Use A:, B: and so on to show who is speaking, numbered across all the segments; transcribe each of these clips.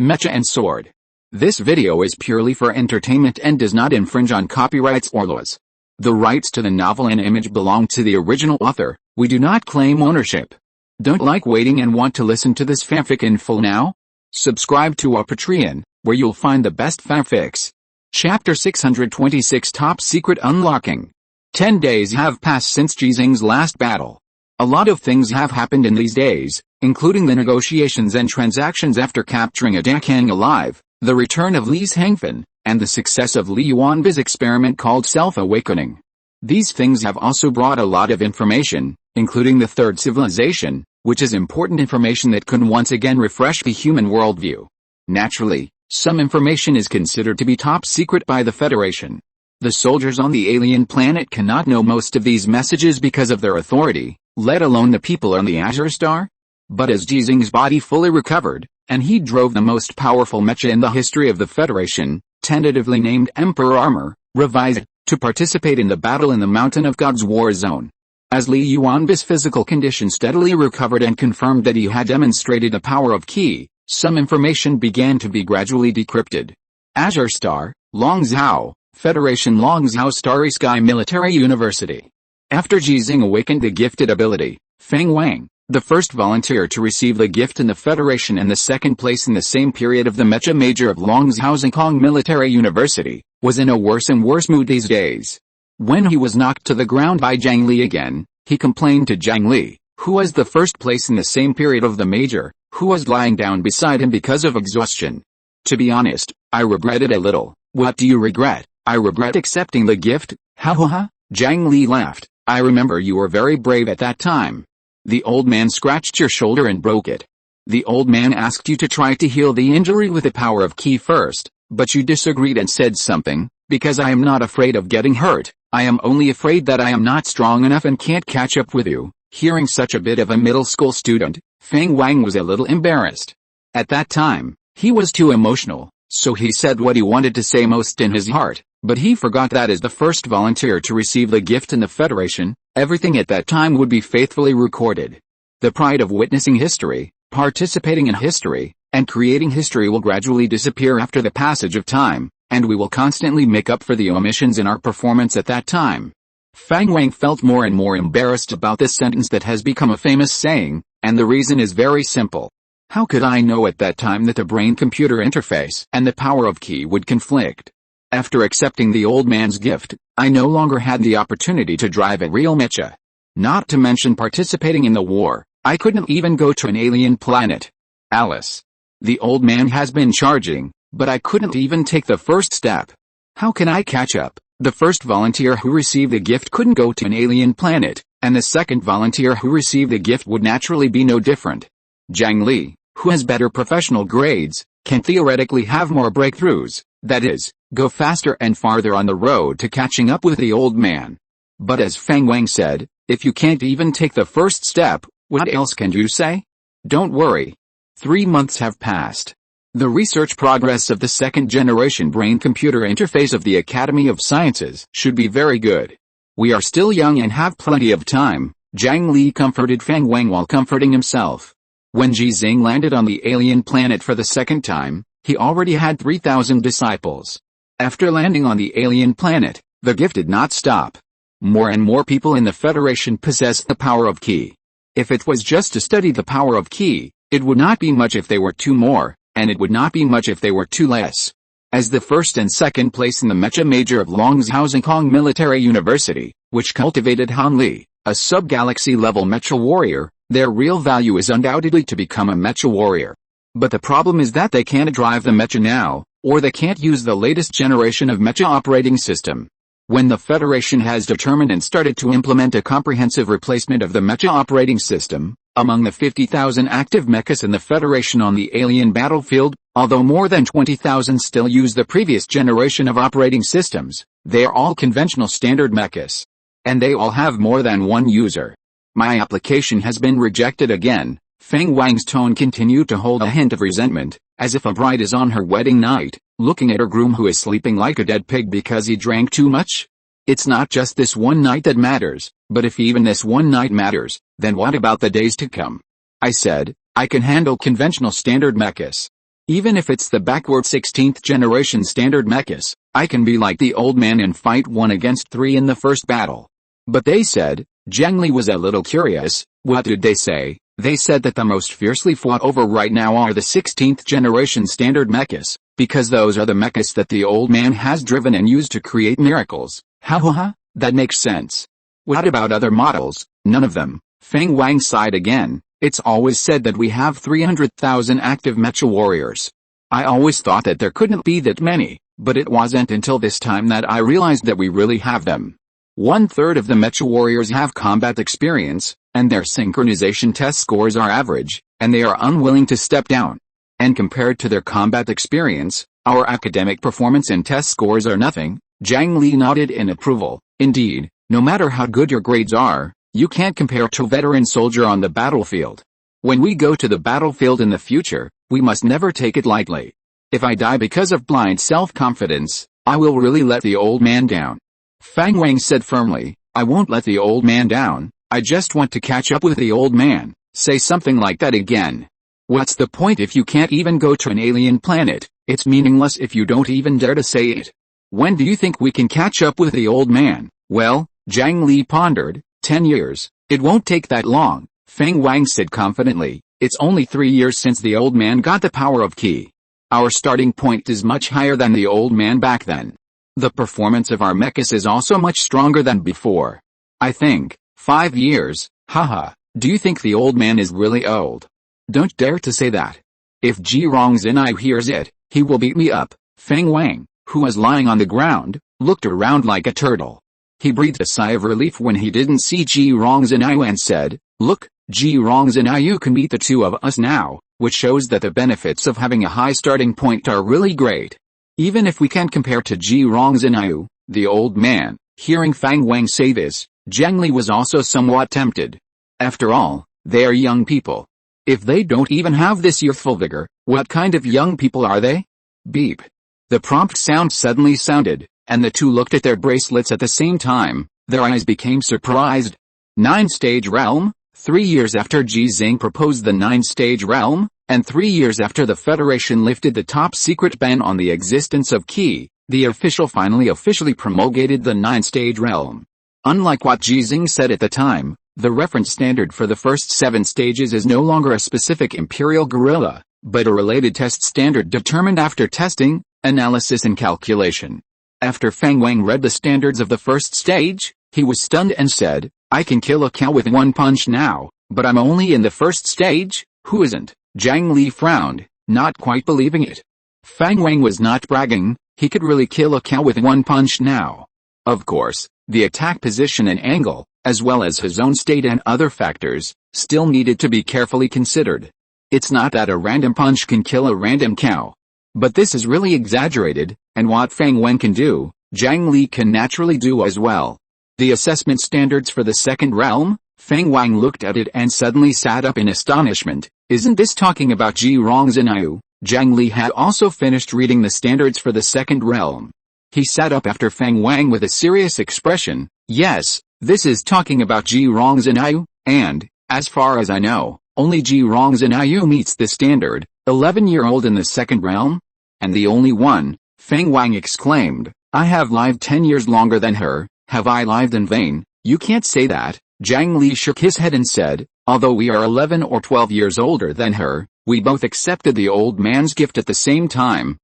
A: Mecha and Sword. This video is purely for entertainment and does not infringe on copyrights or laws. The rights to the novel and image belong to the original author. We do not claim ownership. Don't like waiting and want to listen to this fanfic in full now? Subscribe to our Patreon, where you'll find the best fanfics. Chapter 626 Top Secret Unlocking. 10 days have passed since Ji Xinghe's last battle. A lot of things have happened in these days, including the negotiations and transactions after capturing a Dakang alive, the return of Li Hangfen, and the success of Li Yuanbi's experiment called self-awakening. These things have also brought a lot of information, including the third civilization, which is important information that could once again refresh the human worldview. Naturally, some information is considered to be top secret by the Federation. The soldiers on the alien planet cannot know most of these messages because of their authority, let alone the people on the Azure Star. But as Ji Xinghe's body fully recovered, and he drove the most powerful mecha in the history of the Federation, tentatively named Emperor Armor, revised, to participate in the battle in the Mountain of God's war zone. As Li Yuanbi's physical condition steadily recovered and confirmed that he had demonstrated the power of Qi, some information began to be gradually decrypted. Azure Star, Longzhou, Federation Longzhou Starry Sky Military University. After Ji Xinghe awakened the gifted ability, Feng Wang, the first volunteer to receive the gift in the Federation and the second place in the same period of the Mecha Major of Longzhou Zhengkong Military University, was in a worse and worse mood these days. When he was knocked to the ground by Zhang Li again, he complained to Zhang Li, who was the first place in the same period of the Major, who was lying down beside him because of exhaustion. To be honest, I regret it a little. What do you regret? I regret accepting the gift, ha ha ha. Zhang Li laughed. I remember you were very brave at that time. The old man scratched your shoulder and broke it. The old man asked you to try to heal the injury with the power of Qi first, but you disagreed and said something, because I am not afraid of getting hurt, I am only afraid that I am not strong enough and can't catch up with you. Hearing such a bit of a middle school student, Feng Wang was a little embarrassed. At that time, he was too emotional, so he said what he wanted to say most in his heart, but he forgot that as the first volunteer to receive the gift in the Federation, everything at that time would be faithfully recorded. The pride of witnessing history, participating in history, and creating history will gradually disappear after the passage of time, and we will constantly make up for the omissions in our performance at that time. Feng Wang felt more and more embarrassed about this sentence that has become a famous saying, and the reason is very simple. How could I know at that time that the brain-computer interface and the power of Qi would conflict? After accepting the old man's gift, I no longer had the opportunity to drive a real mecha. Not to mention participating in the war, I couldn't even go to an alien planet. Alice. The old man has been charging, but I couldn't even take the first step. How can I catch up? The first volunteer who received the gift couldn't go to an alien planet, and the second volunteer who received the gift would naturally be no different. Zhang Li, who has better professional grades, can theoretically have more breakthroughs, that is, go faster and farther on the road to catching up with the old man. But as Feng Wang said, if you can't even take the first step, what else can you say? Don't worry. 3 months have passed. The research progress of the second-generation brain-computer interface of the Academy of Sciences should be very good. We are still young and have plenty of time, Zhang Li comforted Feng Wang while comforting himself. When Ji Xinghe landed on the alien planet for the second time, he already had 3,000 disciples. After landing on the alien planet, the gift did not stop. More and more people in the Federation possessed the power of Qi. If it was just to study the power of Qi, it would not be much if they were 2 more, and it would not be much if they were 2 less. As the first and second place in the Mecha Major of Longzhou Zhengkong Military University, which cultivated Han Li, a sub-galaxy level mecha warrior, their real value is undoubtedly to become a mecha warrior. But the problem is that they can't drive the mecha now, or they can't use the latest generation of mecha operating system. When the Federation has determined and started to implement a comprehensive replacement of the mecha operating system, among the 50,000 active mechas in the Federation on the alien battlefield, although more than 20,000 still use the previous generation of operating systems, they are all conventional standard mechas. And they all have more than one user. My application has been rejected again. Feng Wang's tone continued to hold a hint of resentment, as if a bride is on her wedding night, looking at her groom who is sleeping like a dead pig because he drank too much. It's not just this one night that matters, but if even this one night matters, then what about the days to come? I said, I can handle conventional standard mechas. Even if it's the backward 16th generation standard mechas, I can be like the old man and fight 1 against 3 in the first battle. But they said, Zhang Li was a little curious. What did they say? They said that the most fiercely fought over right now are the 16th generation standard mechas, because those are the mechas that the old man has driven and used to create miracles. Ha, that makes sense. What about other models? None of them. Feng Wang sighed again. It's always said that we have 300,000 active mecha warriors. I always thought that there couldn't be that many, but it wasn't until this time that I realized that we really have them. 1/3 of the mecha warriors have combat experience, and their synchronization test scores are average, and they are unwilling to step down. And compared to their combat experience, our academic performance and test scores are nothing. Zhang Li nodded in approval. Indeed, no matter how good your grades are, you can't compare to a veteran soldier on the battlefield. When we go to the battlefield in the future, we must never take it lightly. If I die because of blind self-confidence, I will really let the old man down. Feng Wang said firmly, I won't let the old man down, I just want to catch up with the old man. Say something like that again. What's the point if you can't even go to an alien planet? It's meaningless if you don't even dare to say it. When do you think we can catch up with the old man? Well, Zhang Li pondered. 10 years. It won't take that long, Feng Wang said confidently. It's only 3 years since the old man got the power of Qi. Our starting point is much higher than the old man back then. The performance of our mechas is also much stronger than before. I think, 5 years, haha, do you think the old man is really old? Don't dare to say that. If Ji Xinghe hears it, he will beat me up. Feng Wang, who was lying on the ground, looked around like a turtle. He breathed a sigh of relief when he didn't see Ji Xinghe and said, Look, Ji Xinghe can beat the two of us now, which shows that the benefits of having a high starting point are really great. Even if we can't compare to Ji Xinghe, the old man. Hearing Feng Wang say this, Zhang Li was also somewhat tempted. After all, they are young people. If they don't even have this youthful vigor, what kind of young people are they? Beep. The prompt sound suddenly sounded, and the two looked at their bracelets at the same time. Their eyes became surprised. 9-stage realm? 3 years after Ji Xinghe proposed the 9-stage realm, and 3 years after the Federation lifted the top-secret ban on the existence of Qi, the official finally officially promulgated the 9-stage realm. Unlike what Ji Xinghe said at the time, the reference standard for the first 7 stages is no longer a specific imperial guerrilla, but a related test standard determined after testing, analysis and calculation. After Feng Wang read the standards of the first stage, he was stunned and said, I can kill a cow with 1 punch now, but I'm only in the first stage, who isn't? Zhang Li frowned, not quite believing it. Feng Wang was not bragging, he could really kill a cow with 1 punch now. Of course, the attack position and angle, as well as his own state and other factors, still needed to be carefully considered. It's not that a random punch can kill a random cow. But this is really exaggerated, and what Feng Wang can do, Zhang Li can naturally do as well. The assessment standards for the second realm? Feng Wang looked at it and suddenly sat up in astonishment. Isn't this talking about Ji Xinghe? Zhang Li had also finished reading the standards for the second realm. He sat up after Feng Wang with a serious expression. Yes, this is talking about Ji Xinghe, and, as far as I know, only Ji Xinghe meets the standard. 11-year-old in the second realm? And the only one, Feng Wang exclaimed. I have lived 10 years longer than her. Have I lived in vain? You can't say that. Zhang Li shook his head and said, although we are 11 or 12 years older than her, we both accepted the old man's gift at the same time,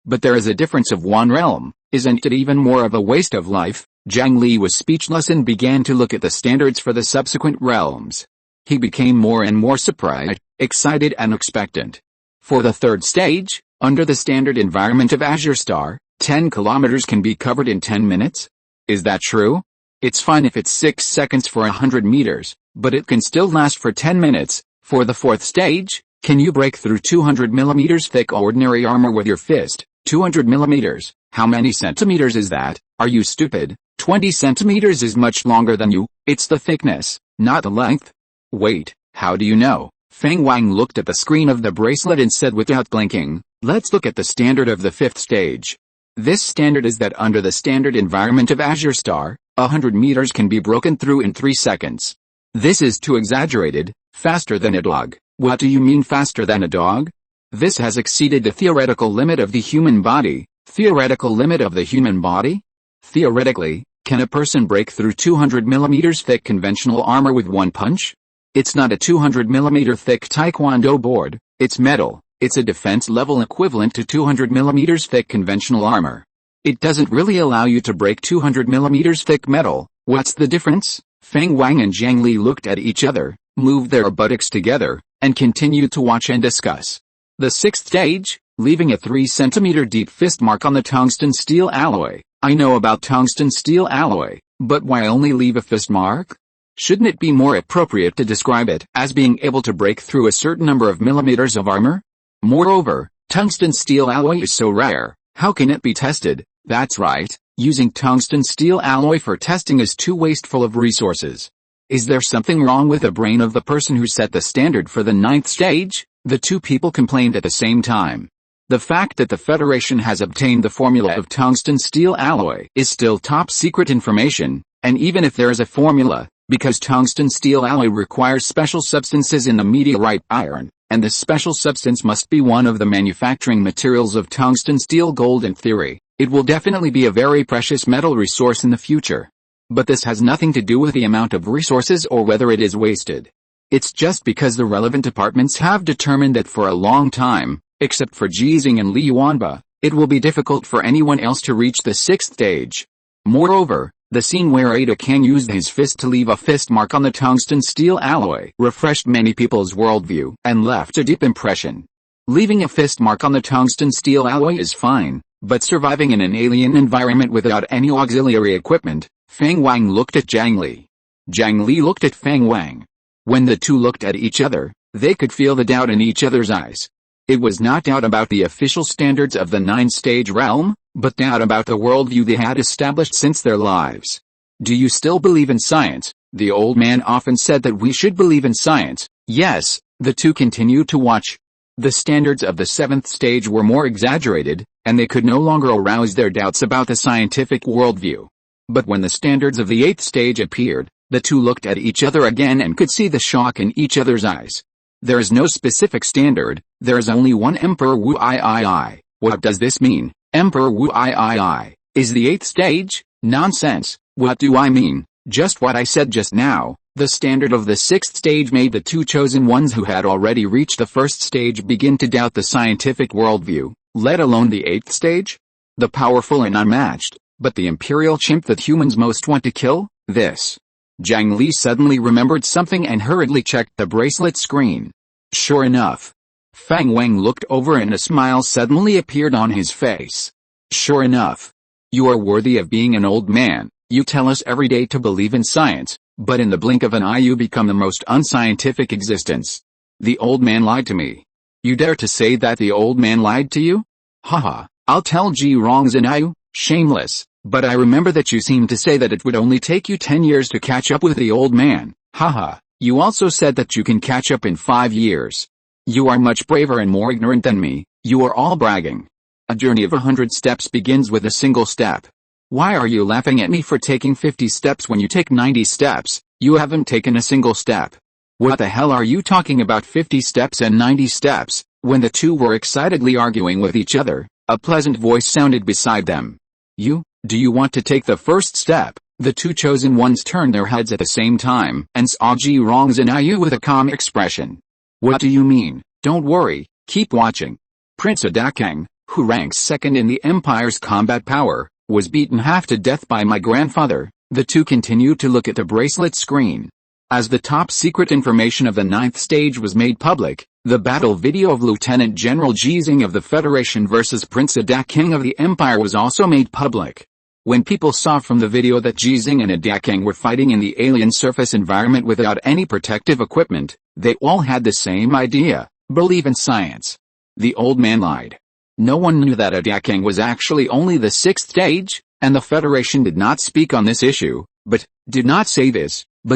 A: but there is a difference of 1 realm. Isn't it even more of a waste of life? Zhang Li was speechless and began to look at the standards for the subsequent realms. He became more and more surprised, excited and expectant. For the third stage, under the standard environment of Azure Star, 10 kilometers can be covered in 10 minutes? Is that true? It's fine if it's 6 seconds for 100 meters, but it can still last for 10 minutes. For the fourth stage, can you break through 200 millimeters thick ordinary armor with your fist? 200 millimeters? How many centimeters is that? Are you stupid? 20 centimeters is much longer than you. It's the thickness, not the length. Wait, how do you know? Feng Wang looked at the screen of the bracelet and said without blinking, let's look at the standard of the 5th stage. This standard is that under the standard environment of Azure Star, 100 meters can be broken through in 3 seconds. This is too exaggerated, faster than a dog. What do you mean faster than a dog? This has exceeded the theoretical limit of the human body. Theoretical limit of the human body? Theoretically, can a person break through 200 mm thick conventional armor with one punch? It's not a 200 mm thick taekwondo board, it's metal. It's a defense level equivalent to 200 mm thick conventional armor. It doesn't really allow you to break 200 mm thick metal. What's the difference? Feng Wang and Zhang Li looked at each other, moved their buttocks together, and continued to watch and discuss. The sixth stage, leaving a 3 cm deep fist mark on the tungsten steel alloy. I know about tungsten steel alloy, but why only leave a fist mark? Shouldn't it be more appropriate to describe it as being able to break through a certain number of millimeters of armor? Moreover, tungsten steel alloy is so rare, how can it be tested? That's right, using tungsten steel alloy for testing is too wasteful of resources. Is there something wrong with the brain of the person who set the standard for the 9th stage? The two people complained at the same time. The fact that the Federation has obtained the formula of tungsten steel alloy is still top secret information, and even if there is a formula, because tungsten steel alloy requires special substances in the meteorite iron, and this special substance must be one of the manufacturing materials of tungsten steel gold in theory, it will definitely be a very precious metal resource in the future. But this has nothing to do with the amount of resources or whether it is wasted. It's just because the relevant departments have determined that for a long time, except for Ji Xinghe and Li Yuanba, it will be difficult for anyone else to reach the 6th stage. Moreover, the scene where Ada Kang used his fist to leave a fist mark on the tungsten steel alloy refreshed many people's worldview and left a deep impression. Leaving a fist mark on the tungsten steel alloy is fine, but surviving in an alien environment without any auxiliary equipment. Feng Wang looked at Zhang Li. Zhang Li looked at Feng Wang. When the two looked at each other, they could feel the doubt in each other's eyes. It was not doubt about the official standards of the 9th-stage realm, but doubt about the worldview they had established since their lives. Do you still believe in science? The old man often said that we should believe in science. Yes, the two continued to watch. The standards of the 7th stage were more exaggerated, and they could no longer arouse their doubts about the scientific worldview. But when the standards of the 8th stage appeared, the two looked at each other again and could see the shock in each other's eyes. There is no specific standard, there is only one Emperor Wu I. What does this mean? Emperor Wu I. Is the 8th stage? Nonsense. What do I mean? Just what I said just now. The standard of the 6th stage made the two chosen ones who had already reached the 1st stage begin to doubt the scientific worldview, let alone the 8th stage? The powerful and unmatched, but the imperial chimp that humans most want to kill? This. Zhang Li suddenly remembered something and hurriedly checked the bracelet screen. Sure enough. Feng Wang looked over and a smile suddenly appeared on his face. Sure enough. You are worthy of being an old man. You tell us every day to believe in science, but in the blink of an eye you become the most unscientific existence. The old man lied to me. You dare to say that the old man lied to you? Haha, I'll tell Ji Xinghe, shameless, but I remember that you seemed to say that it would only take you 10 years to catch up with the old man. Haha, you also said that you can catch up in 5 years. You are much braver and more ignorant than me, you are all bragging. A journey of 100 steps begins with a single step. Why are you laughing at me for taking 50 steps when you take 90 steps? You haven't taken a single step. What the hell are you talking about 50 steps and 90 steps? When the two were excitedly arguing with each other, a pleasant voice sounded beside them. Do you want to take the first step? The two chosen ones turned their heads at the same time and saw Ji Xinghe with a calm expression. What do you mean? Don't worry, keep watching. Prince Ada Kang, who ranks second in the Empire's combat power, was beaten half to death by my grandfather. The two continued to look at the bracelet screen. As the top secret information of the 9th stage was made public, the battle video of Lieutenant General Ji Xinghe of the Federation versus Prince Ada Kang of the Empire was also made public. When people saw from the video that Ji Xinghe and Ada Kang were fighting in the alien surface environment without any protective equipment, they all had the same idea: believe in science. The old man lied. No one knew that Ada Kang was actually only the 6th stage, and the Federation did not speak on this issue, but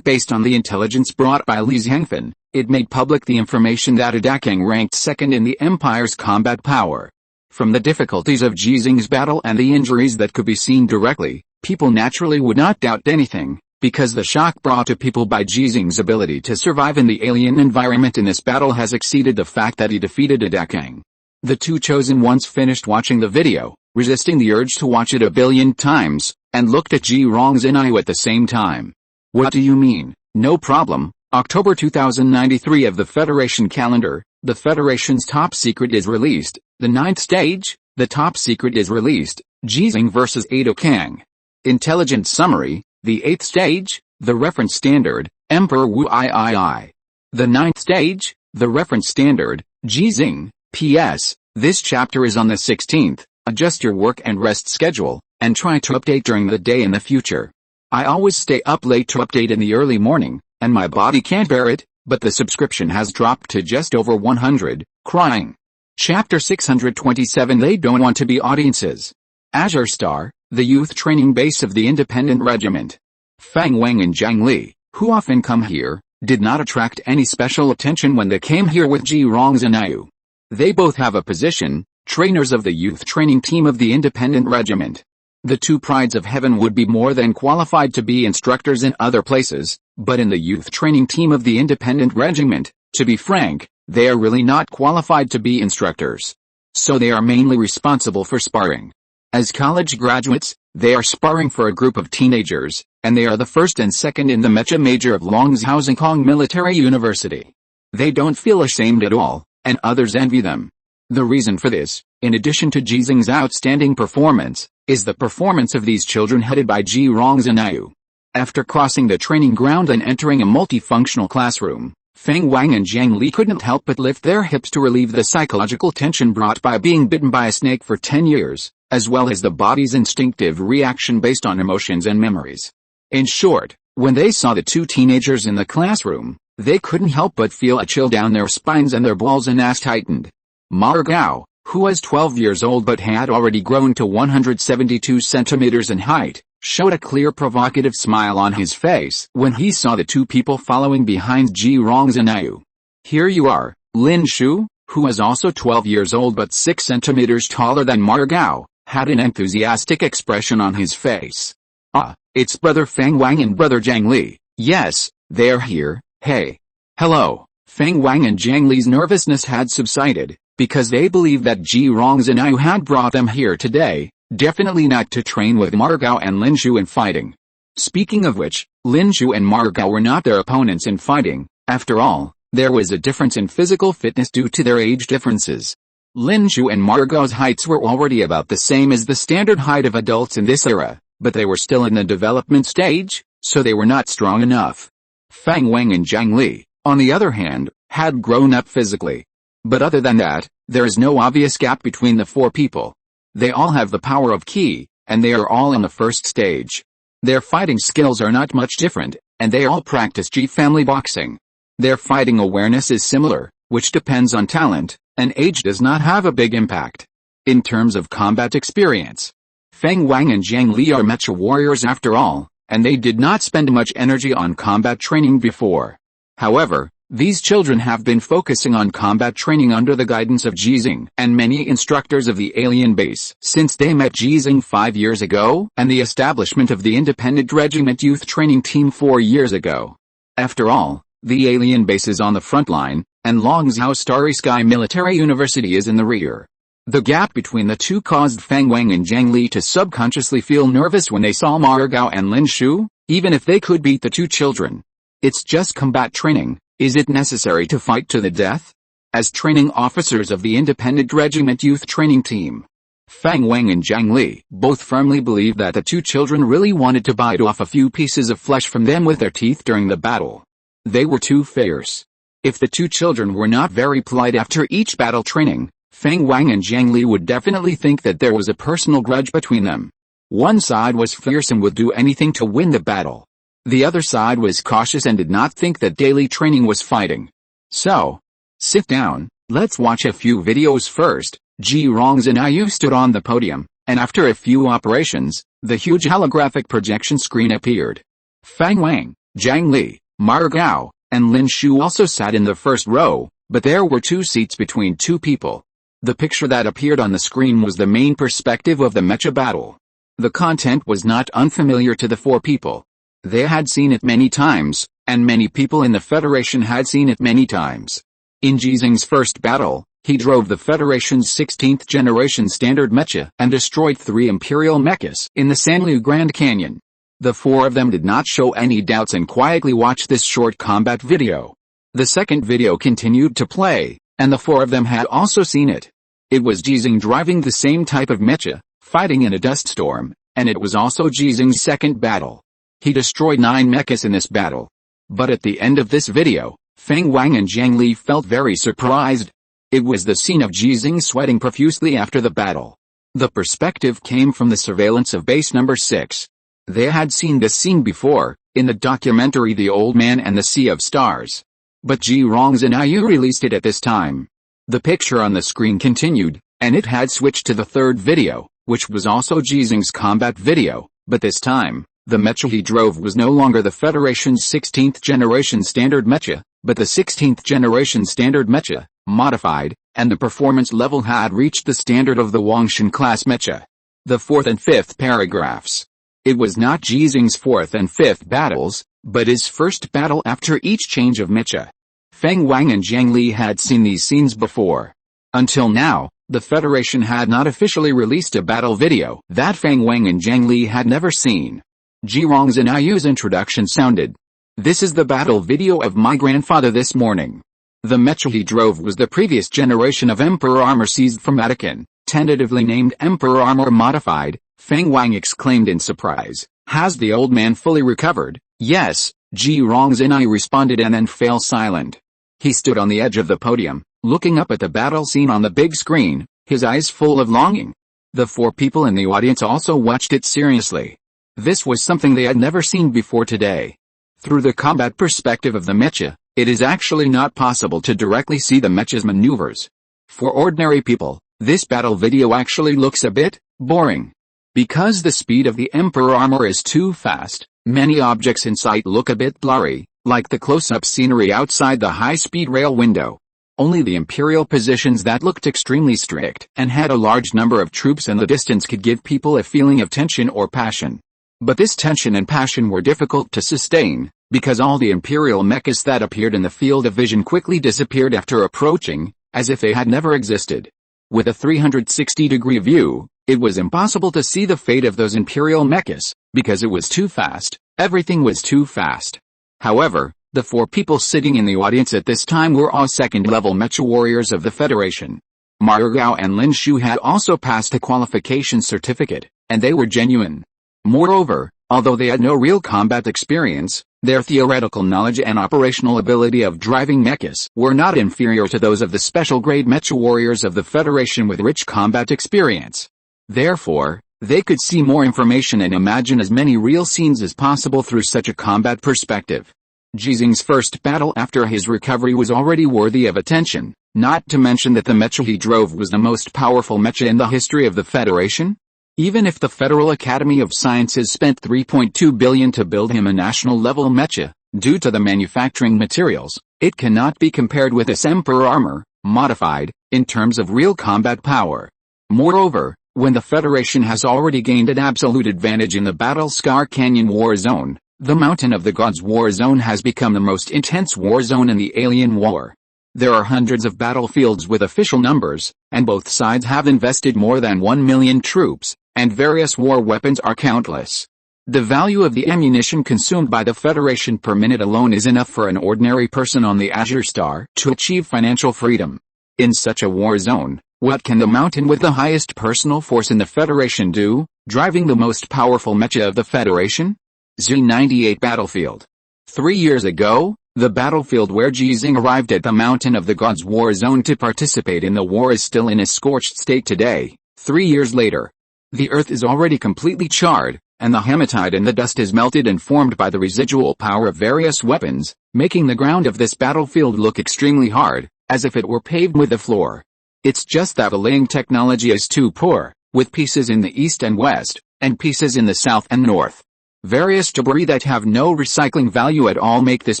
A: based on the intelligence brought by Li Zhangfen, it made public the information that Ada Kang ranked second in the Empire's combat power. From the difficulties of Ji Xinghe's battle and the injuries that could be seen directly, people naturally would not doubt anything. because the shock brought to people by Ji Xinghe's ability to survive in the alien environment in this battle has exceeded the fact that he defeated Ji Xinghe. The two chosen ones finished watching the video, resisting the urge to watch it a billion times, and looked at Ji Xinghe at the same time. What do you mean? No problem. October 2093 of the Federation calendar, the Federation's top secret is released. The 9th stage, the top secret is released. Ji Xinghe vs. Ji Xinghe. Intelligence summary, the 8th stage, the reference standard, Emperor Wu III. The 9th stage, the reference standard, Ji Xinghe. P.S. This chapter is on the 16th. Adjust your work and rest schedule, and try to update during the day in the future. I always stay up late to update in the early morning, and my body can't bear it, but the subscription has dropped to just over 100, crying. Chapter 627. They don't want to be audiences. Azure Star, the youth training base of the independent regiment. Fang Wang and Zhang Li, who often come here, did not attract any special attention when they came here with Ji Xinghe. They both have a position, trainers of the youth training team of the independent regiment. The two prides of heaven would be more than qualified to be instructors in other places, but in the youth training team of the independent regiment, to be frank, they are really not qualified to be instructors. So they are mainly responsible for sparring. As college graduates, they are sparring for a group of teenagers, and they are the first and second in the Mecha major of Longzhou Kong Military University. They don't feel ashamed at all, and others envy them. The reason for this, in addition to Ji Xinghe's outstanding performance, is the performance of these children headed by Ji Xinghe. After crossing the training ground and entering a multifunctional classroom, Fang Wang and Zhang Li couldn't help but lift their hips to relieve the psychological tension brought by being bitten by a snake for 10 years, as well as the body's instinctive reaction based on emotions and memories. In short, when they saw the two teenagers in the classroom, they couldn't help but feel a chill down their spines and their balls and ass tightened. Ma Gao, who was 12 years old but had already grown to 172 centimeters in height, showed a clear provocative smile on his face when he saw the two people following behind Ji Xinghe. Here you are, Lin Shu, who was also 12 years old but 6 centimeters taller than Ma Gao, had an enthusiastic expression on his face. Ah, it's Brother Fang Wang and Brother Zhang Li. Yes, they're here. Hey. Hello. Fang Wang and Zhang Li's nervousness had subsided, because they believed that Ji Xinghe had brought them here today, definitely not to train with Ma Gao and Lin Shu in fighting. Speaking of which, Lin Shu and Ma Gao were not their opponents in fighting. After all, there was a difference in physical fitness due to their age differences. Lin Shu and Ma Gao's heights were already about the same as the standard height of adults in this era, but they were still in the development stage, so they were not strong enough. Fang Wang and Zhang Li, on the other hand, had grown up physically. But other than that, there is no obvious gap between the four people. They all have the power of Qi, and they are all in the first stage. Their fighting skills are not much different, and they all practice Ji family boxing. Their fighting awareness is similar, which depends on talent, and age does not have a big impact. In terms of combat experience, Fang Wang and Zhang Li are mecha warriors after all, and they did not spend much energy on combat training before. However, these children have been focusing on combat training under the guidance of Ji Xinghe and many instructors of the alien base since they met Ji Xinghe 5 years ago and the establishment of the independent regiment youth training team 4 years ago. After all, the alien base is on the front line, and Longzhou Starry Sky Military University is in the rear. The gap between the two caused Fang Wang and Zhang Li to subconsciously feel nervous when they saw Ma Gao and Lin Shu, even if they could beat the two children. It's just combat training. Is it necessary to fight to the death? As training officers of the independent regiment youth training team, Fang Wang and Zhang Li both firmly believed that the two children really wanted to bite off a few pieces of flesh from them with their teeth during the battle. They were too fierce. If the two children were not very polite after each battle training, Fang Wang and Zhang Li would definitely think that there was a personal grudge between them. One side was fierce and would do anything to win the battle. The other side was cautious and did not think that daily training was fighting. So, sit down, let's watch a few videos first. Ji Xinghe stood on the podium, and after a few operations, the huge holographic projection screen appeared. Fang Wang, Zhang Li, Ma Gao, and Lin Shu also sat in the first row, but there were 2 seats between 2 people. The picture that appeared on the screen was the main perspective of the mecha battle. The content was not unfamiliar to the 4 people. They had seen it many times, and many people in the Federation had seen it many times. In Ji Xinghe's first battle, he drove the Federation's 16th generation standard mecha and destroyed 3 imperial mechas in the Sanliu Grand Canyon. The 4 of them did not show any doubts and quietly watched this short combat video. The second video continued to play, and the 4 of them had also seen it. It was Ji Xinghe driving the same type of mecha, fighting in a dust storm, and it was also Ji Xinghe's second battle. He destroyed 9 mechas in this battle. But at the end of this video, Feng Wang and Zhang Li felt very surprised. It was the scene of Ji Xinghe sweating profusely after the battle. The perspective came from the surveillance of base number 6. They had seen this scene before, in the documentary The Old Man and the Sea of Stars. But Ji Xinghe released it at this time. The picture on the screen continued, and it had switched to the third video, which was also Ji Xinghe's combat video, but this time, the mecha he drove was no longer the Federation's 16th generation standard mecha, but the 16th generation standard mecha, modified, and the performance level had reached the standard of the Wangshan class mecha. The 4th and 5th paragraphs. It was not Ji Xinghe's 4th and 5th battles, but his first battle after each change of mecha. Feng Wang and Zhang Li had seen these scenes before. Until now, the Federation had not officially released a battle video that Feng Wang and Zhang Li had never seen. Ji Xinghe's introduction sounded. This is the battle video of my grandfather this morning. The mecha he drove was the previous generation of Emperor armor seized from Anakin, tentatively named Emperor armor modified. Feng Wang exclaimed in surprise. Has the old man fully recovered? Yes, Ji Xinghe responded and then fell silent. He stood on the edge of the podium, looking up at the battle scene on the big screen, his eyes full of longing. The 4 people in the audience also watched it seriously. This was something they had never seen before today. Through the combat perspective of the mecha, it is actually not possible to directly see the mecha's maneuvers. For ordinary people, this battle video actually looks a bit boring. Because the speed of the Emperor armor is too fast, many objects in sight look a bit blurry, like the close-up scenery outside the high-speed rail window. Only the imperial positions that looked extremely strict and had a large number of troops in the distance could give people a feeling of tension or passion. But this tension and passion were difficult to sustain, because all the imperial mechas that appeared in the field of vision quickly disappeared after approaching, as if they had never existed. With a 360-degree view, it was impossible to see the fate of those imperial mechas, because it was too fast, everything was too fast. However, the 4 people sitting in the audience at this time were all second-level mecha warriors of the Federation. Margao and Lin Shu had also passed a qualification certificate, and they were genuine. Moreover, although they had no real combat experience, their theoretical knowledge and operational ability of driving mechas were not inferior to those of the special-grade mecha warriors of the Federation with rich combat experience. Therefore, they could see more information and imagine as many real scenes as possible through such a combat perspective. Ji Xinghe's first battle after his recovery was already worthy of attention, not to mention that the mecha he drove was the most powerful mecha in the history of the Federation. Even if the Federal Academy of Sciences spent $3.2 billion to build him a national-level mecha, due to the manufacturing materials, it cannot be compared with this Emperor armor, modified, in terms of real combat power. Moreover, when the Federation has already gained an absolute advantage in the Battle Scar Canyon War Zone, the Mountain of the Gods War Zone has become the most intense war zone in the Alien War. There are hundreds of battlefields with official numbers, and both sides have invested more than 1 million troops, and various war weapons are countless. The value of the ammunition consumed by the Federation per minute alone is enough for an ordinary person on the Azure Star to achieve financial freedom. In such a war zone, what can the mountain with the highest personal force in the Federation do, driving the most powerful mecha of the Federation? Z98 Battlefield. 3 years ago, the battlefield where Ji Xinghe arrived at the Mountain of the Gods War Zone to participate in the war is still in a scorched state today, 3 years later. The earth is already completely charred, and the hematite in the dust is melted and formed by the residual power of various weapons, making the ground of this battlefield look extremely hard, as if it were paved with the floor. It's just that the laying technology is too poor, with pieces in the east and west, and pieces in the south and north. Various debris that have no recycling value at all make this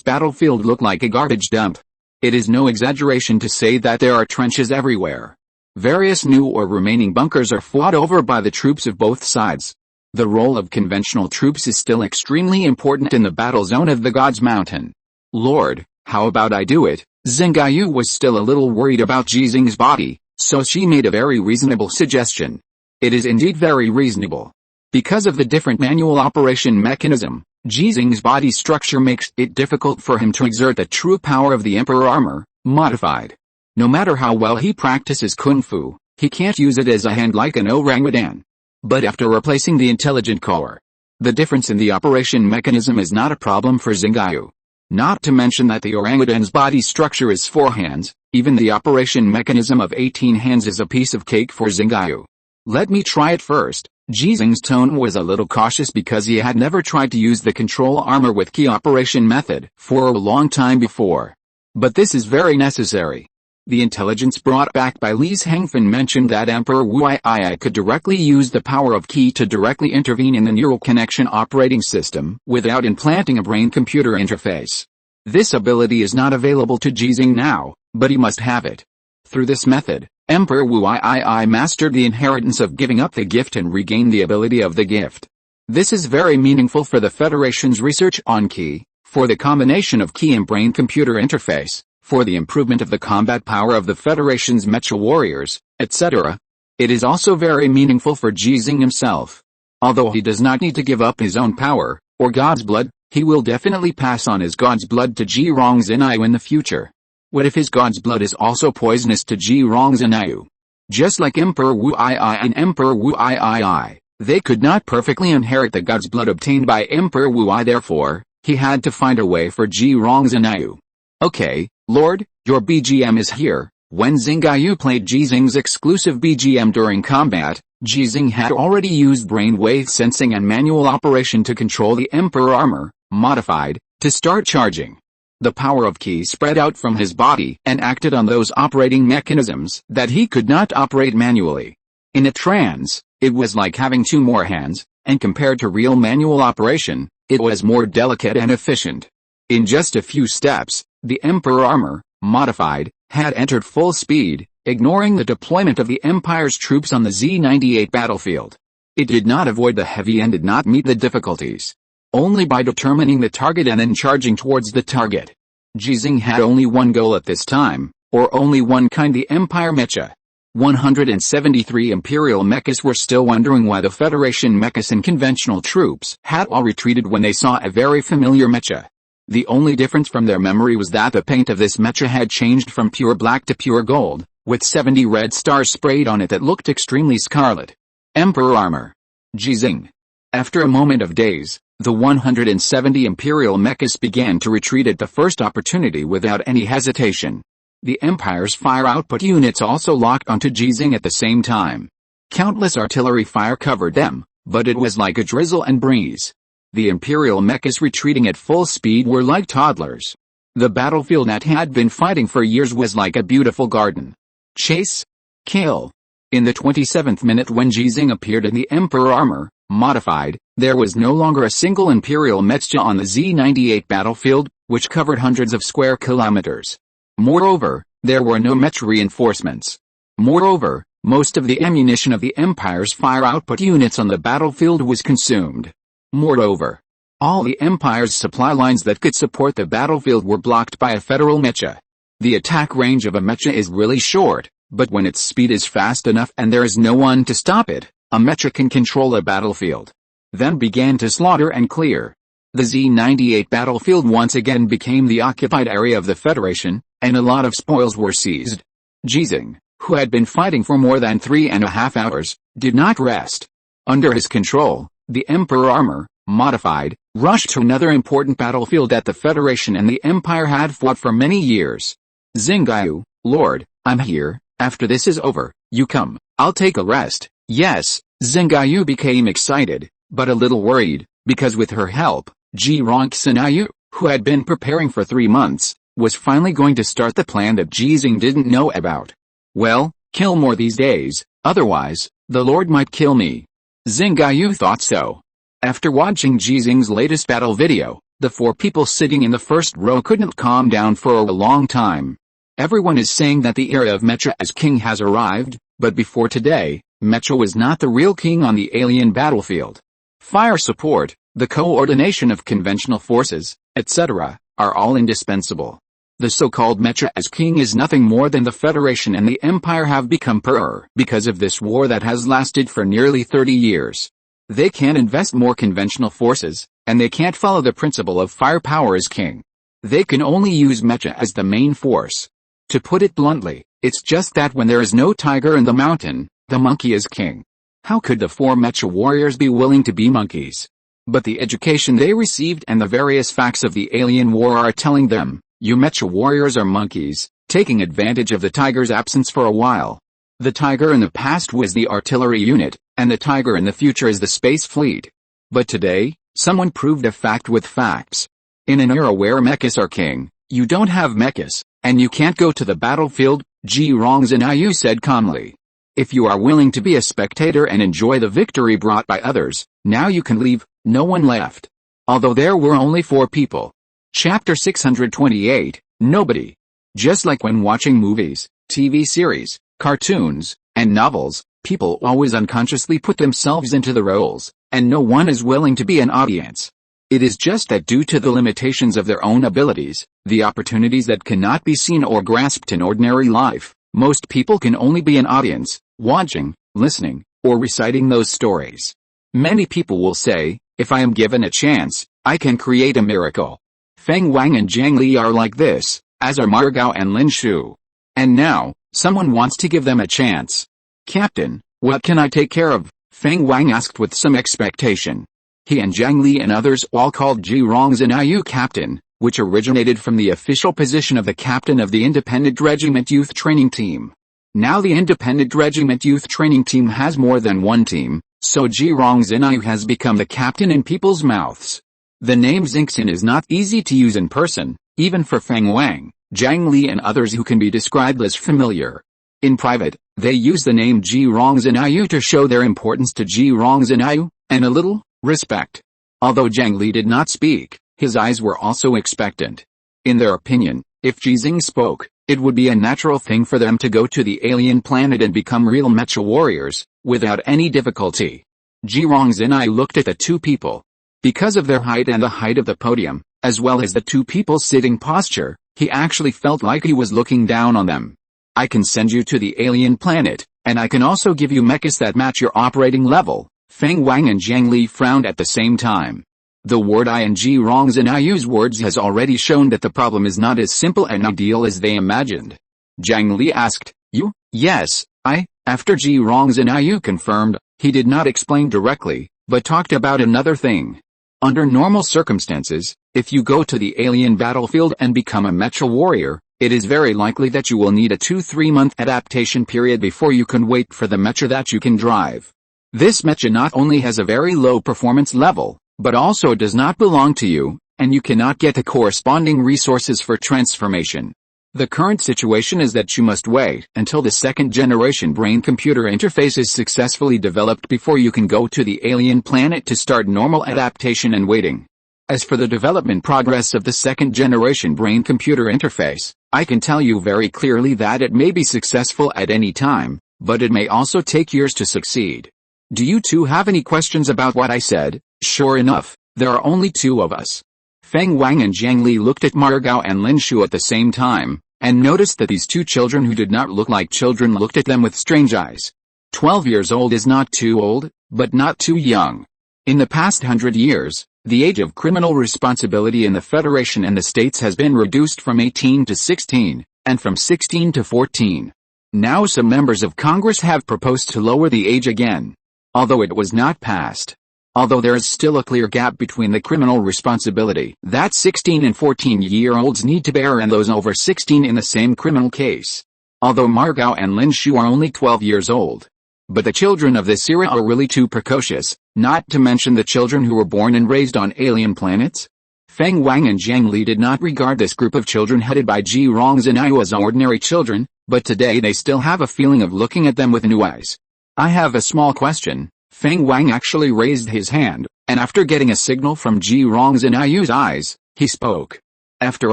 A: battlefield look like a garbage dump. It is no exaggeration to say that there are trenches everywhere. Various new or remaining bunkers are fought over by the troops of both sides. The role of conventional troops is still extremely important in the battle zone of the God's Mountain. Lord, how about I do it? Xinghe was still a little worried about Ji Xinghe's body, so she made a very reasonable suggestion. It is indeed very reasonable. Because of the different manual operation mechanism, Ji Xinghe's body structure makes it difficult for him to exert the true power of the Emperor armor, modified. No matter how well he practices Kung Fu, he can't use it as a hand like an orangutan. But after replacing the intelligent core, the difference in the operation mechanism is not a problem for Xinghe. Not to mention that the orangutan's body structure is 4 hands, even the operation mechanism of 18 hands is a piece of cake for Xinghe. Let me try it first. Ji Xinghe's tone was a little cautious because he had never tried to use the control armor with key operation method for a long time before. But this is very necessary. The intelligence brought back by Li Hangfen mentioned that Emperor Wu Yi could directly use the power of Qi to directly intervene in the neural connection operating system without implanting a brain-computer interface. This ability is not available to Ji Xinghe now, but he must have it. Through this method, Emperor Wu Yi mastered the inheritance of giving up the gift and regained the ability of the gift. This is very meaningful for the Federation's research on Qi, for the combination of Qi and brain-computer interface, for the improvement of the combat power of the Federation's mecha warriors, etc. It is also very meaningful for Ji Xinghe himself. Although he does not need to give up his own power, or God's blood, he will definitely pass on his God's blood to Ji Xinghe in the future. What if his God's blood is also poisonous to Ji Xinghe? Just like Emperor Wu Yi and Emperor Wu Yi, they could not perfectly inherit the God's blood obtained by Emperor Wu Yi, therefore, he had to find a way for Ji Xinghe. Okay, Lord, your BGM is here. When Xinghe played Ji Xinghe's exclusive BGM during combat, Ji Xinghe had already used brainwave sensing and manual operation to control the Emperor armor, modified, to start charging. The power of Qi spread out from his body and acted on those operating mechanisms that he could not operate manually. In a trance, it was like having 2 more hands, and compared to real manual operation, it was more delicate and efficient. In just a few steps, the Emperor armor, modified, had entered full speed, ignoring the deployment of the Empire's troops on the Z-98 battlefield. It did not avoid the heavy and did not meet the difficulties. Only by determining the target and then charging towards the target. Ji Xinghe had only one goal at this time, or only one kind, the Empire mecha. 173 Imperial mechas were still wondering why the Federation mechas and conventional troops had all retreated when they saw a very familiar mecha. The only difference from their memory was that the paint of this mecha had changed from pure black to pure gold, with 70 red stars sprayed on it that looked extremely scarlet. Emperor armor. Ji Xinghe. After a moment of daze, the 170 Imperial mechas began to retreat at the first opportunity without any hesitation. The Empire's fire output units also locked onto Ji Xinghe at the same time. Countless artillery fire covered them, but it was like a drizzle and breeze. The Imperial mechas retreating at full speed were like toddlers. The battlefield that had been fighting for years was like a beautiful garden. Chase. Kill. In the 27th minute when Ji Xinghe appeared in the Emperor armor, modified, there was no longer a single Imperial mecha on the Z-98 battlefield, which covered hundreds of square kilometers. Moreover, there were no mecha reinforcements. Moreover, most of the ammunition of the Empire's fire output units on the battlefield was consumed. Moreover, all the Empire's supply lines that could support the battlefield were blocked by a federal mecha. The attack range of a mecha is really short, but when its speed is fast enough and there is no one to stop it, a mecha can control a battlefield. Then began to slaughter and clear. The Z-98 battlefield once again became the occupied area of the Federation, and a lot of spoils were seized. Ji Xinghe, who had been fighting for more than 3.5 hours, did not rest. Under his control, the Emperor armor, modified, rushed to another important battlefield that the Federation and the Empire had fought for many years. Xinghe, Lord, I'm here, after this is over, you come, I'll take a rest. Yes, Xinghe became excited, but a little worried, because with her help, Ji Xinghe, who had been preparing for 3 months, was finally going to start the plan that Ji Xinghe didn't know about. Well, kill more these days, otherwise, the Lord might kill me. Xinghe thought so. After watching Ji Xinghe's latest battle video, the 4 people sitting in the first row couldn't calm down for a long time. Everyone is saying that the era of Mecha as king has arrived, but before today, Mecha was not the real king on the alien battlefield. Fire support, the coordination of conventional forces, etc., are all indispensable. The so-called Mecha as king is nothing more than the Federation and the Empire have become poorer because of this war that has lasted for nearly 30 years. They can't invest more conventional forces, and they can't follow the principle of firepower as king. They can only use Mecha as the main force. To put it bluntly, it's just that when there is no tiger in the mountain, the monkey is king. How could the 4 Mecha warriors be willing to be monkeys? But the education they received and the various facts of the alien war are telling them, you Mecha warriors are monkeys, taking advantage of the tiger's absence for a while. The tiger in the past was the artillery unit, and the tiger in the future is the space fleet. But today, someone proved a fact with facts. In an era where mechas are king, you don't have mechas, and you can't go to the battlefield, Ji Xinghe said calmly. If you are willing to be a spectator and enjoy the victory brought by others, now you can leave. No one left. Although there were only 4 people. Chapter 628, Nobody. Just like when watching movies, TV series, cartoons, and novels, people always unconsciously put themselves into the roles, and no one is willing to be an audience. It is just that due to the limitations of their own abilities, the opportunities that cannot be seen or grasped in ordinary life, most people can only be an audience, watching, listening, or reciting those stories. Many people will say, if I am given a chance, I can create a miracle. Feng Wang and Zhang Li are like this, as are Ma Gao and Lin Shu. And now, someone wants to give them a chance. Captain, what can I take care of? Feng Wang asked with some expectation. He and Zhang Li and others all called Ji Xinghe captain, which originated from the official position of the captain of the Independent Regiment Youth Training Team. Now the Independent Regiment Youth Training Team has more than one team, so Ji Xinghe has become the captain in people's mouths. The name Xinghe is not easy to use in person, even for Feng Wang, Zhang Li and others who can be described as familiar. In private, they use the name Ji Xinghe to show their importance to Ji Xinghe, and a little respect. Although Zhang Li did not speak, his eyes were also expectant. In their opinion, if Ji Xinghe spoke, it would be a natural thing for them to go to the alien planet and become real Mecha warriors, without any difficulty. Ji Xinghe looked at the 2 people. Because of their height and the height of the podium, as well as the 2 people's sitting posture, he actually felt like he was looking down on them. I can send you to the alien planet, and I can also give you mechas that match your operating level. Feng Wang and Zhang Li frowned at the same time. The word I in Ji Xinghe's words has already shown that the problem is not as simple and ideal as they imagined. Zhang Li asked, you? Yes, I. After Ji Xinghe confirmed, he did not explain directly, but talked about another thing. Under normal circumstances, if you go to the alien battlefield and become a Mecha warrior, it is very likely that you will need a 2-3 month adaptation period before you can wait for the Mecha that you can drive. This Mecha not only has a very low performance level, but also does not belong to you, and you cannot get the corresponding resources for transformation. The current situation is that you must wait until the 2nd generation brain-computer interface is successfully developed before you can go to the alien planet to start normal adaptation and waiting. As for the development progress of the 2nd generation brain-computer interface, I can tell you very clearly that it may be successful at any time, but it may also take years to succeed. Do you 2 have any questions about what I said? Sure enough, there are only 2 of us. Feng Wang and Zhang Li looked at Ma Gao and Lin Shu at the same time, and noticed that these 2 children who did not look like children looked at them with strange eyes. 12 years old is not too old, but not too young. In the past 100 years, the age of criminal responsibility in the Federation and the states has been reduced from 18 to 16, and from 16 to 14. Now some members of Congress have proposed to lower the age again, although it was not passed. Although there is still a clear gap between the criminal responsibility that 16 and 14-year-olds need to bear and those over 16 in the same criminal case. Although Ma Gao and Lin Shu are only 12 years old. But the children of this era are really too precocious, not to mention the children who were born and raised on alien planets. Feng Wang and Zhang Li did not regard this group of children headed by Ji Xinghe as ordinary children, but today they still have a feeling of looking at them with new eyes. I have a small question. Feng Wang actually raised his hand, and after getting a signal from Ji Xinghe's eyes, he spoke. After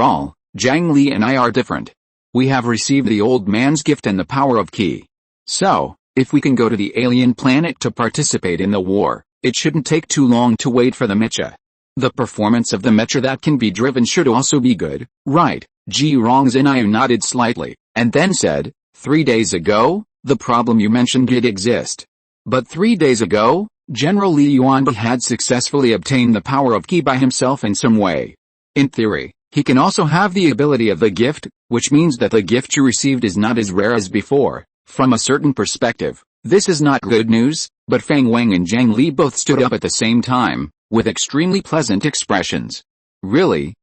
A: all, Zhang Li and I are different. We have received the old man's gift and the power of Qi. So, if we can go to the alien planet to participate in the war, It shouldn't take too long to wait for the mecha. The performance of the mecha that can be driven should also be good, right? Ji Xinghe nodded slightly, and then said, 3 days ago, the problem you mentioned did exist. But 3 days ago, General Li Yuanba had successfully obtained the power of Qi by himself in some way. In theory, he can also have the ability of the gift, which means that the gift you received is not as rare as before. From a certain perspective, this is not good news, but Feng Wang and Zhang Li both stood up at the same time, with extremely pleasant expressions. Really,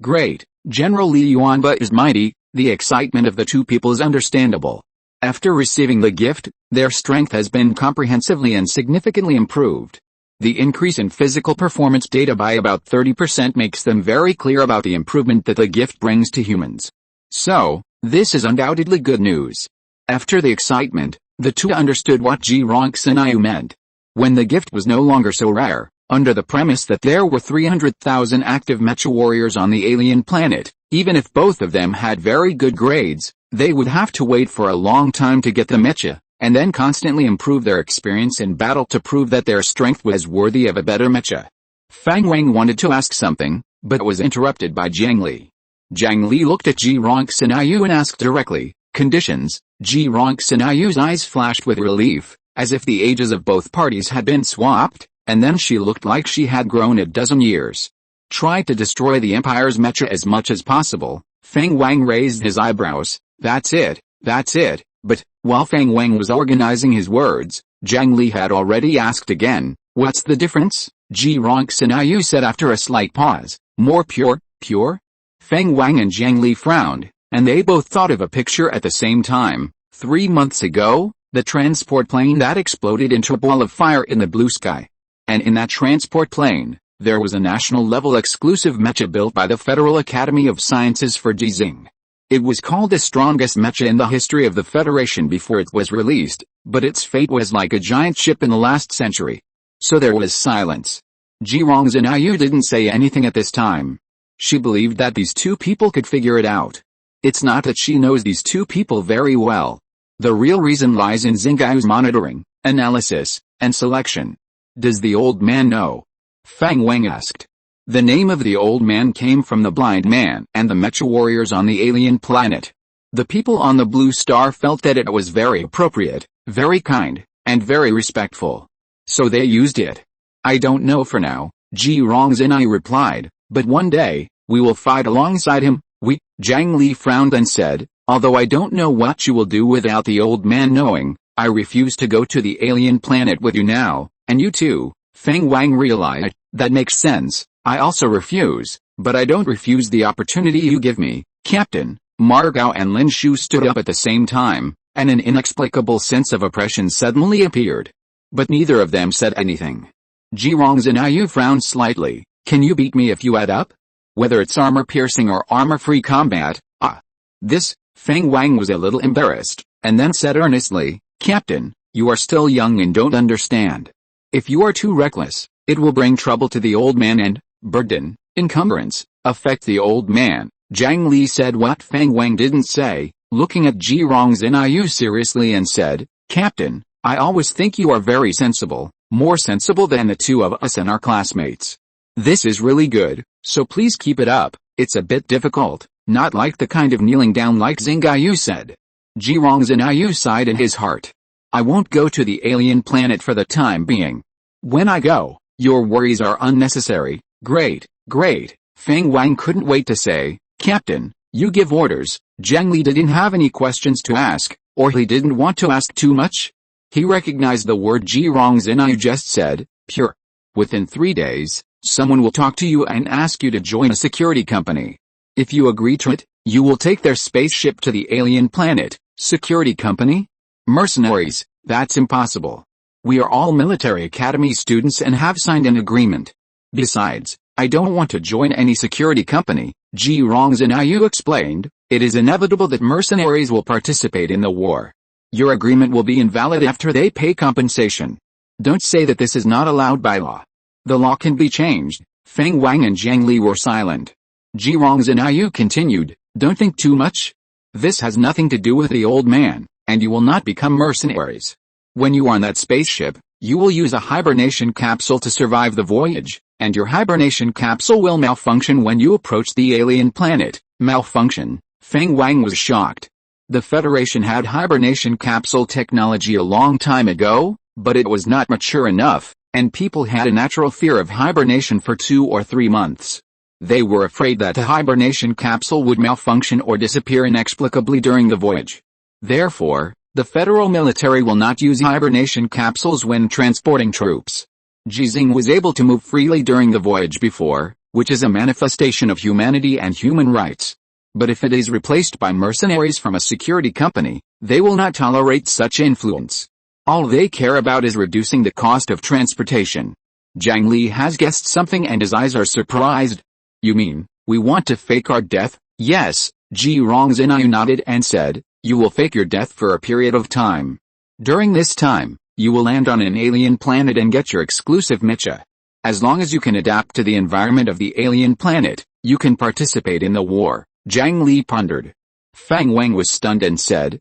A: great. General Li Yuanba is mighty. The excitement of the two people is understandable. After receiving the gift, their strength has been comprehensively and significantly improved. The increase in physical performance data by about 30% makes them very clear about the improvement that the gift brings to humans. So, this is undoubtedly good news. After the excitement, the two understood what Ji Xinghe meant. When the gift was no longer so rare, under the premise that there were 300,000 active mecha warriors on the alien planet, even if both of them had very good grades, they would have to wait for a long time to get the mecha, and then constantly improve their experience in battle to prove that their strength was worthy of a better mecha. Feng Wang wanted to ask something, but was interrupted by Zhang Li. Zhang Li looked at Ji Xinghe and asked directly, conditions? Ji Xinghe's eyes flashed with relief, as if the ages of both parties had been swapped, and then she looked like she had grown a dozen years. Try to destroy the Empire's mecha as much as possible. Feng Wang raised his eyebrows. That's it. But, while Feng Wang was organizing his words, Zhang Li had already asked again, what's the difference? Ji Xinghe said after a slight pause, more pure? Feng Wang and Zhang Li frowned, and they both thought of a picture at the same time. 3 months ago, the transport plane that exploded into a ball of fire in the blue sky. And in that transport plane, there was a national-level exclusive mecha built by the Federal Academy of Sciences for Ji Xinghe. It was called the strongest mecha in the history of the Federation before it was released, but its fate was like a giant ship in the last century. So there was silence. Ji Xinghe didn't say anything at this time. She believed that these two people could figure it out. It's not that she knows these two people very well. The real reason lies in Xinghe's monitoring, analysis, and selection. Does the old man know? Feng Wang asked. The name of the old man came from the blind man and the mecha warriors on the alien planet. The people on the blue star felt that it was very appropriate, very kind, and very respectful. So they used it. I don't know for now, Ji Xinghe replied, but one day, we will fight alongside him. Zhang Li frowned and said, although I don't know what you will do without the old man knowing, I refuse to go to the alien planet with you now, and you too. Feng Wang realized, that makes sense. I also refuse, but I don't refuse the opportunity you give me, Captain. Margao and Lin Shu stood up at the same time, and an inexplicable sense of oppression suddenly appeared. But neither of them said anything. Ji Xinghe frowned slightly. Can you beat me if you add up? Whether it's armor-piercing or armor-free combat, This, Feng Wang was a little embarrassed, and then said earnestly, Captain, you are still young and don't understand. If you are too reckless, it will bring trouble to the old man and, burden, encumbrance, affect the old man. Zhang Li said what Feng Wang didn't say, looking at Ji Xinghe seriously and said, Captain, I always think you are very sensible, more sensible than the two of us and our classmates. This is really good, so please keep it up. It's a bit difficult, not like the kind of kneeling down like Xinghe said. Ji Xinghe sighed in his heart. I won't go to the alien planet for the time being. When I go, your worries are unnecessary. Great. Feng Wang couldn't wait to say, Captain, you give orders. Zhang Li didn't have any questions to ask, or he didn't want to ask too much. He recognized the word Ji Xinghe just said, pure. Within 3 days, someone will talk to you and ask you to join a security company. If you agree to it, you will take their spaceship to the alien planet. Security company? Mercenaries, that's impossible. We are all military academy students and have signed an agreement. Besides, I don't want to join any security company, Ji Xinghe explained. It is inevitable that mercenaries will participate in the war. Your agreement will be invalid after they pay compensation. Don't say that this is not allowed by law. The law can be changed. Feng Wang and Zhang Li were silent. Ji Xinghe continued, don't think too much. This has nothing to do with the old man, and you will not become mercenaries. When you are on that spaceship, You will use a hibernation capsule to survive the voyage, and your hibernation capsule will malfunction when you approach the alien planet. Malfunction? Feng Wang was shocked. The Federation had hibernation capsule technology a long time ago, but it was not mature enough, and people had a natural fear of hibernation for 2 or 3 months. They were afraid that the hibernation capsule would malfunction or disappear inexplicably during the voyage. Therefore, the federal military will not use hibernation capsules when transporting troops. Ji Xinghe was able to move freely during the voyage before, which is a manifestation of humanity and human rights. But if it is replaced by mercenaries from a security company, they will not tolerate such influence. All they care about is reducing the cost of transportation. Zhang Li has guessed something and his eyes are surprised. You mean, we want to fake our death? Yes, Ji Xinghe nodded and said, you will fake your death for a period of time. During this time, you will land on an alien planet and get your exclusive mecha. As long as you can adapt to the environment of the alien planet, you can participate in the war. Zhang Li pondered. Feng Wang was stunned and said,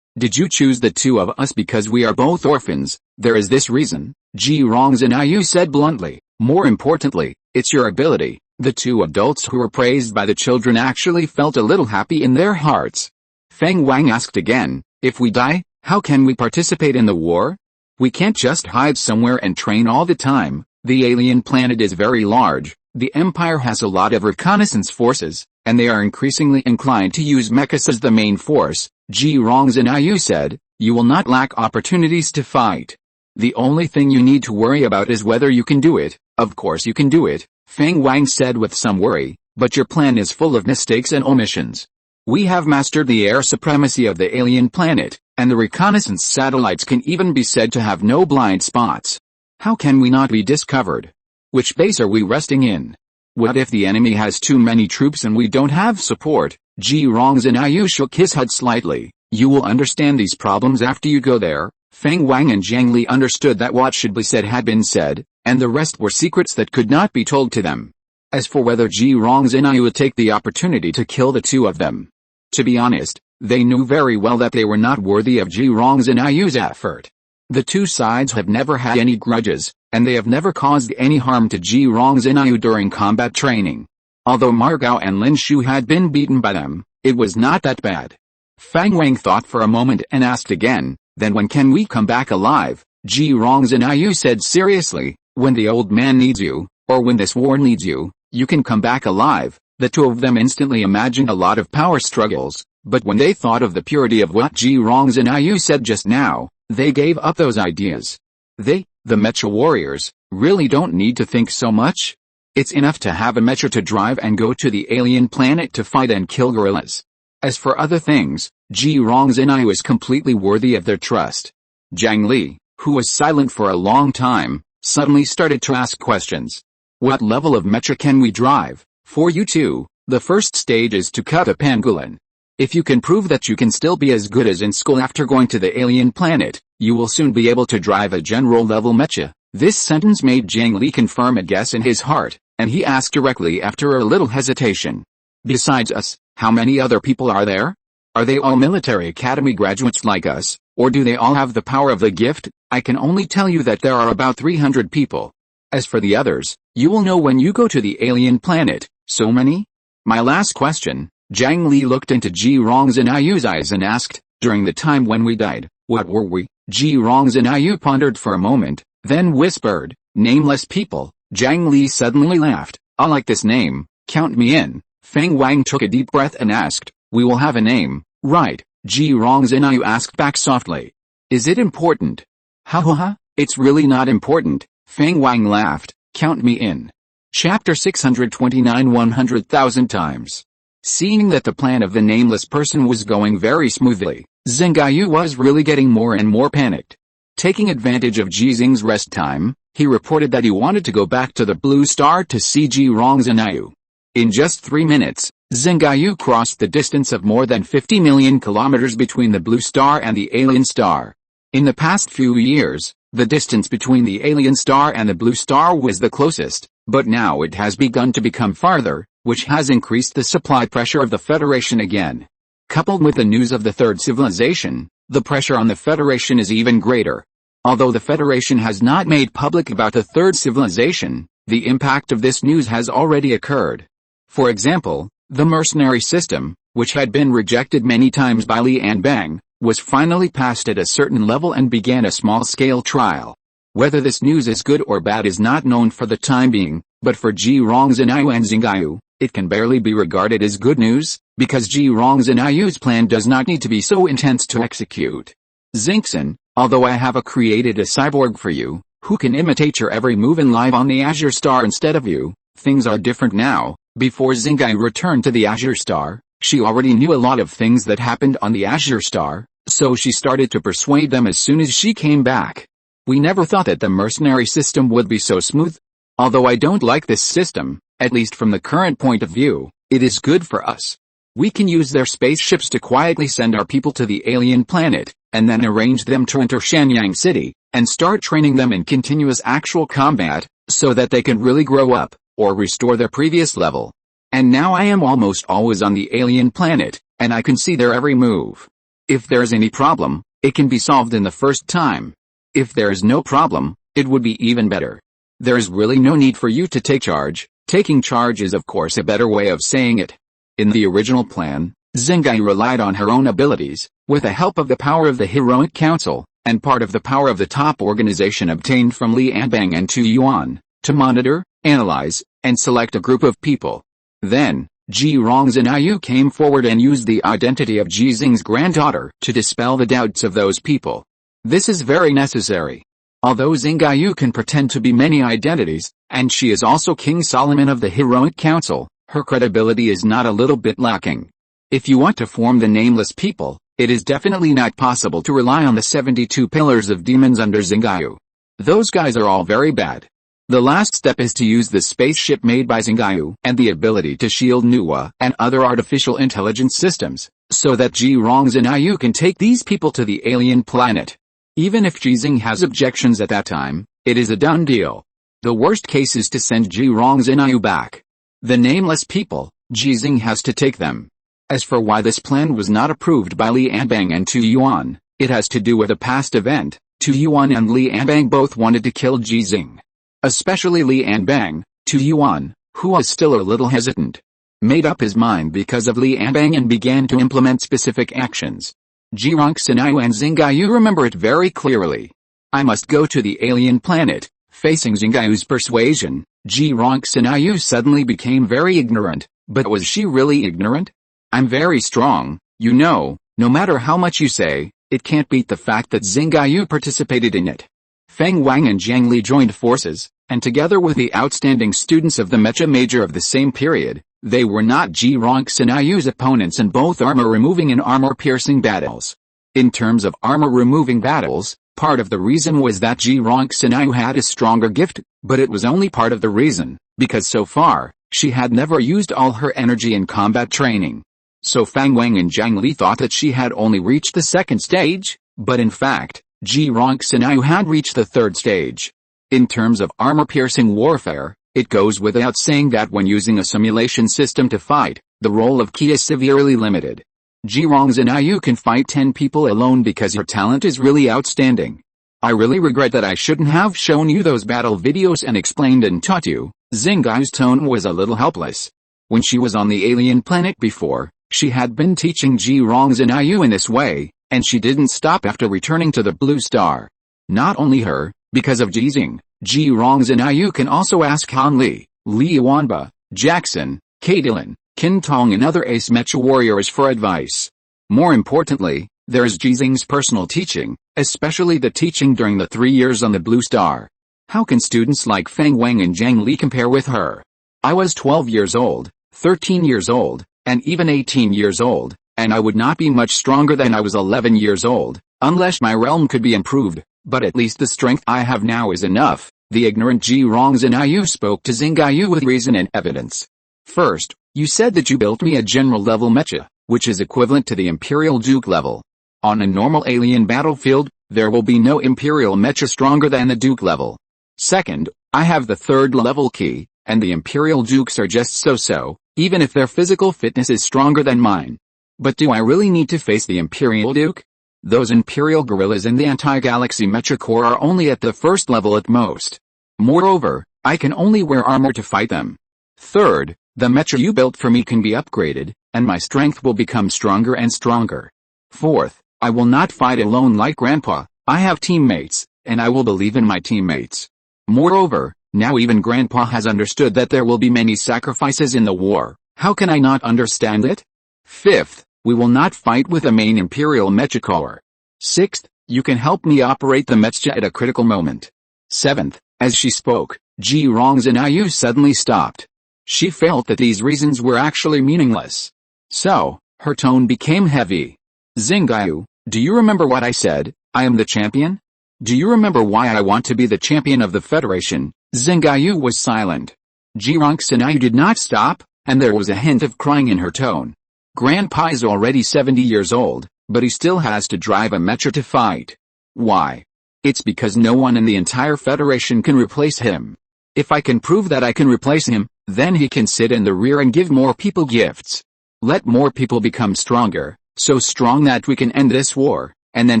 A: did you choose the two of us because we are both orphans? There is this reason, Ji Xinghe said bluntly. More importantly, it's your ability. The two adults who were praised by the children actually felt a little happy in their hearts. Feng Wang asked again, if we die, how can we participate in the war? We can't just hide somewhere and train all the time. The alien planet is very large, the Empire has a lot of reconnaissance forces, and they are increasingly inclined to use mechas as the main force. Ji Xinghe said, you will not lack opportunities to fight. The only thing you need to worry about is whether you can do it. Of course you can do it, Feng Wang said with some worry, but your plan is full of mistakes and omissions. We have mastered the air supremacy of the alien planet, and the reconnaissance satellites can even be said to have no blind spots. How can we not be discovered? Which base are we resting in? What if the enemy has too many troops and we don't have support? Ji Xinghe shook his head slightly. You will understand these problems after you go there. Feng Wang and Zhang Li understood that what should be said had been said, and the rest were secrets that could not be told to them. As for whether Ji Xinghe would take the opportunity to kill the two of them, to be honest, they knew very well that they were not worthy of Ji Xinghe's effort. The two sides have never had any grudges, and they have never caused any harm to Ji Xinghe during combat training. Although Margao and Lin Shu had been beaten by them, it was not that bad. Feng Wang thought for a moment and asked again, then when can we come back alive? Ji Xinghe said seriously, when the old man needs you, or when this war needs you, you can come back alive. The two of them instantly imagined a lot of power struggles, but when they thought of the purity of what Ji Xinghe said just now, they gave up those ideas. They, the mecha warriors, really don't need to think so much. It's enough to have a mecha to drive and go to the alien planet to fight and kill gorillas. As for other things, Ji Xinghe is completely worthy of their trust. Zhang Li, who was silent for a long time, suddenly started to ask questions. What level of mecha can we drive? For you two, the first stage is to cut a pangolin. If you can prove that you can still be as good as in school after going to the alien planet, you will soon be able to drive a general level mecha. This sentence made Zhang Li confirm a guess in his heart, and he asked directly after a little hesitation. Besides us, how many other people are there? Are they all military academy graduates like us, or do they all have the power of the gift? I can only tell you that there are about 300 people. As for the others, you will know when you go to the alien planet. So many? My last question. Zhang Li looked into Ji Xinghe's eyes and asked, during the time when we died, what were we? Ji Xinghe pondered for a moment, then whispered, nameless people. Zhang Li suddenly laughed. I like this name, count me in. Feng Wang took a deep breath and asked, we will have a name, right? Ji Xinghe asked back softly. Is it important? Ha, it's really not important. Feng Wang laughed, count me in. Chapter 629 100,000 times. Seeing that the plan of the nameless person was going very smoothly, Xinghe was really getting more and more panicked. Taking advantage of Ji Xinghe's rest time, he reported that he wanted to go back to the Blue Star to see Ji Xinghe. In just 3 minutes, Xinghe crossed the distance of more than 50 million kilometers between the Blue Star and the alien star. In the past few years, the distance between the alien star and the Blue Star was the closest, but now it has begun to become farther, which has increased the supply pressure of the Federation again. Coupled with the news of the third civilization, the pressure on the Federation is even greater. Although the Federation has not made public about the third civilization, the impact of this news has already occurred. For example, the mercenary system, which had been rejected many times by Li Anbang, was finally passed at a certain level and began a small-scale trial. Whether this news is good or bad is not known for the time being, but for Ji Xinghe and Xinghe, it can barely be regarded as good news, because Ji Xinghe's plan does not need to be so intense to execute. Xinghe, although I have created a cyborg for you, who can imitate your every move and live on the Azure Star instead of you, things are different now. Before Xinghe returned to the Azure Star, she already knew a lot of things that happened on the Azure Star, so she started to persuade them as soon as she came back. We never thought that the mercenary system would be so smooth. Although I don't like this system, at least from the current point of view, it is good for us. We can use their spaceships to quietly send our people to the alien planet, and then arrange them to enter Shanyang City, and start training them in continuous actual combat, so that they can really grow up, or restore their previous level. And now I am almost always on the alien planet, and I can see their every move. If there's any problem, it can be solved in the first time. If there is no problem, it would be even better. There is really no need for you to take charge. Taking charge is of course a better way of saying it. In the original plan, Xinghe relied on her own abilities, with the help of the power of the Heroic Council, and part of the power of the top organization obtained from Li Anbang and Tu Yuan, to monitor, analyze, and select a group of people. Then, Ji Xinghe came forward and used the identity of Ji Xinghe's granddaughter to dispel the doubts of those people. This is very necessary. Although Xinghe can pretend to be many identities, and she is also King Solomon of the Heroic Council, her credibility is not a little bit lacking. If you want to form the Nameless People, it is definitely not possible to rely on the 72 pillars of demons under Xinghe. Those guys are all very bad. The last step is to use the spaceship made by Xinghe and the ability to shield Nuwa and other artificial intelligence systems, so that Ji Xinghe can take these people to the alien planet. Even if Ji Xinghe has objections at that time, it is a done deal. The worst case is to send Ji Xinghe back. The Nameless People, Ji Xinghe has to take them. As for why this plan was not approved by Li Anbang and Tu Yuan, it has to do with a past event. Tu Yuan and Li Anbang both wanted to kill Ji Xinghe. Especially Li Anbang. Tu Yuan, who was still a little hesitant, made up his mind because of Li Anbang and began to implement specific actions. Ji Xinghe and Xinghe remember it very clearly. I must go to the alien planet. Facing Xinghe's persuasion, Ji Xinghe suddenly became very ignorant. But was she really ignorant? I'm very strong, you know, no matter how much you say, it can't beat the fact that Xinghe participated in it. Feng Wang and Zhang Li joined forces, and together with the outstanding students of the Mecha Major of the same period, they were not Ji Xinghe's opponents in both armor-removing and armor-piercing battles. In terms of armor-removing battles, part of the reason was that Ji Xinghe had a stronger gift, but it was only part of the reason, because so far, she had never used all her energy in combat training. So Feng Wang and Zhang Li thought that she had only reached the second stage, but in fact, Ji Xinghe had reached the third stage. In terms of armor-piercing warfare, it goes without saying that when using a simulation system to fight, the role of Ki is severely limited. Ji Xinghe can fight 10 people alone because her talent is really outstanding. I really regret that I shouldn't have shown you those battle videos and explained and taught you. Xinghe's tone was a little helpless. When she was on the alien planet before, she had been teaching Ji Xinghe in this way, and she didn't stop after returning to the Blue Star. Not only her, because of Ji Xinghe, Ji Xinghe can also ask Han Li, Li Yuanba, Jackson, Caitlin, Qin Tong and other ace mecha warriors for advice. More importantly, there's Ji Xinghe's personal teaching, especially the teaching during the 3 years on the Blue Star. How can students like Feng Wang and Zhang Li compare with her? I was 12 years old, 13 years old, and even 18 years old, and I would not be much stronger than I was 11 years old, unless my realm could be improved, but at least the strength I have now is enough. The ignorant Ji Xinghe spoke to Xinghe with reason and evidence. First, you said that you built me a general level mecha, which is equivalent to the Imperial Duke level. On a normal alien battlefield, there will be no Imperial mecha stronger than the Duke level. Second, I have the third level key, and the Imperial Dukes are just so-so, even if their physical fitness is stronger than mine. But do I really need to face the Imperial Duke? Those imperial gorillas in the anti-galaxy Mecha Corps are only at the first level at most. Moreover, I can only wear armor to fight them. Third, the mecha you built for me can be upgraded, and my strength will become stronger and stronger. Fourth, I will not fight alone like Grandpa. I have teammates, and I will believe in my teammates. Moreover, now even Grandpa has understood that there will be many sacrifices in the war. How can I not understand it? Fifth, we will not fight with the main Imperial Mecha Corps. Sixth, you can help me operate the Mecha at a critical moment. Seventh, as she spoke, Ji Xinghe suddenly stopped. She felt that these reasons were actually meaningless. So, her tone became heavy. Xinghe, do you remember what I said? I am the champion? Do you remember why I want to be the champion of the Federation? Xinghe was silent. Ji Xinghe did not stop, and there was a hint of crying in her tone. Grandpa is already 70 years old, but he still has to drive a mecha to fight. Why? It's because no one in the entire Federation can replace him. If I can prove that I can replace him, then he can sit in the rear and give more people gifts. Let more people become stronger, so strong that we can end this war, and then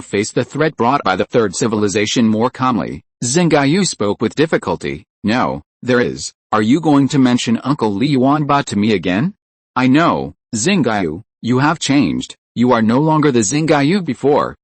A: face the threat brought by the third civilization more calmly. Xinghe spoke with difficulty. No, there is. Are you going to mention Uncle Li Yuanba to me again? I know, Xinghe, you have changed. You are no longer the Xinghe before.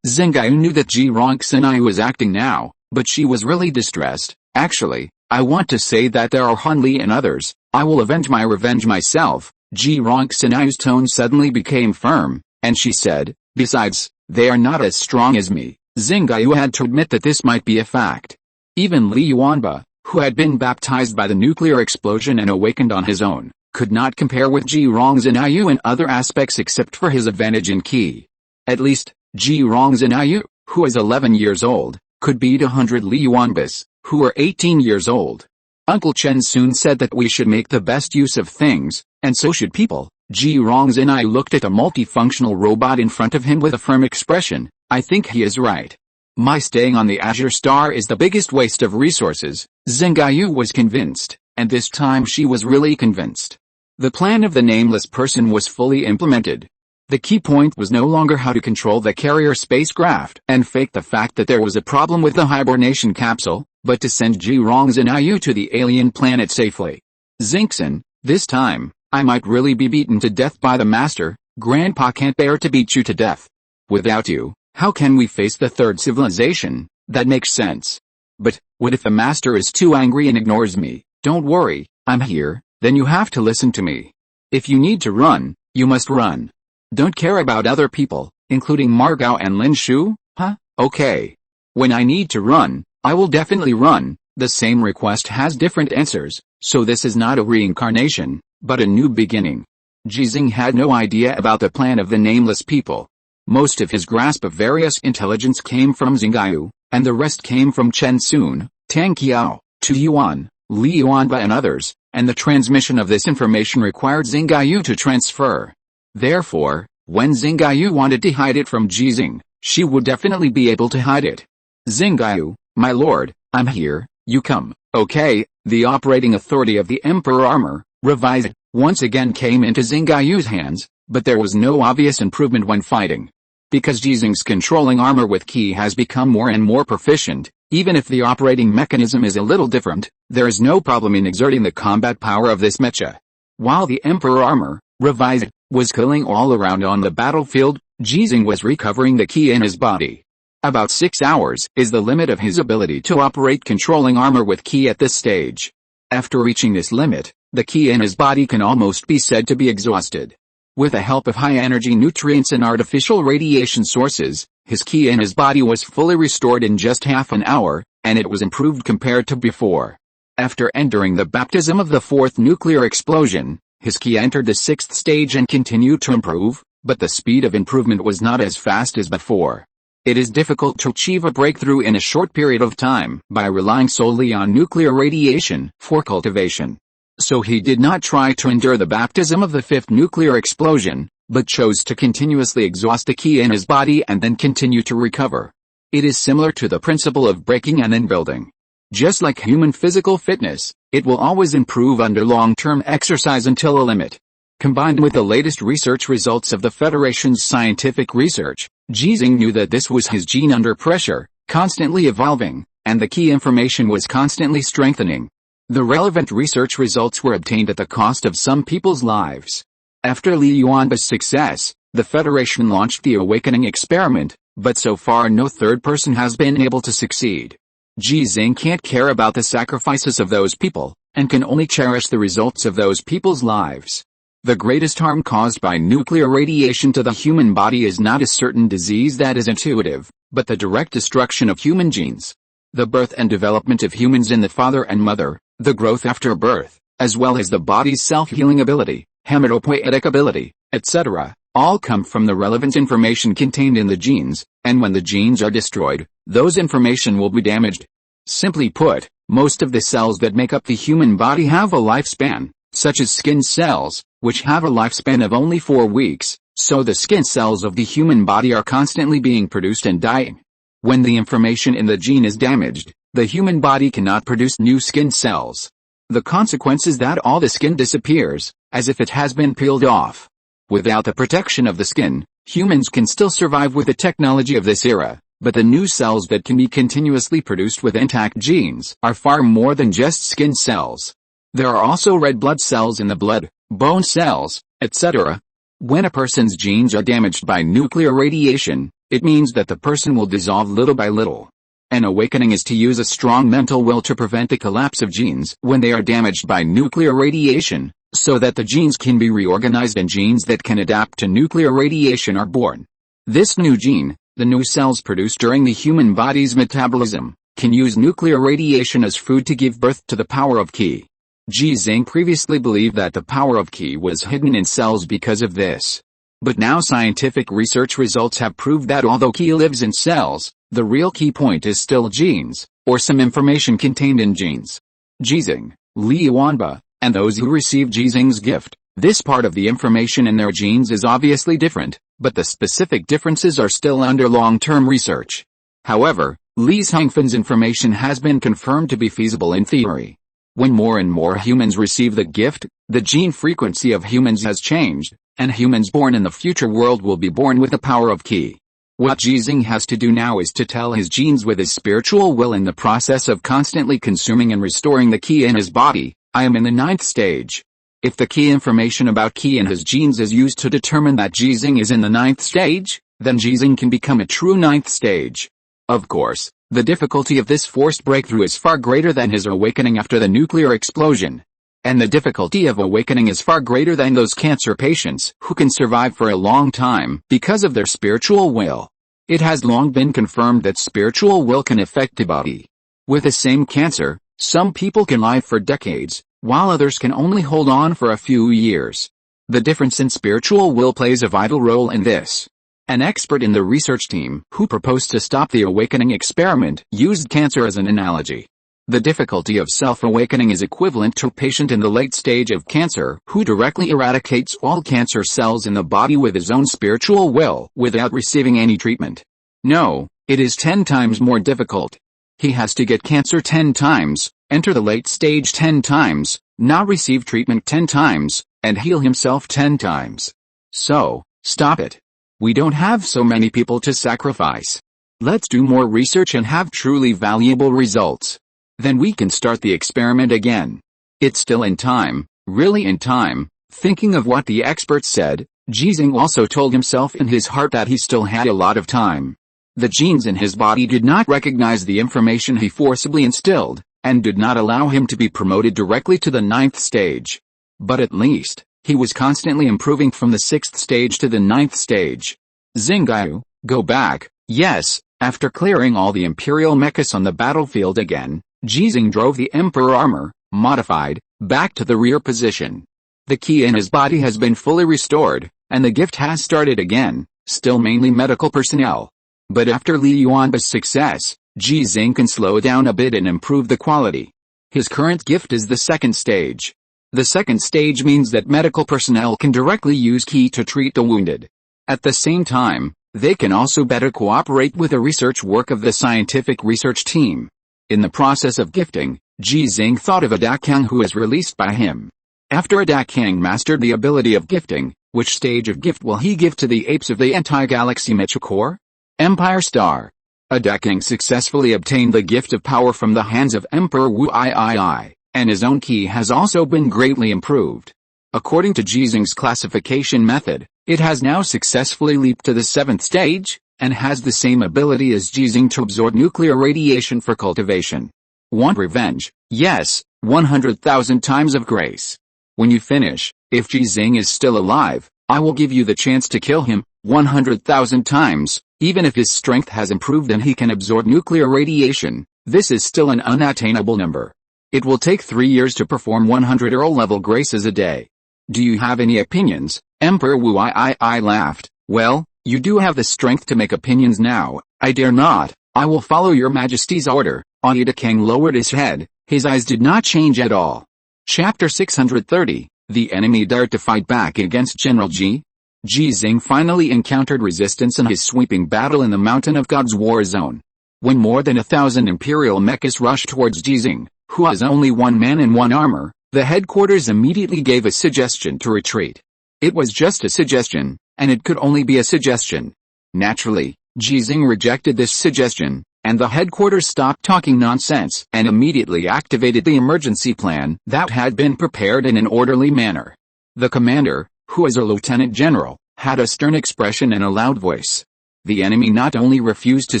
A: Xinghe knew that Ji Xinghe was acting now, but she was really distressed. Actually, I want to say that there are Han Li and others. I will avenge my revenge myself. Ji Xinghe's tone suddenly became firm, and she said, besides, they are not as strong as me. Xinghe had to admit that this might be a fact. Even Li Yuanba, who had been baptized by the nuclear explosion and awakened on his own, could not compare with Ji Xinghe in other aspects except for his advantage in ki. At least, Ji Xinghe, who is 11 years old, could beat 100 Li Yuanbas, who are 18 years old. Uncle Chen soon said that we should make the best use of things, and so should people. Ji Xinghe looked at a multifunctional robot in front of him with a firm expression. I think he is right. My staying on the Azure Star is the biggest waste of resources. Xinghe was convinced, and this time she was really convinced. The plan of the nameless person was fully implemented. The key point was no longer how to control the carrier spacecraft and fake the fact that there was a problem with the hibernation capsule, but to send Ji Xinghe to the alien planet safely. Xinghe, this time, I might really be beaten to death by the Master. Grandpa can't bear to beat you to death. Without you, how can we face the third civilization? That makes sense. But, what if the Master is too angry and ignores me? Don't worry, I'm here. Then you have to listen to me. If you need to run, you must run. Don't care about other people, including Margao and Lin Shu? Huh? Okay. When I need to run, I will definitely run. The same request has different answers, so this is not a reincarnation, but a new beginning. Ji Xinghe had no idea about the plan of the nameless people. Most of his grasp of various intelligence came from Xinghe, and the rest came from Chen Sun, Tang Qiao, Tu Yuan, Li Yuanba and others, and the transmission of this information required Xinghe to transfer. Therefore, when Xinghe wanted to hide it from Ji Xinghe, she would definitely be able to hide it. Xinghe, my lord, I'm here, you come. Okay, the operating authority of the Emperor armor, revised, once again came into Xinghe's hands, but there was no obvious improvement when fighting. Because Ji Xinghe's controlling armor with ki has become more and more proficient, even if the operating mechanism is a little different, there is no problem in exerting the combat power of this mecha. While the Emperor armor, revised, was killing all around on the battlefield, Ji Xinghe was recovering the ki in his body. About 6 hours is the limit of his ability to operate controlling armor with ki at this stage. After reaching this limit, the ki in his body can almost be said to be exhausted. With the help of high-energy nutrients and artificial radiation sources, his ki in his body was fully restored in just half an hour, and it was improved compared to before. After entering the baptism of the fourth nuclear explosion, his ki entered the sixth stage and continued to improve, but the speed of improvement was not as fast as before. It is difficult to achieve a breakthrough in a short period of time by relying solely on nuclear radiation for cultivation. So he did not try to endure the baptism of the fifth nuclear explosion, but chose to continuously exhaust the ki in his body and then continue to recover. It is similar to the principle of breaking and then building. Just like human physical fitness, it will always improve under long-term exercise until a limit. Combined with the latest research results of the Federation's scientific research, Ji Xinghe knew that this was his gene under pressure, constantly evolving, and the key information was constantly strengthening. The relevant research results were obtained at the cost of some people's lives. After Li Yuanba's success, the Federation launched the Awakening experiment, but so far no third person has been able to succeed. Ji Xinghe can't care about the sacrifices of those people, and can only cherish the results of those people's lives. The greatest harm caused by nuclear radiation to the human body is not a certain disease that is intuitive, but the direct destruction of human genes. The birth and development of humans in the father and mother, the growth after birth, as well as the body's self-healing ability, hematopoietic ability, etc., all come from the relevant information contained in the genes, and when the genes are destroyed, those information will be damaged. Simply put, most of the cells that make up the human body have a lifespan, such as skin cells, which have a lifespan of only 4 weeks, so the skin cells of the human body are constantly being produced and dying. When the information in the gene is damaged, the human body cannot produce new skin cells. The consequence is that all the skin disappears, as if it has been peeled off. Without the protection of the skin, humans can still survive with the technology of this era, but the new cells that can be continuously produced with intact genes are far more than just skin cells. There are also red blood cells in the blood, bone cells, etc. When a person's genes are damaged by nuclear radiation, it means that the person will dissolve little by little. An awakening is to use a strong mental will to prevent the collapse of genes when they are damaged by nuclear radiation, so that the genes can be reorganized and genes that can adapt to nuclear radiation are born. This new gene, the new cells produced during the human body's metabolism, can use nuclear radiation as food to give birth to the power of Qi. Ji Xinghe previously believed that the power of Qi was hidden in cells because of this. But now scientific research results have proved that although Qi lives in cells, the real key point is still genes, or some information contained in genes. Ji Xinghe, Li Yuanba, and those who receive Ji Xinghe's gift, this part of the information in their genes is obviously different, but the specific differences are still under long-term research. However, Li Xingfen's information has been confirmed to be feasible in theory. When more and more humans receive the gift, the gene frequency of humans has changed, and humans born in the future world will be born with the power of Qi. What Ji Xinghe has to do now is to tell his genes with his spiritual will in the process of constantly consuming and restoring the Qi in his body. I am in the 9th stage. If the key information about Qi in his genes is used to determine that Ji Xinghe is in the 9th stage, then Ji Xinghe can become a true 9th stage. Of course, the difficulty of this forced breakthrough is far greater than his awakening after the nuclear explosion. And the difficulty of awakening is far greater than those cancer patients who can survive for a long time because of their spiritual will. It has long been confirmed that spiritual will can affect the body. With the same cancer, some people can live for decades, while others can only hold on for a few years. The difference in spiritual will plays a vital role in this. An expert in the research team who proposed to stop the awakening experiment used cancer as an analogy. The difficulty of self-awakening is equivalent to a patient in the late stage of cancer who directly eradicates all cancer cells in the body with his own spiritual will without receiving any treatment. No, it is 10 times more difficult. He has to get cancer 10 times, enter the late stage 10 times, not receive treatment 10 times, and heal himself 10 times. So, stop it. We don't have so many people to sacrifice. Let's do more research and have truly valuable results. Then we can start the experiment again. It's still in time, really in time. Thinking of what the experts said, Ji Xinghe also told himself in his heart that he still had a lot of time. The genes in his body did not recognize the information he forcibly instilled, and did not allow him to be promoted directly to the 9th stage. But at least, he was constantly improving from the 6th stage to the 9th stage. Xinghe, go back. Yes, after clearing all the imperial mechas on the battlefield again, Ji Xinghe drove the Emperor armor, modified, back to the rear position. The Qi in his body has been fully restored, and the gift has started again, still mainly medical personnel. But after Li Yuanba's success, Ji Xinghe can slow down a bit and improve the quality. His current gift is the 2nd stage. The 2nd stage means that medical personnel can directly use Qi to treat the wounded. At the same time, they can also better cooperate with the research work of the scientific research team. In the process of gifting, Ji Xinghe thought of a Dakang who is released by him. After Ji Xinghe mastered the ability of gifting, which stage of gift will he give to the apes of the anti-galaxy Mecha Corps? Empire Star. Ji Xinghe successfully obtained the gift of power from the hands of Emperor Wu II, and his own ki has also been greatly improved. According to Ji Xinghe's classification method, it has now successfully leaped to the 7th stage, and has the same ability as Ji Xinghe to absorb nuclear radiation for cultivation. Want revenge? Yes, 100,000 times of grace. When you finish, if Ji Xinghe is still alive, I will give you the chance to kill him, 100,000 times, even if his strength has improved and he can absorb nuclear radiation. This is still an unattainable number. It will take 3 years to perform 100 level graces a day. Do you have any opinions? Emperor Wu II laughed. Well, you do have the strength to make opinions now. I dare not. I will follow your majesty's order. Ji Xinghe lowered his head. His eyes did not change at all. Chapter 630. The enemy dared to fight back against General Ji. Ji Xinghe finally encountered resistance in his sweeping battle in the Mountain of God's war zone. When more than 1,000 imperial mechas rushed towards Ji Xinghe, who has only one man and one armor, the headquarters immediately gave a suggestion to retreat. It was just a suggestion, and it could only be a suggestion. Naturally, Ji Xinghe rejected this suggestion, and the headquarters stopped talking nonsense and immediately activated the emergency plan that had been prepared in an orderly manner. The commander, who is a lieutenant general, had a stern expression and a loud voice. The enemy not only refused to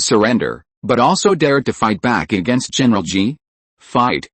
A: surrender, but also dared to fight back against General Ji. Fight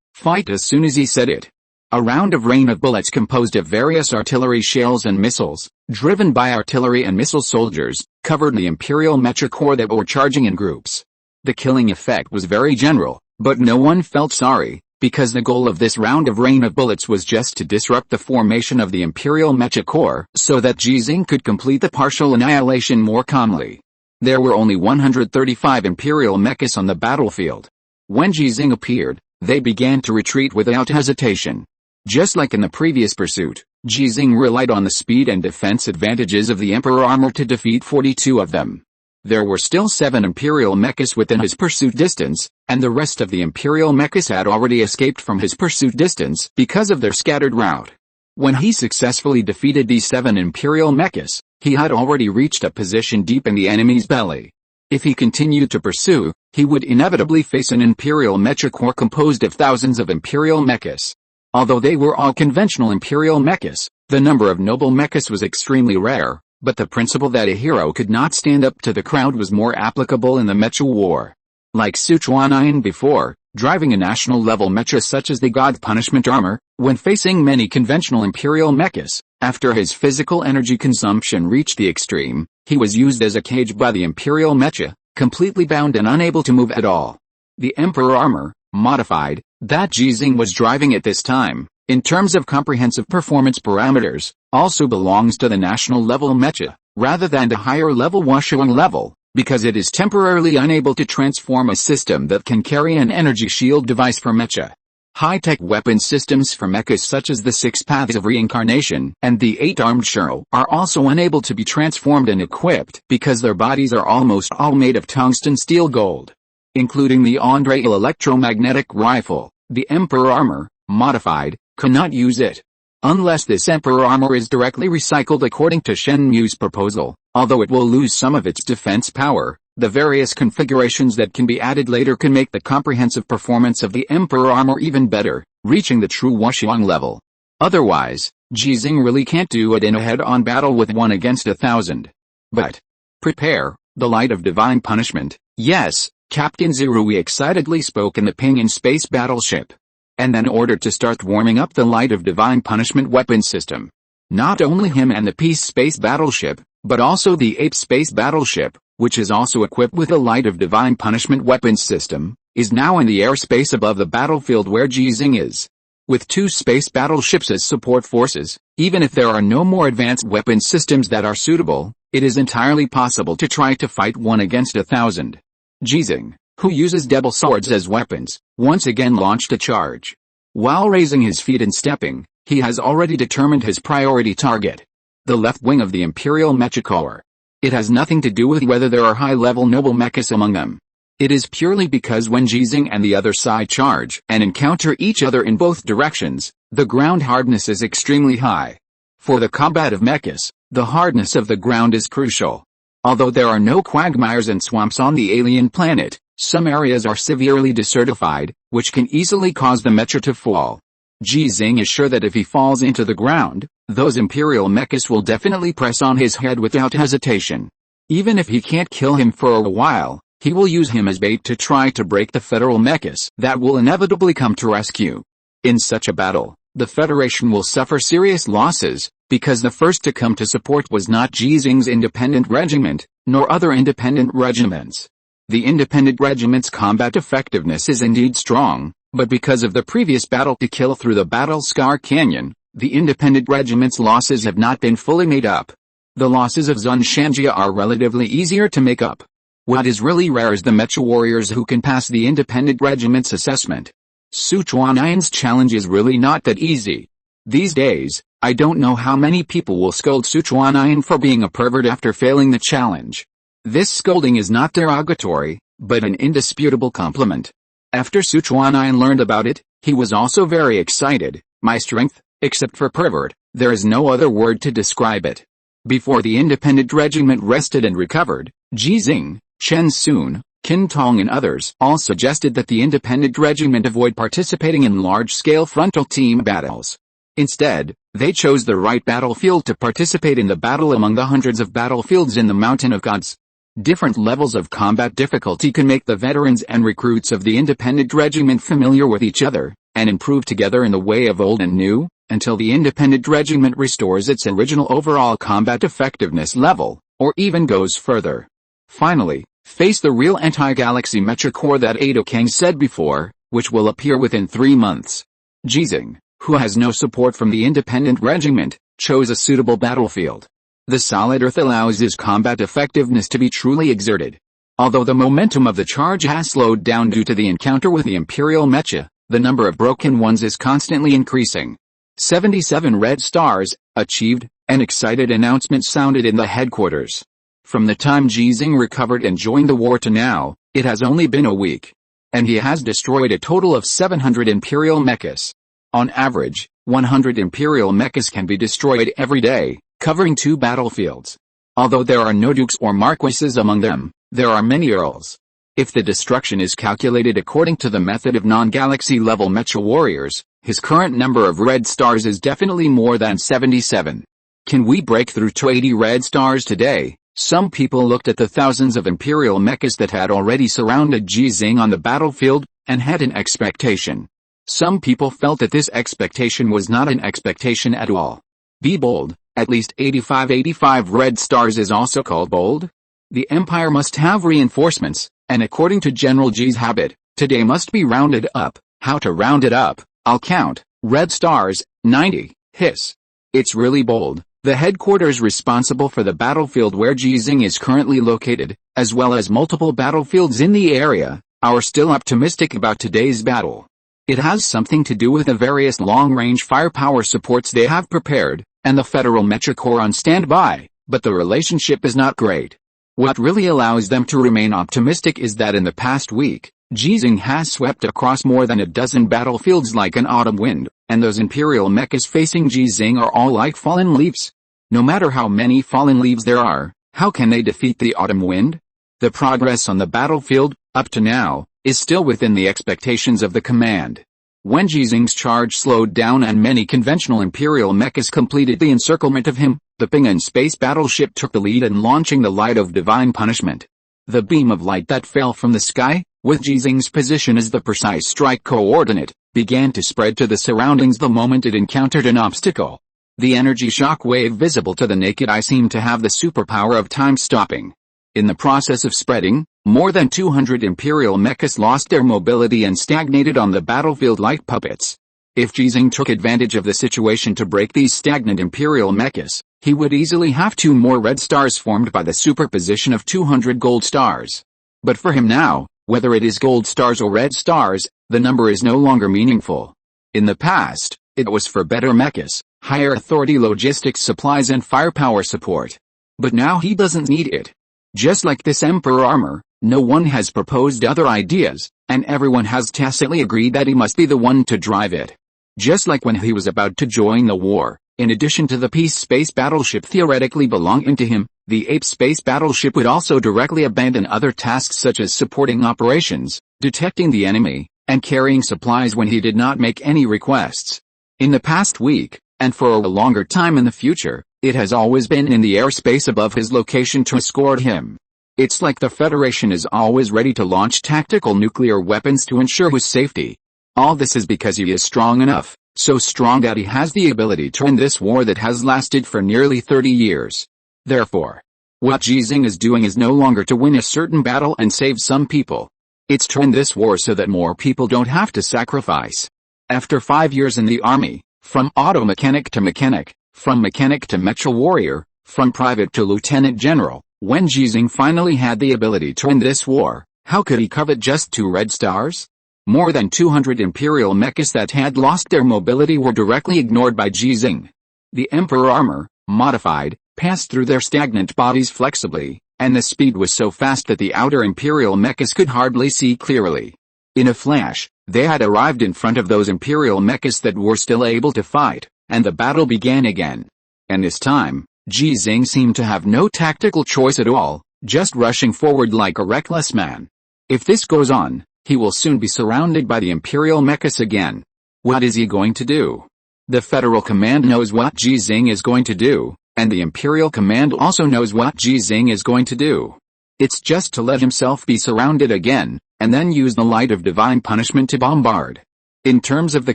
A: as soon as he said it. A round of rain of bullets composed of various artillery shells and missiles, driven by artillery and missile soldiers, covered the Imperial Mecha Corps that were charging in groups. The killing effect was very general, but no one felt sorry, because the goal of this round of rain of bullets was just to disrupt the formation of the Imperial Mecha Corps so that Ji Xinghe could complete the partial annihilation more calmly. There were only 135 Imperial mechas on the battlefield. When Ji Xinghe appeared, they began to retreat without hesitation. Just like in the previous pursuit, Ji Xinghe relied on the speed and defense advantages of the Emperor armor to defeat 42 of them. There were still 7 Imperial mechas within his pursuit distance, and the rest of the Imperial mechas had already escaped from his pursuit distance because of their scattered route. When he successfully defeated these 7 Imperial mechas, he had already reached a position deep in the enemy's belly. If he continued to pursue, he would inevitably face an Imperial Mecha Corps composed of thousands of Imperial mechas. Although they were all conventional Imperial mechas, the number of noble mechas was extremely rare, but the principle that a hero could not stand up to the crowd was more applicable in the Mecha War. Like Sichuan before, driving a national-level mecha such as the God Punishment armor, when facing many conventional Imperial mechas, after his physical energy consumption reached the extreme, he was used as a cage by the Imperial mecha, completely bound and unable to move at all. The Emperor armor, modified, that Ji Xinghe was driving at this time, in terms of comprehensive performance parameters, also belongs to the national-level mecha, rather than the higher-level Washuang level, because it is temporarily unable to transform a system that can carry an energy shield device for mecha. High-tech weapon systems for mechas such as the 6 Paths of Reincarnation and the 8 Armed Shiro are also unable to be transformed and equipped because their bodies are almost all made of tungsten steel gold. Including the Andreil electromagnetic rifle, the Emperor armor, modified, cannot use it. Unless this Emperor armor is directly recycled according to Shenmue's proposal, although it will lose some of its defense power, the various configurations that can be added later can make the comprehensive performance of the Emperor armor even better, reaching the true Washuang level. Otherwise, Ji Xinghe really can't do it in a head-on battle with 1 against 1,000. But prepare the light of divine punishment. Yes, Captain Zirui excitedly spoke in the Pinyin space battleship. And then ordered to start warming up the light of divine punishment weapon system. Not only him and the Peace space battleship, but also the Ape space battleship, which is also equipped with the light of divine punishment weapons system, is now in the airspace above the battlefield where Ji Xinghe is. With 2 space battleships as support forces, even if there are no more advanced weapon systems that are suitable, it is entirely possible to try to fight 1 against 1,000. Ji Xinghe, who uses double swords as weapons, once again launched a charge. While raising his feet and stepping, he has already determined his priority target. The left wing of the Imperial Mecha Corps. It has nothing to do with whether there are high-level noble mechas among them. It is purely because when Ji Xinghe and the other side charge and encounter each other in both directions, The ground hardness is extremely high. For the combat of mechas, the hardness of the ground is crucial. Although there are no quagmires and swamps on the alien planet, some areas are severely desertified, which can easily cause the mecha to fall. Ji Xinghe is sure that if he falls into the ground, those imperial mechas will definitely press on his head without hesitation. Even if he can't kill him for a while, he will use him as bait to try to break the federal mechas that will inevitably come to rescue. In such a battle, the Federation will suffer serious losses, because the first to come to support was not Ji Xinghe's independent regiment, nor other independent regiments. The independent regiment's combat effectiveness is indeed strong, but because of the previous battle to kill through the Battle Scar Canyon, the independent regiment's losses have not been fully made up. The losses of Xinghe are relatively easier to make up. What is really rare is the mecha warriors who can pass the independent regiment's assessment. Sichuanyan's challenge is really not that easy. These days, I don't know how many people will scold Sichuanyan for being a pervert after failing the challenge. This scolding is not derogatory, but an indisputable compliment. After Sichuanyan learned about it, he was also very excited. My strength, except for pervert, there is no other word to describe it. Before the independent regiment rested and recovered, Ji Xinghe, Chen Sun, Qin Tong and others all suggested that the independent regiment avoid participating in large-scale frontal team battles. Instead, they chose the right battlefield to participate in the battle among the hundreds of battlefields in the Mountain of Gods. Different levels of combat difficulty can make the veterans and recruits of the independent regiment familiar with each other, and improve together in the way of old and new, until the independent regiment restores its original overall combat effectiveness level, or even goes further. Finally, face the real anti-galaxy mecha corps that Ada Kang said before, which will appear within 3 months. Ji Xinghe, who has no support from the independent regiment, chose a suitable battlefield. The solid earth allows his combat effectiveness to be truly exerted. Although the momentum of the charge has slowed down due to the encounter with the imperial mecha, the number of broken ones is constantly increasing. 77 red stars, achieved, an excited announcement sounded in the headquarters. From the time Ji Xinghe recovered and joined the war to now, it has only been a week. And he has destroyed a total of 700 imperial mechas. On average, 100 imperial mechas can be destroyed every day, covering 2 battlefields. Although there are no dukes or marquises among them, there are many earls. If the destruction is calculated according to the method of non-galaxy level mecha warriors, his current number of red stars is definitely more than 77. Can we break through to 80 red stars today? Some people looked at the thousands of imperial mechas that had already surrounded Ji Xinghe on the battlefield, and had an expectation. Some people felt that this expectation was not an expectation at all. Be bold, at least 85 red stars is also called bold. The Empire must have reinforcements, and according to General Ji's habit, today must be rounded up. How to round it up? I'll count. Red stars, 90, hiss. It's really bold. The headquarters responsible for the battlefield where Ji Xinghe is currently located, as well as multiple battlefields in the area, are still optimistic about today's battle. It has something to do with the various long-range firepower supports they have prepared, and the Federal Mecha Corps on standby, but the relationship is not great. What really allows them to remain optimistic is that in the past week, Ji Xinghe has swept across more than a dozen battlefields like an autumn wind, and those imperial mechas facing Ji Xinghe are all like fallen leaves. No matter how many fallen leaves there are, how can they defeat the autumn wind? The progress on the battlefield, up to now, is still within the expectations of the command. When Ji Xinghe's charge slowed down and many conventional imperial mechas completed the encirclement of him, the Pingan space battleship took the lead in launching the light of divine punishment. The beam of light that fell from the sky, with Ji Xinghe's position as the precise strike coordinate, began to spread to the surroundings the moment it encountered an obstacle. The energy shock wave visible to the naked eye seemed to have the superpower of time stopping. In the process of spreading, more than 200 imperial mechas lost their mobility and stagnated on the battlefield like puppets. If Ji Xinghe took advantage of the situation to break these stagnant imperial mechas, he would easily have 2 more red stars formed by the superposition of 200 gold stars. But for him now, whether it is gold stars or red stars, the number is no longer meaningful. In the past, it was for better mechas, higher authority logistics supplies and firepower support. But now he doesn't need it. Just like this Emperor armor, no one has proposed other ideas, and everyone has tacitly agreed that he must be the one to drive it. Just like when he was about to join the war, in addition to the peace space battleship theoretically belonging to him, the ape space battleship would also directly abandon other tasks such as supporting operations, detecting the enemy, and carrying supplies when he did not make any requests. In the past week, and for a longer time in the future, it has always been in the airspace above his location to escort him. It's like the Federation is always ready to launch tactical nuclear weapons to ensure his safety. All this is because he is strong enough, so strong that he has the ability to end this war that has lasted for nearly 30 years. Therefore, what Ji Xinghe is doing is no longer to win a certain battle and save some people. It's to end this war so that more people don't have to sacrifice. After 5 years in the army, from auto mechanic to mechanic, from mechanic to mecha warrior, from private to lieutenant general, when Ji Xinghe finally had the ability to end this war, how could he covet just 2 red stars? More than 200 imperial mechas that had lost their mobility were directly ignored by Ji Xinghe. The emperor armor, modified, passed through their stagnant bodies flexibly, and the speed was so fast that the outer imperial mechas could hardly see clearly. In a flash, they had arrived in front of those imperial mechas that were still able to fight, and the battle began again. And this time, Ji Xinghe seemed to have no tactical choice at all, just rushing forward like a reckless man. If this goes on, he will soon be surrounded by the imperial mechas again. What is he going to do? The Federal Command knows what Ji Xinghe is going to do, and the Imperial Command also knows what Ji Xinghe is going to do. It's just to let himself be surrounded again, and then use the light of divine punishment to bombard. In terms of the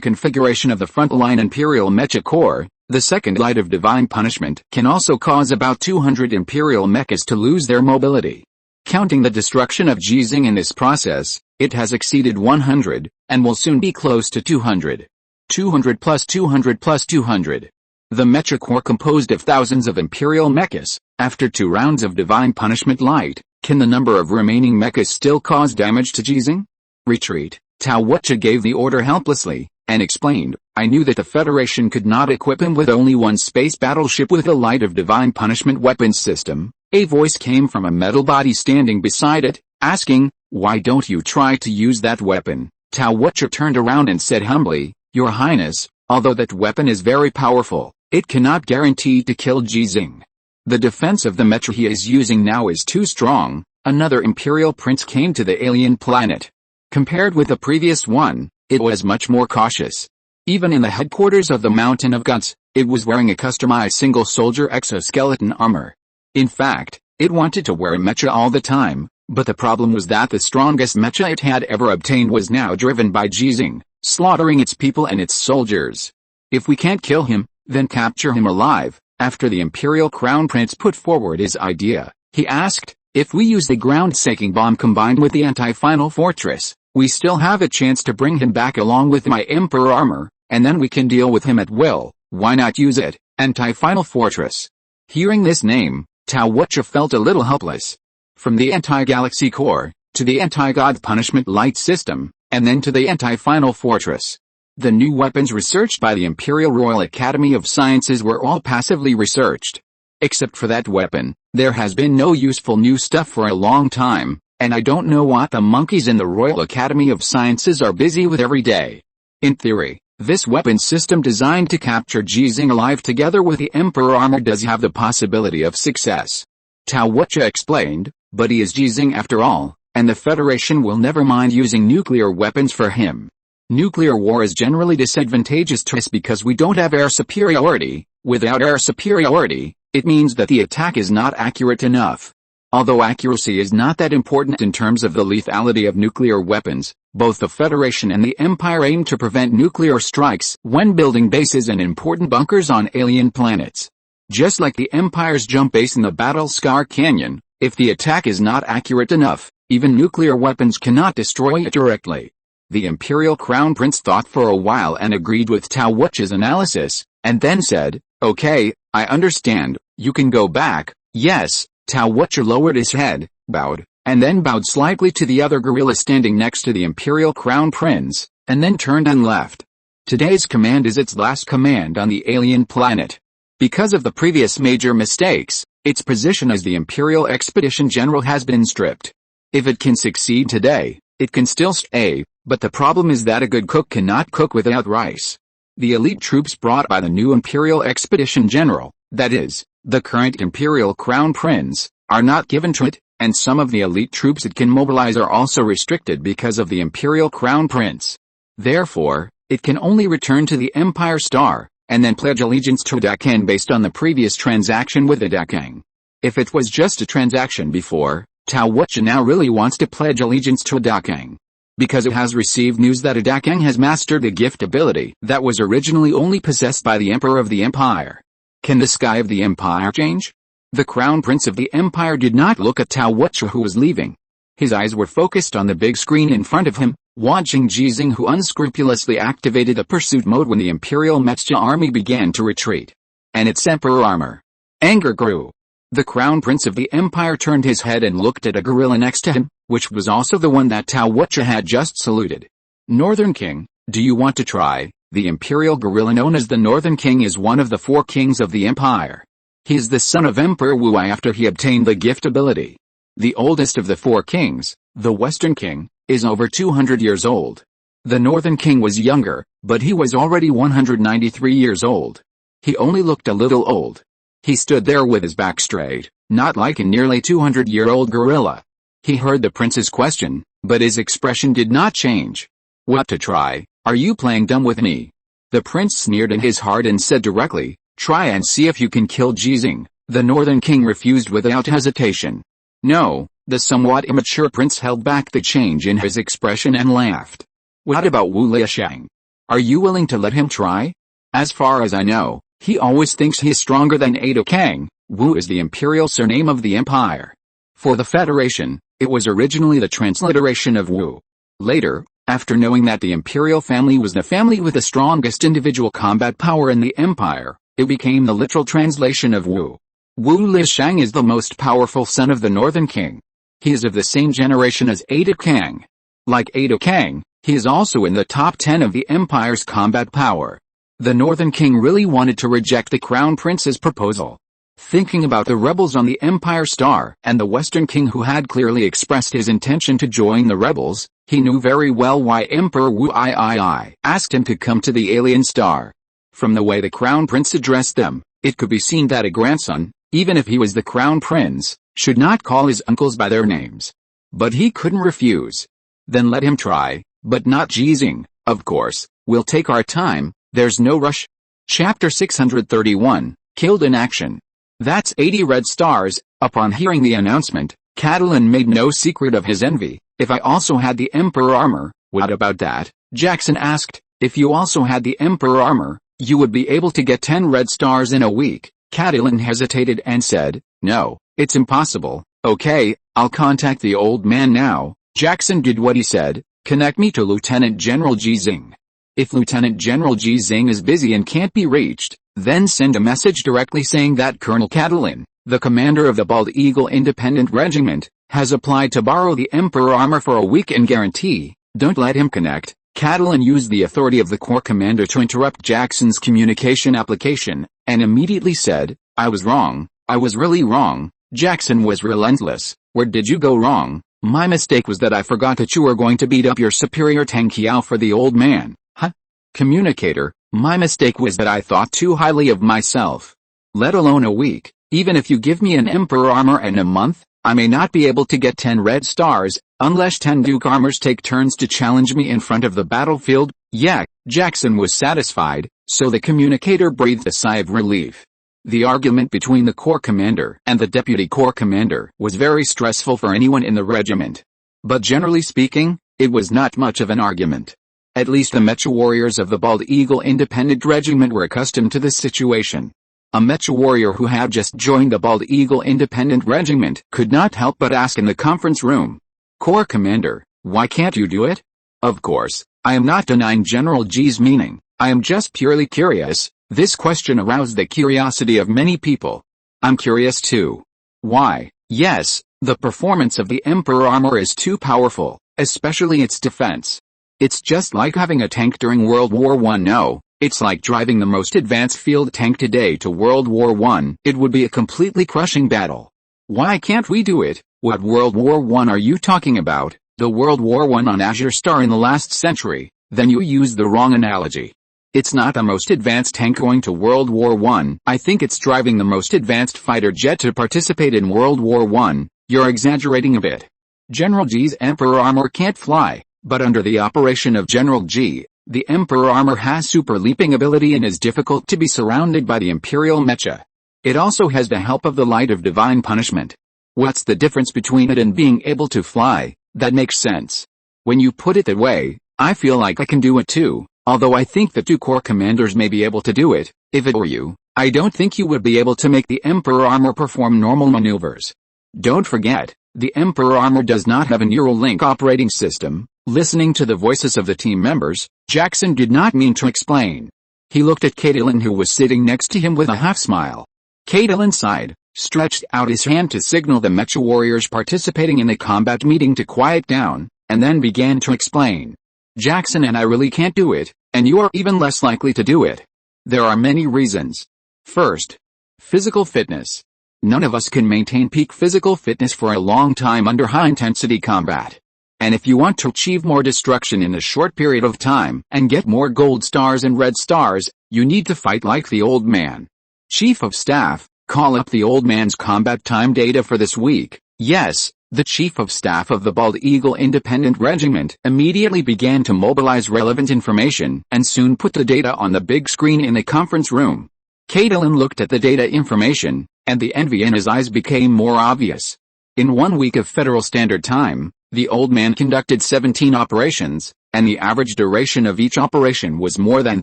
A: configuration of the frontline Imperial Mecha Corps, the second light of divine punishment can also cause about 200 Imperial mechas to lose their mobility. Counting the destruction of Ji Xinghe in this process, it has exceeded 100, and will soon be close to 200. 200 plus 200 plus 200. The Mecha Corps composed of thousands of Imperial mechas. After 2 rounds of divine punishment light, can the number of remaining mechas still cause damage to Ji Xinghe? Retreat. Tao Wucha gave the order helplessly, and explained, I knew that the Federation could not equip him with only one space battleship with the light of divine punishment weapons system. A voice came from a metal body standing beside it, asking, why don't you try to use that weapon? Tao Wucha turned around and said humbly, Your Highness, although that weapon is very powerful, it cannot guarantee to kill Ji Xinghe. The defense of the mecha he is using now is too strong. Another Imperial Prince came to the alien planet. Compared with the previous one, it was much more cautious. Even in the headquarters of the Mountain of Guts, it was wearing a customized single soldier exoskeleton armor. In fact, it wanted to wear a mecha all the time, but the problem was that the strongest mecha it had ever obtained was now driven by Ji Xinghe, slaughtering its people and its soldiers. If we can't kill him, then capture him alive. After the Imperial Crown Prince put forward his idea, he asked, if we use the ground-shaking bomb combined with the anti-final fortress, we still have a chance to bring him back along with my Emperor armor, and then we can deal with him at will. Why not use it? Anti-final fortress. Hearing this name, Tao Wucha felt a little helpless. From the anti-galaxy core, to the anti-god punishment light system, and then to the anti-final fortress. The new weapons researched by the Imperial Royal Academy of Sciences were all passively researched. Except for that weapon, there has been no useful new stuff for a long time, and I don't know what the monkeys in the Royal Academy of Sciences are busy with every day. In theory, this weapon system designed to capture Ji Xinghe alive together with the Emperor armor does have the possibility of success. Tao Wucha explained, but he is Ji Xinghe after all, and the Federation will never mind using nuclear weapons for him. Nuclear war is generally disadvantageous to us because we don't have air superiority. Without air superiority, it means that the attack is not accurate enough. Although accuracy is not that important in terms of the lethality of nuclear weapons, both the Federation and the Empire aim to prevent nuclear strikes when building bases and important bunkers on alien planets. Just like the Empire's jump base in the Battle Scar Canyon, if the attack is not accurate enough, even nuclear weapons cannot destroy it directly. The Imperial Crown Prince thought for a while and agreed with Tao Wucha's analysis, and then said, okay, I understand, you can go back. Yes. Tao Wucha lowered his head, bowed, and then bowed slightly to the other gorilla standing next to the Imperial Crown Prince, and then turned and left. Today's command is its last command on the alien planet. Because of the previous major mistakes, its position as the Imperial Expedition General has been stripped. If it can succeed today, it can still stay, but the problem is that a good cook cannot cook without rice. The elite troops brought by the new Imperial Expedition General, that is, the current Imperial Crown Prince, are not given to it, and some of the elite troops it can mobilize are also restricted because of the Imperial Crown Prince. Therefore, it can only return to the Empire Star, and then pledge allegiance to Dakang based on the previous transaction with the Dakang. If it was just a transaction before, Tao Wucha now really wants to pledge allegiance to Dakang. Because it has received news that Dakang has mastered the gift ability that was originally only possessed by the Emperor of the Empire. Can the sky of the Empire change? The Crown Prince of the Empire did not look at Tao Wucha, who was leaving. His eyes were focused on the big screen in front of him, watching Ji Xinghe, who unscrupulously activated the pursuit mode when the Imperial Mecha army began to retreat. And its Emperor armor. Anger grew. The Crown Prince of the Empire turned his head and looked at a gorilla next to him, which was also the one that Tao Wucha had just saluted. Northern King, do you want to try? The Imperial gorilla known as the Northern King is one of the 4 kings of the Empire. He is the son of Emperor Wu after he obtained the gift ability. The oldest of the 4 kings, the Western King, is over 200 years old. The Northern King was younger, but he was already 193 years old. He only looked a little old. He stood there with his back straight, not like a nearly 200-year-old gorilla. He heard the prince's question, but his expression did not change. What to try? Are you playing dumb with me? The prince sneered in his heart and said directly, try and see if you can kill Ji Xinghe. The Northern King refused without hesitation. No, the somewhat immature prince held back the change in his expression and laughed. What about Wu Liashang? Are you willing to let him try? As far as I know, he always thinks he is stronger than Ada Kang. Wu is the imperial surname of the empire. For the Federation, it was originally the transliteration of Wu. Later, after knowing that the imperial family was the family with the strongest individual combat power in the empire, it became the literal translation of Wu. Wu Liashang is the most powerful son of the Northern King. He is of the same generation as Ada Kang. Like Ada Kang, he is also in the top 10 of the empire's combat power. The Northern King really wanted to reject the Crown Prince's proposal. Thinking about the rebels on the Empire Star and the Western King who had clearly expressed his intention to join the rebels, he knew very well why Emperor Wu asked him to come to the alien star. From the way the Crown Prince addressed them, it could be seen that a grandson, even if he was the Crown Prince, should not call his uncles by their names. But he couldn't refuse. Then let him try, but not Ji Xinghe, of course. We'll take our time, there's no rush. Chapter 631, Killed in Action. That's 80 red stars. Upon hearing the announcement, Catalan made no secret of his envy. If I also had the Emperor armor, what about that? Jackson asked. If you also had the Emperor armor, you would be able to get 10 red stars in a week. Catalan hesitated and said, no, it's impossible. Okay, I'll contact the old man now. Jackson did what he said. Connect me to Lieutenant General Ji Xinghe. If Lieutenant General Ji Xinghe is busy and can't be reached, then send a message directly saying that Colonel Catalan, the commander of the Bald Eagle Independent Regiment, has applied to borrow the Emperor armor for a week and guarantee. Don't let him connect. Catalan used the authority of the Corps commander to interrupt Jackson's communication application, and immediately said, I was wrong, I was really wrong. Jackson was relentless. Where did you go wrong? My mistake was that I forgot that you were going to beat up your superior Tang Qiao for the old man. Huh? Communicator, my mistake was that I thought too highly of myself. Let alone a week, even if you give me an Emperor armor and a month, I may not be able to get 10 red stars, unless 10 Duke armors take turns to challenge me in front of the battlefield. Yeah, Jackson was satisfied, so the communicator breathed a sigh of relief. The argument between the Corps commander and the Deputy Corps commander was very stressful for anyone in the regiment. But generally speaking, it was not much of an argument. At least the Mecha warriors of the Bald Eagle Independent Regiment were accustomed to this situation. A Mecha warrior who had just joined the Bald Eagle Independent Regiment could not help but ask in the conference room. Corps commander, why can't you do it? Of course, I am not denying General Ji's meaning, I am just purely curious. This question aroused the curiosity of many people. I'm curious too. Why? Yes, the performance of the Emperor armor is too powerful, especially its defense. It's just like having a tank during World War I. No, it's like driving the most advanced field tank today to World War I. It would be a completely crushing battle. Why can't we do it? What World War I are you talking about? The World War I on Azure Star in the last century? Then you used the wrong analogy. It's not the most advanced tank going to World War I. I think it's driving the most advanced fighter jet to participate in World War I. You're exaggerating a bit. General Ji's Emperor armor can't fly, but under the operation of General Ji, the Emperor armor has super leaping ability and is difficult to be surrounded by the imperial mecha. It also has the help of the light of divine punishment. What's the difference between it and being able to fly? That makes sense. When you put it that way, I feel like I can do it too, although I think the two corps commanders may be able to do it. If it were you, I don't think you would be able to make the Emperor armor perform normal maneuvers. Don't forget, the Emperor armor does not have a neural link operating system. Listening to the voices of the team members, Jackson did not mean to explain. He looked at Caitlin, who was sitting next to him, with a half smile. Caitlin sighed, stretched out his hand to signal the mecha warriors participating in the combat meeting to quiet down, and then began to explain. Jackson and I really can't do it, and you are even less likely to do it. There are many reasons. First, physical fitness. None of us can maintain peak physical fitness for a long time under high-intensity combat. And if you want to achieve more destruction in a short period of time and get more gold stars and red stars, you need to fight like the old man. Chief of Staff, call up the old man's combat time data for this week. Yes, the Chief of Staff of the Bald Eagle Independent Regiment immediately began to mobilize relevant information and soon put the data on the big screen in the conference room. Caitlin looked at the data information, and the envy in his eyes became more obvious. In 1 week of Federal Standard Time, the old man conducted 17 operations, and the average duration of each operation was more than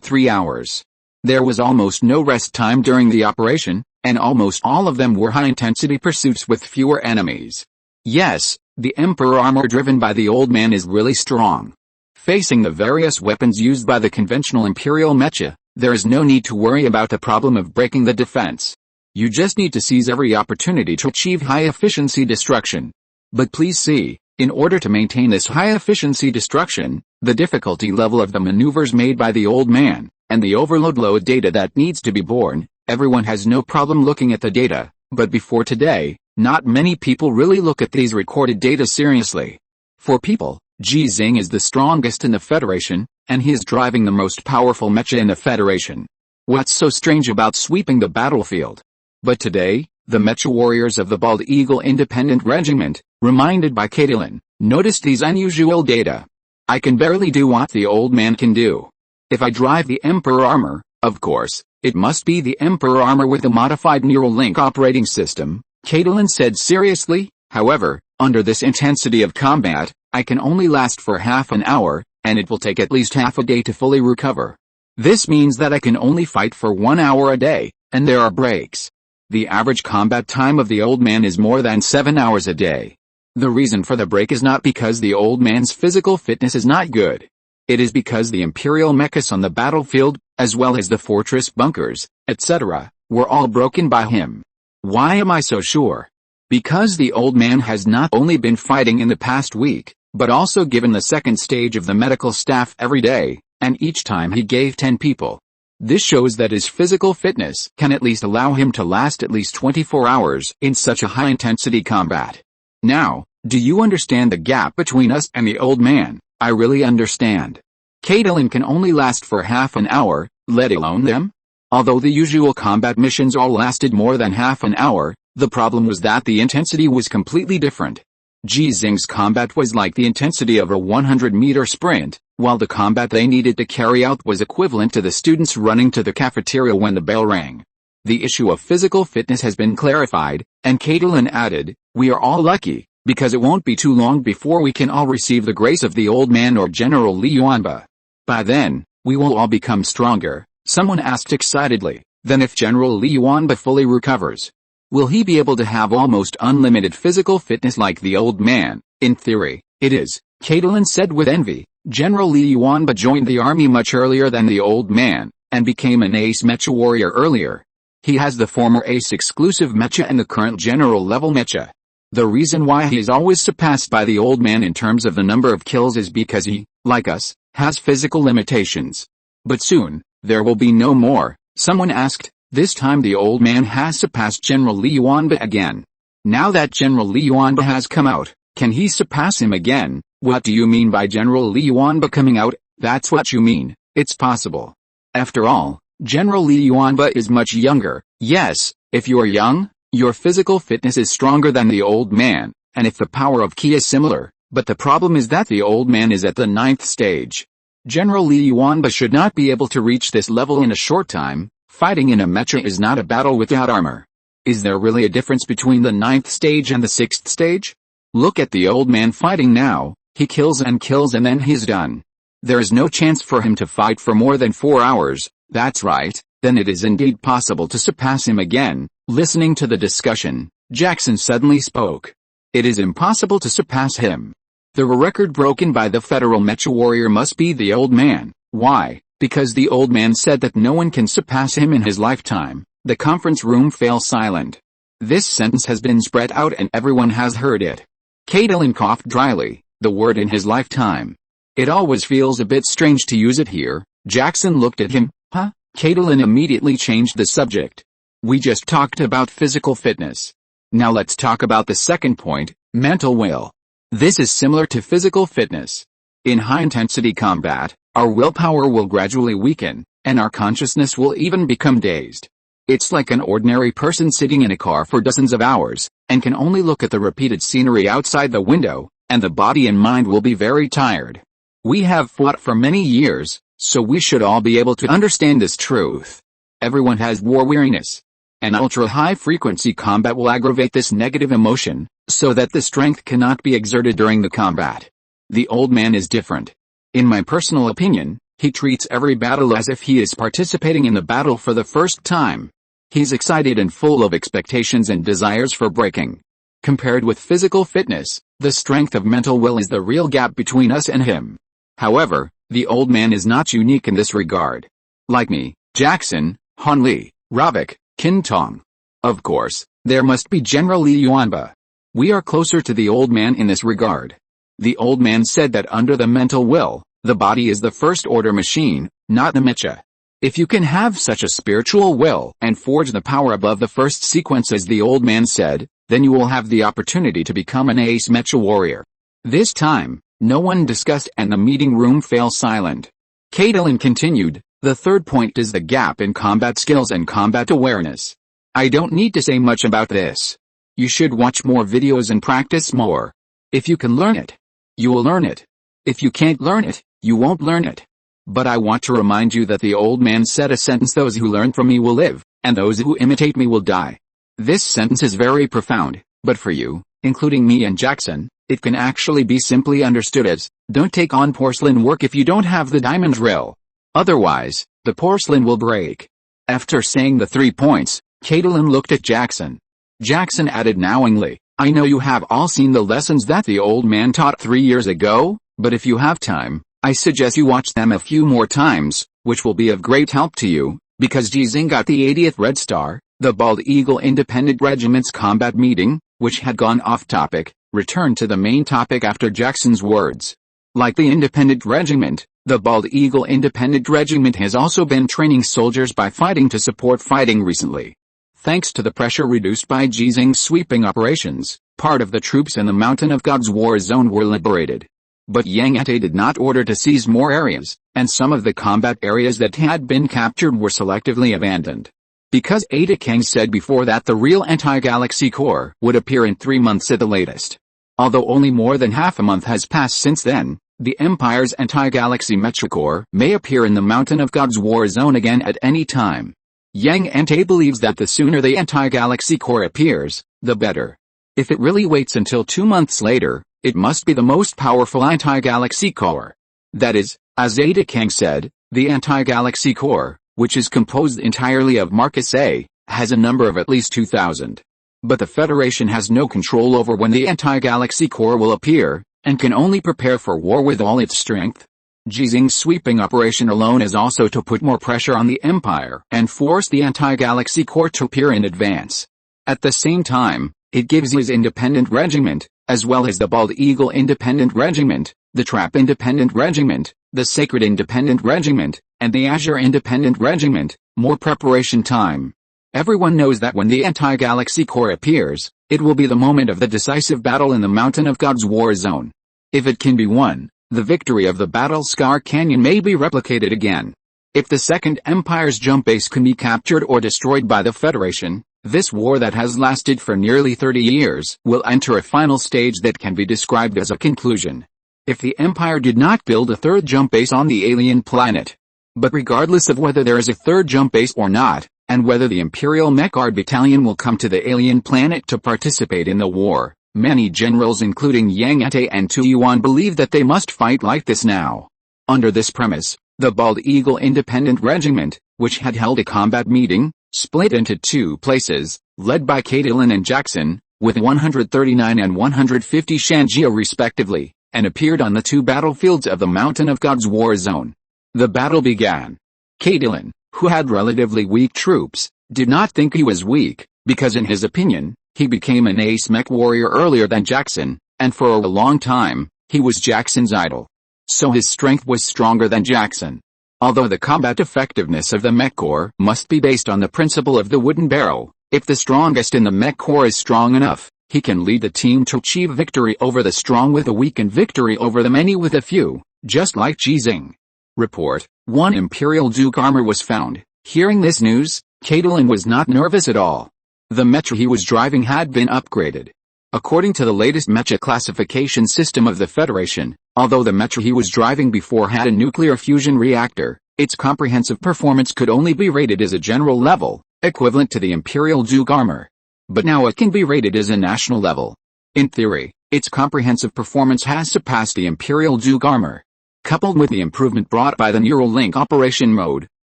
A: 3 hours. There was almost no rest time during the operation, and almost all of them were high-intensity pursuits with fewer enemies. Yes, the Emperor armor driven by the old man is really strong. Facing the various weapons used by the conventional Imperial mecha, there is no need to worry about the problem of breaking the defense. You just need to seize every opportunity to achieve high-efficiency destruction. But please see, in order to maintain this high-efficiency destruction, the difficulty level of the maneuvers made by the old man, and the overload load data that needs to be borne, everyone has no problem looking at the data, but before today, not many people really look at these recorded data seriously. For people, Ji Xinghe is the strongest in the Federation, and he is driving the most powerful mecha in the Federation. What's so strange about sweeping the battlefield? But today, the mecha warriors of the Bald Eagle Independent Regiment, reminded by Caitlin, noticed these unusual data. I can barely do what the old man can do. If I drive the Emperor armor, of course, it must be the Emperor armor with the modified neural link operating system, Caitlin said seriously. However, under this intensity of combat, I can only last for half an hour, and it will take at least half a day to fully recover. This means that I can only fight for 1 hour a day, and there are breaks. The average combat time of the old man is more than 7 hours a day. The reason for the break is not because the old man's physical fitness is not good. It is because the Imperial mechas on the battlefield, as well as the fortress bunkers, etc., were all broken by him. Why am I so sure? Because the old man has not only been fighting in the past week, but also given the second stage of the medical staff every day, and each time he gave 10 people. This shows that his physical fitness can at least allow him to last at least 24 hours in such a high-intensity combat. Now, do you understand the gap between us and the old man? I really understand. Caitlin can only last for half an hour, let alone them? Although the usual combat missions all lasted more than half an hour, the problem was that the intensity was completely different. Ji Xinghe's combat was like the intensity of a 100-meter sprint, while the combat they needed to carry out was equivalent to the students running to the cafeteria when the bell rang. The issue of physical fitness has been clarified, and Caitlin added, we are all lucky, because it won't be too long before we can all receive the grace of the old man or General Li Yuanba. By then, we will all become stronger, someone asked excitedly. Then if General Li Yuanba fully recovers, will he be able to have almost unlimited physical fitness like the old man? In theory, it is, Caitlin said with envy. General Li Yuanba joined the army much earlier than the old man, and became an ace mecha warrior earlier. He has the former ace exclusive mecha and the current general level mecha. The reason why he is always surpassed by the old man in terms of the number of kills is because he, like us, has physical limitations. But soon, there will be no more, someone asked. This time the old man has surpassed General Li Yuanba again. Now that General Li Yuanba has come out, can he surpass him again? What do you mean by General Li Yuanba coming out? That's what you mean. It's possible. After all, General Li Yuanba is much younger. Yes, if you are young, your physical fitness is stronger than the old man, and if the power of Qi is similar, but the problem is that the old man is at the 9th stage. General Li Yuanba should not be able to reach this level in a short time. Fighting in a mecha is not a battle without armor. Is there really a difference between the 9th stage and the 6th stage? Look at the old man fighting now, he kills and then he's done. There is no chance for him to fight for more than 4 hours. That's right, then it is indeed possible to surpass him again. Listening to the discussion, Jackson suddenly spoke. It is impossible to surpass him. The record broken by the federal mecha warrior must be the old man. Why? Because the old man said that no one can surpass him in his lifetime. The conference room fell silent. This sentence has been spread out and everyone has heard it. Caitlin coughed dryly, the word in his lifetime. It always feels a bit strange to use it here. Jackson looked at him. Huh? Caitlin immediately changed the subject. We just talked about physical fitness. Now let's talk about the second point, mental will. This is similar to physical fitness. In high-intensity combat, our willpower will gradually weaken, and our consciousness will even become dazed. It's like an ordinary person sitting in a car for dozens of hours, and can only look at the repeated scenery outside the window, and the body and mind will be very tired. We have fought for many years, so we should all be able to understand this truth. Everyone has war weariness. An ultra-high-frequency combat will aggravate this negative emotion, so that the strength cannot be exerted during the combat. The old man is different. In my personal opinion, he treats every battle as if he is participating in the battle for the first time. He's excited and full of expectations and desires for breaking. Compared with physical fitness, the strength of mental will is the real gap between us and him. However, the old man is not unique in this regard. Like me, Jackson, Han Li, Ravik, Qin Tong. Of course, there must be General Li Yuanba. We are closer to the old man in this regard. The old man said that under the mental will, the body is the first-order machine, not the mecha. If you can have such a spiritual will and forge the power above the first sequence as the old man said, then you will have the opportunity to become an ace mecha warrior. This time, no one discussed and the meeting room fell silent. Caitlin continued, the third point is the gap in combat skills and combat awareness. I don't need to say much about this. You should watch more videos and practice more. If you can learn it, you will learn it. If you can't learn it, you won't learn it. But I want to remind you that the old man said a sentence, those who learn from me will live, and those who imitate me will die. This sentence is very profound, but for you, including me and Jackson, it can actually be simply understood as, don't take on porcelain work if you don't have the diamond drill. Otherwise, the porcelain will break. After saying the 3 points, Caitlin looked at Jackson. Jackson added knowingly, I know you have all seen the lessons that the old man taught 3 years ago, but if you have time, I suggest you watch them a few more times, which will be of great help to you, because Ji Xinghe got the 80th Red Star. The Bald Eagle Independent Regiment's combat meeting, which had gone off topic, returned to the main topic after Jackson's words. Like the Independent Regiment, the Bald Eagle Independent Regiment has also been training soldiers by fighting to support fighting recently. Thanks to the pressure reduced by Ji Xinghe's sweeping operations, part of the troops in the Mountain of God's War Zone were liberated. But Yang Ate did not order to seize more areas, and some of the combat areas that had been captured were selectively abandoned. Because Ada Kang said before that the real anti-galaxy core would appear in 3 months at the latest. Although only more than half a month has passed since then, the Empire's anti-galaxy mecha core may appear in the Mountain of God's War Zone again at any time. Yang Ante believes that the sooner the anti-galaxy core appears, the better. If it really waits until 2 months later, it must be the most powerful anti-galaxy core. That is, as Ada Kang said, the anti-galaxy core, which is composed entirely of Marcus A, has a number of at least 2,000. But the Federation has no control over when the anti-galaxy core will appear, and can only prepare for war with all its strength. Ji Xinghe's sweeping operation alone is also to put more pressure on the Empire and force the anti-galaxy core to appear in advance. At the same time, it gives his independent regiment, as well as the Bald Eagle Independent Regiment, the Trap Independent Regiment, the Sacred Independent Regiment, and the Azure Independent Regiment, more preparation time. Everyone knows that when the anti-galaxy core appears, it will be the moment of the decisive battle in the Mountain of God's War Zone. If it can be won, the victory of the Battle Scar Canyon may be replicated again. If the Second Empire's jump base can be captured or destroyed by the Federation, this war that has lasted for nearly 30 years will enter a final stage that can be described as a conclusion. If the Empire did not build a third jump base on the alien planet. But regardless of whether there is a third jump base or not, and whether the Imperial Mech Guard Battalion will come to the alien planet to participate in the war, many generals including Yang Ate and Tu Yuan believe that they must fight like this now. Under this premise, the Bald Eagle Independent Regiment, which had held a combat meeting, split into two places, led by Caitlin and Jackson, with 139 and 150 Shanjia respectively, and appeared on the two battlefields of the Mountain of God's war zone. The battle began. Caitlin, who had relatively weak troops, did not think he was weak, because in his opinion, he became an ace mech warrior earlier than Jackson, and for a long time, he was Jackson's idol. So his strength was stronger than Jackson. Although the combat effectiveness of the mech corps must be based on the principle of the wooden barrel, if the strongest in the mech corps is strong enough, he can lead the team to achieve victory over the strong with the weak and victory over the many with a few, just like Ji Xinghe. Report, one Imperial Duke armor was found. Hearing this news, Caitlin was not nervous at all. The mecha he was driving had been upgraded. According to the latest mecha classification system of the Federation, although the mecha he was driving before had a nuclear fusion reactor, its comprehensive performance could only be rated as a general level, equivalent to the Imperial Duke armor. But now it can be rated as a national level. In theory, its comprehensive performance has surpassed the Imperial Duke armor. Coupled with the improvement brought by the neural link operation mode,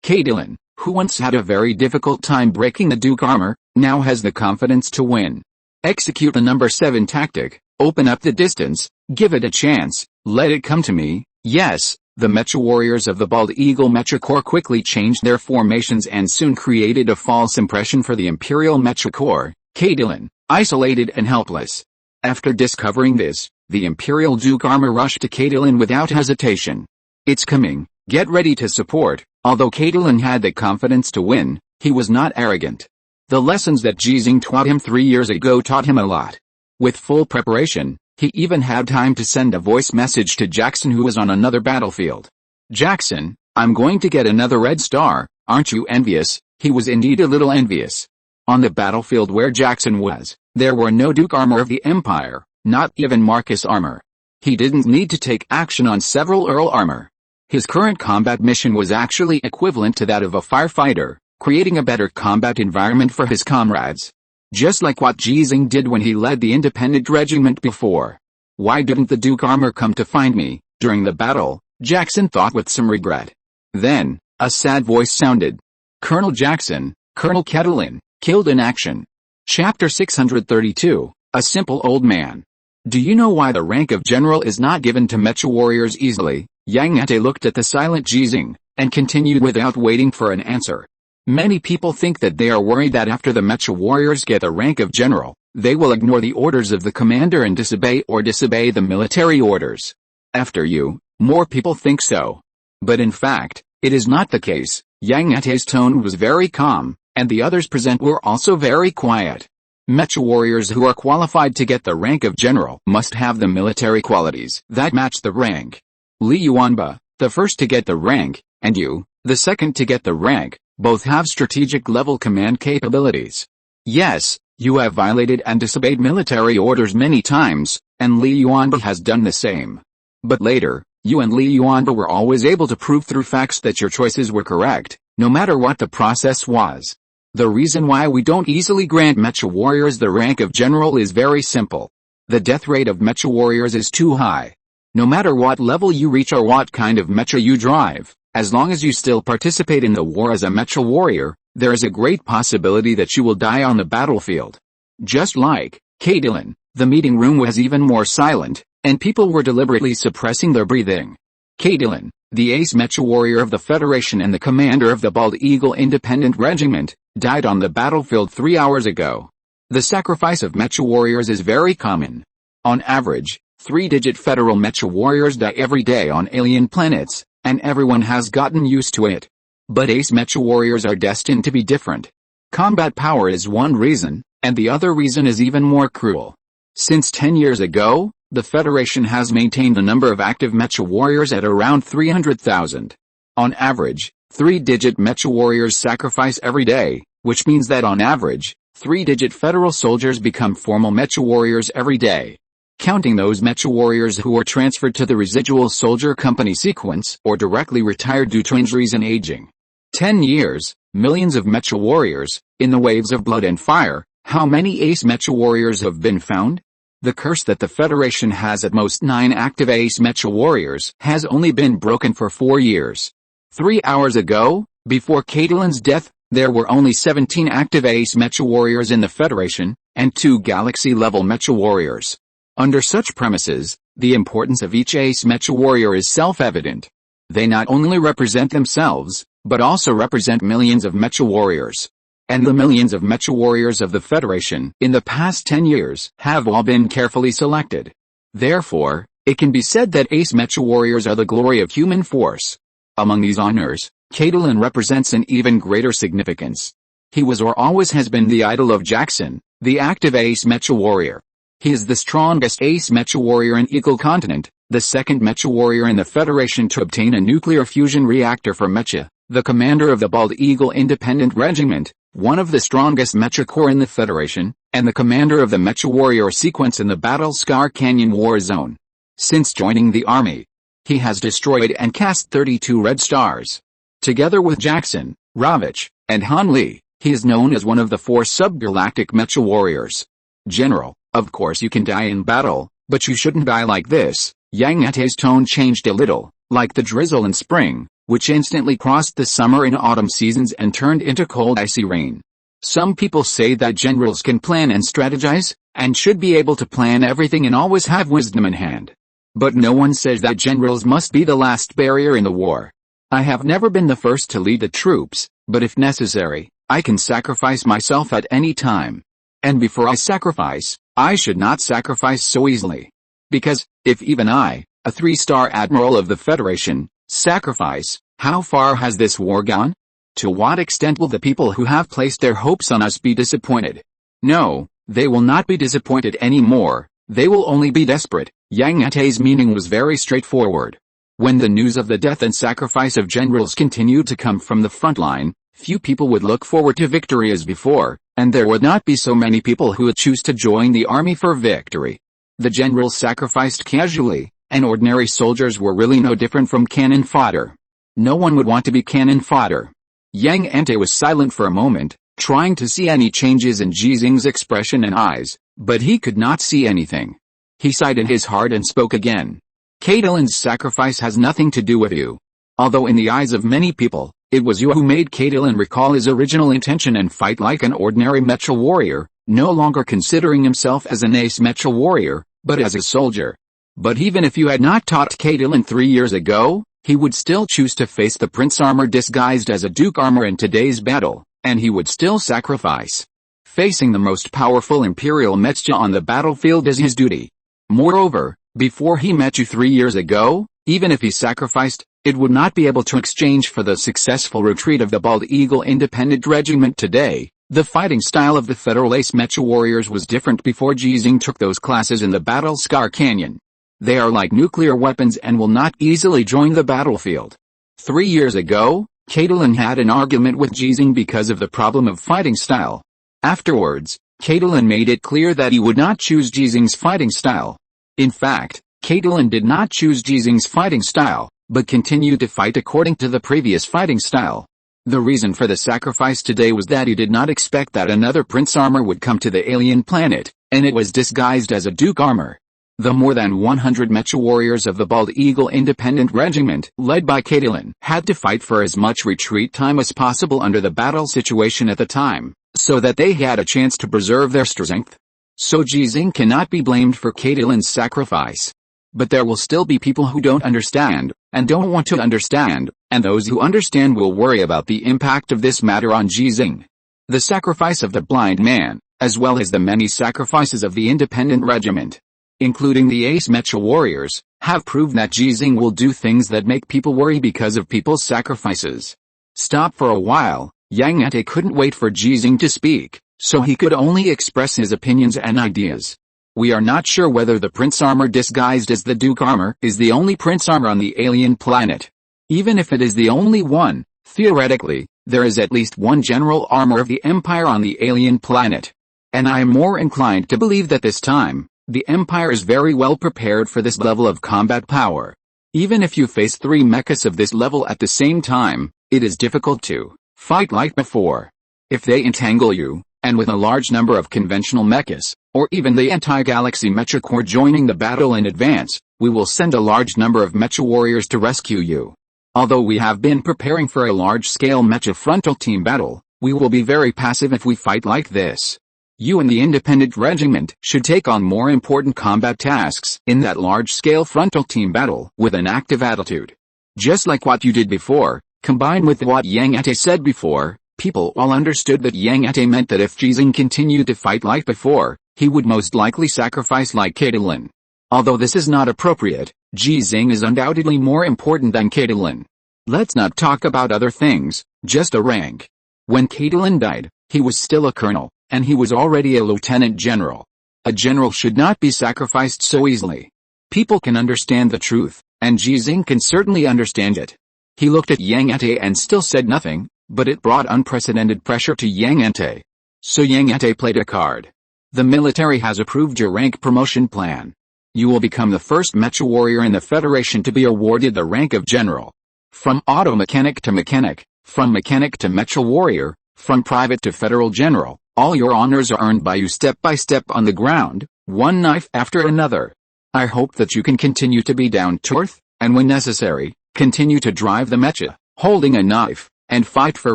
A: Caitlin, who once had a very difficult time breaking the Duke armor, now has the confidence to win. Execute the number 7 tactic, open up the distance, give it a chance, let it come to me. Yes, the mecha warriors of the Bald Eagle Mecha Corps quickly changed their formations and soon created a false impression for the Imperial Mecha Corps, Caitlin, isolated and helpless. After discovering this, the Imperial Duke armor rushed to Caitlin without hesitation. It's coming, get ready to support. Although Caitlin had the confidence to win, he was not arrogant. The lessons that Ji Xinghe taught him 3 years ago taught him a lot. With full preparation, he even had time to send a voice message to Jackson, who was on another battlefield. Jackson, I'm going to get another red star, aren't you envious? He was indeed a little envious. On the battlefield where Jackson was, there were no Duke armor of the Empire, not even Marcus armor. He didn't need to take action on several Earl armor. His current combat mission was actually equivalent to that of a firefighter, creating a better combat environment for his comrades. Just like what Ji Xinghe did when he led the independent regiment before. Why didn't the Duke armor come to find me? During the battle, Jackson thought with some regret. Then, a sad voice sounded. Colonel Jackson, Colonel Caitlin, killed in action. Chapter 632, A Simple Old Man. Do you know why the rank of general is not given to mecha warriors easily? Yang Ate looked at the silent Ji Xinghe, and continued without waiting for an answer. Many people think that they are worried that after the mecha warriors get the rank of general, they will ignore the orders of the commander and disobey the military orders. After you, more people think so. But in fact, it is not the case. Yang Ate's tone was very calm, and the others present were also very quiet. Mecha warriors who are qualified to get the rank of general must have the military qualities that match the rank. Li Yuanba, the first to get the rank, and you, the second to get the rank, both have strategic level command capabilities. Yes, you have violated and disobeyed military orders many times, and Li Yuanba has done the same. But later, you and Li Yuanba were always able to prove through facts that your choices were correct, no matter what the process was. The reason why we don't easily grant mecha warriors the rank of general is very simple. The death rate of mecha warriors is too high. No matter what level you reach or what kind of mecha you drive, as long as you still participate in the war as a mecha warrior, there is a great possibility that you will die on the battlefield. Just like Caitlin, the meeting room was even more silent, and people were deliberately suppressing their breathing. Caitlin, the ace mecha warrior of the Federation and the commander of the Bald Eagle Independent Regiment, died on the battlefield 3 hours ago. The sacrifice of mecha warriors is very common. On average, 3-digit federal mecha warriors die every day on alien planets, and everyone has gotten used to it. But ace mecha warriors are destined to be different. Combat power is one reason, and the other reason is even more cruel. Since 10 years ago, the Federation has maintained the number of active mecha warriors at around 300,000. On average, 3-digit Mecha warriors sacrifice every day, which means that on average, 3-digit federal soldiers become formal Mecha warriors every day. Counting those Mecha warriors who are transferred to the residual soldier company sequence or directly retired due to injuries and aging. 10 years, millions of Mecha warriors, in the waves of blood and fire. How many ace Mecha warriors have been found? The curse that the Federation has at most 9 active ace Mecha warriors has only been broken for 4 years. 3 hours ago, before Catilin's death, there were only 17 active ace Mecha warriors in the Federation, and 2 galaxy-level Mecha warriors. Under such premises, the importance of each ace Mecha warrior is self-evident. They not only represent themselves, but also represent millions of Mecha warriors. And the millions of Mecha warriors of the Federation in the past 10 years have all been carefully selected. Therefore, it can be said that ace Mecha warriors are the glory of human force. Among these honors, Catilin represents an even greater significance. He was or always has been the idol of Jackson, the active ace Mecha warrior. He is the strongest ace Mecha warrior in Eagle Continent, the second Mecha warrior in the Federation to obtain a nuclear fusion reactor for Mecha, the commander of the Bald Eagle Independent Regiment, one of the strongest Mecha Corps in the Federation, and the commander of the Mecha warrior sequence in the Battle Scar Canyon War Zone. Since joining the army, he has destroyed and cast 32 red stars. Together with Jackson, Ravitch, and Han Li, he is known as one of the 4 subgalactic Mecha warriors. General, of course you can die in battle, but you shouldn't die like this. Yang Ate's tone changed a little, like the drizzle in spring, which instantly crossed the summer and autumn seasons and turned into cold icy rain. Some people say that generals can plan and strategize, and should be able to plan everything and always have wisdom in hand. But no one says that generals must be the last barrier in the war. I have never been the first to lead the troops, but if necessary, I can sacrifice myself at any time. And before I sacrifice, I should not sacrifice so easily. Because, if even I, a 3-star admiral of the Federation, sacrifice, how far has this war gone? To what extent will the people who have placed their hopes on us be disappointed? No, they will not be disappointed anymore, they will only be desperate. Yang Ate's meaning was very straightforward. When the news of the death and sacrifice of generals continued to come from the front line, few people would look forward to victory as before, and there would not be so many people who would choose to join the army for victory. The generals sacrificed casually, and ordinary soldiers were really no different from cannon fodder. No one would want to be cannon fodder. Yang Ante was silent for a moment, trying to see any changes in Ji Xinghe's expression and eyes, but he could not see anything. He sighed in his heart and spoke again. Catilin's sacrifice has nothing to do with you. Although in the eyes of many people, it was you who made Catilin recall his original intention and fight like an ordinary Mecha warrior, no longer considering himself as an ace Mecha warrior, but as a soldier. But even if you had not taught Catilin 3 years ago, he would still choose to face the Prince Armor disguised as a Duke Armor in today's battle, and he would still sacrifice. Facing the most powerful Imperial Mecha on the battlefield is his duty. Moreover, before he met you 3 years ago, even if he sacrificed, it would not be able to exchange for the successful retreat of the Bald Eagle Independent Regiment today. The fighting style of the Federal Ace Mecha warriors was different before Ji Xinghe took those classes in the Battle Scar Canyon. They are like nuclear weapons and will not easily join the battlefield. 3 years ago, Catilin had an argument with Ji Xinghe because of the problem of fighting style. Afterwards, Catilin made it clear that he would not choose Ji Xinghe's fighting style. In fact, Catilin did not choose Ji Xinghe's fighting style, but continued to fight according to the previous fighting style. The reason for the sacrifice today was that he did not expect that another Prince Armor would come to the alien planet, and it was disguised as a Duke Armor. The more than 100 Mecha warriors of the Bald Eagle Independent Regiment, led by Catilin, had to fight for as much retreat time as possible under the battle situation at the time, so that they had a chance to preserve their strength. So Ji Xinghe cannot be blamed for Catilin's sacrifice. But there will still be people who don't understand, and don't want to understand, and those who understand will worry about the impact of this matter on Ji Xinghe. The sacrifice of the blind man, as well as the many sacrifices of the independent regiment, including the ace Mecha warriors, have proved that Ji Xinghe will do things that make people worry because of people's sacrifices. Stop for a while. Yang Ante couldn't wait for Ji Xinghe to speak, so he could only express his opinions and ideas. We are not sure whether the Prince Armor disguised as the Duke Armor is the only Prince Armor on the alien planet. Even if it is the only one, theoretically, there is at least one general armor of the Empire on the alien planet. And I am more inclined to believe that this time, the Empire is very well prepared for this level of combat power. Even if you face 3 mechas of this level at the same time, it is difficult to fight like before. If they entangle you, and with a large number of conventional mechas, or even the anti-galaxy mecha corps joining the battle in advance, we will send a large number of mecha warriors to rescue you. Although we have been preparing for a large-scale mecha frontal team battle, we will be very passive if we fight like this. You and the independent regiment should take on more important combat tasks in that large-scale frontal team battle with an active attitude. Just like what you did before, combined with what Yang Ate said before, people all understood that Yang Ate meant that if Ji Xinghe continued to fight like before, he would most likely sacrifice like Caitlin. Although this is not appropriate, Ji Xinghe is undoubtedly more important than Caitlin. Let's not talk about other things, just a rank. When Caitlin died, he was still a colonel, and he was already a lieutenant general. A general should not be sacrificed so easily. People can understand the truth, and Ji Xinghe can certainly understand it. He looked at Yang Ate and still said nothing, but it brought unprecedented pressure to Yang Ate. So Yang Ate played a card. The military has approved your rank promotion plan. You will become the first mecha warrior in the Federation to be awarded the rank of general. From auto mechanic to mechanic, from mechanic to mecha warrior, from private to federal general, all your honors are earned by you step by step on the ground, one knife after another. I hope that you can continue to be down to earth, and when necessary, continue to drive the mecha, holding a knife, and fight for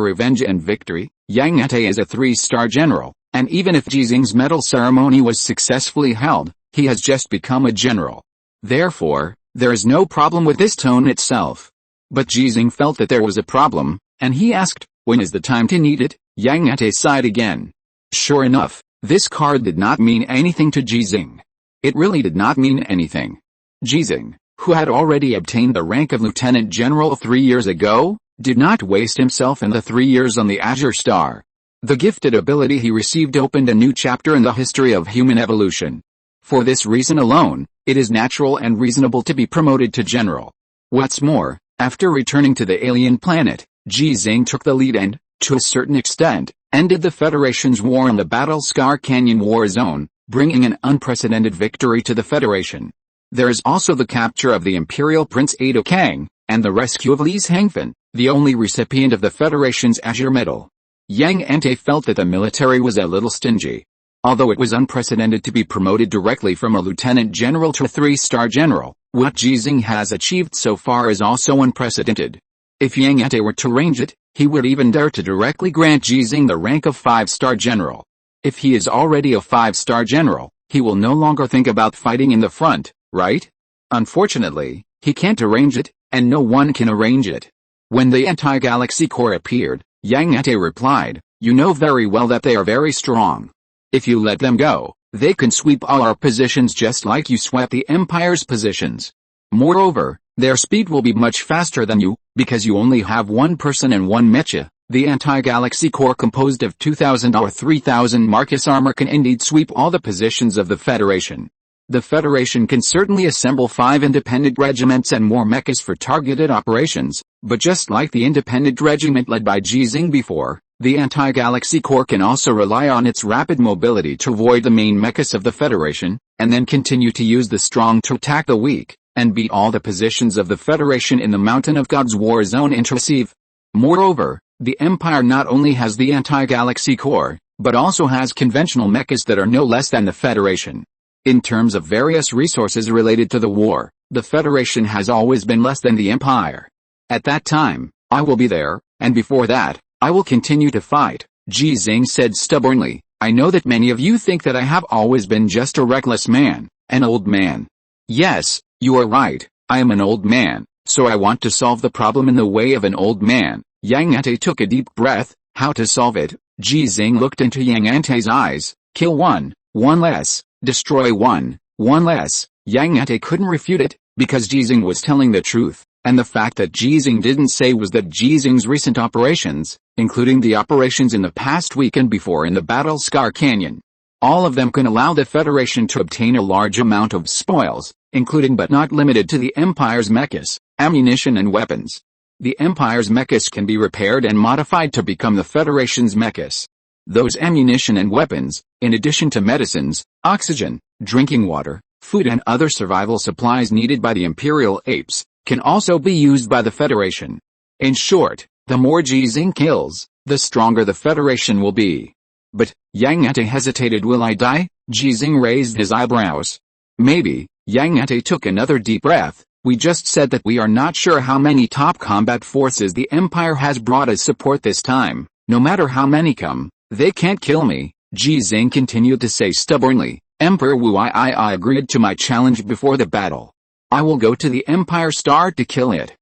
A: revenge and victory. Yang Ate is a 3-star general, and even if Ji Xinghe's medal ceremony was successfully held, he has just become a general. Therefore, there is no problem with this tone itself. But Ji Xinghe felt that there was a problem, and he asked, when is the time to need it? Yang Ate sighed again. Sure enough, this card did not mean anything to Ji Xinghe. It really did not mean anything. Ji Xinghe, who had already obtained the rank of lieutenant general 3 years ago, did not waste himself in the 3 years on the Azure Star. The gifted ability he received opened a new chapter in the history of human evolution. For this reason alone, it is natural and reasonable to be promoted to general. What's more, after returning to the alien planet, Ji Xinghe took the lead and, to a certain extent, ended the Federation's war in the Battle Scar Canyon War Zone, bringing an unprecedented victory to the Federation. There is also the capture of the Imperial Prince Ada Kang, and the rescue of Li Hangfen, the only recipient of the Federation's Azure Medal. Yang Ante felt that the military was a little stingy. Although it was unprecedented to be promoted directly from a lieutenant general to a 3-star general, what Ji Xinghe has achieved so far is also unprecedented. If Yang Ante were to arrange it, he would even dare to directly grant Ji Xinghe the rank of 5-star general. If he is already a 5-star general, he will no longer think about fighting in the front, right? Unfortunately, he can't arrange it, and no one can arrange it. When the anti-galaxy corps appeared, Yang Ante replied, "You know very well that they are very strong. If you let them go, they can sweep all our positions just like you swept the Empire's positions. Moreover, their speed will be much faster than you, because you only have one person and one mecha. The anti-galaxy corps composed of 2,000 or 3,000 Marcus armor can indeed sweep all the positions of the Federation. The Federation can certainly assemble 5 independent regiments and more mechas for targeted operations, but just like the independent regiment led by Ji Xinghe before, the anti-galaxy corps can also rely on its rapid mobility to avoid the main mechas of the Federation, and then continue to use the strong to attack the weak, and beat all the positions of the Federation in the Mountain of God's War Zone intrusive. Moreover, the Empire not only has the anti-galaxy corps, but also has conventional mechas that are no less than the Federation. In terms of various resources related to the war, the Federation has always been less than the Empire. At that time, I will be there, and before that, I will continue to fight, Ji Xinghe said stubbornly. I know that many of you think that I have always been just a reckless man, an old man. Yes, you are right, I am an old man, so I want to solve the problem in the way of an old man. Yang Ante took a deep breath. How to solve it? Ji Xinghe looked into Yang Ante's eyes. Kill one less. Destroy one less. Yang Ante couldn't refute it, because Ji Xinghe was telling the truth, and the fact that Ji Xinghe didn't say was that Ji Xinghe's recent operations, including the operations in the past week and before in the Battle Scar Canyon, all of them can allow the Federation to obtain a large amount of spoils, including but not limited to the Empire's mechas, ammunition and weapons. The Empire's mechas can be repaired and modified to become the Federation's mechas. Those ammunition and weapons, in addition to medicines, oxygen, drinking water, food and other survival supplies needed by the Imperial apes, can also be used by the Federation. In short, the more Ji Xinghe kills, the stronger the Federation will be. But, Yang Ante hesitated. Will I die? Ji Xinghe raised his eyebrows. Maybe. Yang Ante took another deep breath. We just said that we are not sure how many top combat forces the Empire has brought as support this time. No matter how many come, they can't kill me, Ji Xinghe continued to say stubbornly. Emperor Wu I agreed to my challenge before the battle. I will go to the Empire Star to kill it.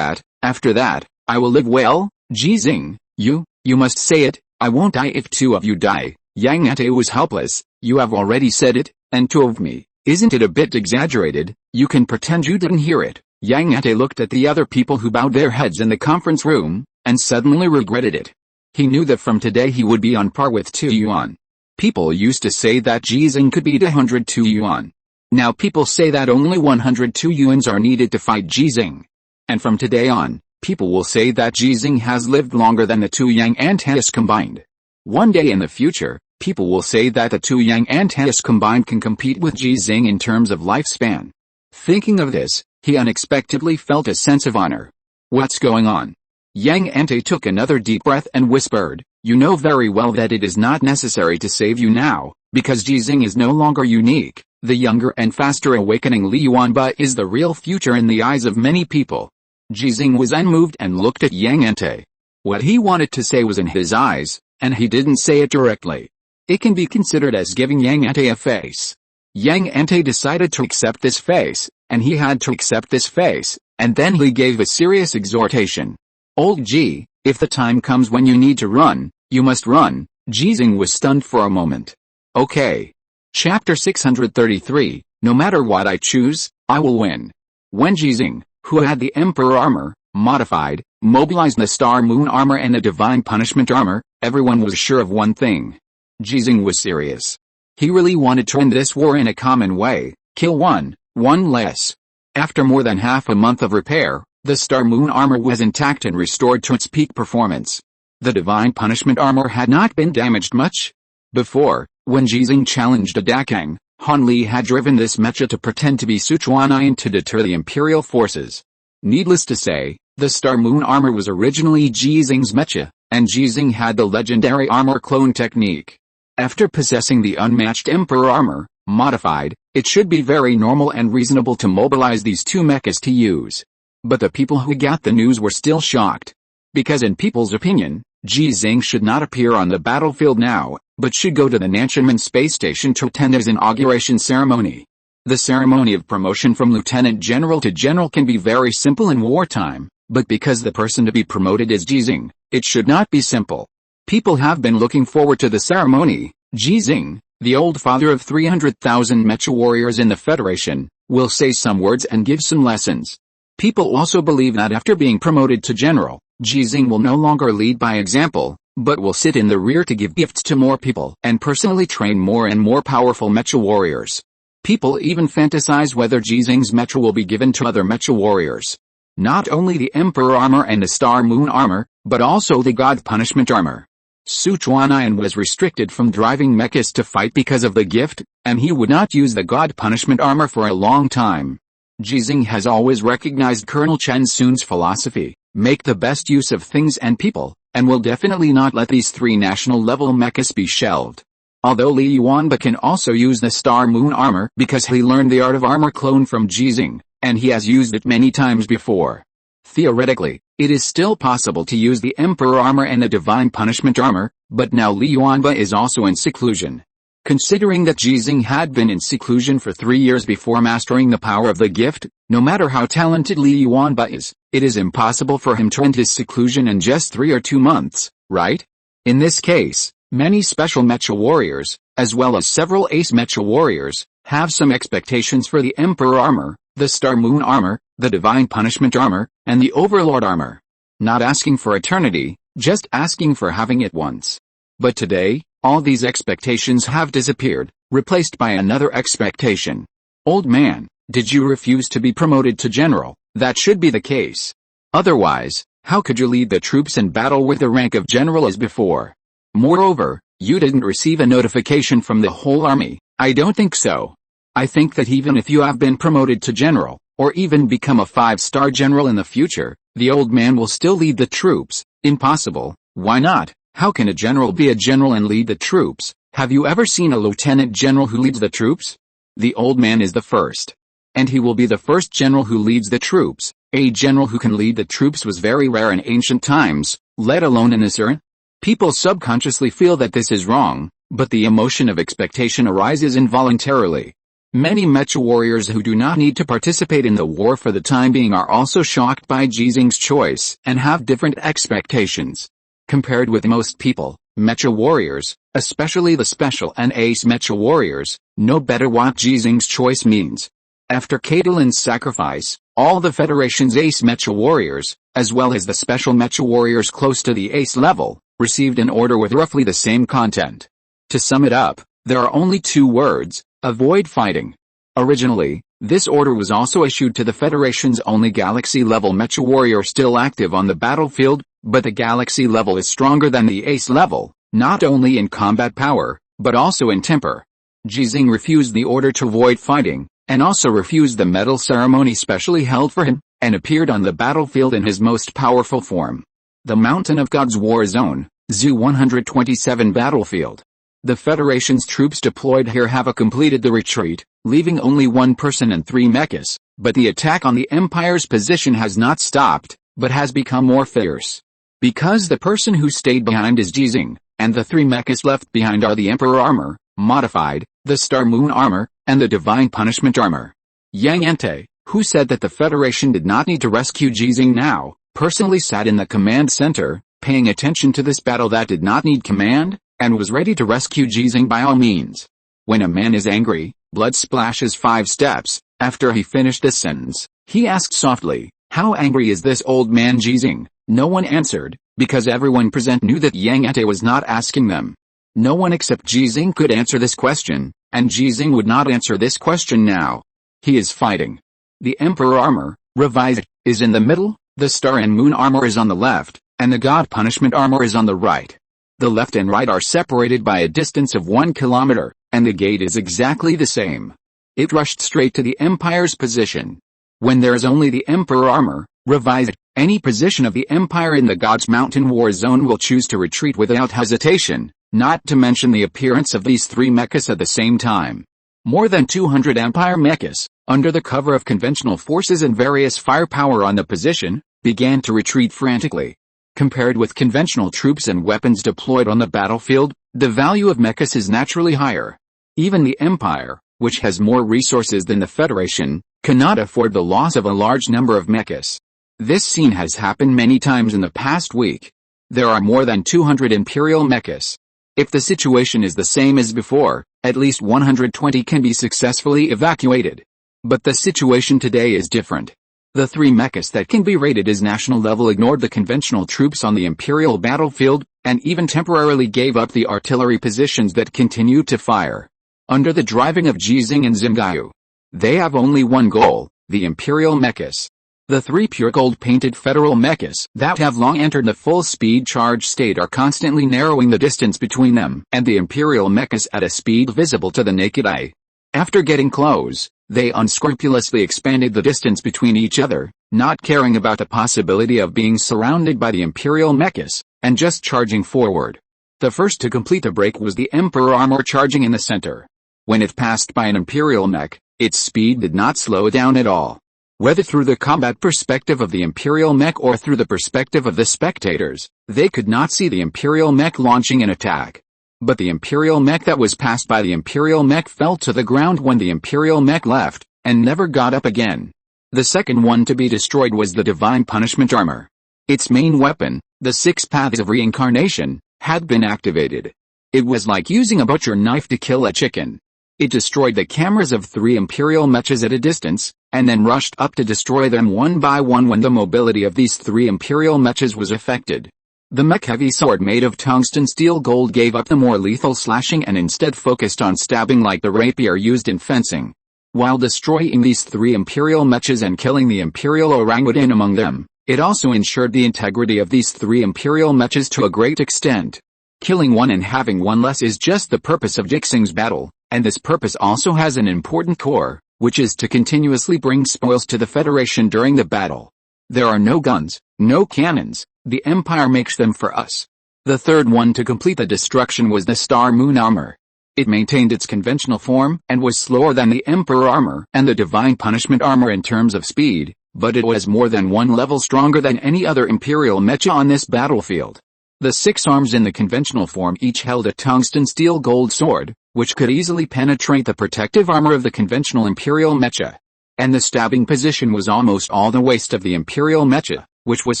A: After that, I will live well. Ji Xinghe, you must say it. I won't die if two of you die. Yang Ante was helpless. You have already said it, and two of me. Isn't it a bit exaggerated? You can pretend you didn't hear it. Yang Ante looked at the other people who bowed their heads in the conference room, and suddenly regretted it. He knew that from today he would be on par with Tu Yuan. People used to say that Ji Xinghe could beat 100 Tu Yuan. Now people say that only 100 Tu Yuans are needed to fight Ji Xinghe. And from today on, people will say that Ji Xinghe has lived longer than the two Yang Antaeus combined. One day in the future, people will say that the two Yang Antaeus combined can compete with Ji Xinghe in terms of lifespan. Thinking of this, he unexpectedly felt a sense of honor. What's going on? Yang Ante took another deep breath and whispered, you know very well that it is not necessary to save you now, because Ji Xinghe is no longer unique. The younger and faster awakening Li Yuanba is the real future in the eyes of many people. Ji Xinghe was unmoved and looked at Yang Ante. What he wanted to say was in his eyes, and he didn't say it directly. It can be considered as giving Yang Ante a face. Yang Ante decided to accept this face, and he had to accept this face, and then he gave a serious exhortation. Old Ji, if the time comes when you need to run, you must run. Ji Xinghe was stunned for a moment. Okay. Chapter 633, no matter what I choose, I will win. When Ji Xinghe, who had the Emperor armor, modified, mobilized the Star Moon armor and the Divine Punishment armor, everyone was sure of one thing. Ji Xinghe was serious. He really wanted to end this war in a common way, kill one less. After more than half a month of repair, the Star Moon armor was intact and restored to its peak performance. The Divine Punishment armor had not been damaged much. Before, when Ji Xinghe challenged a Dakang, Han Li had driven this mecha to pretend to be Sichuanayan to deter the Imperial forces. Needless to say, the Star Moon armor was originally Ji Xinghe's mecha, and Ji Xinghe had the legendary armor clone technique. After possessing the unmatched Emperor armor, modified, it should be very normal and reasonable to mobilize these two mechas to use. But the people who got the news were still shocked. Because in people's opinion, Ji Xinghe should not appear on the battlefield now, but should go to the Nanchunman space station to attend his inauguration ceremony. The ceremony of promotion from lieutenant general to general can be very simple in wartime, but because the person to be promoted is Ji Xinghe, it should not be simple. People have been looking forward to the ceremony. Ji Xinghe, the old father of 300,000 mecha warriors in the Federation, will say some words and give some lessons. People also believe that after being promoted to general, Ji Xinghe will no longer lead by example, but will sit in the rear to give gifts to more people and personally train more and more powerful mecha warriors. People even fantasize whether Ji Xinghe's mecha will be given to other mecha warriors. Not only the Emperor armor and the Star Moon armor, but also the God Punishment armor. Sichuanayan was restricted from driving mechas to fight because of the gift, and he would not use the God Punishment armor for a long time. Ji Xinghe has always recognized Colonel Chen Sun's philosophy, make the best use of things and people, and will definitely not let these three national-level mechas be shelved. Although Li Yuanba can also use the Star Moon armor because he learned the art of armor clone from Ji Xinghe, and he has used it many times before. Theoretically, it is still possible to use the Emperor armor and the Divine Punishment armor, but now Li Yuanba is also in seclusion. Considering that Ji Xinghe had been in seclusion for 3 years before mastering the power of the gift, no matter how talented Li Yuanba is, it is impossible for him to end his seclusion in just 3 or 2 months, right? In this case, many special mecha warriors, as well as several ace mecha warriors, have some expectations for the Emperor armor, the Star Moon armor, the Divine Punishment armor, and the Overlord armor. Not asking for eternity, just asking for having it once. But today, all these expectations have disappeared, replaced by another expectation. Old man, did you refuse to be promoted to general? That should be the case. Otherwise, how could you lead the troops in battle with the rank of general as before? Moreover, you didn't receive a notification from the whole army. I don't think so. I think that even if you have been promoted to general, or even become a 5-star general in the future, the old man will still lead the troops. Impossible. Why not? How can a general be a general and lead the troops? Have you ever seen a lieutenant general who leads the troops? The old man is the first. And he will be the first general who leads the troops. A general who can lead the troops was very rare in ancient times, let alone in this era. People subconsciously feel that this is wrong, but the emotion of expectation arises involuntarily. Many mecha warriors who do not need to participate in the war for the time being are also shocked by Ji Xinghe's choice and have different expectations. Compared with most people, mecha warriors, especially the special and ace mecha warriors, know better what Ji Xinghe's choice means. After Catalan's sacrifice, all the Federation's ace mecha warriors, as well as the special mecha warriors close to the ace level, received an order with roughly the same content. To sum it up, there are only 2 words: avoid fighting. Originally, this order was also issued to the Federation's only galaxy-level mecha warrior still active on the battlefield, but the galaxy level is stronger than the ace level, not only in combat power, but also in temper. Ji Xinghe refused the order to avoid fighting, and also refused the medal ceremony specially held for him, and appeared on the battlefield in his most powerful form. The Mountain of God's War Zone, Zoo 127 battlefield. The Federation's troops deployed here have completed the retreat, leaving only 1 person and 3 mechas, but the attack on the Empire's position has not stopped, but has become more fierce. Because the person who stayed behind is Ji Xinghe, and the 3 mechas left behind are the Emperor Armor, Modified, the Star Moon Armor, and the Divine Punishment Armor. Yang Ente, who said that the Federation did not need to rescue Ji Xinghe now, personally sat in the command center, paying attention to this battle that did not need command, and was ready to rescue Ji Xinghe by all means. When a man is angry, blood splashes 5 steps. After he finished this sentence, he asked softly, "How angry is this old man Ji Xinghe?" No one answered, because everyone present knew that Yang Ente was not asking them. No one except Ji Xinghe could answer this question, and Ji Xinghe would not answer this question now. He is fighting. The Emperor Armor, revised, is in the middle, the Star and Moon Armor is on the left, and the God Punishment Armor is on the right. The left and right are separated by a distance of 1 kilometer, and the gate is exactly the same. It rushed straight to the Empire's position. When there is only the Emperor Armor, revised, any position of the Empire in the God's Mountain War Zone will choose to retreat without hesitation, not to mention the appearance of these 3 mechas at the same time. More than 200 Empire mechas, under the cover of conventional forces and various firepower on the position, began to retreat frantically. Compared with conventional troops and weapons deployed on the battlefield, the value of mechas is naturally higher. Even the Empire, which has more resources than the Federation, cannot afford the loss of a large number of mechas. This scene has happened many times in the past week. There are more than 200 Imperial mechas. If the situation is the same as before, at least 120 can be successfully evacuated. But the situation today is different. The 3 mechas that can be raided as national level ignored the conventional troops on the Imperial battlefield, and even temporarily gave up the artillery positions that continued to fire. Under the driving of Ji Xinghe and Xinghe, they have only one goal, the Imperial mechas. The 3 pure gold-painted federal mechas that have long entered the full-speed charge state are constantly narrowing the distance between them and the Imperial mechas at a speed visible to the naked eye. After getting close, they unscrupulously expanded the distance between each other, not caring about the possibility of being surrounded by the Imperial mechas, and just charging forward. The first to complete the break was the Emperor Armor charging in the center. When it passed by an Imperial mech, its speed did not slow down at all. Whether through the combat perspective of the Imperial mech or through the perspective of the spectators, they could not see the Imperial mech launching an attack. But the Imperial mech that was passed by the Imperial mech fell to the ground when the Imperial mech left, and never got up again. The second one to be destroyed was the Divine Punishment Armor. Its main weapon, the 6 Paths of Reincarnation, had been activated. It was like using a butcher knife to kill a chicken. It destroyed the cameras of 3 Imperial mechas at a distance, and then rushed up to destroy them one by one when the mobility of these 3 Imperial mechas was affected. The mech heavy sword made of tungsten steel gold gave up the more lethal slashing and instead focused on stabbing like the rapier used in fencing. While destroying these 3 Imperial mechas and killing the Imperial orangutan among them, It also ensured the integrity of these three imperial mechas to a great extent. Killing one and having one less is just the purpose of Ji Xinghe's battle, and this purpose also has an important core, which is to continuously bring spoils to the Federation during the battle. There are no guns, no cannons, the Empire makes them for us. The third one to complete the destruction was the Star Moon armor. It maintained its conventional form and was slower than the Emperor armor and the Divine Punishment armor in terms of speed, but it was more than one level stronger than any other Imperial mecha on this battlefield. The 6 arms in the conventional form each held a tungsten steel gold sword, which could easily penetrate the protective armor of the conventional Imperial mecha. And the stabbing position was almost all the waist of the Imperial mecha, which was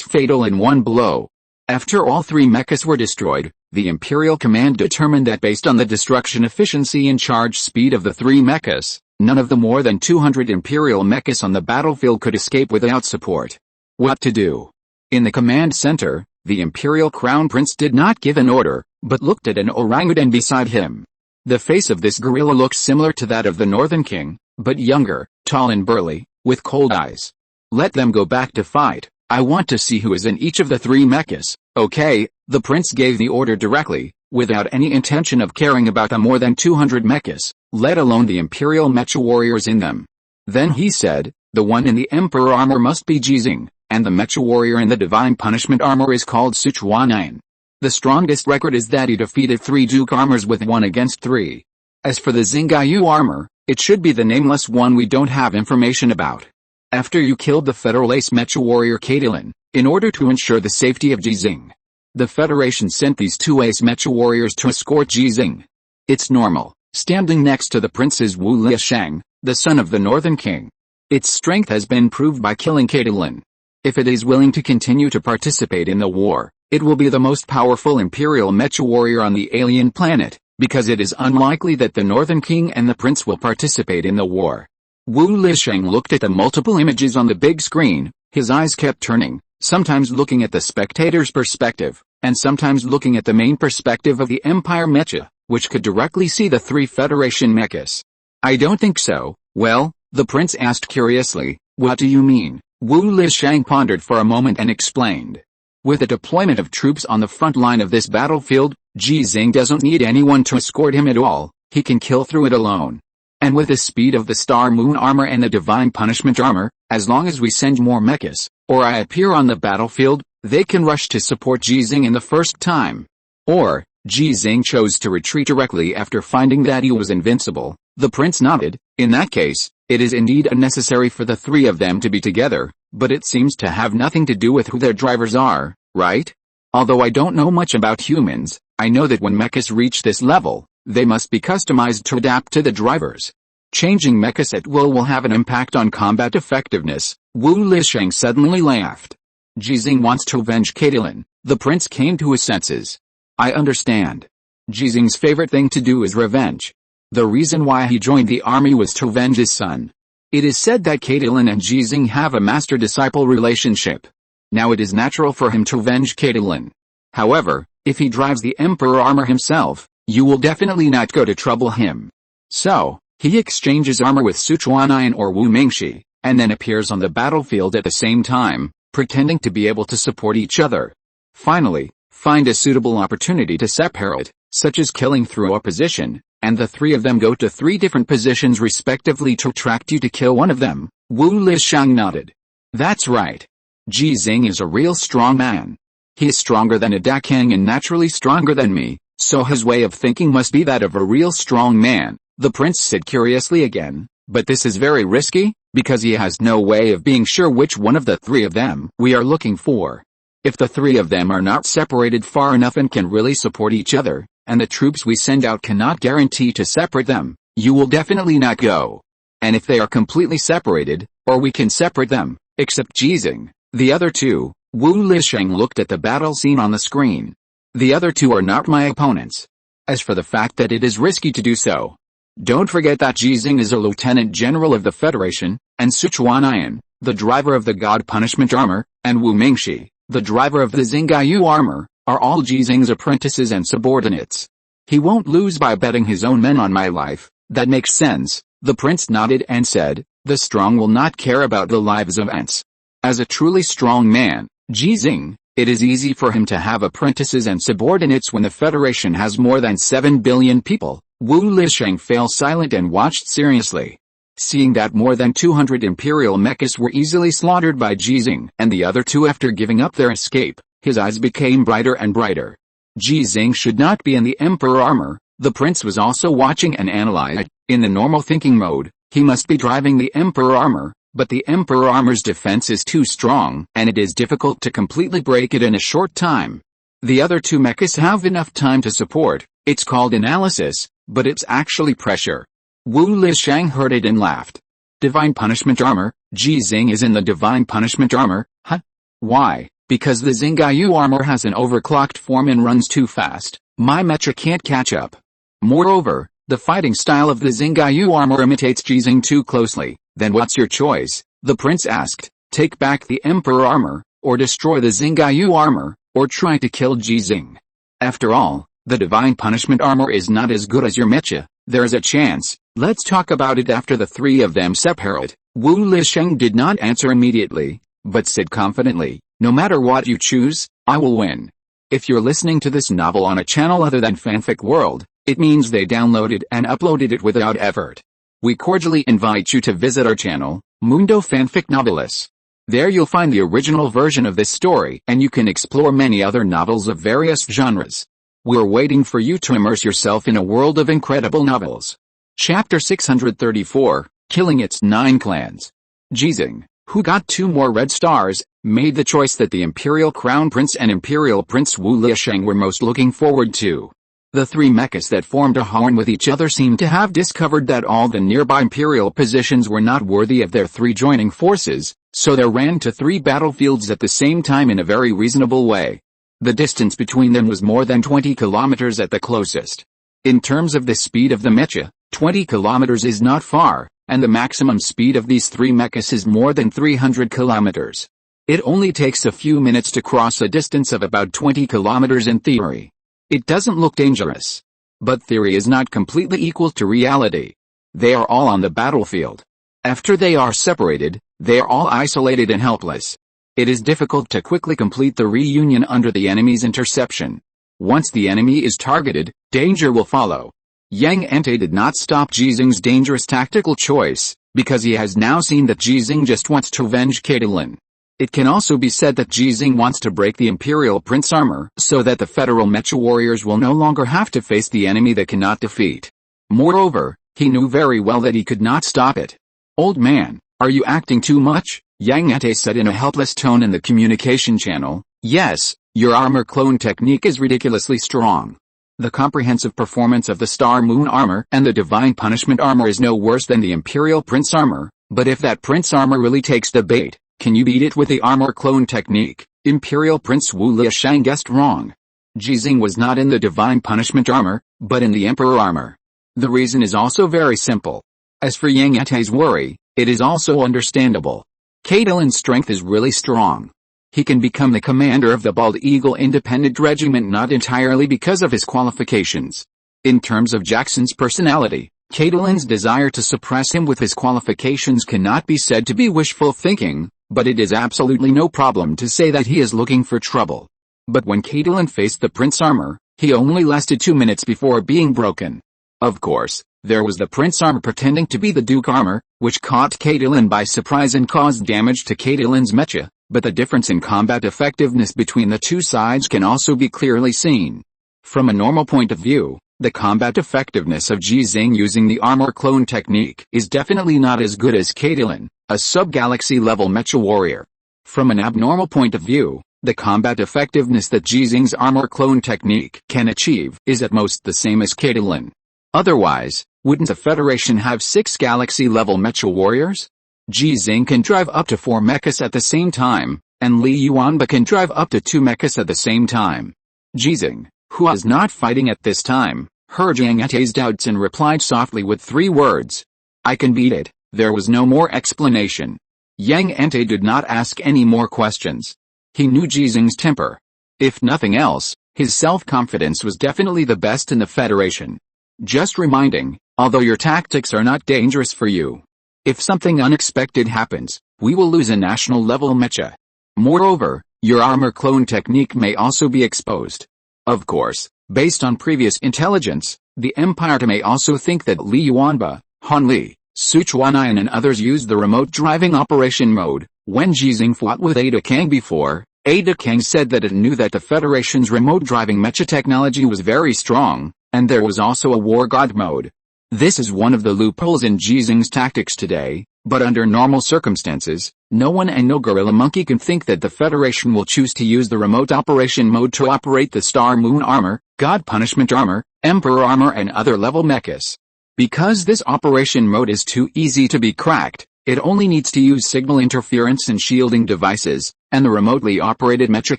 A: fatal in one blow. After all 3 mechas were destroyed, the Imperial Command determined that based on the destruction efficiency and charge speed of the 3 mechas, none of the more than 200 Imperial mechas on the battlefield could escape without support. What to do? In the command center, the Imperial Crown Prince did not give an order, but looked at an orangutan beside him. The face of this gorilla looked similar to that of the Northern King, but younger, tall and burly, with cold eyes. Let them go back to fight. I want to see who is in each of the 3 mechas. Okay, the prince gave the order directly, without any intention of caring about the more than 200 mechas, let alone the Imperial mecha warriors in them. Then he said, the one in the Emperor armor must be Ji Xinghe, and the mecha warrior in the Divine Punishment armor is called Sichuan. The strongest record is that he defeated 3 Duke armors with 1 against 3. As for the Xinghe armor, it should be the nameless one we don't have information about. After you killed the Federal Ace mecha warrior Caitlin, in order to ensure the safety of Ji Xinghe, the Federation sent these 2 Ace mecha warriors to escort Ji Xinghe. It's normal. Standing next to the prince is Wu Lisheng, the son of the Northern King. Its strength has been proved by killing Caitlin. If it is willing to continue to participate in the war, it will be the most powerful Imperial mecha warrior on the alien planet, because it is unlikely that the Northern King and the prince will participate in the war. Wu Lisheng looked at the multiple images on the big screen, his eyes kept turning, sometimes looking at the spectator's perspective, and sometimes looking at the main perspective of the Empire mecha, which could directly see the 3 Federation mechas. I don't think so. Well, the prince asked curiously, what do you mean? Wu Lisheng pondered for a moment and explained. With the deployment of troops on the front line of this battlefield, Ji Xinghe doesn't need anyone to escort him at all, he can kill through it alone. And with the speed of the Star Moon armor and the Divine Punishment armor, as long as we send more mechas, or I appear on the battlefield, they can rush to support Ji Xinghe in the first time. Or, Ji Xinghe chose to retreat directly after finding that he was invincible. The prince nodded. In that case, it is indeed unnecessary for the 3 of them to be together, but it seems to have nothing to do with who their drivers are, right? Although I don't know much about humans, I know that when mechas reach this level, they must be customized to adapt to the drivers. Changing mechas at will have an impact on combat effectiveness. Wu Lisheng suddenly laughed. Ji Xinghe wants to avenge Caitlin. The prince came to his senses. I understand. Ji Xinghe's favorite thing to do is revenge. The reason why he joined the army was to avenge his son. It is said that Caitlin and Ji Xinghe have a master-disciple relationship. Now it is natural for him to avenge Caitlin. However, if he drives the Emperor armor himself, you will definitely not go to trouble him. So, he exchanges armor with Sichuan or Wu Mingxi, and then appears on the battlefield at the same time, pretending to be able to support each other. Finally, find a suitable opportunity to separate, such as killing through opposition, and the 3 of them go to 3 different positions respectively to attract you to kill one of them. Wu Lisheng nodded. That's right. Ji Xinghe is a real strong man. He is stronger than a Dakang and naturally stronger than me, so his way of thinking must be that of a real strong man, the prince said curiously again, but this is very risky, because he has no way of being sure which one of the 3 of them we are looking for. If the 3 of them are not separated far enough and can really support each other, and the troops we send out cannot guarantee to separate them, you will definitely not go. And if they are completely separated, or we can separate them, except Ji Xinghe, the other 2, Wu Lisheng looked at the battle scene on the screen. The other 2 are not my opponents. As for the fact that it is risky to do so, don't forget that Ji Xinghe is a lieutenant general of the Federation, and Sichuan, the driver of the God Punishment armor, and Wu Mingxi, the driver of the Xinghe armor, are all Ji Xinghe's apprentices and subordinates. He won't lose by betting his own men on my life. That makes sense. The prince nodded and said, the strong will not care about the lives of ants. As a truly strong man, Ji Xinghe, it is easy for him to have apprentices and subordinates when the Federation has more than 7 billion people. Wu Lisheng fell silent and watched seriously. Seeing that more than 200 imperial mechas were easily slaughtered by Ji Xinghe and the other two after giving up their escape, his eyes became brighter and brighter. Ji Xinghe should not be in the Emperor armor. The prince was also watching and analyzed. In the normal thinking mode, he must be driving the Emperor armor, but the Emperor armor's defense is too strong, and it is difficult to completely break it in a short time. The other two mechas have enough time to support. It's called analysis, but it's actually pressure. Wu Lisheng heard it and laughed. Divine punishment armor? Ji Xinghe is in the divine punishment armor? Huh? Why? Because the Xinghe armor has an overclocked form and runs too fast. My mecha can't catch up. Moreover, the fighting style of the Xinghe armor imitates Ji Xinghe too closely. Then what's your choice? The prince asked. Take back the Emperor armor, or destroy the Xinghe armor, or try to kill Ji Xinghe. After all, the divine punishment armor is not as good as your mecha. There's a chance. Let's talk about it after the three of them separate. Wu Lisheng did not answer immediately, but said confidently, no matter what you choose, I will win. If you're listening to this novel on a channel other than Fanfic World, it means they downloaded and uploaded it without effort. We cordially invite you to visit our channel, Mundo Fanfic Novelis. There you'll find the original version of this story and you can explore many other novels of various genres. We're waiting for you to immerse yourself in a world of incredible novels. Chapter 634, Killing Its 9 Clans. Ji Xinghe, who got 2 more red stars, made the choice that the Imperial Crown Prince and Imperial Prince Wu Lisheng were most looking forward to. The 3 mechas that formed a horn with each other seemed to have discovered that all the nearby Imperial positions were not worthy of their 3 joining forces, so they ran to 3 battlefields at the same time in a very reasonable way. The distance between them was more than 20 kilometers at the closest. In terms of the speed of the mecha, 20 kilometers is not far, and the maximum speed of these 3 mechas is more than 300 kilometers. It only takes a few minutes to cross a distance of about 20 kilometers in theory. It doesn't look dangerous. But theory is not completely equal to reality. They are all on the battlefield. After they are separated, they are all isolated and helpless. It is difficult to quickly complete the reunion under the enemy's interception. Once the enemy is targeted, danger will follow. Yang Ente did not stop Ji Xinghe's dangerous tactical choice, because he has now seen that Ji Xinghe just wants to avenge Caitlin. It can also be said that Ji Xinghe wants to break the Imperial Prince armor so that the Federal Mecha warriors will no longer have to face the enemy they cannot defeat. Moreover, he knew very well that he could not stop it. Old man, are you acting too much? Yang Ente said in a helpless tone in the communication channel. Yes, your armor clone technique is ridiculously strong. The comprehensive performance of the Star Moon armor and the Divine Punishment armor is no worse than the Imperial Prince armor, but if that Prince armor really takes the bait, can you beat it with the armor clone technique? Imperial Prince Wu Lisheng guessed wrong. Ji Xinghe was not in the Divine Punishment armor, but in the Emperor armor. The reason is also very simple. As for Yang Ente's worry, it is also understandable. Caitlin's strength is really strong. He can become the commander of the Bald Eagle Independent Regiment not entirely because of his qualifications. In terms of Jackson's personality, Caitlin's desire to suppress him with his qualifications cannot be said to be wishful thinking, but it is absolutely no problem to say that he is looking for trouble. But when Caitlin faced the Prince armor, he only lasted 2 minutes before being broken. Of course, there was the Prince armor pretending to be the Duke armor, which caught Caitlin by surprise and caused damage to Caitlin's mecha, but the difference in combat effectiveness between the two sides can also be clearly seen. From a normal point of view, the combat effectiveness of Ji Xinghe using the armor clone technique is definitely not as good as Caitlin, a sub-galaxy level mecha warrior. From an abnormal point of view, the combat effectiveness that Ji Xinghe's armor clone technique can achieve is at most the same as Caitlin. Otherwise, wouldn't the Federation have 6 galaxy-level mecha warriors? Ji Xinghe can drive up to 4 mechas at the same time, and Li Yuanba can drive up to 2 mechas at the same time. Ji Xinghe, who was not fighting at this time, heard Yang Ente's doubts and replied softly with 3 words. I can beat it. There was no more explanation. Yang Ente did not ask any more questions. He knew Ji Xinghe's temper. If nothing else, his self-confidence was definitely the best in the Federation. Just reminding, although your tactics are not dangerous for you. If something unexpected happens, we will lose a national-level mecha. Moreover, your armor clone technique may also be exposed. Of course, based on previous intelligence, the Empire may also think that Li Yuanba, Han Li, Sichuanian and others used the remote driving operation mode. When Ji Xinghe fought with Ada Kang before, Ada Kang said that it knew that the Federation's remote driving mecha technology was very strong, and there was also a war god mode. This is one of the loopholes in Ji Xinghe's tactics today, but under normal circumstances, no one and no gorilla monkey can think that the Federation will choose to use the remote operation mode to operate the Star Moon armor, God Punishment armor, Emperor armor and other level mechas. Because this operation mode is too easy to be cracked, it only needs to use signal interference and shielding devices, and the remotely operated mecha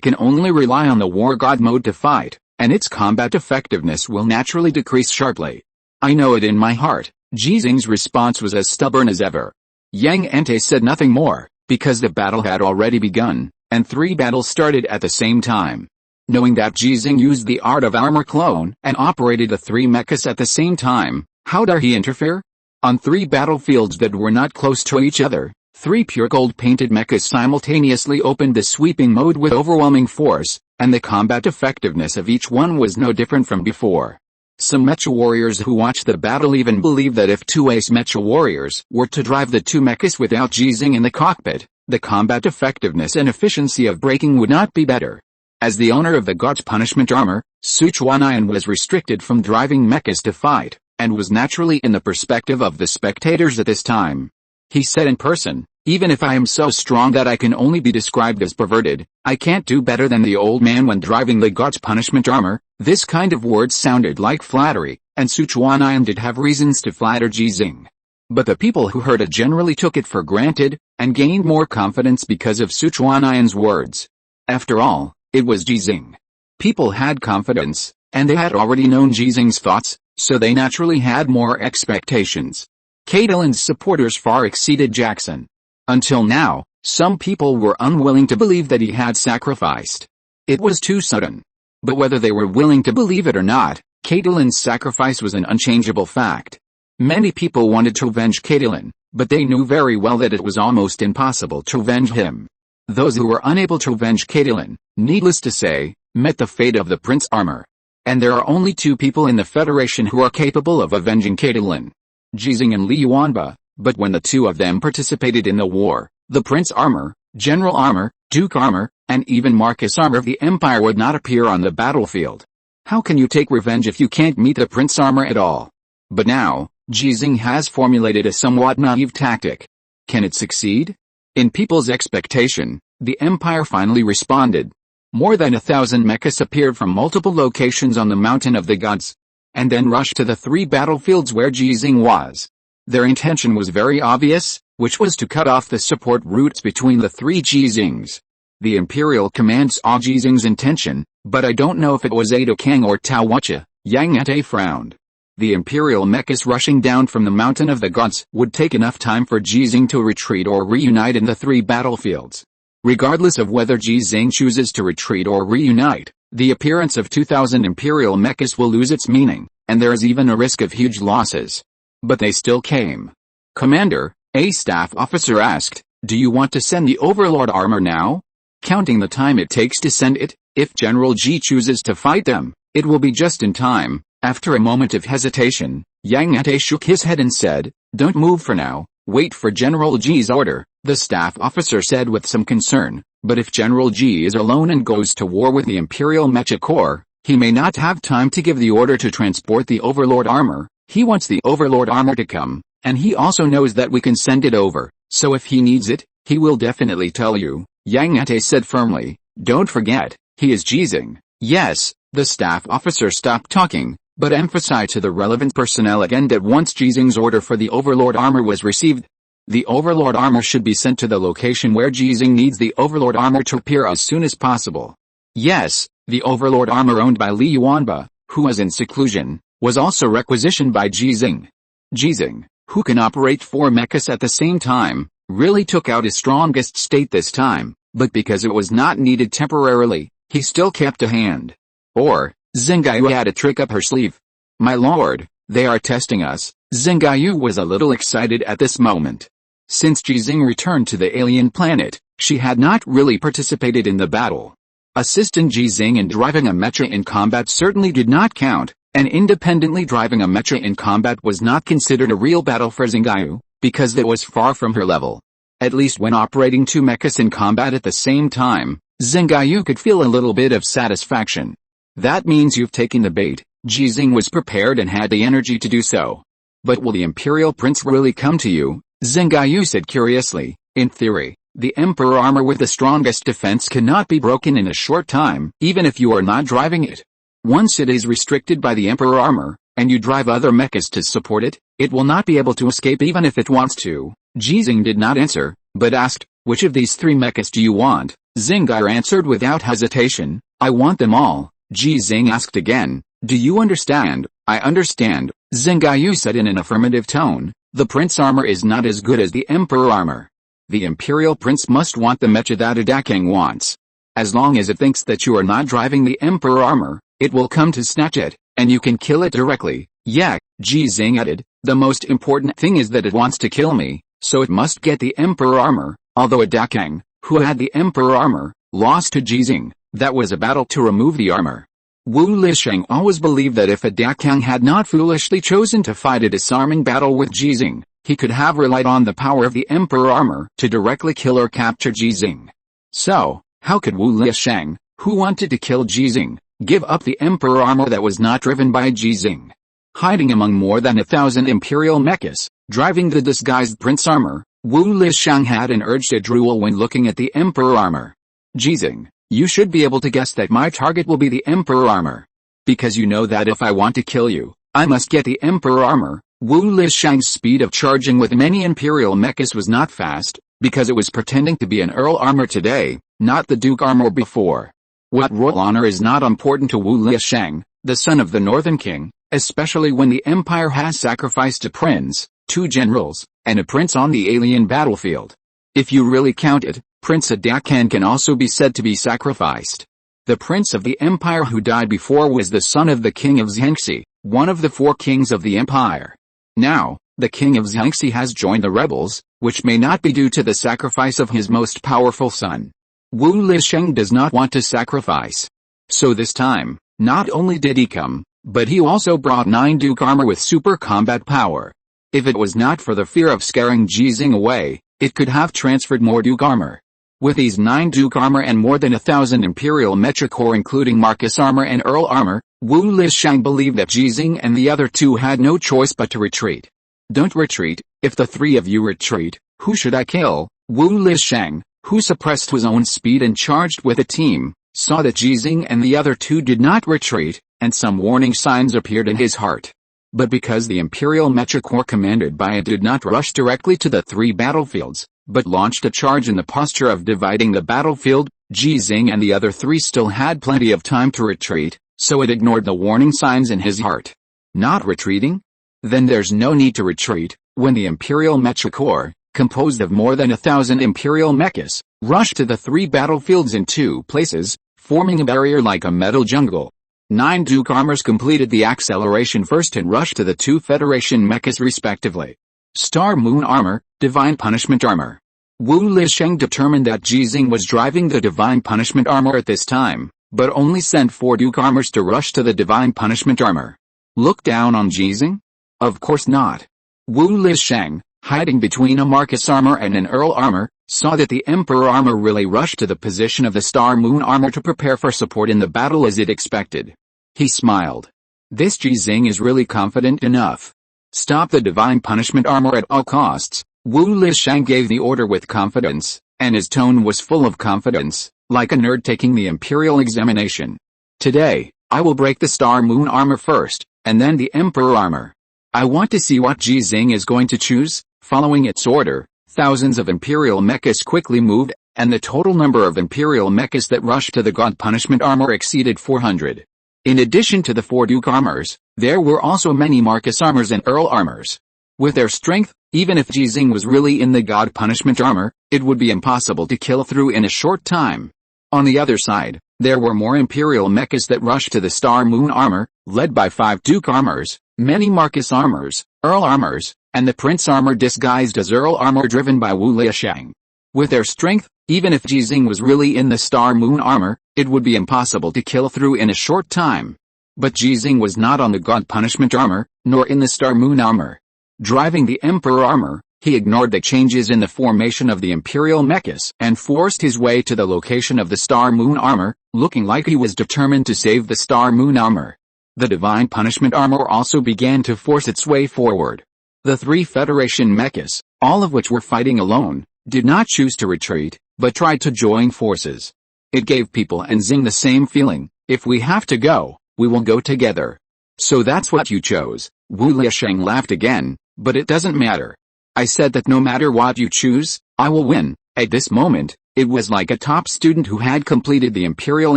A: can only rely on the War God mode to fight, and its combat effectiveness will naturally decrease sharply. I know it in my heart. Ji Xinghe's response was as stubborn as ever. Yang Ente said nothing more, because the battle had already begun, and 3 battles started at the same time. Knowing that Ji Xinghe used the art of armor clone and operated the 3 mechas at the same time, how dare he interfere? On 3 battlefields that were not close to each other, 3 pure gold-painted mechas simultaneously opened the sweeping mode with overwhelming force, and the combat effectiveness of each one was no different from before. Some mecha warriors who watched the battle even believed that if 2 ace mecha warriors were to drive the 2 mechas without Ji Xinghe in the cockpit, the combat effectiveness and efficiency of braking would not be better. As the owner of the God's Punishment armor, Sichuanian was restricted from driving mechas to fight, and was naturally in the perspective of the spectators at this time. He said in person, "Even if I am so strong that I can only be described as perverted, I can't do better than the old man when driving the God's Punishment armor." This kind of words sounded like flattery, and Sichuanian did have reasons to flatter Ji Xinghe. But the people who heard it generally took it for granted, and gained more confidence because of Sichuanian's words. After all, it was Ji Xinghe. People had confidence, and they had already known Ji Xinghe's thoughts, so they naturally had more expectations. Catalan's supporters far exceeded Jackson. Until now, some people were unwilling to believe that he had sacrificed. It was too sudden. But whether they were willing to believe it or not, Catalan's sacrifice was an unchangeable fact. Many people wanted to avenge Catalan, but they knew very well that it was almost impossible to avenge him. Those who were unable to avenge Catalan, needless to say, met the fate of the Prince Armor. And there are only 2 people in the Federation who are capable of avenging Catalan: Ji Xinghe and Li Yuanba, but when the 2 of them participated in the war, the Prince Armor, General Armor, Duke Armor, and even Marcus Armor of the Empire would not appear on the battlefield. How can you take revenge if you can't meet the Prince Armor at all? But now, Ji Xinghe has formulated a somewhat naive tactic. Can it succeed? In people's expectation, the Empire finally responded. More than 1,000 mechas appeared from multiple locations on the Mountain of the Gods, and then rushed to the 3 battlefields where Ji Xinghe was. Their intention was very obvious, which was to cut off the support routes between the 3 Ji Xinghes. The Imperial Command saw Ji Xinghe's intention, but I don't know if it was Ada Kang or Tao Wucha. Yang Ente frowned. The Imperial mechas rushing down from the Mountain of the Gods would take enough time for Ji Xinghe to retreat or reunite in the 3 battlefields. Regardless of whether Ji Xinghe chooses to retreat or reunite, the appearance of 2,000 Imperial mechas will lose its meaning, and there is even a risk of huge losses. But they still came. "Commander," a staff officer asked, "do you want to send the Overlord armor now?" Counting the time it takes to send it, if General Ji chooses to fight them, it will be just in time. After a moment of hesitation, Yang Ente shook his head and said, "Don't move for now, wait for General Ji's order." The staff officer said with some concern, "But if General Ji is alone and goes to war with the Imperial Mecha Corps, he may not have time to give the order to transport the Overlord armor. He wants the Overlord armor to come, and he also knows that we can send it over, so if he needs it, he will definitely tell you," Yang Ente said firmly. "Don't forget, he is Ji Xinghe." "Yes," the staff officer stopped talking, but emphasized to the relevant personnel again that once Ji Xinghe's order for the Overlord armor was received, the Overlord armor should be sent to the location where Ji Xinghe needs the Overlord armor to appear as soon as possible. Yes, the Overlord armor owned by Li Yuanba, who was in seclusion, was also requisitioned by Ji Xinghe. Ji Xinghe, who can operate 4 mechas at the same time, really took out his strongest state this time, but because it was not needed temporarily, he still kept a hand. Or, Xinghe had a trick up her sleeve. "My lord, they are testing us." Xinghe was a little excited at this moment. Since Ji Xinghe returned to the alien planet, she had not really participated in the battle. Assisting Ji Xinghe in driving a mecha in combat certainly did not count, and independently driving a mecha in combat was not considered a real battle for Xinghe, because it was far from her level. At least when operating two mechas in combat at the same time, Xinghe could feel a little bit of satisfaction. That means you've taken the bait. Ji Xinghe was prepared and had the energy to do so. But will the Imperial Prince really come to you? Xinghe said curiously. In theory, the Emperor armor with the strongest defense cannot be broken in a short time, even if you are not driving it. Once it is restricted by the Emperor armor, and you drive other mechas to support it, it will not be able to escape even if it wants to. Ji Xinghe did not answer, but asked, which of these three mechas do you want? Xinghe answered without hesitation, I want them all. Ji Xinghe asked again, do you understand? I understand, Xinghe said in an affirmative tone. The Prince armor is not as good as the Emperor armor. The Imperial Prince must want the mecha that a Dakang wants. As long as it thinks that you are not driving the Emperor armor, it will come to snatch it, and you can kill it directly. Yeah, Ji Xinghe added, the most important thing is that it wants to kill me, so it must get the Emperor armor, although a Dakang, who had the Emperor armor, lost to Ji Xinghe. That was a battle to remove the armor. Wu Lisheng always believed that if a Dakang had not foolishly chosen to fight a disarming battle with Ji Xinghe, he could have relied on the power of the Emperor armor to directly kill or capture Ji Xinghe. So, how could Wu Lisheng, who wanted to kill Ji Xinghe, give up the Emperor armor that was not driven by Ji Xinghe? Hiding among more than 1,000 Imperial mechas, driving the disguised Prince armor, Wu Lisheng had an urge to drool when looking at the Emperor armor. Ji Xinghe, you should be able to guess that my target will be the Emperor armor. Because you know that if I want to kill you, I must get the Emperor armor. Wu Lisheng's speed of charging with many Imperial mechas was not fast, because it was pretending to be an Earl armor today, not the Duke armor before. What royal honor is not important to Wu Lisheng, the son of the Northern King, especially when the Empire has sacrificed a prince, 2 generals, and a prince on the alien battlefield. If you really count it, Prince Adakan can also be said to be sacrificed. The prince of the empire who died before was the son of the king of Xiangxi, one of the 4 kings of the empire. Now, the king of Xiangxi has joined the rebels, which may not be due to the sacrifice of his most powerful son. Wu Lisheng does not want to sacrifice. So this time, not only did he come, but he also brought 9 Duke armor with super combat power. If it was not for the fear of scaring Ji Xinghe away, it could have transferred more Duke armor. With these 9 Duke armor and more than 1,000 Imperial mecha core including Marcus armor and Earl armor, Wu Lisheng believed that Ji Xinghe and the other 2 had no choice but to retreat. Don't retreat. If the 3 of you retreat, who should I kill? Wu Lisheng, who suppressed his own speed and charged with a team, saw that Ji Xinghe and the other 2 did not retreat, and some warning signs appeared in his heart. But because the Imperial mecha corps commanded by it did not rush directly to the 3 battlefields, but launched a charge in the posture of dividing the battlefield, Ji Xinghe and the other 3 still had plenty of time to retreat, so it ignored the warning signs in his heart. Not retreating? Then there's no need to retreat. When the Imperial mecha corps, composed of more than 1,000 Imperial mechas, rushed to the 3 battlefields in 2 places, forming a barrier like a metal jungle. 9 Duke armors completed the acceleration first and rushed to the 2 Federation mechas respectively. Star Moon armor, Divine Punishment armor. Wu Lisheng determined that Ji Xinghe was driving the Divine Punishment armor at this time, but only sent 4 Duke armors to rush to the Divine Punishment armor. Look down on Ji Xinghe? Of course not. Wu Lisheng, hiding between a Marcus armor and an Earl armor, saw that the Emperor armor really rushed to the position of the Star Moon armor to prepare for support in the battle as it expected. He smiled. This Ji Xinghe is really confident enough. Stop the Divine Punishment armor at all costs. Wu Lisheng gave the order with confidence, and his tone was full of confidence, like a nerd taking the Imperial examination. Today, I will break the Star Moon armor first, and then the Emperor armor. I want to see what Ji Xinghe is going to choose. Following its order, thousands of Imperial mechas quickly moved, and the total number of Imperial mechas that rushed to the God Punishment armor exceeded 400. In addition to the 4 Duke armors, there were also many Marcus armors and Earl armors. With their strength, even if Ji Xinghe was really in the God Punishment armor, it would be impossible to kill through in a short time. On the other side, there were more Imperial mechas that rushed to the Star Moon armor, led by 5 Duke armors, many Marcus armors, Earl armors, and the prince armor disguised as Earl armor driven by Wu Liasheng. With their strength, even if Ji Xinghe was really in the Star Moon armor, it would be impossible to kill through in a short time. But Ji Xinghe was not on the God Punishment armor, nor in the Star Moon armor. Driving the Emperor armor, he ignored the changes in the formation of the Imperial mechs and forced his way to the location of the Star Moon armor, looking like he was determined to save the Star Moon armor. The Divine Punishment armor also began to force its way forward. The three Federation mechs, all of which were fighting alone, did not choose to retreat, but tried to join forces. It gave people and Xinghe the same feeling: if we have to go, we will go together. So that's what you chose. Wu Liasheng laughed again, but it doesn't matter. I said that no matter what you choose, I will win. At this moment, it was like a top student who had completed the imperial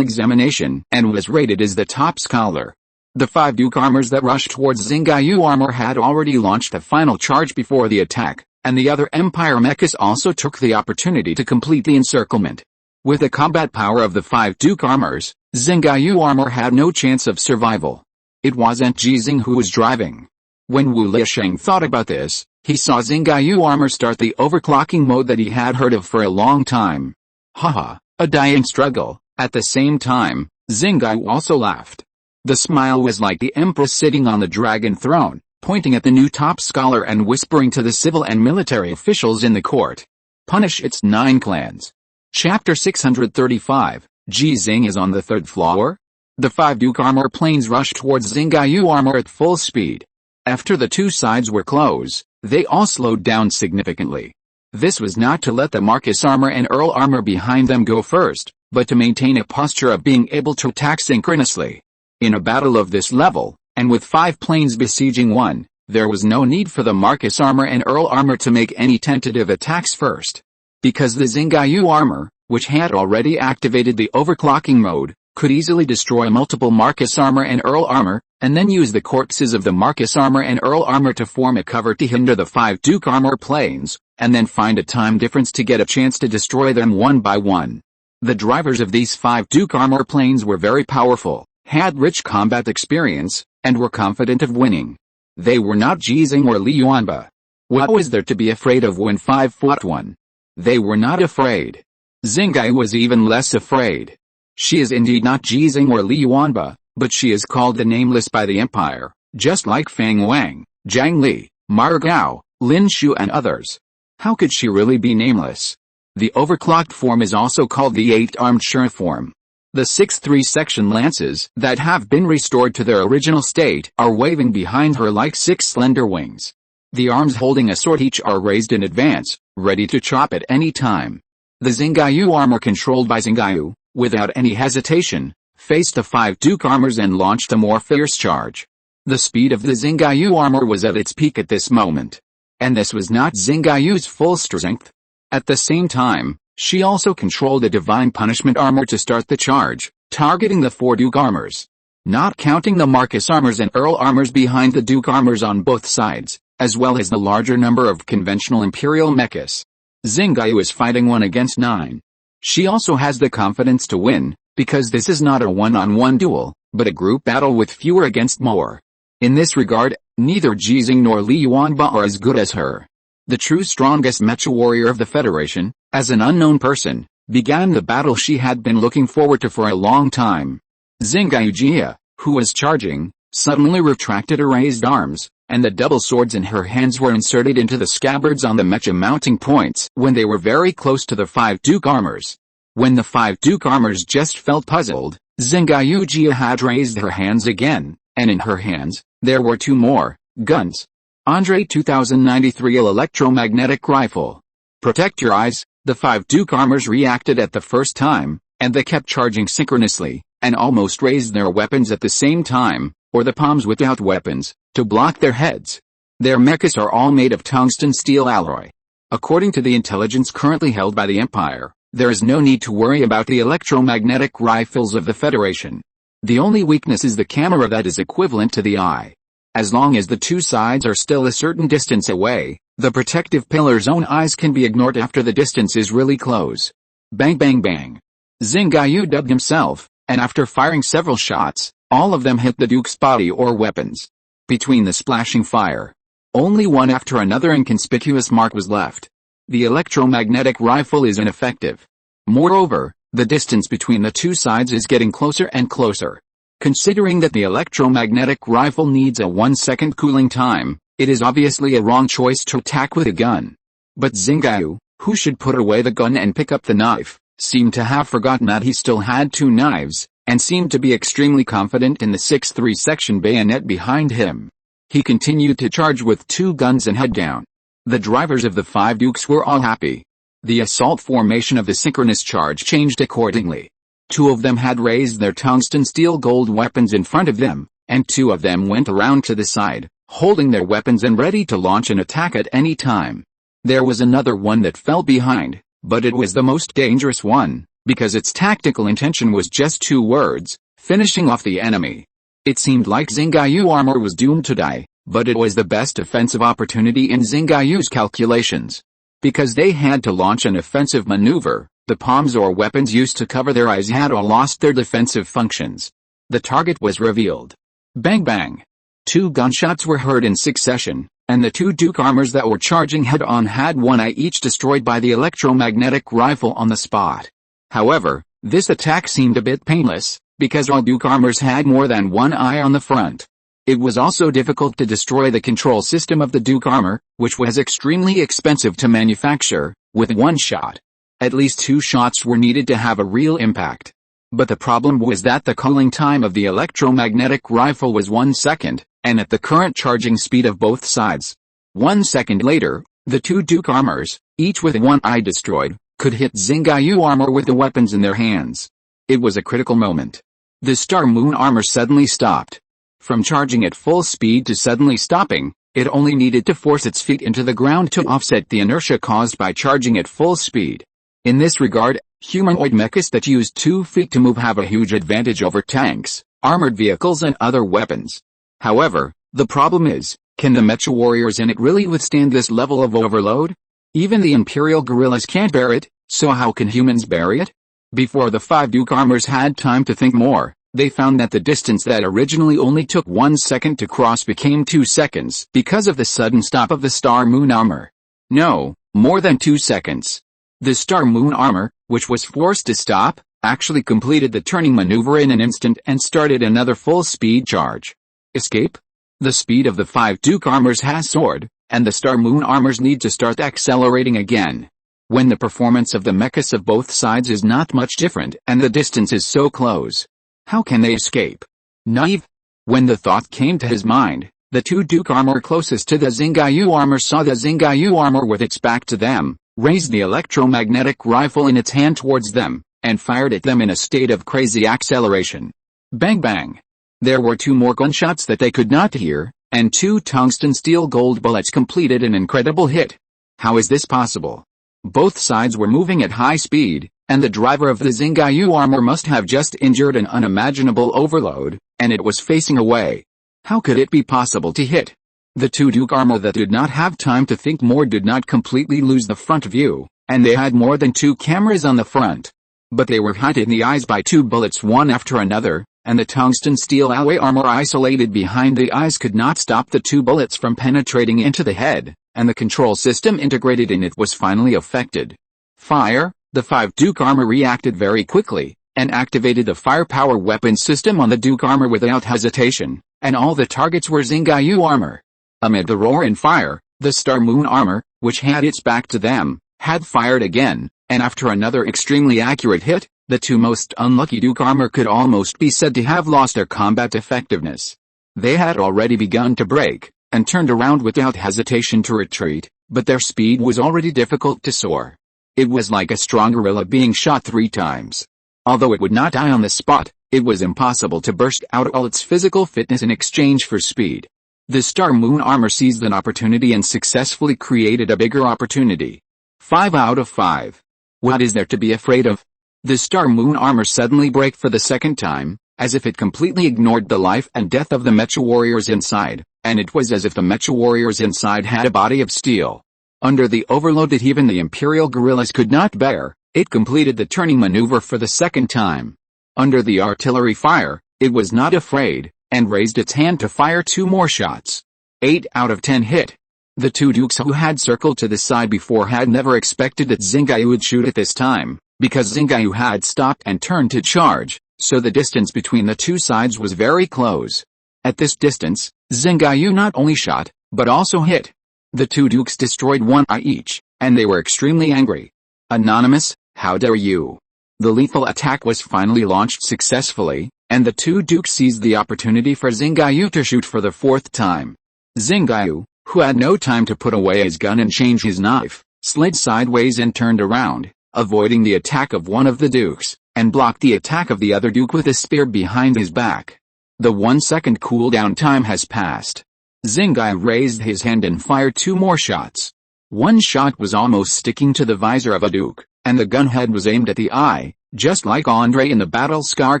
A: examination and was rated as the top scholar. The 5 Duke armors that rushed towards Xinghe armor had already launched a final charge before the attack, and the other Empire mechas also took the opportunity to complete the encirclement. With the combat power of the 5 Duke armors, Xinghe armor had no chance of survival. It wasn't Ji Xinghe who was driving. When Wu Liasheng thought about this, he saw Xinghe armor start the overclocking mode that he had heard of for a long time. Haha, a dying struggle. At the same time, Xinghe also laughed. The smile was like the Empress sitting on the dragon throne, pointing at the new top scholar and whispering to the civil and military officials in the court. Punish its 9 clans. Chapter 635, Ji Xinghe is on the 3rd floor? The 5 Duke armor planes rushed towards Xinghe armor at full speed. After the two sides were close, they all slowed down significantly. This was not to let the Marcus armor and Earl armor behind them go first, but to maintain a posture of being able to attack synchronously. In a battle of this level, and with 5 planes besieging one, there was no need for the Marcus armor and Earl armor to make any tentative attacks first. Because the Xinghe armor, which had already activated the overclocking mode, could easily destroy multiple Marcus armor and Earl armor, and then use the corpses of the Marcus armor and Earl armor to form a cover to hinder the 5 Duke armor planes, and then find a time difference to get a chance to destroy them one by one. The drivers of these 5 Duke armor planes were very powerful, had rich combat experience, and were confident of winning. They were not Ji Xinghe or Li Yuanba. What was there to be afraid of when 5 fought 1? They were not afraid. Xinghe was even less afraid. She is indeed not Ji Xinghe or Li Yuanba, but she is called the Nameless by the Empire, just like Fang Wang, Zhang Li, Ma Gao, Lin Shu and others. How could she really be nameless? The overclocked form is also called the 8-armed Shura form. The 6 3-section lances that have been restored to their original state are waving behind her like 6 slender wings. The arms holding a sword each are raised in advance, ready to chop at any time. The Xinghe armor controlled by Xinghe, without any hesitation, faced the 5 Duke armors and launched a more fierce charge. The speed of the Xinghe armor was at its peak at this moment. And this was not Xinghe's full strength. At the same time, she also controlled the Divine Punishment armor to start the charge, targeting the 4 Duke armors. Not counting the Marcus armors and Earl armors behind the Duke armors on both sides, as well as the larger number of conventional Imperial mechas. Xinghe is fighting 1 against 9. She also has the confidence to win, because this is not a one-on-one duel, but a group battle with fewer against more. In this regard, neither Ji Xinghe nor Li Yuanba are as good as her. The true strongest mecha warrior of the Federation, as an unknown person, began the battle she had been looking forward to for a long time. Xinghe Jia, who was charging, suddenly retracted her raised arms, and the double swords in her hands were inserted into the scabbards on the mecha mounting points when they were very close to the 5 Duke armors. When the 5 Duke armors just felt puzzled, Xinghe Jia had raised her hands again, and in her hands, there were 2 more guns. Andre 2093 electromagnetic rifle. Protect your eyes. The 5 Duke armors reacted at the first time, and they kept charging synchronously, and almost raised their weapons at the same time, or the palms without weapons, to block their heads. Their mechas are all made of tungsten steel alloy. According to the intelligence currently held by the Empire, there is no need to worry about the electromagnetic rifles of the Federation. The only weakness is the camera that is equivalent to the eye. As long as the 2 sides are still a certain distance away, the protective pillar's own eyes can be ignored after the distance is really close. Bang bang bang. Xinghe dubbed himself, and after firing several shots, all of them hit the Duke's body or weapons. Between the splashing fire, Only one after another inconspicuous mark was left. The electromagnetic rifle is ineffective. Moreover, the distance between the two sides is getting closer and closer. Considering that the electromagnetic rifle needs a 1-second cooling time, it is obviously a wrong choice to attack with a gun. But Xinghe, who should put away the gun and pick up the knife, seemed to have forgotten that he still had two knives, and seemed to be extremely confident in the 6-3 section bayonet behind him. He continued to charge with two guns and head down. The drivers of the 5 Dukes were all happy. The assault formation of the synchronous charge changed accordingly. 2 of them had raised their tungsten steel gold weapons in front of them, and 2 of them went around to the side, holding their weapons and ready to launch an attack at any time. There was another one that fell behind, but it was the most dangerous one, because its tactical intention was just 2 words, finishing off the enemy. It seemed like Xinghe's armor was doomed to die, but it was the best offensive opportunity in Xinghe's calculations. Because they had to launch an offensive maneuver, the palms or weapons used to cover their eyes had all lost their defensive functions. The target was revealed. Bang bang. 2 gunshots were heard in succession, and the 2 Duke armors that were charging head-on had one eye each destroyed by the electromagnetic rifle on the spot. However, this attack seemed a bit painless, because all Duke armors had more than one eye on the front. It was also difficult to destroy the control system of the Duke armor, which was extremely expensive to manufacture, with one shot. At least 2 shots were needed to have a real impact. But the problem was that the cooling time of the electromagnetic rifle was 1 second, and at the current charging speed of both sides. 1 second later, the 2 Duke armors, each with one eye destroyed, could hit Xinghe's armor with the weapons in their hands. It was a critical moment. The Star Moon armor suddenly stopped. From charging at full speed to suddenly stopping, it only needed to force its feet into the ground to offset the inertia caused by charging at full speed. In this regard, humanoid mechas that use 2 feet to move have a huge advantage over tanks, armored vehicles and other weapons. However, the problem is, can the mecha warriors in it really withstand this level of overload? Even the imperial gorillas can't bear it, so how can humans bear it? Before the 5 Duke armors had time to think more, they found that the distance that originally only took 1 second to cross became 2 seconds because of the sudden stop of the Star Moon armor. No, more than 2 seconds. The Star Moon armor, which was forced to stop, actually completed the turning maneuver in an instant and started another full-speed charge. Escape? The speed of the 5 Duke armors has soared, and the Star Moon armors need to start accelerating again. When the performance of the mechas of both sides is not much different and the distance is so close, how can they escape? Naive? When the thought came to his mind, the 2 Duke armor closest to the Xinghe armor saw the Xinghe armor with its back to them, raised the electromagnetic rifle in its hand towards them, and fired at them in a state of crazy acceleration. Bang bang. There were 2 more gunshots that they could not hear, and 2 tungsten steel gold bullets completed an incredible hit. How is this possible? Both sides were moving at high speed, and the driver of the Xinghe armor must have just endured an unimaginable overload, and it was facing away. How could it be possible to hit? The 2 Duke armor that did not have time to think more did not completely lose the front view, and they had more than 2 cameras on the front. But they were hit in the eyes by 2 bullets one after another, and the tungsten steel alloy armor isolated behind the eyes could not stop the 2 bullets from penetrating into the head, and the control system integrated in it was finally affected. Fire. The 5 Duke armor reacted very quickly, and activated the firepower weapon system on the Duke armor without hesitation, and all the targets were Xinghe armor. Amid the roar and fire, the Star Moon armor, which had its back to them, had fired again, and after another extremely accurate hit, the 2 most unlucky Duke armor could almost be said to have lost their combat effectiveness. They had already begun to break, and turned around without hesitation to retreat, but their speed was already difficult to soar. It was like a strong gorilla being shot 3 times. Although it would not die on the spot, it was impossible to burst out all its physical fitness in exchange for speed. The Star Moon armor seized an opportunity and successfully created a bigger opportunity. 5 out of 5. What is there to be afraid of? The Star Moon armor suddenly broke for the second time, as if it completely ignored the life and death of the mecha warriors inside, and it was as if the mecha warriors inside had a body of steel. Under the overload that even the imperial gorillas could not bear, it completed the turning maneuver for the second time. Under the artillery fire, it was not afraid, and raised its hand to fire 2 more shots. 8 out of 10 hit, The two dukes who had circled to the side before had never expected that Xinghe would shoot at this time, because Xinghe had stopped and turned to charge, so the distance between the two sides was very close. At this distance, Xinghe not only shot, but also hit. The two dukes destroyed one eye each, and they were extremely angry. Anonymous, how dare you? The lethal attack was finally launched successfully, and the two dukes seized the opportunity for Xinghe to shoot for the fourth time. Xinghe, who had no time to put away his gun and change his knife, slid sideways and turned around, avoiding the attack of one of the dukes, and blocked the attack of the other duke with a spear behind his back. The 1-second cooldown time has passed. Xinghe raised his hand and fired 2 more shots. One shot was almost sticking to the visor of a duke, and the gun head was aimed at the eye, just like Andre in the Battle Scar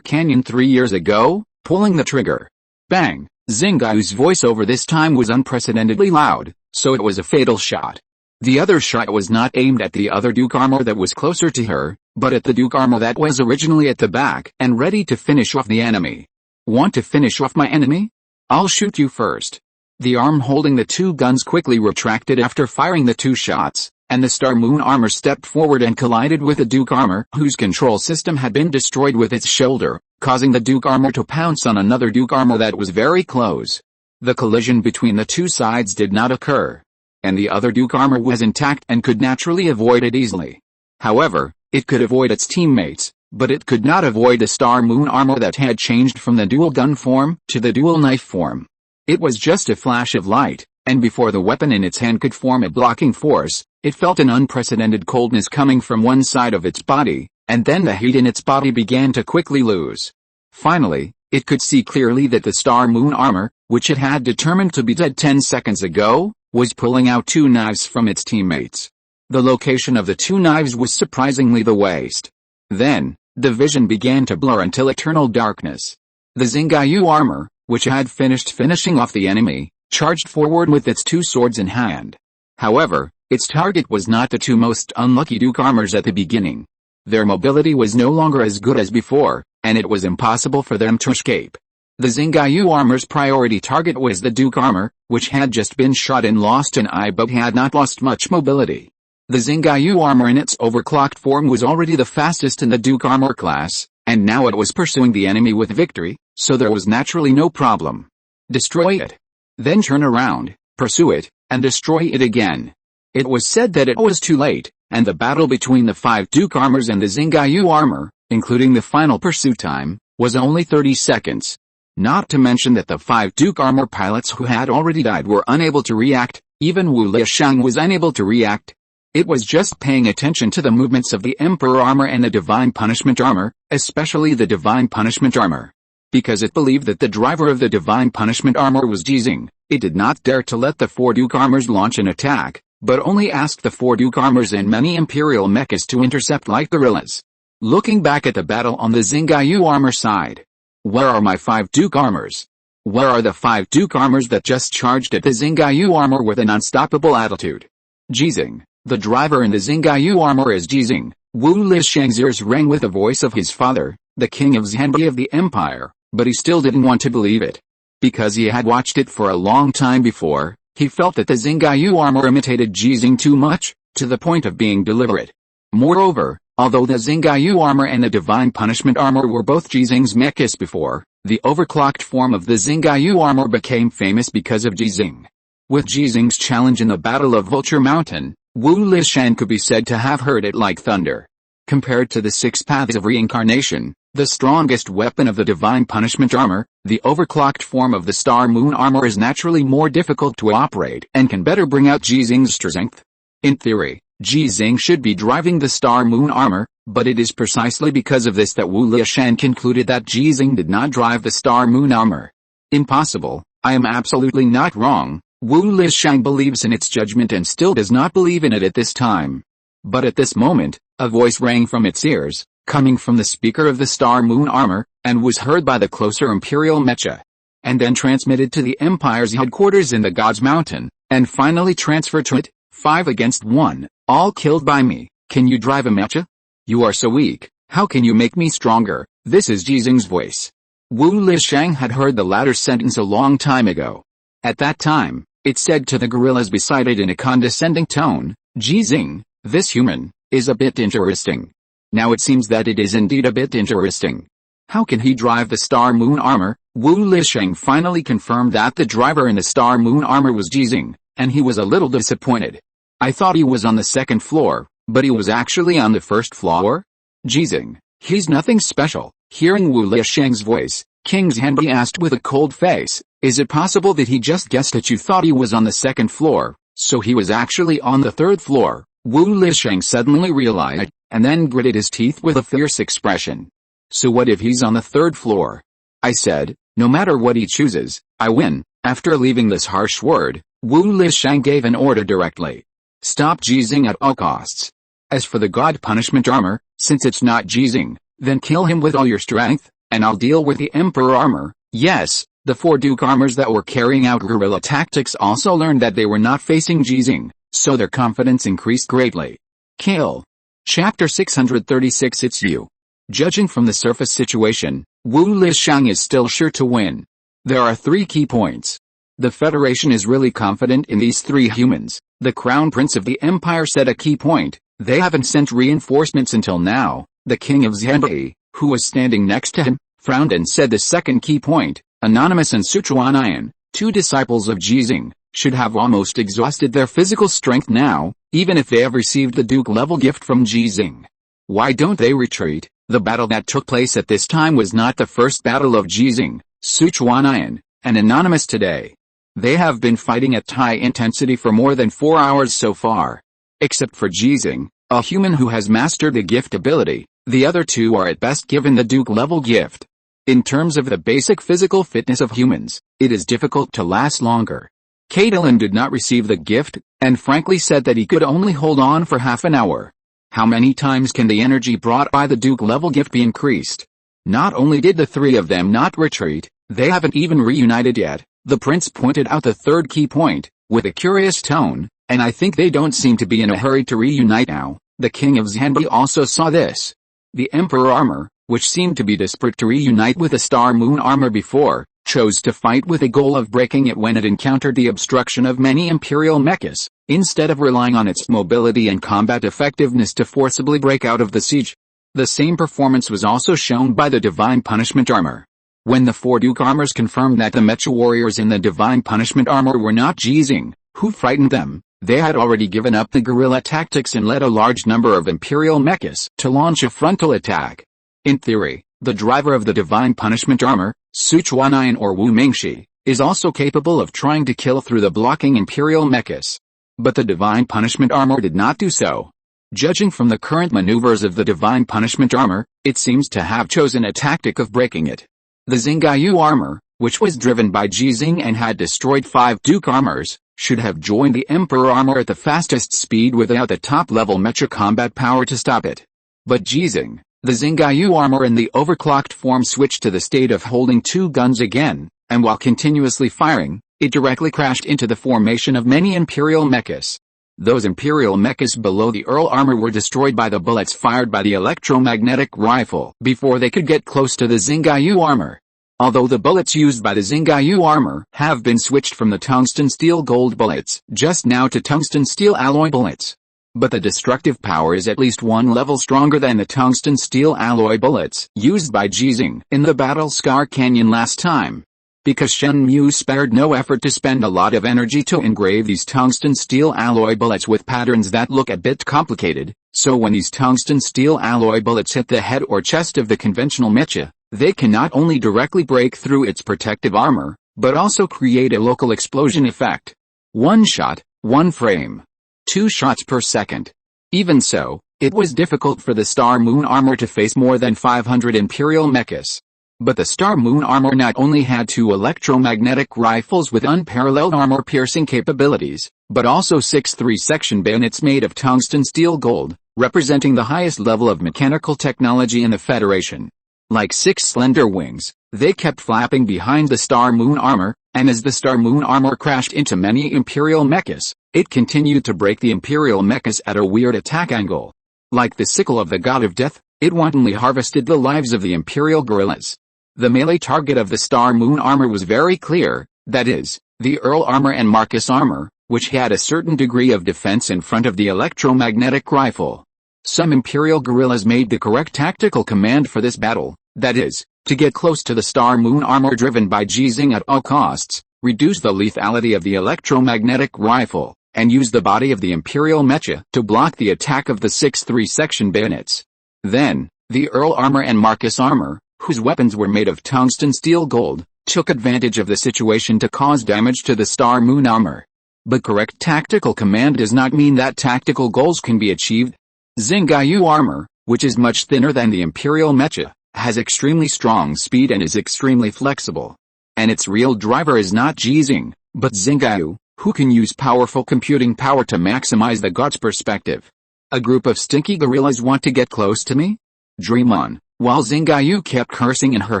A: Canyon 3 years ago, pulling the trigger. Bang! Xinghe's voiceover this time was unprecedentedly loud, so it was a fatal shot. The other shot was not aimed at the other Duke armor that was closer to her, but at the Duke armor that was originally at the back and ready to finish off the enemy. Want to finish off my enemy? I'll shoot you first. The arm holding the 2 guns quickly retracted after firing the 2 shots, and the Star Moon armor stepped forward and collided with the Duke armor whose control system had been destroyed with its shoulder, causing the Duke armor to pounce on another Duke armor that was very close. The collision between the 2 sides did not occur, and the other Duke armor was intact and could naturally avoid it easily. However, it could avoid its teammates, but it could not avoid the Star Moon armor that had changed from the dual gun form to the dual knife form. It was just a flash of light, and before the weapon in its hand could form a blocking force, it felt an unprecedented coldness coming from one side of its body, and then the heat in its body began to quickly lose. Finally, it could see clearly that the Star Moon armor, which it had determined to be dead 10 seconds ago, was pulling out 2 knives from its teammates. The location of the 2 knives was surprisingly the waist. Then, the vision began to blur until eternal darkness. The Xinghe armor, which had finishing off the enemy, charged forward with its 2 swords in hand. However, its target was not the 2 most unlucky Duke armors at the beginning. Their mobility was no longer as good as before, and it was impossible for them to escape. The Xinghe armor's priority target was the Duke armor, which had just been shot and lost an eye but had not lost much mobility. The Xinghe armor in its overclocked form was already the fastest in the Duke armor class, and now it was pursuing the enemy with victory, so there was naturally no problem. Destroy it. Then turn around, pursue it, and destroy it again. It was said that it was too late, and the battle between the 5 Duke armors and the Xinghe armor, including the final pursuit time, was only 30 seconds. Not to mention that the 5 Duke armor pilots who had already died were unable to react, even Wu Lishang was unable to react. It was just paying attention to the movements of the Emperor armor and the Divine Punishment armor, especially the Divine Punishment armor. Because it believed that the driver of the Divine Punishment armor was Ji Xinghe, it did not dare to let the 4 Duke armors launch an attack, but only asked the 4 Duke armors and many imperial mechas to intercept like gorillas. Looking back at the battle on the Xinghe armor side. Where are my 5 Duke armors? Where are the 5 Duke armors that just charged at the Xinghe armor with an unstoppable attitude? Ji Xinghe, the driver in the Xinghe armor is Ji Xinghe. Wu Lishang's ears rang with the voice of his father, the king of Zhanbi of the empire, but he still didn't want to believe it. Because he had watched it for a long time before, he felt that the Xinghe armor imitated Ji Xinghe too much, to the point of being deliberate. Moreover, although the Xinghe armor and the Divine Punishment armor were both Ji Xinghe's mechas before, the overclocked form of the Xinghe armor became famous because of Ji Xinghe. With Ji Xinghe's challenge in the Battle of Vulture Mountain, Wu Lishang could be said to have heard it like thunder. Compared to the 6 paths of reincarnation, the strongest weapon of the Divine Punishment armor, the overclocked form of the Star Moon armor is naturally more difficult to operate and can better bring out Ji Xinghe's strength. In theory, Ji Xinghe should be driving the Star Moon armor, but it is precisely because of this that Wu Lishang concluded that Ji Xinghe did not drive the Star Moon armor. Impossible, I am absolutely not wrong. Wu Lishang believes in its judgment and still does not believe in it at this time. But at this moment, a voice rang from its ears, coming from the speaker of the Star Moon armor, and was heard by the closer imperial mecha. And then transmitted to the Empire's headquarters in the God's Mountain, and finally transferred to it, 5 against 1, all killed by me. Can you drive a mecha? You are so weak, how can you make me stronger? This is Ji Xinghe's voice. Wu Lishang had heard the latter sentence a long time ago. At that time, It said to the gorillas beside it in a condescending tone, "Ji Xinghe, this human, is a bit interesting." Now it seems that it is indeed a bit interesting. How can he drive the Star Moon armor? Wu Lisheng finally confirmed that the driver in the Star Moon armor was Ji Xinghe, and he was a little disappointed. "I thought he was on the second floor, but he was actually on the first floor? Ji Xinghe, he's nothing special." Hearing Wu Lisheng's voice, King Zhanbi asked with a cold face, "Is it possible that he just guessed that you thought he was on the second floor, so he was actually on the third floor?" Wu Lisheng suddenly realized, and then gritted his teeth with a fierce expression. "So what if he's on the third floor?" I said, "No matter what he chooses, I win." After leaving this harsh word, Wu Lisheng gave an order directly. "Stop Ji Xinghe at all costs. As for the God Punishment armor, since it's not Ji Xinghe, then kill him with all your strength, and I'll deal with the Emperor armor." Yes, the 4 Duke armors that were carrying out guerrilla tactics also learned that they were not facing Ji Xinghe, so their confidence increased greatly. Kill. Chapter 636. It's you. Judging from the surface situation, Wu Lisheng is still sure to win. There are 3 key points. The Federation is really confident in these 3 humans. The Crown Prince of the Empire said a key point: they haven't sent reinforcements until now. The King of Zhanbi, who was standing next to him, frowned and said the second key point: Anonymous and Sichuan, 2 disciples of Ji Xinghe, should have almost exhausted their physical strength now, even if they have received the Duke-level gift from Ji Xinghe. Why don't they retreat? The battle that took place at this time was not the first battle of Ji Xinghe, Sichuan, and Anonymous today. They have been fighting at high intensity for more than 4 hours so far. Except for Ji Xinghe, a human who has mastered the gift ability, the other 2 are at best given the Duke-level gift. In terms of the basic physical fitness of humans, it is difficult to last longer. Caitlin did not receive the gift, and frankly said that he could only hold on for half an hour. How many times can the energy brought by the Duke-level gift be increased? Not only did the 3 of them not retreat, they haven't even reunited yet. The prince pointed out the third key point, with a curious tone, and I think they don't seem to be in a hurry to reunite now. The King of Zhanbi also saw this. The Emperor armor, which seemed to be desperate to reunite with the Star Moon armor before, chose to fight with a goal of breaking it when it encountered the obstruction of many imperial mechas, instead of relying on its mobility and combat effectiveness to forcibly break out of the siege. The same performance was also shown by the Divine Punishment armor. When the 4 Duke armors confirmed that the mecha warriors in the Divine Punishment armor were not Ji Xinghe, who frightened them, they had already given up the guerrilla tactics and led a large number of imperial mechas to launch a frontal attack. In theory, the driver of the Divine Punishment armor, Sichuan or Wu Mingxi, is also capable of trying to kill through the blocking imperial mechas. But the Divine Punishment armor did not do so. Judging from the current maneuvers of the Divine Punishment armor, it seems to have chosen a tactic of breaking it. The Xinghe armor, which was driven by Ji Xinghe and had destroyed 5 Duke armors, should have joined the Emperor armor at the fastest speed without the top-level mecha combat power to stop it. But Ji Xinghe, the Xinghe armor in the overclocked form switched to the state of holding 2 guns again, and while continuously firing, it directly crashed into the formation of many imperial mechas. Those imperial mechas below the Earl armor were destroyed by the bullets fired by the electromagnetic rifle before they could get close to the Xinghe armor. Although the bullets used by the Xinghe armor have been switched from the tungsten steel gold bullets just now to tungsten steel alloy bullets. But the destructive power is at least 1 level stronger than the tungsten steel alloy bullets used by Ji Xinghe in the Battle Scar Canyon last time. Because Shenmue spared no effort to spend a lot of energy to engrave these tungsten steel alloy bullets with patterns that look a bit complicated, so when these tungsten steel alloy bullets hit the head or chest of the conventional mecha, they can not only directly break through its protective armor, but also create a local explosion effect. 1 shot, 1 frame. 2 shots per second. Even so, it was difficult for the Star Moon armor to face more than 500 Imperial mechas. But the Star Moon armor not only had 2 electromagnetic rifles with unparalleled armor-piercing capabilities, but also 6 3-section bayonets made of tungsten steel gold, representing the highest level of mechanical technology in the Federation. Like 6 slender wings, they kept flapping behind the Star Moon armor, and as the Star Moon armor crashed into many Imperial mechas, it continued to break the Imperial mechas at a weird attack angle. Like the sickle of the God of Death, it wantonly harvested the lives of the Imperial guerrillas. The melee target of the Star Moon armor was very clear, that is, The Earl armor and Marcus armor, which had a certain degree of defense in front of the electromagnetic rifle. Some Imperial guerrillas made the correct tactical command for this battle, that is, to get close to the Star Moon armor driven by Ji Xinghe at all costs, reduce the lethality of the electromagnetic rifle, and use the body of the Imperial mecha to block the attack of the 6-3 section bayonets. Then, the Earl armor and Marcus armor, whose weapons were made of tungsten steel gold, took advantage of the situation to cause damage to the Star Moon armor. But correct tactical command does not mean that tactical goals can be achieved. Xinghe armor, which is much thinner than the Imperial mecha, has extremely strong speed and is extremely flexible. And its real driver is not Ji Xinghe, but Xinghe, who can use powerful computing power to maximize the god's perspective. A group of stinky gorillas want to get close to me? Dream on. While Xinghe kept cursing in her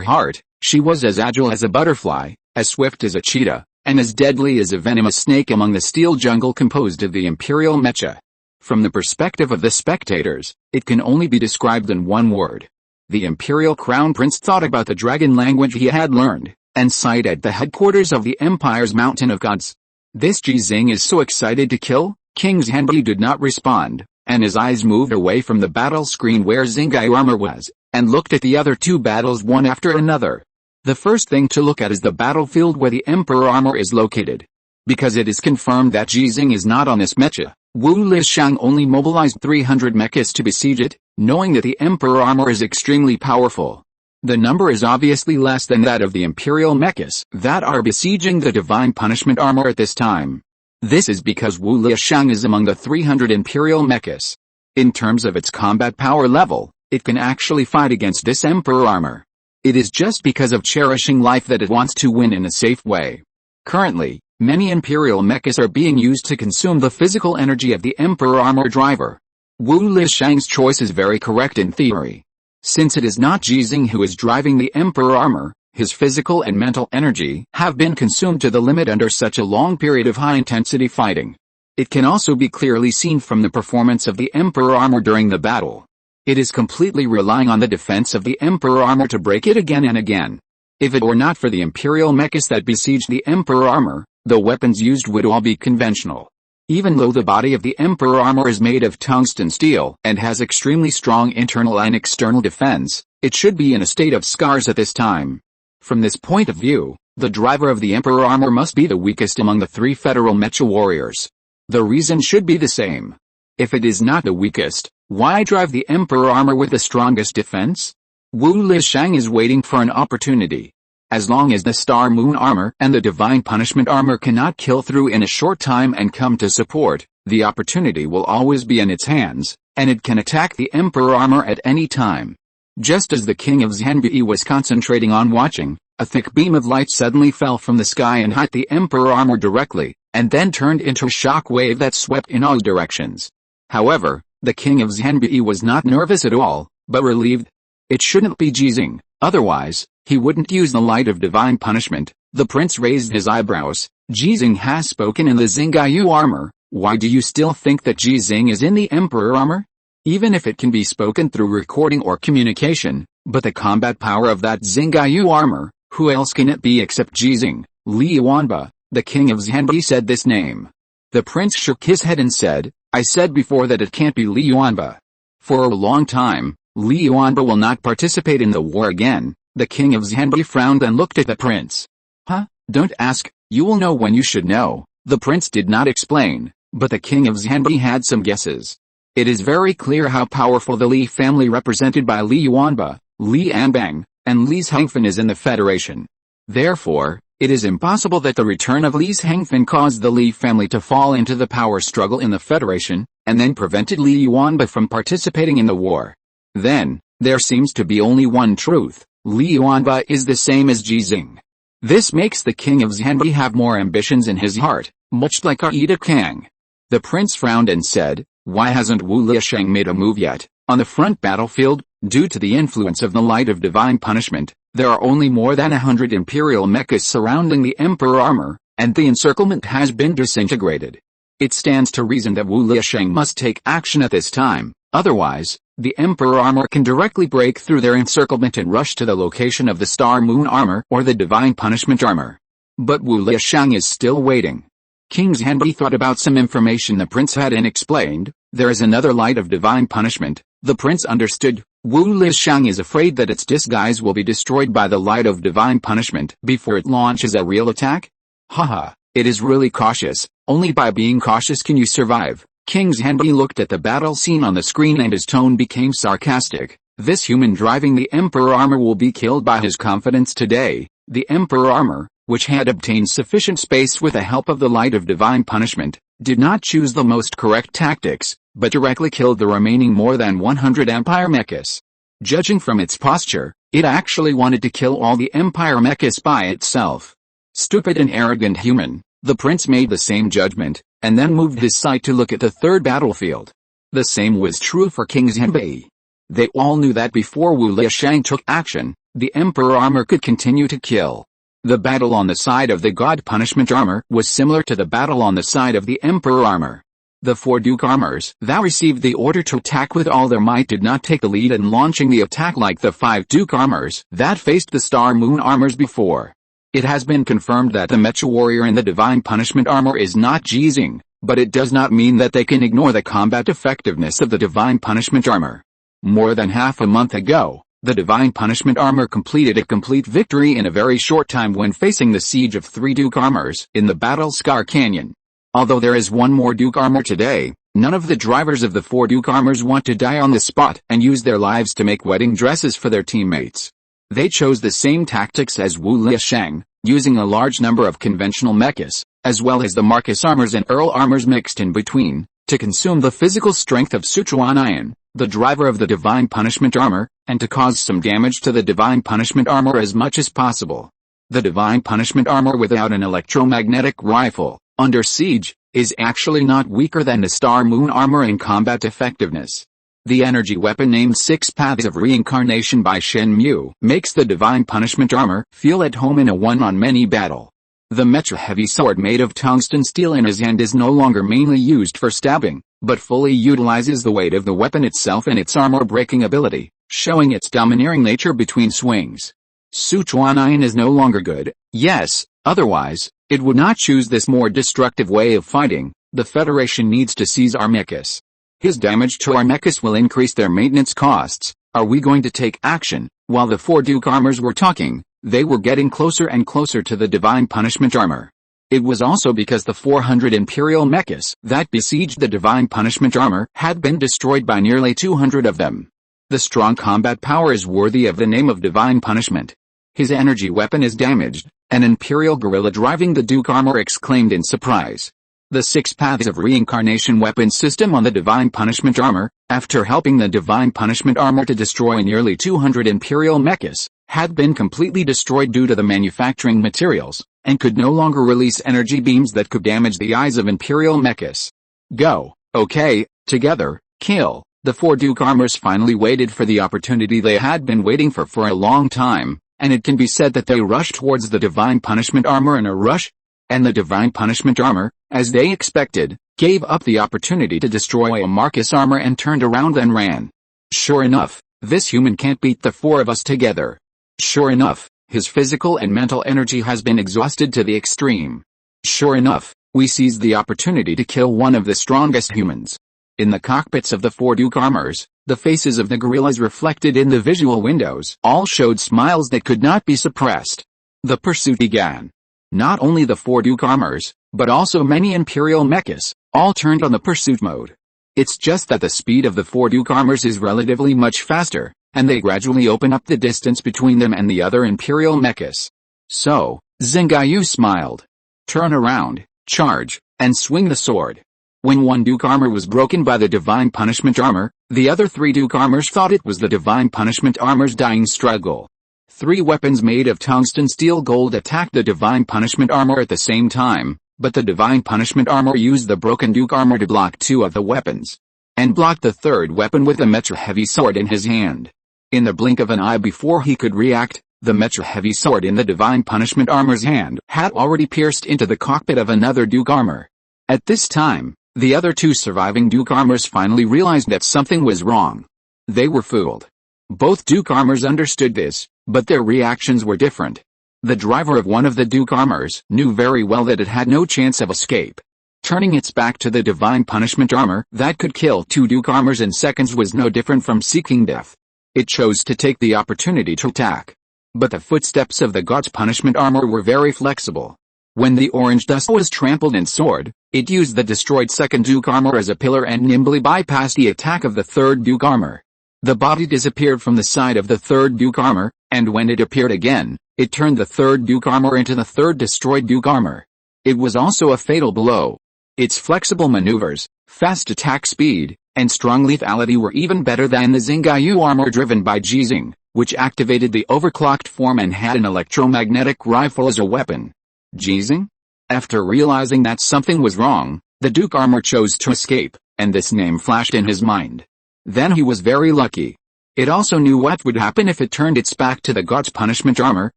A: heart, she was as agile as a butterfly, as swift as a cheetah, and as deadly as a venomous snake among the steel jungle composed of the Imperial mecha. From the perspective of the spectators, it can only be described in one word. The Imperial Crown Prince thought about the dragon language he had learned, and sighed at the headquarters of the Empire's Mountain of Gods. This Ji Xinghe is so excited to kill. King Xinghe did not respond, and his eyes moved away from the battle screen where Xinghe armor was, and looked at the other two battles one after another. The first thing to look at is the battlefield where the Emperor armor is located. Because it is confirmed that Ji Xinghe is not on this mecha, Wu Lishang only mobilized 300 mechas to besiege it, knowing that the Emperor armor is extremely powerful. The number is obviously less than that of the Imperial mechas that are besieging the Divine Punishment armor at this time. This is because Wu Lishang is among the 300 Imperial mechas. In terms of its combat power level, it can actually fight against this Emperor armor. It is just because of cherishing life that it wants to win in a safe way. Currently, many Imperial mechas are being used to consume the physical energy of the Emperor armor driver. Wu Lishang's choice is very correct in theory. Since it is not Ji Xinghe who is driving the Emperor armor, his physical and mental energy have been consumed to the limit under such a long period of high-intensity fighting. It can also be clearly seen from the performance of the Emperor armor during the battle. It is completely relying on the defense of the Emperor armor to break it again and again. If it were not for the Imperial mechas that besieged the Emperor armor, the weapons used would all be conventional. Even though the body of the Emperor armor is made of tungsten steel and has extremely strong internal and external defense, it should be in a state of scars at this time. From this point of view, the driver of the Emperor armor must be the weakest among the three federal mecha warriors. The reason should be the same. If it is not the weakest, why drive the Emperor armor with the strongest defense? Wu Lishang is waiting for an opportunity. As long as the Star Moon armor and the Divine Punishment armor cannot kill through in a short time and come to support, the opportunity will always be in its hands, and it can attack the Emperor armor at any time. Just as the King of Xinghe was concentrating on watching, a thick beam of light suddenly fell from the sky and hit the Emperor armor directly, and then turned into a shock wave that swept in all directions. However, the King of Xinghe was not nervous at all, but relieved. It shouldn't be Ji Xinghe, otherwise, he wouldn't use the light of Divine Punishment. The prince raised his eyebrows. Ji Xinghe has spoken in the Xinghe armor. Why do you still think that Ji Xinghe is in the Emperor armor? Even if it can be spoken through recording or communication, but the combat power of that Xinghe armor, who else can it be except Ji Xinghe? Li Yuanba, the King of Xinghe, said this name. The prince shook his head and said, I said before that it can't be Li Yuanba. For a long time, Li Yuanba will not participate in the war again. The King of Xinghe frowned and looked at the prince. Huh? Don't ask, you will know when you should know. The prince did not explain, but the King of Xinghe had some guesses. It is very clear how powerful the Li family represented by Li Yuanba, Li Anbang, and Li Hengfen is in the Federation. Therefore, it is impossible that the return of Li Hengfen caused the Li family to fall into the power struggle in the Federation, and then prevented Li Yuanba from participating in the war. Then, there seems to be only one truth. Li Yuanba is the same as Ji Xinghe. This makes the King of Xinghe have more ambitions in his heart, much like Aida Kang. The prince frowned and said, why hasn't Wu Lishang made a move yet? On the front battlefield, due to the influence of the light of Divine Punishment, there are only more than 100 Imperial mechas surrounding the Emperor armor, and the encirclement has been disintegrated. It stands to reason that Wu Lishang must take action at this time, otherwise, the Emperor armor can directly break through their encirclement and rush to the location of the Star Moon armor or the Divine Punishment armor. But Wu Liashang is still waiting. King Xinghe thought about some information the prince had and explained, there is another light of divine punishment. The prince understood, Wu Liashang is afraid that its disguise will be destroyed by the light of divine punishment before it launches a real attack? Haha, it is really cautious, only by being cautious can you survive. King Xinghe looked at the battle scene on the screen and his tone became sarcastic. This human driving the Emperor armor will be killed by his confidence today. The Emperor armor, which had obtained sufficient space with the help of the light of divine punishment, did not choose the most correct tactics, but directly killed the remaining more than 100 Empire mechas. Judging from its posture, it actually wanted to kill all the Empire mechas by itself. Stupid and arrogant human, the prince made the same judgment, and then moved his sight to look at the third battlefield. The same was true for King Xinghe. They all knew that before Wu Liashang took action, the Emperor armor could continue to kill. The battle on the side of the God Punishment armor was similar to the battle on the side of the Emperor armor. The 4 Duke armors that received the order to attack with all their might did not take the lead in launching the attack like the 5 Duke armors that faced the Star Moon armors before. It has been confirmed that the Mecha warrior in the Divine Punishment armor is not Ji Xinghe, but it does not mean that they can ignore the combat effectiveness of the Divine Punishment armor. More than half a month ago, the Divine Punishment armor completed a complete victory in a very short time when facing the siege of 3 Duke armors in the Battle Scar Canyon. Although there is 1 more Duke armor today, none of the drivers of the 4 Duke armors want to die on the spot and use their lives to make wedding dresses for their teammates. They chose the same tactics as Wu Liashang, using a large number of conventional mechas, as well as the Marcus armors and Earl armors mixed in between, to consume the physical strength of Sichuan, the driver of the Divine Punishment armor, and to cause some damage to the Divine Punishment armor as much as possible. The Divine Punishment armor without an electromagnetic rifle, under siege, is actually not weaker than the Star Moon armor in combat effectiveness. The energy weapon named 6 Paths of Reincarnation by Shen Mu makes the Divine Punishment armor feel at home in a one-on-many battle. The Mecha heavy sword made of tungsten steel in his hand is no longer mainly used for stabbing, but fully utilizes the weight of the weapon itself and its armor-breaking ability, showing its domineering nature between swings. Sichuan is no longer good, yes, otherwise, it would not choose this more destructive way of fighting. The Federation needs to seize our mechas. His damage to our mechas will increase their maintenance costs. Are we going to take action? While the 4 Duke armors were talking, they were getting closer and closer to the Divine Punishment armor. It was also because the 400 Imperial mechas that besieged the Divine Punishment armor had been destroyed by nearly 200 of them. The strong combat power is worthy of the name of Divine Punishment. His energy weapon is damaged, an Imperial guerrilla driving the Duke armor exclaimed in surprise. The 6 Paths of Reincarnation weapon system on the Divine Punishment armor, after helping the Divine Punishment armor to destroy nearly 200 Imperial mechas, had been completely destroyed due to the manufacturing materials, and could no longer release energy beams that could damage the eyes of Imperial mechas. Go, okay, together, kill. The 4 Duke armors finally waited for the opportunity they had been waiting for a long time, and it can be said that they rushed towards the Divine Punishment armor in a rush. And the Divine Punishment armor, as they expected, gave up the opportunity to destroy a Marcus armor and turned around and ran. Sure enough, this human can't beat the 4 of us together. Sure enough, his physical and mental energy has been exhausted to the extreme. Sure enough, we seized the opportunity to kill one of the strongest humans. In the cockpits of the 4 Duke armors, the faces of the guerrillas reflected in the visual windows all showed smiles that could not be suppressed. The pursuit began. Not only the 4 Duke armors, but also many Imperial mechas, all turned on the pursuit mode. It's just that the speed of the 4 Duke armors is relatively much faster, and they gradually open up the distance between them and the other Imperial mechas. So, Xinghe smiled. Turn around, charge, and swing the sword. When 1 Duke armor was broken by the Divine Punishment armor, the other 3 Duke armors thought it was the Divine Punishment armor's dying struggle. 3 weapons made of tungsten steel gold attacked the Divine Punishment armor at the same time, but the Divine Punishment armor used the broken Duke armor to block 2 of the weapons, and blocked the 3rd weapon with the Mecha heavy sword in his hand. In the blink of an eye before he could react, the Mecha heavy sword in the Divine Punishment armor's hand had already pierced into the cockpit of another Duke armor. At this time, the other 2 surviving Duke armors finally realized that something was wrong. They were fooled. Both Duke armors understood this, but their reactions were different. The driver of one of the Duke armors knew very well that it had no chance of escape. Turning its back to the divine punishment armor that could kill 2 Duke armors in seconds was no different from seeking death. It chose to take the opportunity to attack. But the footsteps of the god's punishment armor were very flexible. When the orange dust was trampled and soared, it used the destroyed 2nd Duke armor as a pillar and nimbly bypassed the attack of the 3rd Duke armor. The body disappeared from the side of the 3rd Duke armor, and when it appeared again, it turned the 3rd Duke armor into the 3rd destroyed Duke armor. It was also a fatal blow. Its flexible maneuvers, fast attack speed, and strong lethality were even better than the Xinghe armor driven by Ji Xinghe, which activated the overclocked form and had an electromagnetic rifle as a weapon. Ji Xinghe? After realizing that something was wrong, the Duke armor chose to escape, and this name flashed in his mind. Then he was very lucky. It also knew what would happen if it turned its back to the god's punishment armor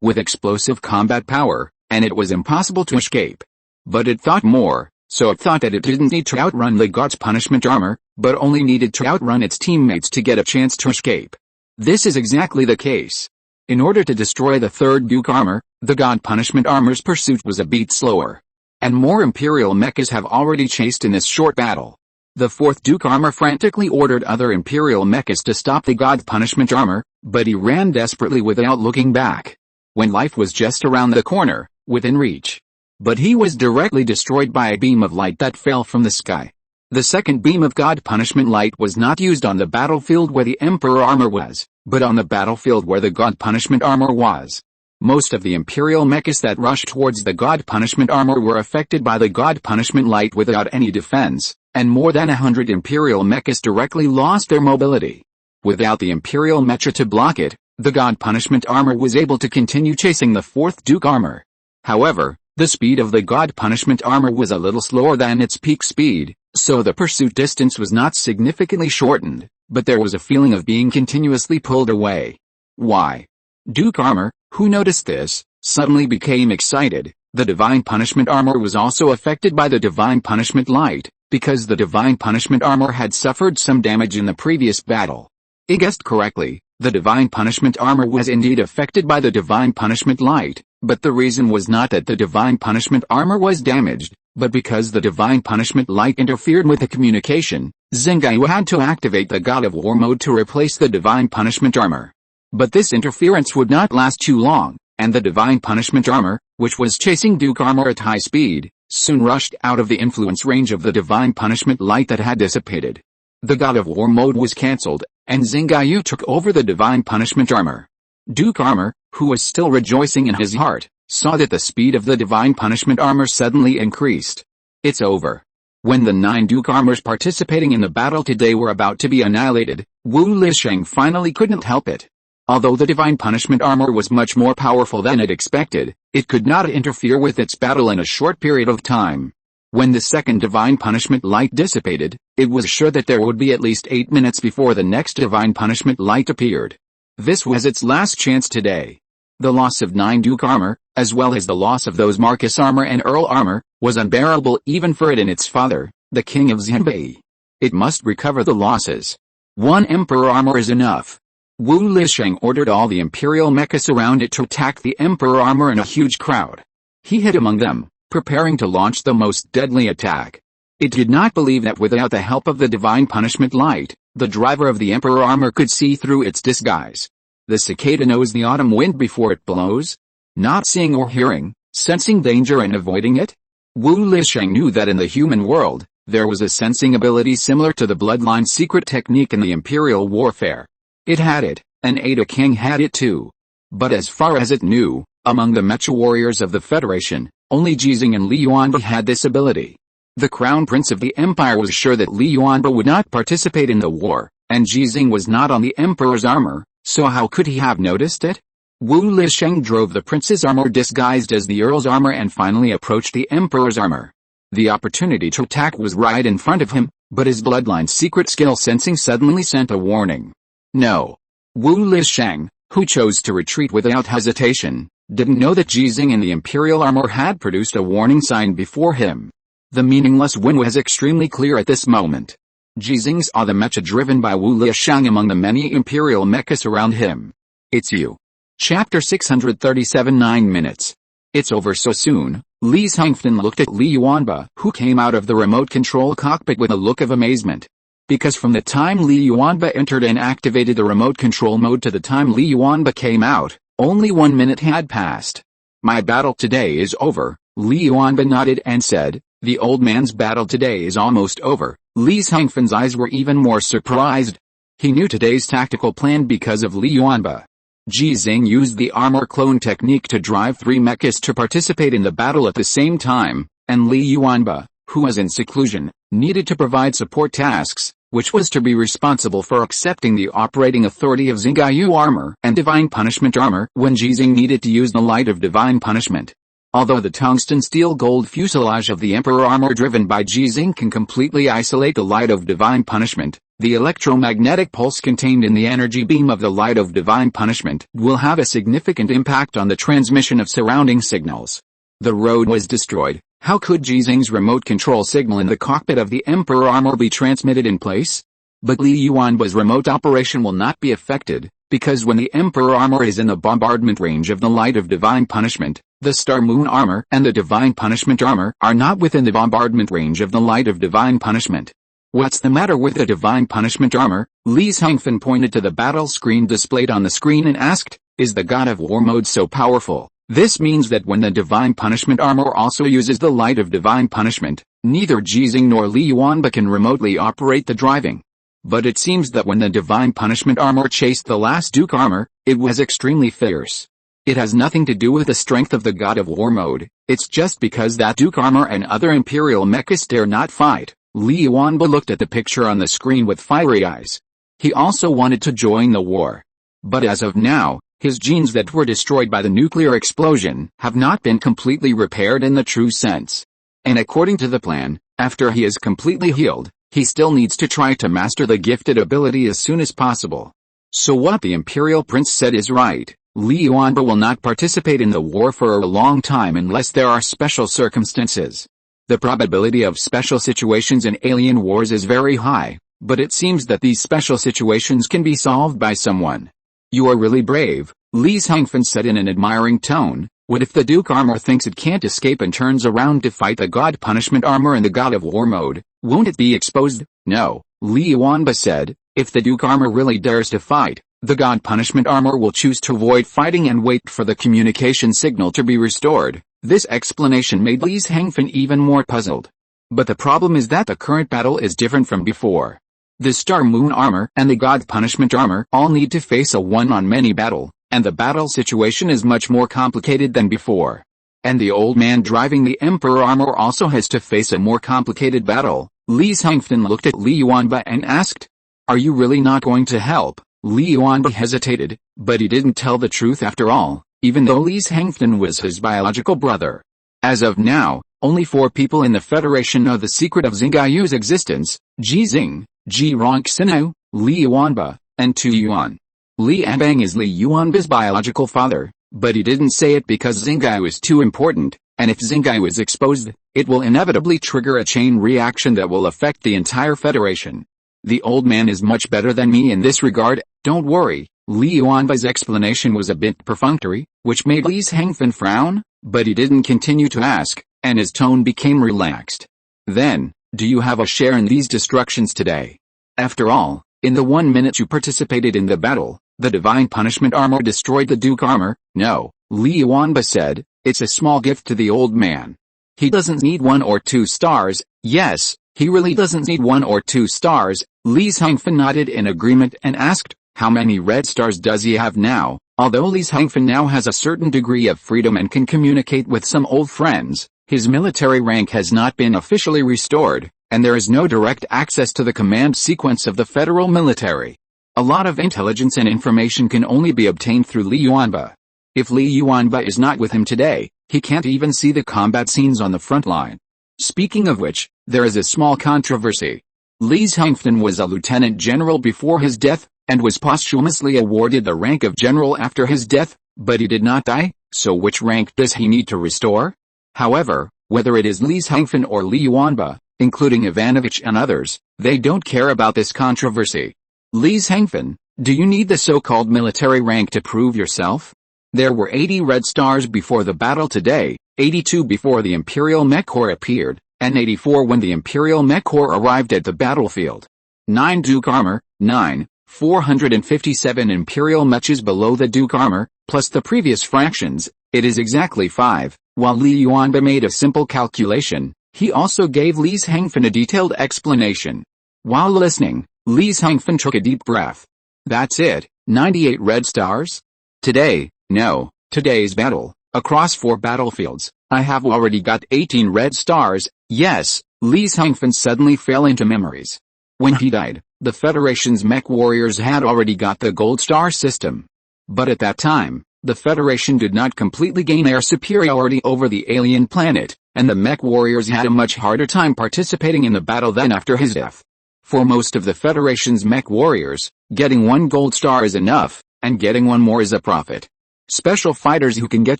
A: with explosive combat power, and it was impossible to escape. But it thought more, so it thought that it didn't need to outrun the god's punishment armor, but only needed to outrun its teammates to get a chance to escape. This is exactly the case. In order to destroy the 3rd Duke armor, the god punishment armor's pursuit was a beat slower. And more imperial mechas have already chased in this short battle. The 4th Duke armor frantically ordered other imperial mechas to stop the god punishment armor, but he ran desperately without looking back. When life was just around the corner, within reach. But he was directly destroyed by a beam of light that fell from the sky. The 2nd beam of god punishment light was not used on the battlefield where the emperor armor was, but on the battlefield where the god punishment armor was. Most of the imperial mechas that rushed towards the god punishment armor were affected by the god punishment light without any defense, and more than 100 imperial mechas directly lost their mobility. Without the imperial mecha to block it, the god punishment armor was able to continue chasing the 4th Duke armor. However, the speed of the god punishment armor was a little slower than its peak speed, so the pursuit distance was not significantly shortened, but there was a feeling of being continuously pulled away. Why? Duke armor, who noticed this, suddenly became excited. The divine punishment armor was also affected by the divine punishment light, because the divine punishment armor had suffered some damage in the previous battle. It guessed correctly, the divine punishment armor was indeed affected by the divine punishment light, but the reason was not that the divine punishment armor was damaged, but because the divine punishment light interfered with the communication. Xinghe had to activate the God of War mode to replace the divine punishment armor. But this interference would not last too long, and the divine punishment armor, which was chasing Duke armor at high speed, soon rushed out of the influence range of the divine punishment light that had dissipated. The God of War mode was cancelled, and Xinghe took over the divine punishment armor. Duke armor, who was still rejoicing in his heart, saw that the speed of the divine punishment armor suddenly increased. It's over. When the 9 Duke armors participating in the battle today were about to be annihilated, Wu Lisheng finally couldn't help it. Although the divine punishment armor was much more powerful than it expected, it could not interfere with its battle in a short period of time. When the 2nd divine punishment light dissipated, it was sure that there would be at least 8 minutes before the next divine punishment light appeared. This was its last chance today. The loss of 9 Duke armor, as well as the loss of those Marcus armor and Earl armor, was unbearable even for it and its father, the king of Xianbei. It must recover the losses. 1 emperor armor is enough. Wu Lisheng ordered all the imperial mechas around it to attack the emperor armor in a huge crowd. He hid among them, preparing to launch the most deadly attack. It did not believe that without the help of the divine punishment light, the driver of the emperor armor could see through its disguise. The cicada knows the autumn wind before it blows. Not seeing or hearing, sensing danger and avoiding it? Wu Lisheng knew that in the human world, there was a sensing ability similar to the bloodline secret technique in the imperial warfare. It had it, and Ada King had it too. But as far as it knew, among the mecha warriors of the Federation, only Ji Xinghe and Li Yuanba had this ability. The crown prince of the empire was sure that Li Yuanba would not participate in the war, and Ji Xinghe was not on the emperor's armor, so how could he have noticed it? Wu Lisheng drove the prince's armor disguised as the earl's armor and finally approached the emperor's armor. The opportunity to attack was right in front of him, but his bloodline secret skill sensing suddenly sent a warning. No. Wu Lisheng, who chose to retreat without hesitation, didn't know that Ji Xinghe in the imperial armor had produced a warning sign before him. The meaningless win was extremely clear at this moment. Ji Xinghe saw the mecha driven by Wu Lisheng among the many imperial mechas around him. It's you. Chapter 637 9 minutes. It's over so soon. Li Xinghe looked at Li Yuanba, who came out of the remote control cockpit with a look of amazement. Because from the time Li Yuanba entered and activated the remote control mode to the time Li Yuanba came out, only 1 minute had passed. My battle today is over, Li Yuanba nodded and said. The old man's battle today is almost over. Li Xinghe's eyes were even more surprised. He knew today's tactical plan because of Li Yuanba. Ji Xinghe used the armor clone technique to drive 3 mechas to participate in the battle at the same time, and Li Yuanba, who was in seclusion, needed to provide support tasks, which was to be responsible for accepting the operating authority of Xinghe armor and divine punishment armor when Ji Xinghe needed to use the light of divine punishment. Although the tungsten steel gold fuselage of the Emperor armor driven by Ji Xinghe can completely isolate the light of divine punishment, the electromagnetic pulse contained in the energy beam of the light of divine punishment will have a significant impact on the transmission of surrounding signals. The road was destroyed. How could Ji Xinghe's remote control signal in the cockpit of the Emperor armor be transmitted in place? But Li Yuanba's remote operation will not be affected, because when the Emperor armor is in the bombardment range of the light of divine punishment, the Star Moon armor and the divine punishment armor are not within the bombardment range of the light of divine punishment. What's the matter with the divine punishment armor? Li Xinghe pointed to the battle screen displayed on the screen and asked, is the God of War mode so powerful? This means that when the divine punishment armor also uses the light of divine punishment, neither Ji Xinghe nor Li Yuanba can remotely operate the driving. But it seems that when the divine punishment armor chased the last Duke armor, it was extremely fierce. It has nothing to do with the strength of the God of War mode, it's just because that Duke armor and other imperial mechas dare not fight. Li Yuanba looked at the picture on the screen with fiery eyes. He also wanted to join the war. But as of now, his genes that were destroyed by the nuclear explosion have not been completely repaired in the true sense. And according to the plan, after he is completely healed, he still needs to try to master the gifted ability as soon as possible. So what the Imperial Prince said is right. Li Yuanba will not participate in the war for a long time unless there are special circumstances. The probability of special situations in alien wars is very high, but it seems that these special situations can be solved by someone. You are really brave, Li Xinghe said in an admiring tone. What if the Duke armor thinks it can't escape and turns around to fight the God punishment armor in the God of War mode? Won't it be exposed? No, Li Yuanba said. If the Duke armor really dares to fight, the God punishment armor will choose to avoid fighting and wait for the communication signal to be restored. This explanation made Li Xinghe even more puzzled. But the problem is that the current battle is different from before. The Star Moon armor and the God punishment armor all need to face a one-on-many battle, and the battle situation is much more complicated than before. And the old man driving the Emperor armor also has to face a more complicated battle. Li Xinghe looked at Li Yuanba and asked, are you really not going to help? Li Yuanba hesitated, but he didn't tell the truth after all, even though Li Xinghe was his biological brother. As of now, only 4 people in the Federation know the secret of Xinghe's existence: Ji Xinghe, Ji Xinghe, Li Yuanba, and Tu Yuan. Li Anbang is Li Yuanba's biological father, but he didn't say it because Xinghe is too important, and if Xinghe is exposed, it will inevitably trigger a chain reaction that will affect the entire Federation. The old man is much better than me in this regard, don't worry. Li Yuanba's explanation was a bit perfunctory, which made Li Xinghe frown, but he didn't continue to ask, and his tone became relaxed. Then, do you have a share in these destructions today? After all, in the 1 minute you participated in the battle, the divine punishment armor destroyed the Duke armor. No, Li Yuanba said, it's a small gift to the old man. He doesn't need 1 or 2 stars. Yes, he really doesn't need 1 or 2 stars. Li Xinghe nodded in agreement and asked, how many red stars does he have now? Although Li Xinghe now has a certain degree of freedom and can communicate with some old friends, his military rank has not been officially restored, and there is no direct access to the command sequence of the federal military. A lot of intelligence and information can only be obtained through Li Yuanba. If Li Yuanba is not with him today, he can't even see the combat scenes on the front line. Speaking of which, there is a small controversy. Li Xinghe was a lieutenant general before his death, and was posthumously awarded the rank of general after his death, but he did not die, so which rank does he need to restore? However, whether it is Li Xinghe or Li Yuanba, including Ivanovich and others, they don't care about this controversy. Li Xinghe, do you need the so-called military rank to prove yourself? There were 80 red stars before the battle today, 82 before the Imperial Mech Corps appeared, and 84 when the Imperial Mech Corps arrived at the battlefield. 9 Duke armor, 9, 457 Imperial mechs below the Duke armor, plus the previous fractions, it is exactly 5. While Li Yuanba made a simple calculation, he also gave Li Xinghe a detailed explanation. While listening, Li Xinghe took a deep breath. That's it, 98 red stars? Today's battle, across 4 battlefields, I have already got 18 red stars. Yes, Li Xinghe suddenly fell into memories. When he died, the Federation's mech warriors had already got the gold star system. But at that time, the Federation did not completely gain air superiority over the alien planet, and the mech warriors had a much harder time participating in the battle than after his death. For most of the Federation's mech warriors, getting 1 gold star is enough, and getting 1 more is a profit. Special fighters who can get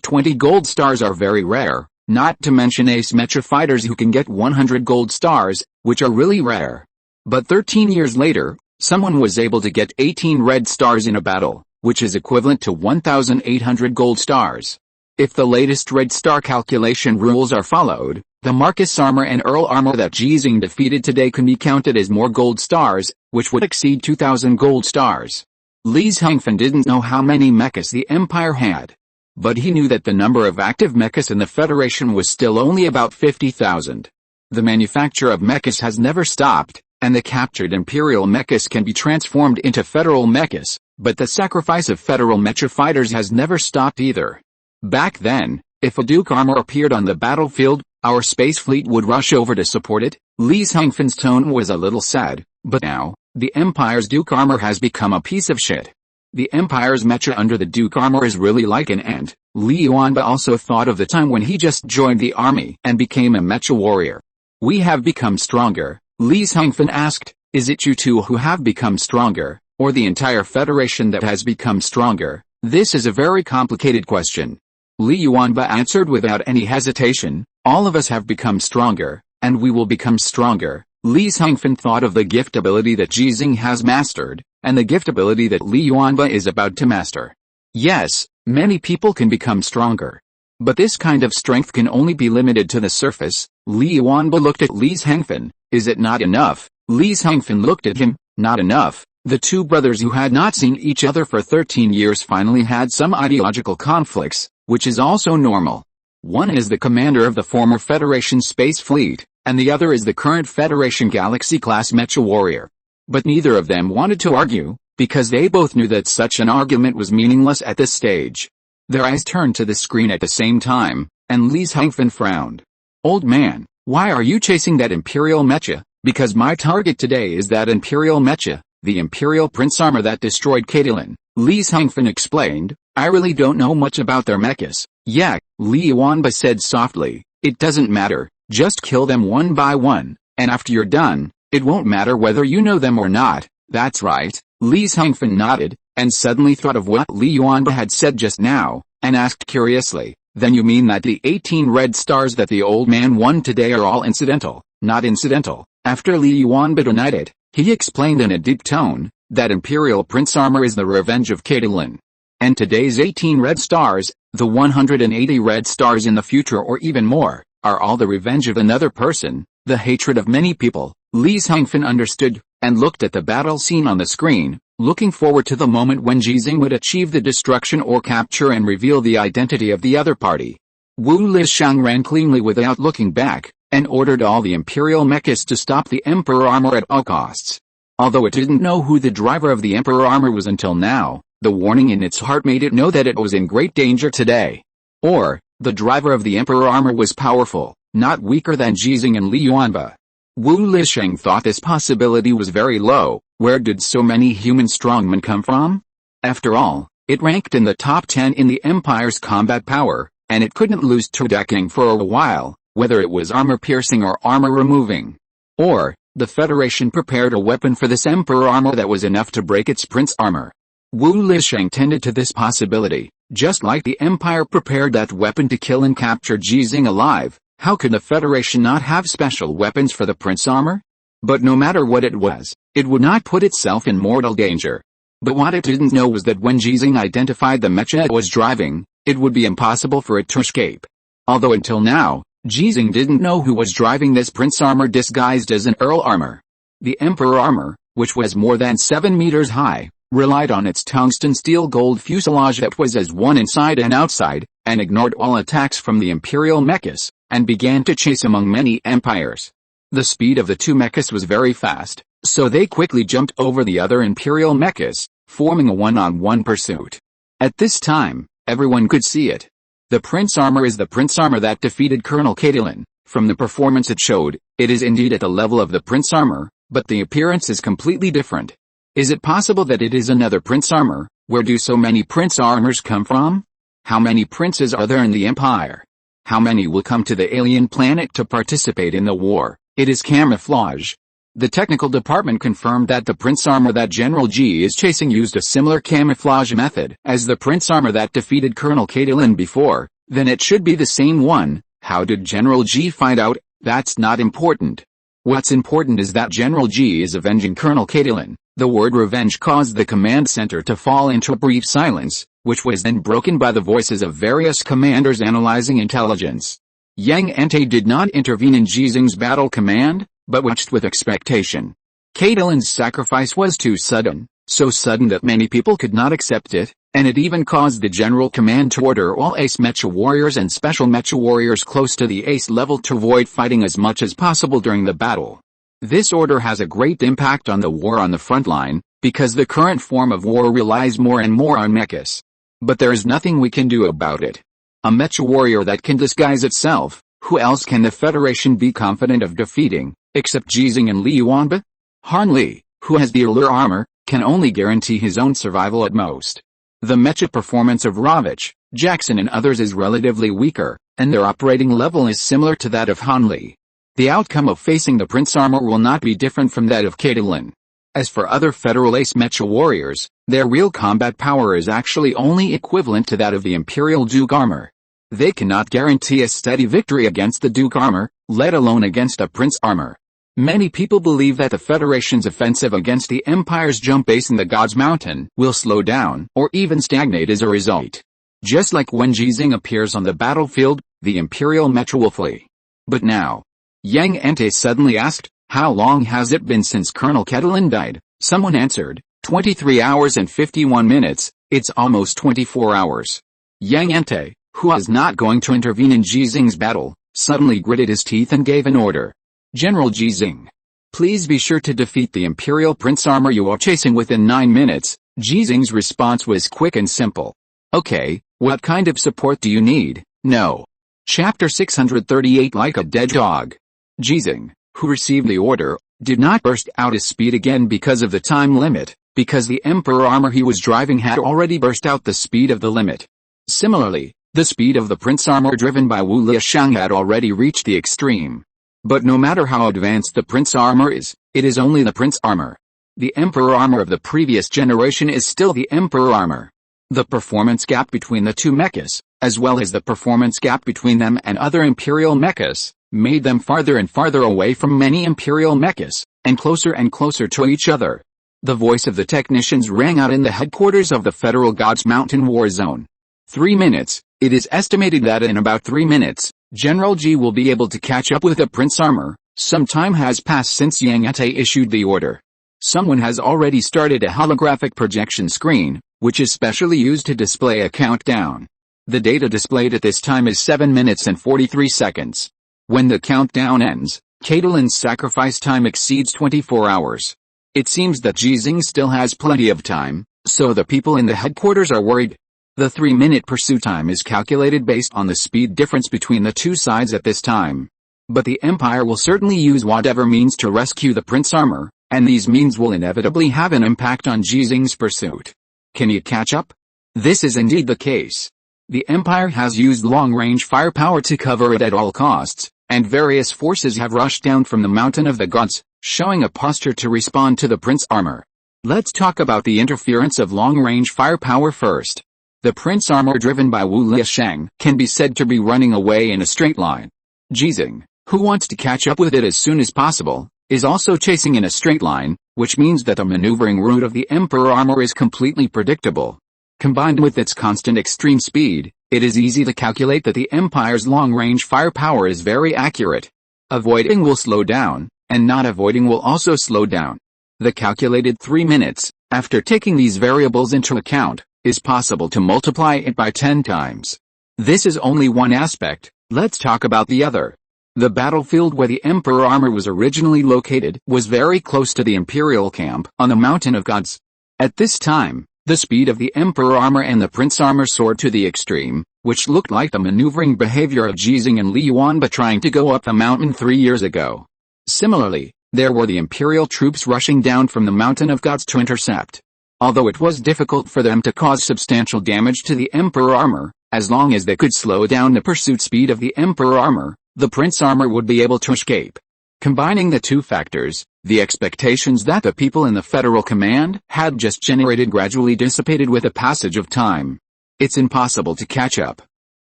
A: 20 gold stars are very rare, not to mention ace mecha fighters who can get 100 gold stars, which are really rare. But 13 years later, someone was able to get 18 red stars in a battle, which is equivalent to 1,800 gold stars. If the latest red star calculation rules are followed, the Marcus armor and Earl armor that Ji Xinghe defeated today can be counted as more gold stars, which would exceed 2,000 gold stars. Li Xinghe didn't know how many mechas the Empire had. But he knew that the number of active mechas in the Federation was still only about 50,000. The manufacture of mechas has never stopped, and the captured Imperial mechas can be transformed into Federal mechas, but the sacrifice of Federal mecha fighters has never stopped either. Back then, if a Duke armor appeared on the battlefield, our space fleet would rush over to support it. Li Xinghe's tone was a little sad, but now, the Empire's Duke armor has become a piece of shit. The Empire's mecha under the Duke armor is really like an ant. Li Yuanba also thought of the time when he just joined the army and became a mecha warrior. We have become stronger, Li Xinghe asked. Is it you two who have become stronger, or the entire Federation that has become stronger? This is a very complicated question. Li Yuanba answered without any hesitation. All of us have become stronger, and we will become stronger. Li Xinghe thought of the gift ability that Ji Xinghe has mastered, and the gift ability that Li Yuanba is about to master. Yes, many people can become stronger. But this kind of strength can only be limited to the surface. Li Yuanba looked at Li Xinghe. Is it not enough? Li Xinghe looked at him. Not enough. The two brothers who had not seen each other for 13 years finally had some ideological conflicts, which is also normal. One is the commander of the former Federation space fleet, and the other is the current Federation Galaxy-class mecha warrior. But neither of them wanted to argue, because they both knew that such an argument was meaningless at this stage. Their eyes turned to the screen at the same time, and Li Xinghe frowned. Old man, why are you chasing that Imperial mecha? Because my target today is that Imperial mecha, the Imperial Prince armor that destroyed Caitlin. Li Xinghe explained. I really don't know much about their mechas. Yeah, Li Yuanba said softly. It doesn't matter, just kill them one by one, and after you're done, it won't matter whether you know them or not. That's right. Li Xinghe nodded, and suddenly thought of what Li Yuanba had said just now, and asked curiously, then you mean that the 18 red stars that the old man won today are all incidental? Not incidental. After Li Yuanba denied it, he explained in a deep tone, that Imperial Prince armor is the revenge of Caitlin. And today's 18 red stars, the 180 red stars in the future or even more, are all the revenge of another person, the hatred of many people. Li Xinghe understood, and looked at the battle scene on the screen, looking forward to the moment when Ji Xinghe would achieve the destruction or capture and reveal the identity of the other party. Wu Lishang ran cleanly without looking back, and ordered all the Imperial mechas to stop the Emperor armor at all costs. Although it didn't know who the driver of the Emperor armor was until now, the warning in its heart made it know that it was in great danger today. Or, the driver of the Emperor armor was powerful, not weaker than Ji Xinghe and Li Yuanba. Wu Lisheng thought this possibility was very low. Where did so many human strongmen come from? After all, it ranked in the top 10 in the Empire's combat power, and it couldn't lose to Deking for a while, whether it was armor piercing or armor removing. Or, the Federation prepared a weapon for this Emperor armor that was enough to break its Prince armor. Wu Lisheng tended to this possibility. Just like the Empire prepared that weapon to kill and capture Ji Xinghe alive, how could the Federation not have special weapons for the Prince armor? But no matter what it was, it would not put itself in mortal danger. But what it didn't know was that when Ji Xinghe identified the mecha it was driving, it would be impossible for it to escape. Although until now, Ji Xinghe didn't know who was driving this prince armor disguised as an earl armor. The emperor armor, which was more than 7 meters high, relied on its tungsten steel gold fuselage that was as one inside and outside, and ignored all attacks from the imperial mechas, and began to chase among many empires. The speed of the two mechas was very fast, so they quickly jumped over the other imperial mechas, forming a one-on-one pursuit. At this time, everyone could see it. The prince armor is the prince armor that defeated Colonel Caitlin. From the performance it showed, it is indeed at the level of the prince armor, but the appearance is completely different. Is it possible that it is another prince armor? Where do so many prince armors come from? How many princes are there in the empire? How many will come to the alien planet to participate in the war? It is camouflage. The technical department confirmed that the prince armor that General Ji is chasing used a similar camouflage method as the prince armor that defeated Colonel Caitlin before. Then it should be the same one. How did General Ji find out? That's not important. What's important is that General Ji is avenging Colonel Caitlin. The word revenge caused the command center to fall into a brief silence, which was then broken by the voices of various commanders analyzing intelligence. Yang Ente did not intervene in Ji Xinghe's battle command, but watched with expectation. Caitlin's sacrifice was too sudden, so sudden that many people could not accept it, and it even caused the general command to order all ace mecha warriors and special mecha warriors close to the ace level to avoid fighting as much as possible during the battle. This order has a great impact on the war on the front line, because the current form of war relies more and more on mechas. But there is nothing we can do about it. A mecha warrior that can disguise itself, who else can the Federation be confident of defeating, except Ji Xinghe and Li Yuanba? Han Li, who has the allure armor, can only guarantee his own survival at most. The mecha performance of Ravich, Jackson and others is relatively weaker, and their operating level is similar to that of Han Li. The outcome of facing the prince armor will not be different from that of Caitlin. As for other Federal Ace Mecha warriors, their real combat power is actually only equivalent to that of the Imperial Duke armor. They cannot guarantee a steady victory against the Duke armor, let alone against a Prince armor. Many people believe that the Federation's offensive against the Empire's jump base in the God's Mountain will slow down or even stagnate as a result. Just like when Ji Xinghe appears on the battlefield, the Imperial Mecha will flee. But now, Yang Ente suddenly asked, how long has it been since Colonel Caitlin died? Someone answered, 23 hours and 51 minutes, it's almost 24 hours. Yang Ente, who was not going to intervene in Ji Xinghe's battle, suddenly gritted his teeth and gave an order. General Ji Xinghe, please be sure to defeat the Imperial Prince armor you are chasing within 9 minutes. Ji Xinghe's response was quick and simple. Okay, what kind of support do you need? No. Chapter 638 Like a Dead Dog. Ji Xinghe, who received the order, did not burst out his speed again because of the time limit, because the Emperor armor he was driving had already burst out the speed of the limit. Similarly, the speed of the Prince armor driven by Wu Liashang had already reached the extreme. But no matter how advanced the Prince armor is, it is only the Prince armor. The Emperor armor of the previous generation is still the Emperor armor. The performance gap between the two mechas, as well as the performance gap between them and other Imperial mechas, made them farther and farther away from many Imperial mechas, and closer to each other. The voice of the technicians rang out in the headquarters of the Federal God's Mountain War Zone. 3 minutes. It is estimated that in about 3 minutes, General Ji will be able to catch up with the Prince armor. Some time has passed since Yang Ente issued the order. Someone has already started a holographic projection screen, which is specially used to display a countdown. The data displayed at this time is 7 minutes and 43 seconds. When the countdown ends, Caitlin's sacrifice time exceeds 24 hours. It seems that Ji Xinghe still has plenty of time, so the people in the headquarters are worried. The 3-minute pursuit time is calculated based on the speed difference between the two sides at this time. But the Empire will certainly use whatever means to rescue the Prince armor, and these means will inevitably have an impact on Ji Xinghe's pursuit. Can you catch up? This is indeed the case. The Empire has used long-range firepower to cover it at all costs, and various forces have rushed down from the Mountain of the Gods, showing a posture to respond to the Prince armor. Let's talk about the interference of long-range firepower first. The Prince armor driven by Wu Liashang can be said to be running away in a straight line. Ji Xinghe, who wants to catch up with it as soon as possible, is also chasing in a straight line, which means that the maneuvering route of the Emperor armor is completely predictable. Combined with its constant extreme speed, it is easy to calculate that the Empire's long-range firepower is very accurate. Avoiding will slow down, and not avoiding will also slow down. The calculated 3 minutes, after taking these variables into account, is possible to multiply it by 10 times. This is only one aspect, let's talk about the other. The battlefield where the Emperor armor was originally located was very close to the Imperial camp on the Mountain of Gods. At this time, the speed of the Emperor armor and the Prince armor soared to the extreme, which looked like the maneuvering behavior of Ji Xinghe and Li Yuanba trying to go up the mountain 3 years ago. Similarly, there were the Imperial troops rushing down from the Mountain of Gods to intercept. Although it was difficult for them to cause substantial damage to the Emperor armor, as long as they could slow down the pursuit speed of the Emperor armor, the Prince armor would be able to escape. Combining the two factors, the expectations that the people in the Federal Command had just generated gradually dissipated with the passage of time. It's impossible to catch up.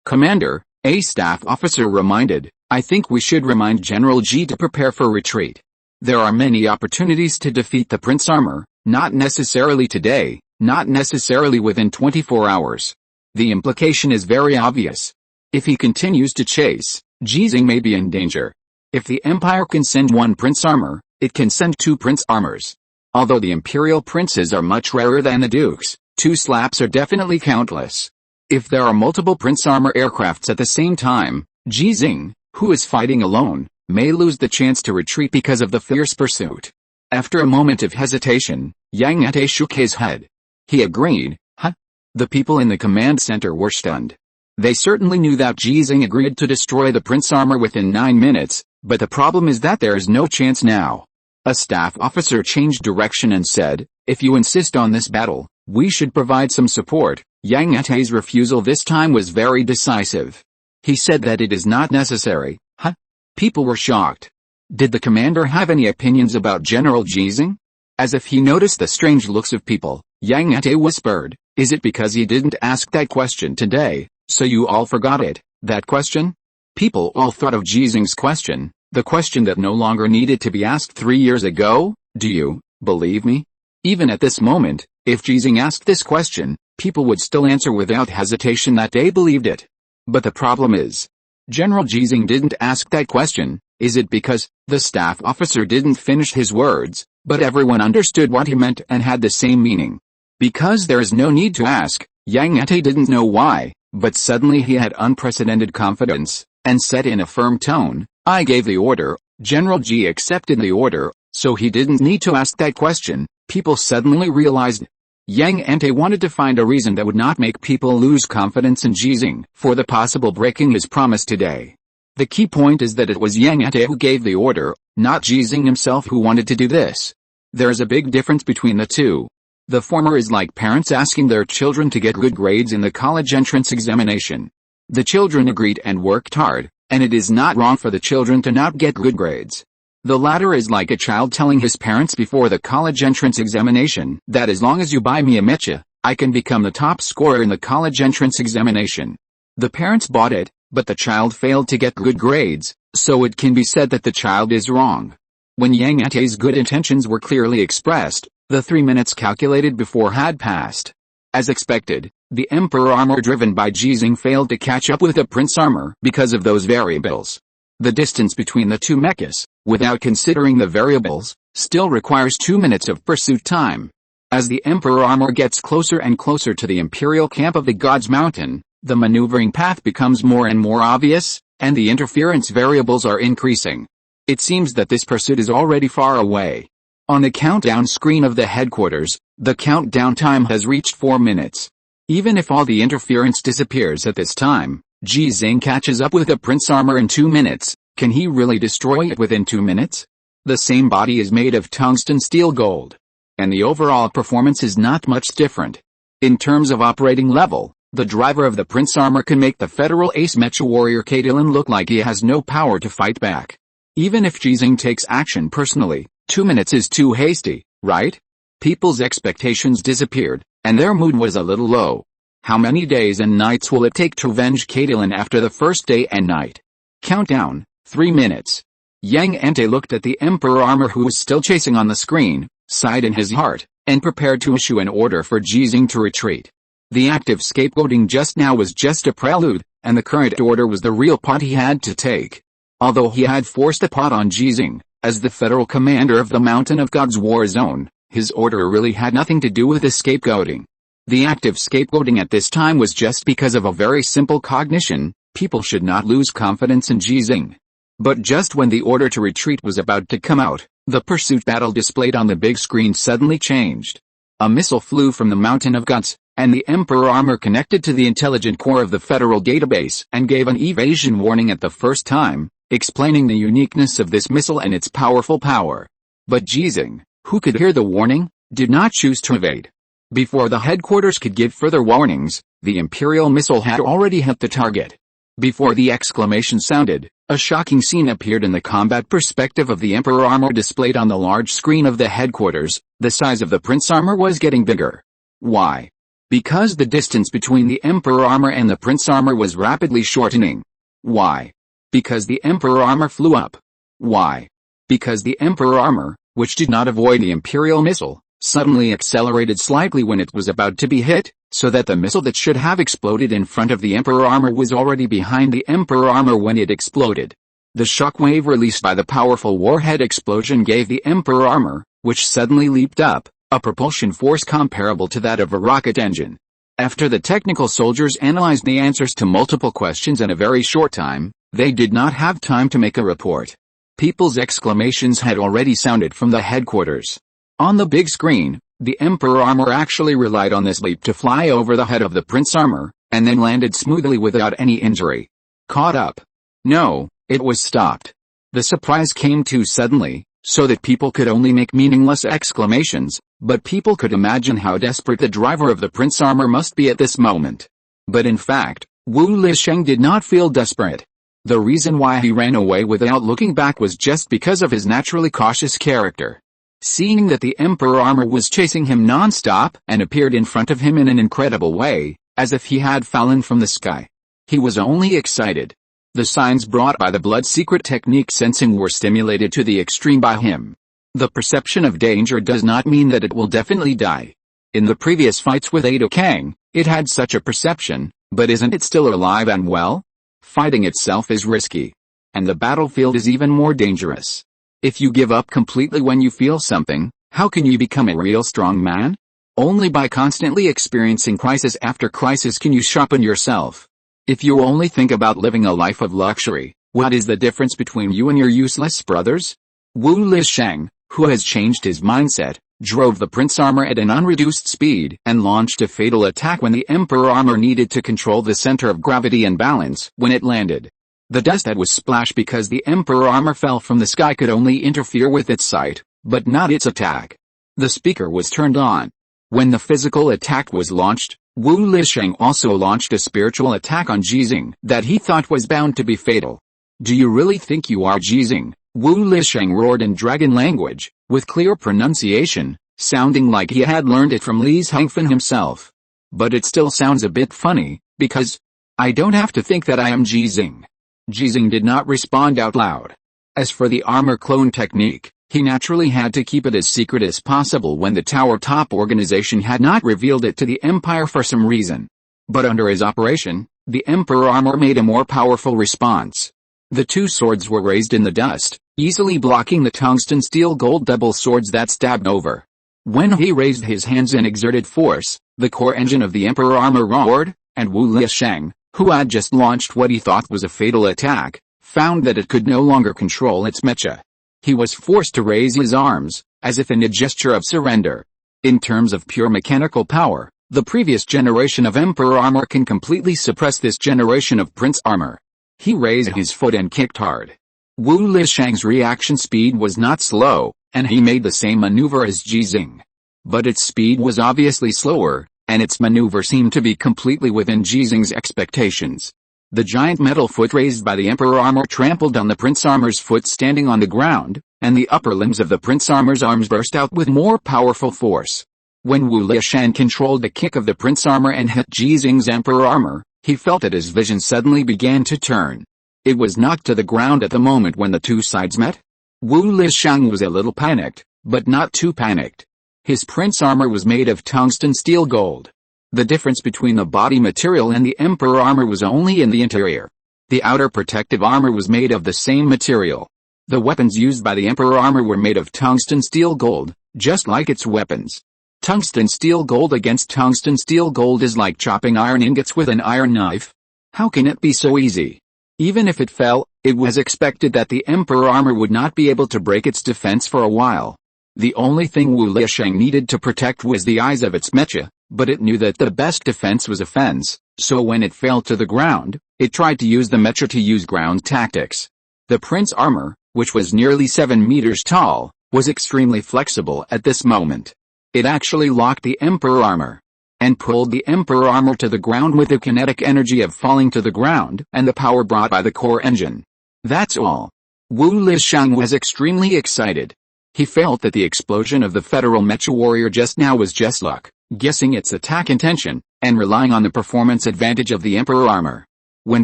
A: Commander, a staff officer reminded, I think we should remind General Ji to prepare for retreat. There are many opportunities to defeat the Prince armor, not necessarily today, not necessarily within 24 hours. The implication is very obvious. If he continues to chase, Ji Xinghe may be in danger. If the Empire can send one Prince armor, it can send 2 Prince armors. Although the Imperial princes are much rarer than the dukes, 2 slaps are definitely countless. If there are multiple Prince armor aircrafts at the same time, Ji Xinghe, who is fighting alone, may lose the chance to retreat because of the fierce pursuit. After a moment of hesitation, Yang Ate shook his head. He agreed, huh? The people in the command center were stunned. They certainly knew that Ji Xinghe agreed to destroy the Prince armor within 9 minutes, but the problem is that there is no chance now. A staff officer changed direction and said, if you insist on this battle, we should provide some support. Yang Ate's refusal this time was very decisive. He said that it is not necessary, huh? People were shocked. Did the commander have any opinions about General Ji Xinghe? As if he noticed the strange looks of people, Yang Ate whispered, is it because he didn't ask that question today, so you all forgot it, that question? People all thought of Ji Xinghe's question, the question that no longer needed to be asked 3 years ago. Do you believe me? Even at this moment, if Ji Xinghe asked this question, people would still answer without hesitation that they believed it. But the problem is, General Ji Xinghe didn't ask that question. Is it because the staff officer didn't finish his words, but everyone understood what he meant and had the same meaning? Because there is no need to ask, Yang Ate didn't know why, but suddenly he had unprecedented confidence, and said in a firm tone, I gave the order. General Ji accepted the order, so he didn't need to ask that question. People suddenly realized. Yang Ate wanted to find a reason that would not make people lose confidence in Ji Xinghe for the possible breaking his promise today. The key point is that it was Yang Ate who gave the order, not Ji Xinghe himself who wanted to do this. There is a big difference between the two. The former is like parents asking their children to get good grades in the college entrance examination. The children agreed and worked hard, and it is not wrong for the children to not get good grades. The latter is like a child telling his parents before the college entrance examination that as long as you buy me a mecha, I can become the top scorer in the college entrance examination. The parents bought it, but the child failed to get good grades, so it can be said that the child is wrong. When Yang Ate's good intentions were clearly expressed, the 3 minutes calculated before had passed. As expected, the Emperor armor driven by Ji Xinghe failed to catch up with the Prince armor because of those variables. The distance between the two mechas, without considering the variables, still requires 2 minutes of pursuit time. As the Emperor armor gets closer and closer to the Imperial camp of the Gods Mountain, the maneuvering path becomes more and more obvious, and the interference variables are increasing. It seems that this pursuit is already far away. On the countdown screen of the headquarters, the countdown time has reached 4 minutes. Even if all the interference disappears at this time, Ji Xinghe catches up with the Prince armor in 2 minutes. Can he really destroy it within 2 minutes? The same body is made of tungsten steel gold, and the overall performance is not much different. In terms of operating level, the driver of the Prince armor can make the Federal ace mecha warrior Caitlin look like he has no power to fight back. Even if Ji Xinghe takes action personally, 2 minutes is too hasty, right? People's expectations disappeared, and their mood was a little low. How many days and nights will it take to avenge Caitlin after the first day and night? Countdown, 3 minutes. Yang Ante looked at the Emperor armor who was still chasing on the screen, sighed in his heart, and prepared to issue an order for Ji Xinghe to retreat. The act of scapegoating just now was just a prelude, and the current order was the real part he had to take. Although he had forced the pot on Ji Xinghe, as the federal commander of the Mountain of God's war zone, his order really had nothing to do with the scapegoating. The act of scapegoating at this time was just because of a very simple cognition: people should not lose confidence in Ji Xinghe. But just when the order to retreat was about to come out, the pursuit battle displayed on the big screen suddenly changed. A missile flew from the Mountain of Guts, and the Emperor armor connected to the intelligent core of the federal database and gave an evasion warning at the first time, explaining the uniqueness of this missile and its powerful power. But Ji Xinghe, who could hear the warning, did not choose to evade. Before the headquarters could give further warnings, the Imperial missile had already hit the target. Before the exclamation sounded, a shocking scene appeared in the combat perspective of the Emperor armor displayed on the large screen of the headquarters. The size of the Prince armor was getting bigger. Why? Because the distance between the Emperor armor and the Prince armor was rapidly shortening. Why? Because the Emperor armor flew up. Why? Because the Emperor armor, which did not avoid the Imperial missile, suddenly accelerated slightly when it was about to be hit, so that the missile that should have exploded in front of the Emperor armor was already behind the Emperor armor when it exploded. The shockwave released by the powerful warhead explosion gave the Emperor armor, which suddenly leaped up, a propulsion force comparable to that of a rocket engine. After the technical soldiers analyzed the answers to multiple questions in a very short time, they did not have time to make a report. People's exclamations had already sounded from the headquarters. On the big screen, the Emperor armor actually relied on this leap to fly over the head of the Prince armor, and then landed smoothly without any injury. Caught up? No, it was stopped. The surprise came too suddenly, so that people could only make meaningless exclamations, but people could imagine how desperate the driver of the Prince armor must be at this moment. But in fact, Wu Lisheng did not feel desperate. The reason why he ran away without looking back was just because of his naturally cautious character. Seeing that the Emperor armor was chasing him non-stop and appeared in front of him in an incredible way, as if he had fallen from the sky, he was only excited. The signs brought by the blood secret technique sensing were stimulated to the extreme by him. The perception of danger does not mean that it will definitely die. In the previous fights with Ada Kang, it had such a perception, but isn't it still alive and well? Fighting itself is risky. And the battlefield is even more dangerous. If you give up completely when you feel something, how can you become a real strong man? Only by constantly experiencing crisis after crisis can you sharpen yourself. If you only think about living a life of luxury, what is the difference between you and your useless brothers? Wu Lisheng, who has changed his mindset, drove the Prince armor at an unreduced speed and launched a fatal attack when the Emperor armor needed to control the center of gravity and balance when it landed. The dust that was splashed because the Emperor armor fell from the sky could only interfere with its sight, but not its attack. The speaker was turned on. When the physical attack was launched, Wu Lisheng also launched a spiritual attack on Ji Xinghe that he thought was bound to be fatal. Do you really think you are Ji Xinghe? Wu Lisheng roared in dragon language, with clear pronunciation, sounding like he had learned it from Li Hangfen himself. But it still sounds a bit funny, because I don't have to think that I am Ji Xinghe. Ji Xinghe did not respond out loud. As for the armor clone technique, he naturally had to keep it as secret as possible when the Tower Top organization had not revealed it to the Empire for some reason. But under his operation, the Emperor armor made a more powerful response. The two swords were raised in the dust, easily blocking the tungsten steel gold double swords that stabbed over. When he raised his hands and exerted force, the core engine of the Emperor armor roared, and Wu Lisheng, who had just launched what he thought was a fatal attack, found that it could no longer control its mecha. He was forced to raise his arms, as if in a gesture of surrender. In terms of pure mechanical power, the previous generation of Emperor armor can completely suppress this generation of Prince armor. He raised his foot and kicked hard. Wu Lisheng's reaction speed was not slow, and he made the same maneuver as Ji Xinghe. But its speed was obviously slower, and its maneuver seemed to be completely within Ji Xinghe's expectations. The giant metal foot raised by the Emperor armor trampled on the Prince armor's foot standing on the ground, and the upper limbs of the Prince armor's arms burst out with more powerful force. When Wu Lisheng controlled the kick of the Prince armor and hit Ji Xinghe's Emperor armor, he felt that his vision suddenly began to turn. It was knocked to the ground at the moment when the two sides met. Wu Lisheng was a little panicked, but not too panicked. His prince armor was made of tungsten steel gold. The difference between the body material and the emperor armor was only in the interior. The outer protective armor was made of the same material. The weapons used by the emperor armor were made of tungsten steel gold, just like its weapons. Tungsten steel gold against tungsten steel gold is like chopping iron ingots with an iron knife. How can it be so easy? Even if it fell, it was expected that the emperor armor would not be able to break its defense for a while. The only thing Wu Lisheng needed to protect was the eyes of its mecha, but it knew that the best defense was offense, so when it fell to the ground, it tried to use the mecha to use ground tactics. The prince armor, which was nearly 7 meters tall, was extremely flexible at this moment. It actually locked the emperor armor and pulled the emperor armor to the ground with the kinetic energy of falling to the ground and the power brought by the core engine. That's all. Wu Lisheng was extremely excited. He felt that the explosion of the federal mecha warrior just now was just luck, guessing its attack intention, and relying on the performance advantage of the emperor armor. When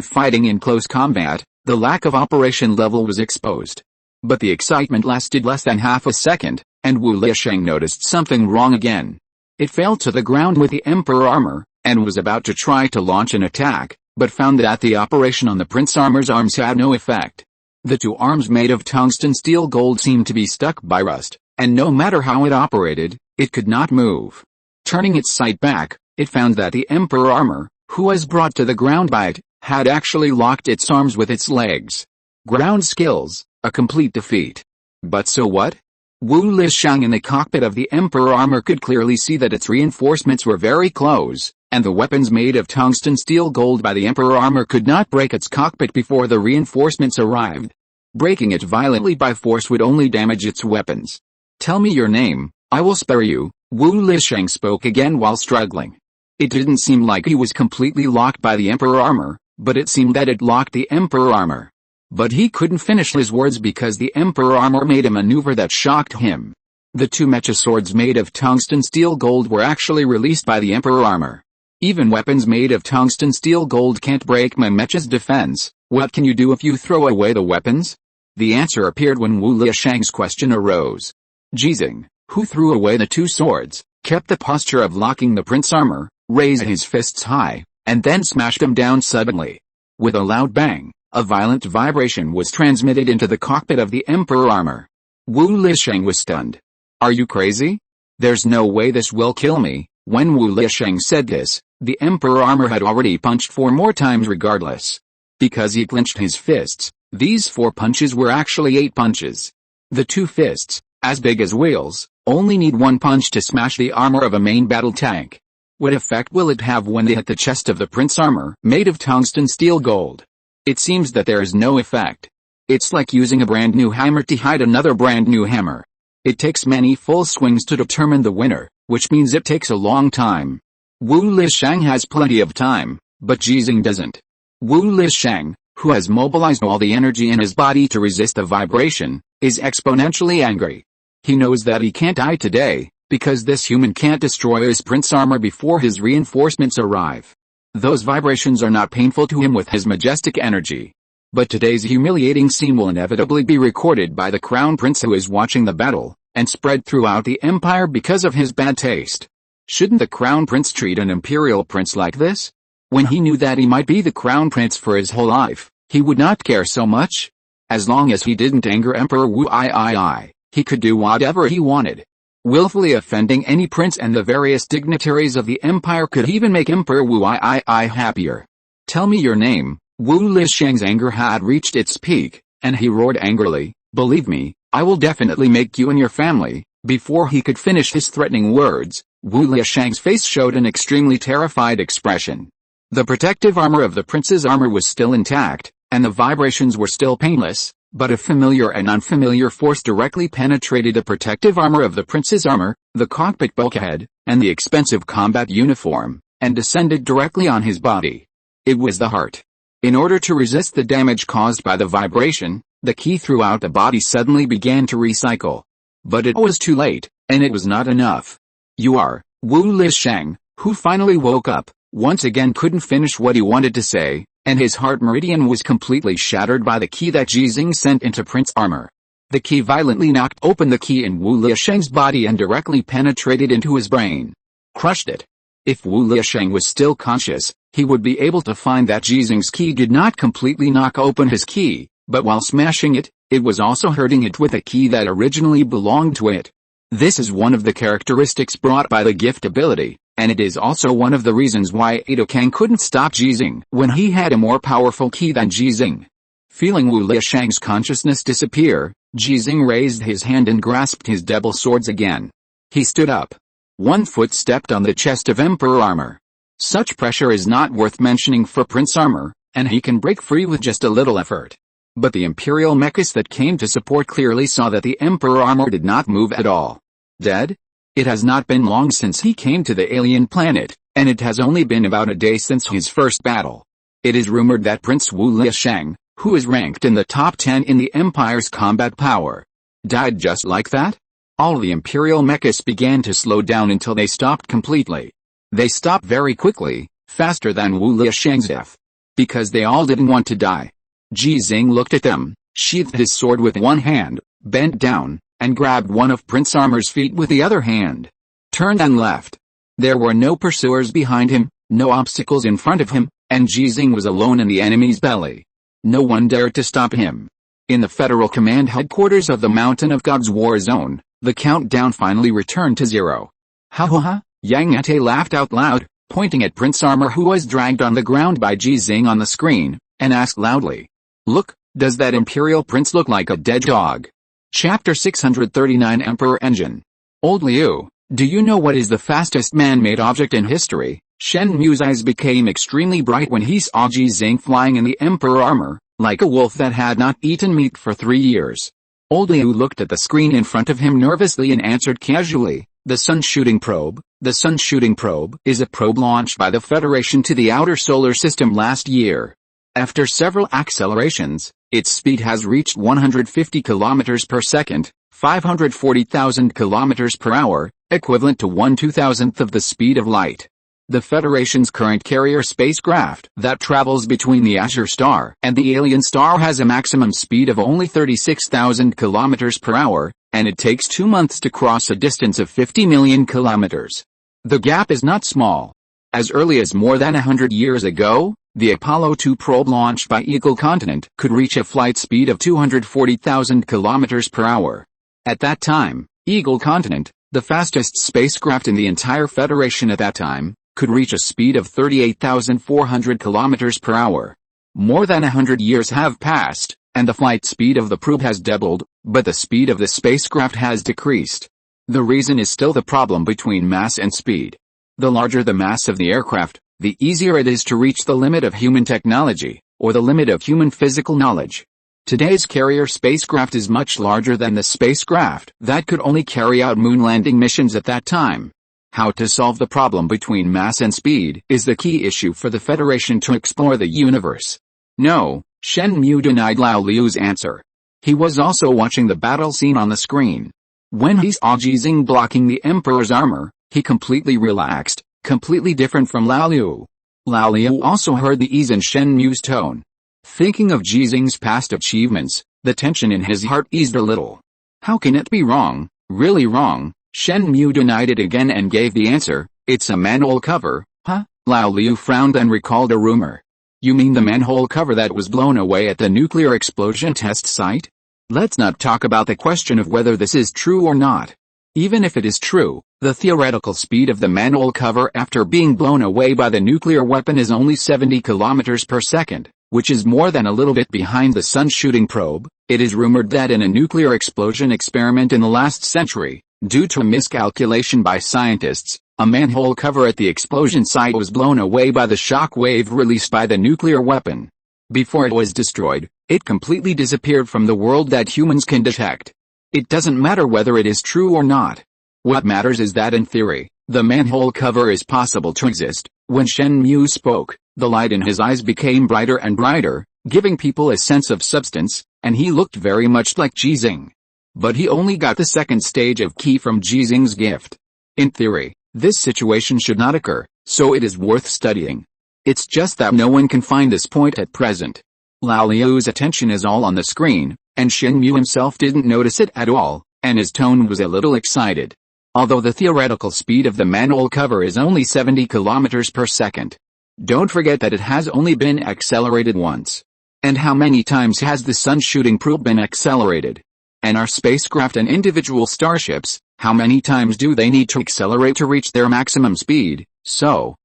A: fighting in close combat, the lack of operation level was exposed. But the excitement lasted less than half a second, and Wu Lisheng noticed something wrong again. It fell to the ground with the emperor armor, and was about to try to launch an attack, but found that the operation on the prince armor's arms had no effect. The two arms made of tungsten steel gold seemed to be stuck by rust, and no matter how it operated, it could not move. Turning its sight back, it found that the emperor armor, who was brought to the ground by it, had actually locked its arms with its legs. Ground skills, a complete defeat. But so what? Wu Lisheng in the cockpit of the emperor armor could clearly see that its reinforcements were very close, and the weapons made of tungsten steel gold by the emperor armor could not break its cockpit before the reinforcements arrived. Breaking it violently by force would only damage its weapons. Tell me your name, I will spare you, Wu Lisheng spoke again while struggling. It didn't seem like he was completely locked by the emperor armor, but it seemed that it locked the emperor armor. But he couldn't finish his words because the emperor armor made a maneuver that shocked him. The two mecha swords made of tungsten steel gold were actually released by the emperor armor. Even weapons made of tungsten steel gold can't break my mecha's defense. What can you do if you throw away the weapons? The answer appeared when Wu Lisheng's question arose. Ji Xinghe, who threw away the two swords, kept the posture of locking the prince armor, raised his fists high, and then smashed them down suddenly. With a loud bang, a violent vibration was transmitted into the cockpit of the emperor armor. Wu Lisheng was stunned. Are you crazy? There's no way this will kill me. When Wu Lisheng said this, the emperor armor had already punched 4 more times regardless. Because he clenched his fists, these 4 punches were actually 8 punches. The 2 fists, as big as wheels, only need 1 punch to smash the armor of a main battle tank. What effect will it have when they hit the chest of the prince armor, made of tungsten steel gold? It seems that there is no effect. It's like using a brand new hammer to hide another brand new hammer. It takes many full swings to determine the winner, which means it takes a long time. Wu Lisheng has plenty of time, but Ji Xinghe doesn't. Wu Lisheng, who has mobilized all the energy in his body to resist the vibration, is exponentially angry. He knows that he can't die today, because this human can't destroy his prince armor before his reinforcements arrive. Those vibrations are not painful to him with his majestic energy. But today's humiliating scene will inevitably be recorded by the crown prince who is watching the battle, and spread throughout the empire because of his bad taste. Shouldn't the crown prince treat an imperial prince like this? When he knew that he might be the crown prince for his whole life, he would not care so much. As long as he didn't anger Emperor Wu II, he could do whatever he wanted. Willfully offending any prince and the various dignitaries of the empire could even make Emperor Wu II happier. Tell me your name. Wu Lisheng's anger had reached its peak, and he roared angrily, believe me, I will definitely make you and your family. Before he could finish his threatening words, Wu Lisheng's face showed an extremely terrified expression. The protective armor of the prince's armor was still intact, and the vibrations were still painless, but a familiar and unfamiliar force directly penetrated the protective armor of the prince's armor, the cockpit bulkhead, and the expensive combat uniform, and descended directly on his body. It was the heart. In order to resist the damage caused by the vibration, the ki throughout the body suddenly began to recycle. But it was too late, and it was not enough. You are, Wu Lisheng, who finally woke up, once again couldn't finish what he wanted to say, and his heart meridian was completely shattered by the key that Ji Xinghe sent into Prince's armor. The key violently knocked open the key in Wu Liasheng's body and directly penetrated into his brain. Crushed it. If Wu Liasheng was still conscious, he would be able to find that Ji Xinghe's key did not completely knock open his key, but while smashing it, it was also hurting it with a key that originally belonged to it. This is one of the characteristics brought by the gift ability, and it is also one of the reasons why Ada Kang couldn't stop Ji Xinghe when he had a more powerful key than Ji Xinghe. Feeling Wu Liasheng's consciousness disappear, Ji Xinghe raised his hand and grasped his double swords again. He stood up. One foot stepped on the chest of Emperor armor. Such pressure is not worth mentioning for Prince armor, and he can break free with just a little effort. But the imperial mechs that came to support clearly saw that the Emperor armor did not move at all. Dead? It has not been long since he came to the alien planet, and it has only been about a day since his first battle. It is rumored that Prince Wu Liasheng, who is ranked in the top 10 in the Empire's combat power, died just like that? All the imperial mechs began to slow down until they stopped completely. They stopped very quickly, faster than Wu Liasheng's death. Because they all didn't want to die. Ji Xinghe looked at them, sheathed his sword with one hand, bent down, and grabbed one of Prince Armor's feet with the other hand. Turned and left. There were no pursuers behind him, no obstacles in front of him, and Ji Xinghe was alone in the enemy's belly. No one dared to stop him. In the Federal Command headquarters of the Mountain of God's War Zone, the countdown finally returned to 0. Ha ha ha, Yang Ate laughed out loud, pointing at Prince Armor who was dragged on the ground by Ji Xinghe on the screen, and asked loudly. Look, does that Imperial Prince look like a dead dog? Chapter 639 Emperor Engine. Old Liu, do you know what is the fastest man-made object in history? Shen Mu's eyes became extremely bright when he saw Ji Xinghe flying in the Emperor armor, like a wolf that had not eaten meat for 3 years. Old Liu looked at the screen in front of him nervously and answered casually, the Sun Shooting Probe. The Sun Shooting Probe is a probe launched by the Federation to the outer solar system last year. After several accelerations, its speed has reached 150 kilometers per second, 540,000 kilometers per hour, equivalent to 1/2000th of the speed of light. The Federation's current carrier spacecraft that travels between the Azure Star and the Alien Star has a maximum speed of only 36,000 kilometers per hour, and it takes 2 months to cross a distance of 50 million kilometers. The gap is not small. As early as more than 100 years ago, the Apollo 2 probe launched by Eagle Continent could reach a flight speed of 240,000 kilometers per hour. At that time, Eagle Continent, the fastest spacecraft in the entire Federation at that time, could reach a speed of 38,400 kilometers per hour. More than 100 years have passed, and the flight speed of the probe has doubled, but the speed of the spacecraft has decreased. The reason is still the problem between mass and speed. The larger the mass of the aircraft, the easier it is to reach the limit of human technology, or the limit of human physical knowledge. Today's carrier spacecraft is much larger than the spacecraft that could only carry out moon landing missions at that time. How to solve the problem between mass and speed is the key issue for the Federation to explore the universe. No, Shen Mu denied Lao Liu's answer. He was also watching the battle scene on the screen. When he saw Ji Xinghe blocking the Emperor's armor, he completely relaxed, completely different from Lao Liu. Lao Liu also heard the ease in Shen Mu's tone. Thinking of Ji Xinghe's past achievements, the tension in his heart eased a little. How can it be wrong, really wrong? Shen Mu denied it again and gave the answer, it's a manhole cover. Huh? Lao Liu frowned and recalled a rumor. You mean the manhole cover that was blown away at the nuclear explosion test site? Let's not talk about the question of whether this is true or not. Even if it is true, the theoretical speed of the manhole cover after being blown away by the nuclear weapon is only 70 kilometers per second, which is more than a little bit behind the Sun Shooting Probe. It is rumored that in a nuclear explosion experiment in the last century, due to a miscalculation by scientists, a manhole cover at the explosion site was blown away by the shock wave released by the nuclear weapon. Before it was destroyed, it completely disappeared from the world that humans can detect. It doesn't matter whether it is true or not. What matters is that in theory, the manhole cover is possible to exist. When Shen Mu spoke, the light in his eyes became brighter and brighter, giving people a sense of substance, and he looked very much like Ji Xinghe. But he only got the second stage of key from Ji Xinghe's gift. In theory, this situation should not occur, so it is worth studying. It's just that no one can find this point at present. Lao Liu's attention is all on the screen, and Shenmue himself didn't notice it at all, and his tone was a little excited. Although the theoretical speed of the manual cover is only 70 kilometers per second. Don't forget that it has only been accelerated once. And how many times has the sun shooting probe been accelerated? And our spacecraft and individual starships, how many times do they need to accelerate to reach their maximum speed? So,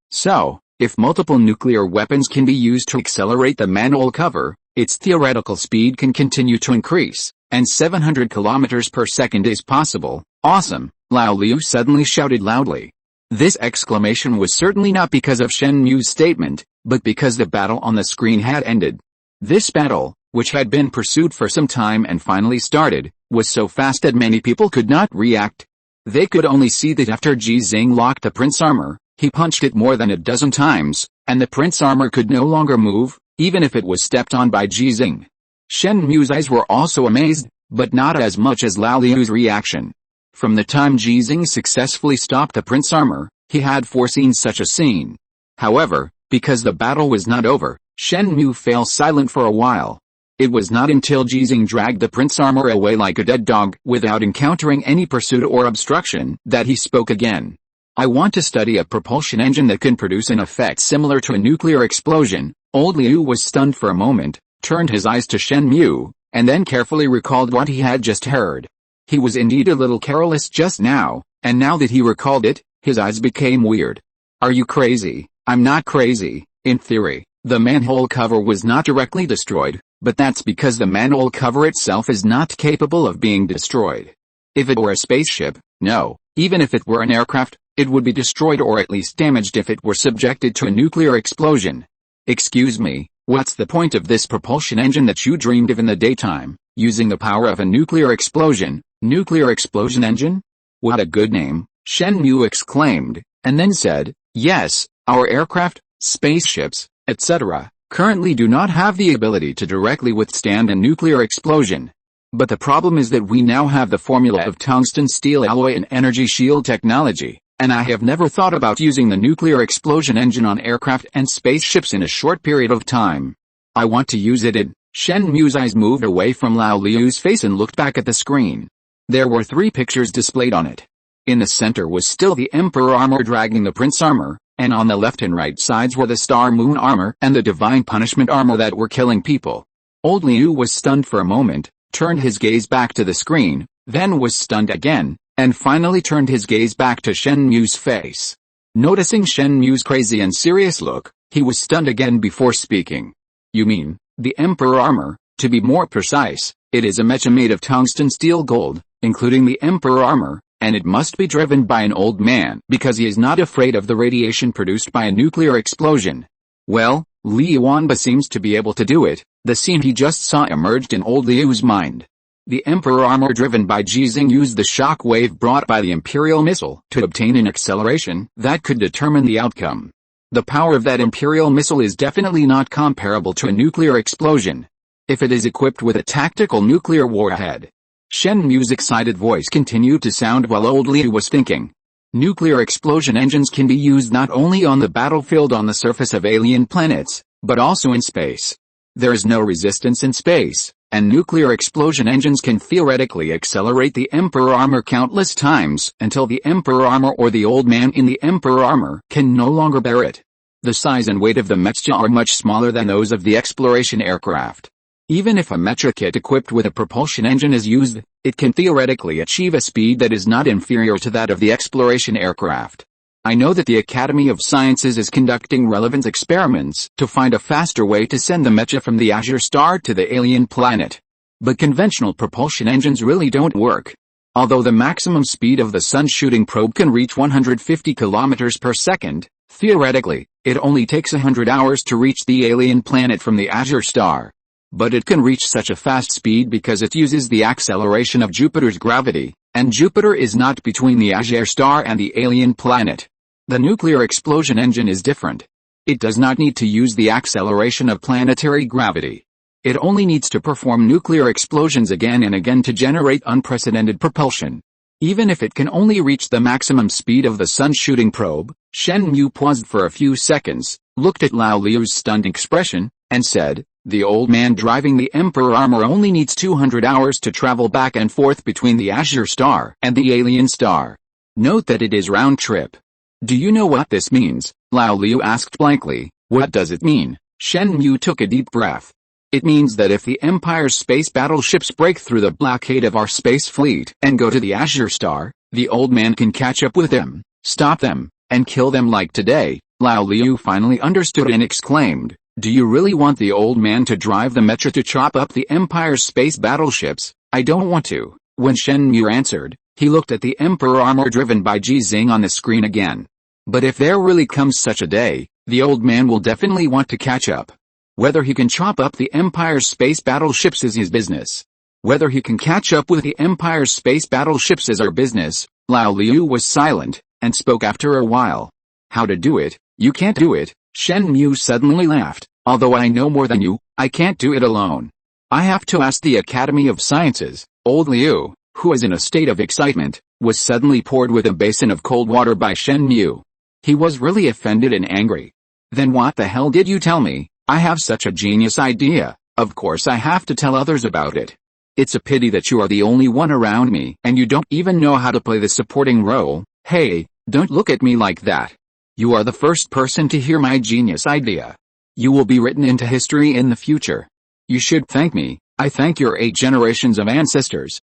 A: if multiple nuclear weapons can be used to accelerate the manual cover, its theoretical speed can continue to increase, and 700 kilometers per second is possible. Awesome, Lao Liu suddenly shouted loudly. This exclamation was certainly not because of Shenmue's statement, but because the battle on the screen had ended. This battle, which had been pursued for some time and finally started, was so fast that many people could not react. They could only see that after Ji Xinghe locked the prince armor, he punched it more than a dozen times, and the prince armor could no longer move, even if it was stepped on by Ji Xinghe. Shenmue's eyes were also amazed, but not as much as Lao Liu's reaction. From the time Ji Xinghe successfully stopped the prince armor, he had foreseen such a scene. However, because the battle was not over, Shenmue fell silent for a while. It was not until Ji Xinghe dragged the prince armor away like a dead dog without encountering any pursuit or obstruction that he spoke again. I want to study a propulsion engine that can produce an effect similar to a nuclear explosion. Old Liu was stunned for a moment, turned his eyes to Shenmue, and then carefully recalled what he had just heard. He was indeed a little careless just now, and now that he recalled it, his eyes became weird. Are you crazy? I'm not crazy. In theory, the manhole cover was not directly destroyed, but that's because the manhole cover itself is not capable of being destroyed. If it were a spaceship, no, even if it were an aircraft, it would be destroyed or at least damaged if it were subjected to a nuclear explosion. Excuse me, what's the point of this propulsion engine that you dreamed of in the daytime, using the power of a nuclear explosion? Nuclear explosion engine? What a good name, Shenmue exclaimed, and then said, yes, our aircraft, spaceships, etc., currently do not have the ability to directly withstand a nuclear explosion. But the problem is that we now have the formula of tungsten steel alloy and energy shield technology, and I have never thought about using the nuclear explosion engine on aircraft and spaceships in a short period of time. I want to use it in. Shenmue's eyes moved away from Lao Liu's face and looked back at the screen. There were 3 pictures displayed on it. In the center was still the Emperor armor dragging the Prince armor, and on the left and right sides were the Star Moon armor and the Divine Punishment armor that were killing people. Old Liu was stunned for a moment, turned his gaze back to the screen, then was stunned again, and finally turned his gaze back to Shenmue's face. Noticing Shenmue's crazy and serious look, he was stunned again before speaking. You mean, the Emperor armor? To be more precise, it is a mecha made of tungsten steel gold, including the Emperor armor, and it must be driven by an old man because he is not afraid of the radiation produced by a nuclear explosion. Well, Li Yuanba seems to be able to do it. The scene he just saw emerged in old Liu's mind. The Emperor armor driven by Ji Xinghe used the shock wave brought by the Imperial missile to obtain an acceleration that could determine the outcome. The power of that Imperial missile is definitely not comparable to a nuclear explosion. If it is equipped with a tactical nuclear warhead. Shenmue's excited voice continued to sound while old Liu was thinking. Nuclear explosion engines can be used not only on the battlefield on the surface of alien planets, but also in space. There is no resistance in space, and nuclear explosion engines can theoretically accelerate the Emperor armor countless times until the Emperor armor or the old man in the Emperor armor can no longer bear it. The size and weight of the mecha are much smaller than those of the exploration aircraft. Even if a mecha kit equipped with a propulsion engine is used, it can theoretically achieve a speed that is not inferior to that of the exploration aircraft. I know that the Academy of Sciences is conducting relevance experiments to find a faster way to send the mecha from the Azure Star to the alien planet. But conventional propulsion engines really don't work. Although the maximum speed of the sun-shooting probe can reach 150 kilometers per second, theoretically, it only takes 100 hours to reach the alien planet from the Azure Star. But it can reach such a fast speed because it uses the acceleration of Jupiter's gravity, and Jupiter is not between the Azure Star and the alien planet. The nuclear explosion engine is different. It does not need to use the acceleration of planetary gravity. It only needs to perform nuclear explosions again and again to generate unprecedented propulsion. Even if it can only reach the maximum speed of the sun-shooting probe, Shen Mu paused for a few seconds, looked at Lao Liu's stunned expression, and said, "The old man driving the Emperor armor only needs 200 hours to travel back and forth between the Azure Star and the Alien Star. Note that it is round trip." "Do you know what this means?" Lao Liu asked blankly. "What does it mean?" Shen Mu took a deep breath. "It means that if the Empire's space battleships break through the blockade of our space fleet and go to the Azure Star, the old man can catch up with them, stop them, and kill them like today." Lao Liu finally understood and exclaimed, "Do you really want the old man to drive the mecha to chop up the Empire's space battleships?" "I don't want to." When Shen Mu answered, he looked at the Emperor armor driven by Ji Xinghe on the screen again. "But if there really comes such a day, the old man will definitely want to catch up. Whether he can chop up the Empire's space battleships is his business. Whether he can catch up with the Empire's space battleships is our business." Lao Liu was silent, and spoke after a while. "How to do it? You can't do it." Shen Mu suddenly laughed. "Although I know more than you, I can't do it alone. I have to ask the Academy of Sciences." Old Liu, who was in a state of excitement, was suddenly poured with a basin of cold water by Shen Mu. He was really offended and angry. "Then what the hell did you tell me? I have such a genius idea. Of course I have to tell others about it. It's a pity that you are the only one around me and you don't even know how to play the supporting role." "Hey, don't look at me like that. You are the first person to hear my genius idea. You will be written into history in the future. You should thank me. I thank your 8 generations of ancestors."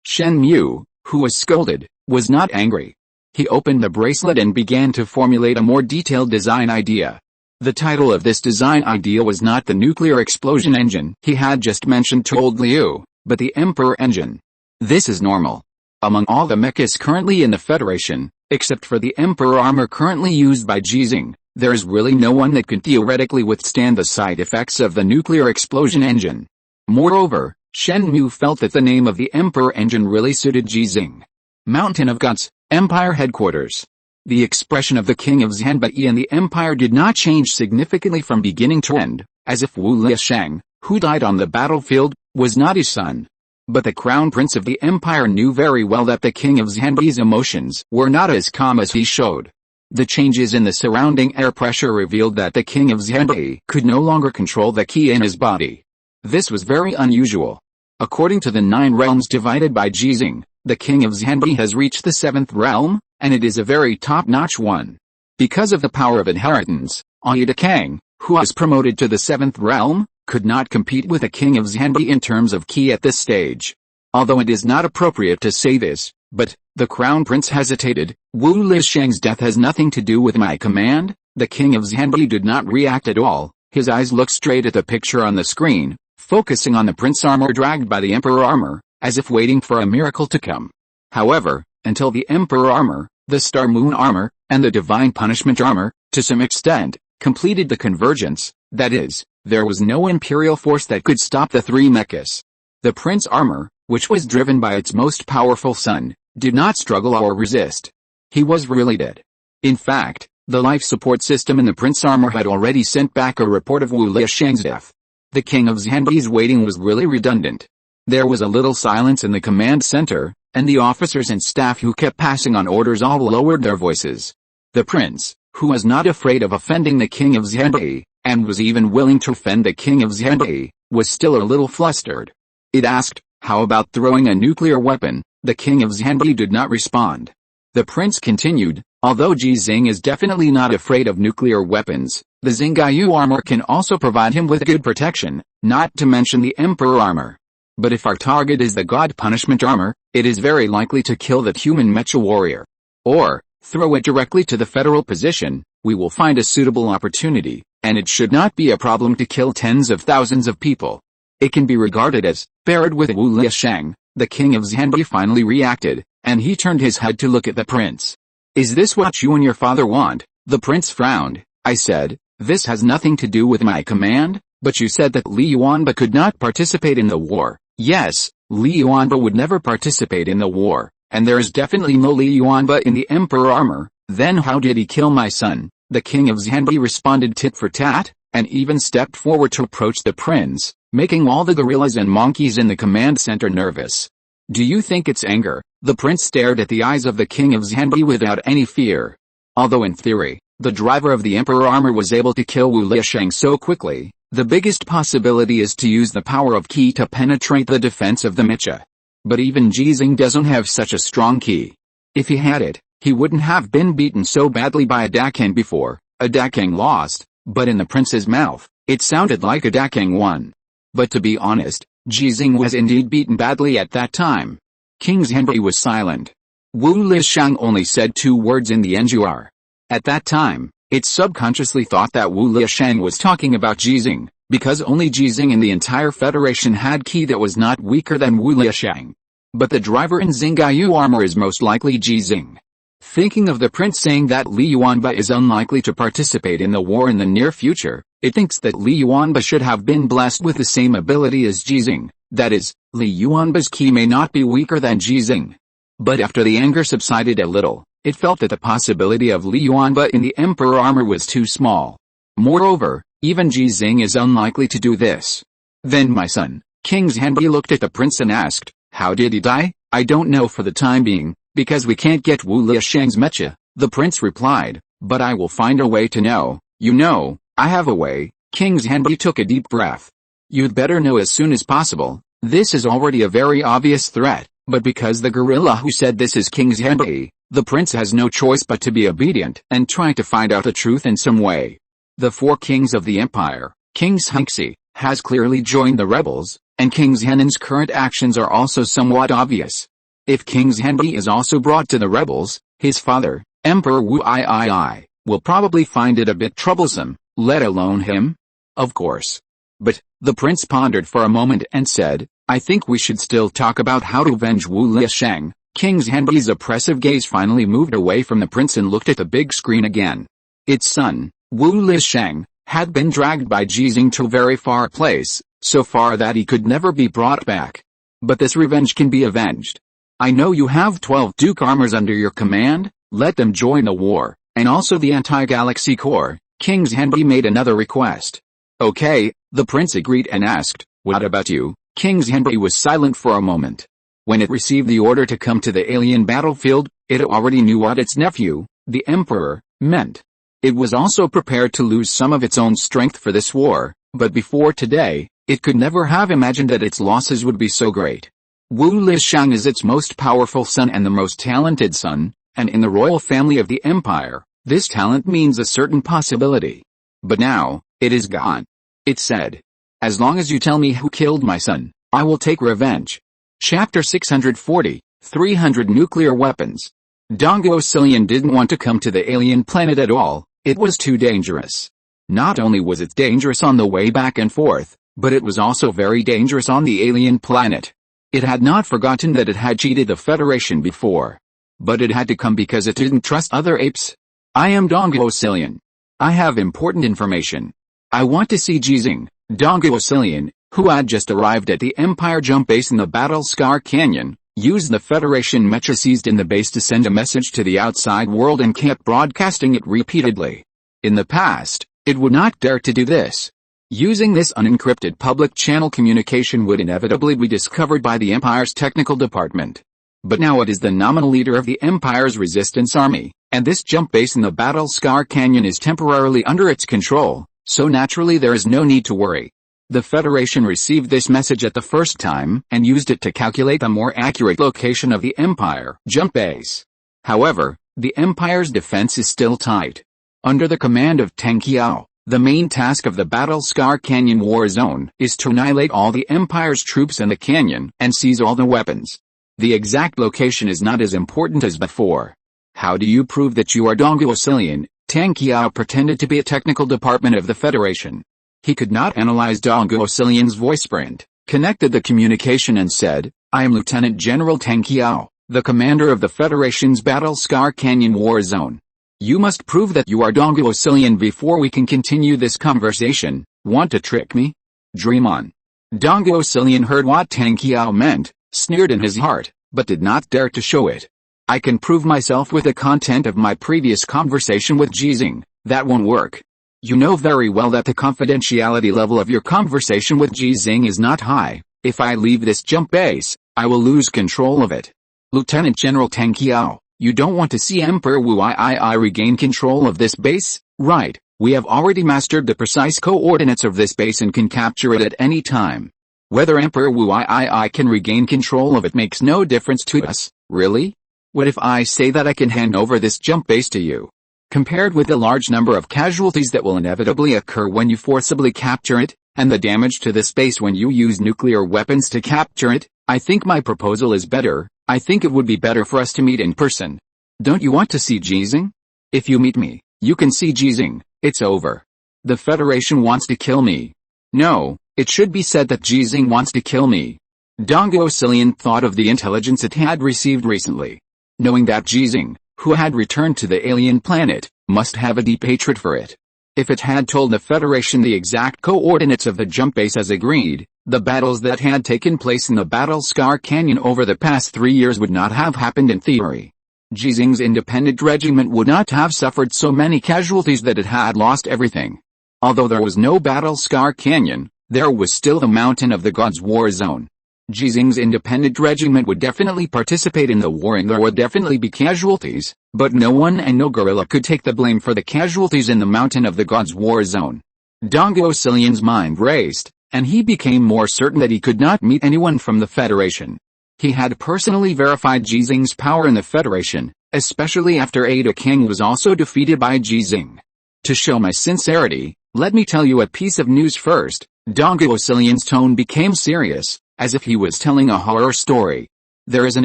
A: Shen Mu, who was scolded, was not angry. He opened the bracelet and began to formulate a more detailed design idea. The title of this design idea was not the nuclear explosion engine he had just mentioned to old Liu, but the Emperor engine. This is normal. Among all the mechas currently in the Federation, except for the Emperor armor currently used by Ji Xinghe, there is really no one that can theoretically withstand the side effects of the nuclear explosion engine. Moreover, Shen Mu felt that the name of the Emperor engine really suited Ji Xinghe. Mountain of Guts, Empire Headquarters. The expression of the King of Zhanbai and the Empire did not change significantly from beginning to end, as if Wu Liesheng, who died on the battlefield, was not his son. But the Crown Prince of the Empire knew very well that the King of Zhanbai's emotions were not as calm as he showed. The changes in the surrounding air pressure revealed that the King of Zhanbai could no longer control the ki in his body. This was very unusual. According to the 9 realms divided by Ji Xinghe, the King of Zhanbai has reached the 7th realm, and it is a very top-notch one. Because of the power of inheritance, Aida Kang, who was promoted to the 7th realm, could not compete with the King of Zhanbai in terms of ki at this stage. Although it is not appropriate to say this, but, the Crown Prince hesitated. "Wu Liesheng's death has nothing to do with my command." The King of Zhanbai did not react at all. His eyes looked straight at the picture on the screen, focusing on the Prince armor dragged by the Emperor armor, as if waiting for a miracle to come. However, until the Emperor armor, the Star Moon armor, and the Divine Punishment armor, to some extent, completed the convergence, that is, there was no imperial force that could stop the 3 mechas. The Prince armor, which was driven by its most powerful son, did not struggle or resist. He was really dead. In fact, the life support system in the Prince armor had already sent back a report of Wu Liesheng's death. The King of Zhanbai's waiting was really redundant. There was a little silence in the command center, and the officers and staff who kept passing on orders all lowered their voices. The prince, who was not afraid of offending the King of Zhanbai, and was even willing to offend the King of Zhanbai, was still a little flustered. It asked, "How about throwing a nuclear weapon?" The King of Zhanbai did not respond. The prince continued, "Although Ji Xinghe is definitely not afraid of nuclear weapons, the Xingaiyu armor can also provide him with good protection, not to mention the Emperor armor. But if our target is the God Punishment armor, it is very likely to kill the human mecha warrior. Or, throw it directly to the federal position. We will find a suitable opportunity, and it should not be a problem to kill tens of thousands of people. It can be regarded as buried with Wu Liesheng." The King of Zhanbai finally reacted, and he turned his head to look at the prince. "Is this what you and your father want?" The prince frowned. "I said, this has nothing to do with my command, but you said that Li Yuanba could not participate in the war." "Yes, Li Yuanba would never participate in the war, and there is definitely no Li Yuanba in the Emperor armor. Then how did he kill my son?" The King of Zhanbai responded tit for tat, and even stepped forward to approach the prince, making all the gorillas and monkeys in the command center nervous. "Do you think it's anger?" The prince stared at the eyes of the King of Zhanbai without any fear. Although in theory, the driver of the Emperor armor was able to kill Wu Liasheng so quickly, the biggest possibility is to use the power of Qi to penetrate the defense of the Mecha. But even Ji Xinghe doesn't have such a strong Qi. If he had it, he wouldn't have been beaten so badly by a Dakang before. A Dakang lost, but in the prince's mouth, it sounded like a Dakang won. But to be honest, Ji Xinghe was indeed beaten badly at that time. King Xinghe was silent. Wu Liasheng only said 2 words in the NGR. At that time, it subconsciously thought that Wu Liasheng was talking about Ji Xinghe, because only Ji Xinghe in the entire Federation had Qi that was not weaker than Wu Liasheng. But the driver in Xingaiyu armor is most likely Ji Xinghe. Thinking of the prince saying that Li Yuanba is unlikely to participate in the war in the near future, it thinks that Li Yuanba should have been blessed with the same ability as Ji Xinghe, that is, Li Yuanba's Qi may not be weaker than Ji Xinghe. But after the anger subsided a little, it felt that the possibility of Li Yuanba in the Emperor armor was too small. Moreover, even Ji Xinghe is unlikely to do this. Then my son, King Xinghe looked at the prince and asked, "How did he die?" "I don't know for the time being, because we can't get Wu Liasheng's mecha," the prince replied, "but I will find a way to know." "You know, I have a way." King Xinghe took a deep breath. "You'd better know as soon as possible. This is already a very obvious threat." But because the gorilla who said this is King Xinghe, the prince has no choice but to be obedient and try to find out the truth in some way. The 4 kings of the empire, King Xinghe, has clearly joined the rebels, and King Xinghe's current actions are also somewhat obvious. If King Xinghe is also brought to the rebels, his father, Emperor Wu Ii, will probably find it a bit troublesome, let alone him. Of course. But, the prince pondered for a moment and said, "I think we should still talk about how to avenge Wu Liasheng." King Xinghe's oppressive gaze finally moved away from the prince and looked at the big screen again. Its son, Wu Liasheng, had been dragged by Ji Xinghe to a very far place, so far that he could never be brought back. But this revenge can be avenged. "I know you have 12 Duke armors under your command, let them join the war, and also the Anti-Galaxy Corps." King Xinghe made another request. "Okay," the prince agreed and asked, "What about you?" King Xinghe was silent for a moment. When it received the order to come to the alien battlefield, it already knew what its nephew, the Emperor, meant. It was also prepared to lose some of its own strength for this war, but before today, it could never have imagined that its losses would be so great. Wu Liasheng is its most powerful son and the most talented son, and in the royal family of the empire, this talent means a certain possibility. But now, it is gone. It said, "As long as you tell me who killed my son, I will take revenge." Chapter 640, 300 Nuclear Weapons. Dongo Cillian didn't want to come to the alien planet at all, it was too dangerous. Not only was it dangerous on the way back and forth, but it was also very dangerous on the alien planet. It had not forgotten that it had cheated the Federation before. But it had to come because it didn't trust other apes. "I am Dongo Cillian. I have important information. I want to see Ji Xinghe." Dongo Cillian, who had just arrived at the Empire jump base in the Battle Scar Canyon, used the Federation mecha seized in the base to send a message to the outside world and kept broadcasting it repeatedly. In the past, it would not dare to do this. Using this unencrypted public channel communication would inevitably be discovered by the Empire's technical department. But now it is the nominal leader of the Empire's resistance army, and this jump base in the Battle Scar Canyon is temporarily under its control, so naturally there is no need to worry. The Federation received this message at the first time and used it to calculate the more accurate location of the Empire jump base. However, the Empire's defense is still tight. Under the command of Tang Qiao, the main task of the Battle Scar Canyon War Zone is to annihilate all the Empire's troops in the canyon and seize all the weapons. The exact location is not as important as before. "How do you prove that you are Dongo Cillian?" Tang Qiao pretended to be a technical department of the Federation. He could not analyze Dongo Cillian's voice print, connected the communication and said, "I am Lieutenant General Tang Qiao, the commander of the Federation's Battle Scar Canyon War Zone. You must prove that you are Dongo Cillian before we can continue this conversation. Want to trick me? Dream on." Dongo Cillian heard what Tang Qiao meant, sneered in his heart, but did not dare to show it. "I can prove myself with the content of my previous conversation with Ji Xinghe. That won't work. You know very well that the confidentiality level of your conversation with Ji Xinghe is not high. If I leave this jump base, I will lose control of it." "Lieutenant General Tang Qiao, You don't want to see Emperor Wu I regain control of this base, right? We have already mastered the precise coordinates of this base and can capture it at any time. Whether Emperor Wu I can regain control of it makes no difference to us, really? What if I say that I can hand over this jump base to you? Compared with the large number of casualties that will inevitably occur when you forcibly capture it, and the damage to the space when you use nuclear weapons to capture it, I think my proposal is better. I think it would be better for us to meet in person. Don't you want to see Ji Xinghe? If you meet me, you can see Ji Xinghe. It's over. The Federation wants to kill me. No, it should be said that Ji Xinghe wants to kill me. Dong Osilian thought of the intelligence it had received recently. Knowing that Ji Xinghe, who had returned to the alien planet, must have a deep hatred for it. If it had told the Federation the exact coordinates of the jump base as agreed, the battles that had taken place in the Battle Scar Canyon over the past 3 years would not have happened in theory. Ji Xinghe's independent regiment would not have suffered so many casualties that it had lost everything. Although there was no Battle Scar Canyon, there was still the Mountain of the Gods war zone. Ji Xinghe's independent regiment would definitely participate in the war and there would definitely be casualties, but no one and no guerrilla could take the blame for the casualties in the Mountain of the Gods war zone. Dong Osilian's mind raced, and he became more certain that he could not meet anyone from the Federation. He had personally verified Ji Xinghe's power in the Federation, especially after Ada King was also defeated by Ji Xinghe. To show my sincerity, let me tell you a piece of news first. Dong Osilian's tone became serious, as if he was telling a horror story. There is an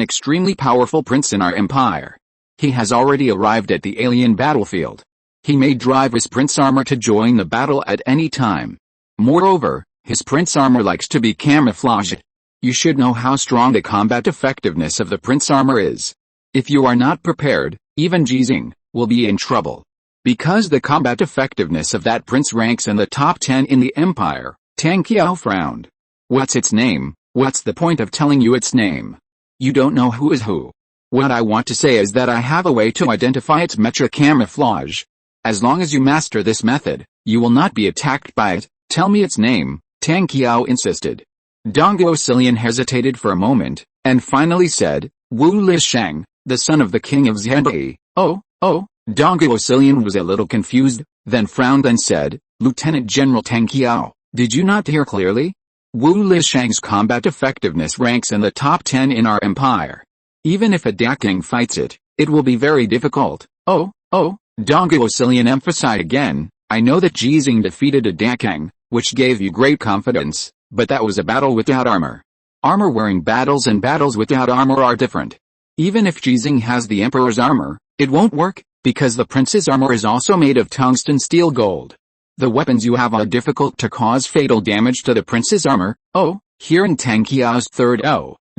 A: extremely powerful prince in our empire. He has already arrived at the alien battlefield. He may drive his prince armor to join the battle at any time. Moreover, his prince armor likes to be camouflaged. You should know how strong the combat effectiveness of the prince armor is. If you are not prepared, even Ji Xinghe will be in trouble. Because the combat effectiveness of that prince ranks in the top 10 in the empire, Tang Qiao frowned. What's its name? What's the point of telling you its name? You don't know who is who. What I want to say is that I have a way to identify its mecha camouflage. As long as you master this method, you will not be attacked by it. Tell me its name, Tang Qiao insisted. Dong Osilian hesitated for a moment, and finally said, Wu Lisheng, the son of the king of Zhenghe. Oh, Dong Osilian was a little confused, then frowned and said, Lieutenant General Tang Qiao, did you not hear clearly? Wu Lisheng's combat effectiveness ranks in the top 10 in our empire. Even if a Daking fights it, it will be very difficult. Oh, Dong Osilian emphasized again, I know that Ji Xinghe defeated a Daking, which gave you great confidence, but that was a battle without armor. Armor-wearing battles and battles without armor are different. Even if Ji Xinghe has the Emperor's armor, it won't work, because the Prince's armor is also made of tungsten steel gold. The weapons you have are difficult to cause fatal damage to the Prince's armor. Hearing Tang Qiao's third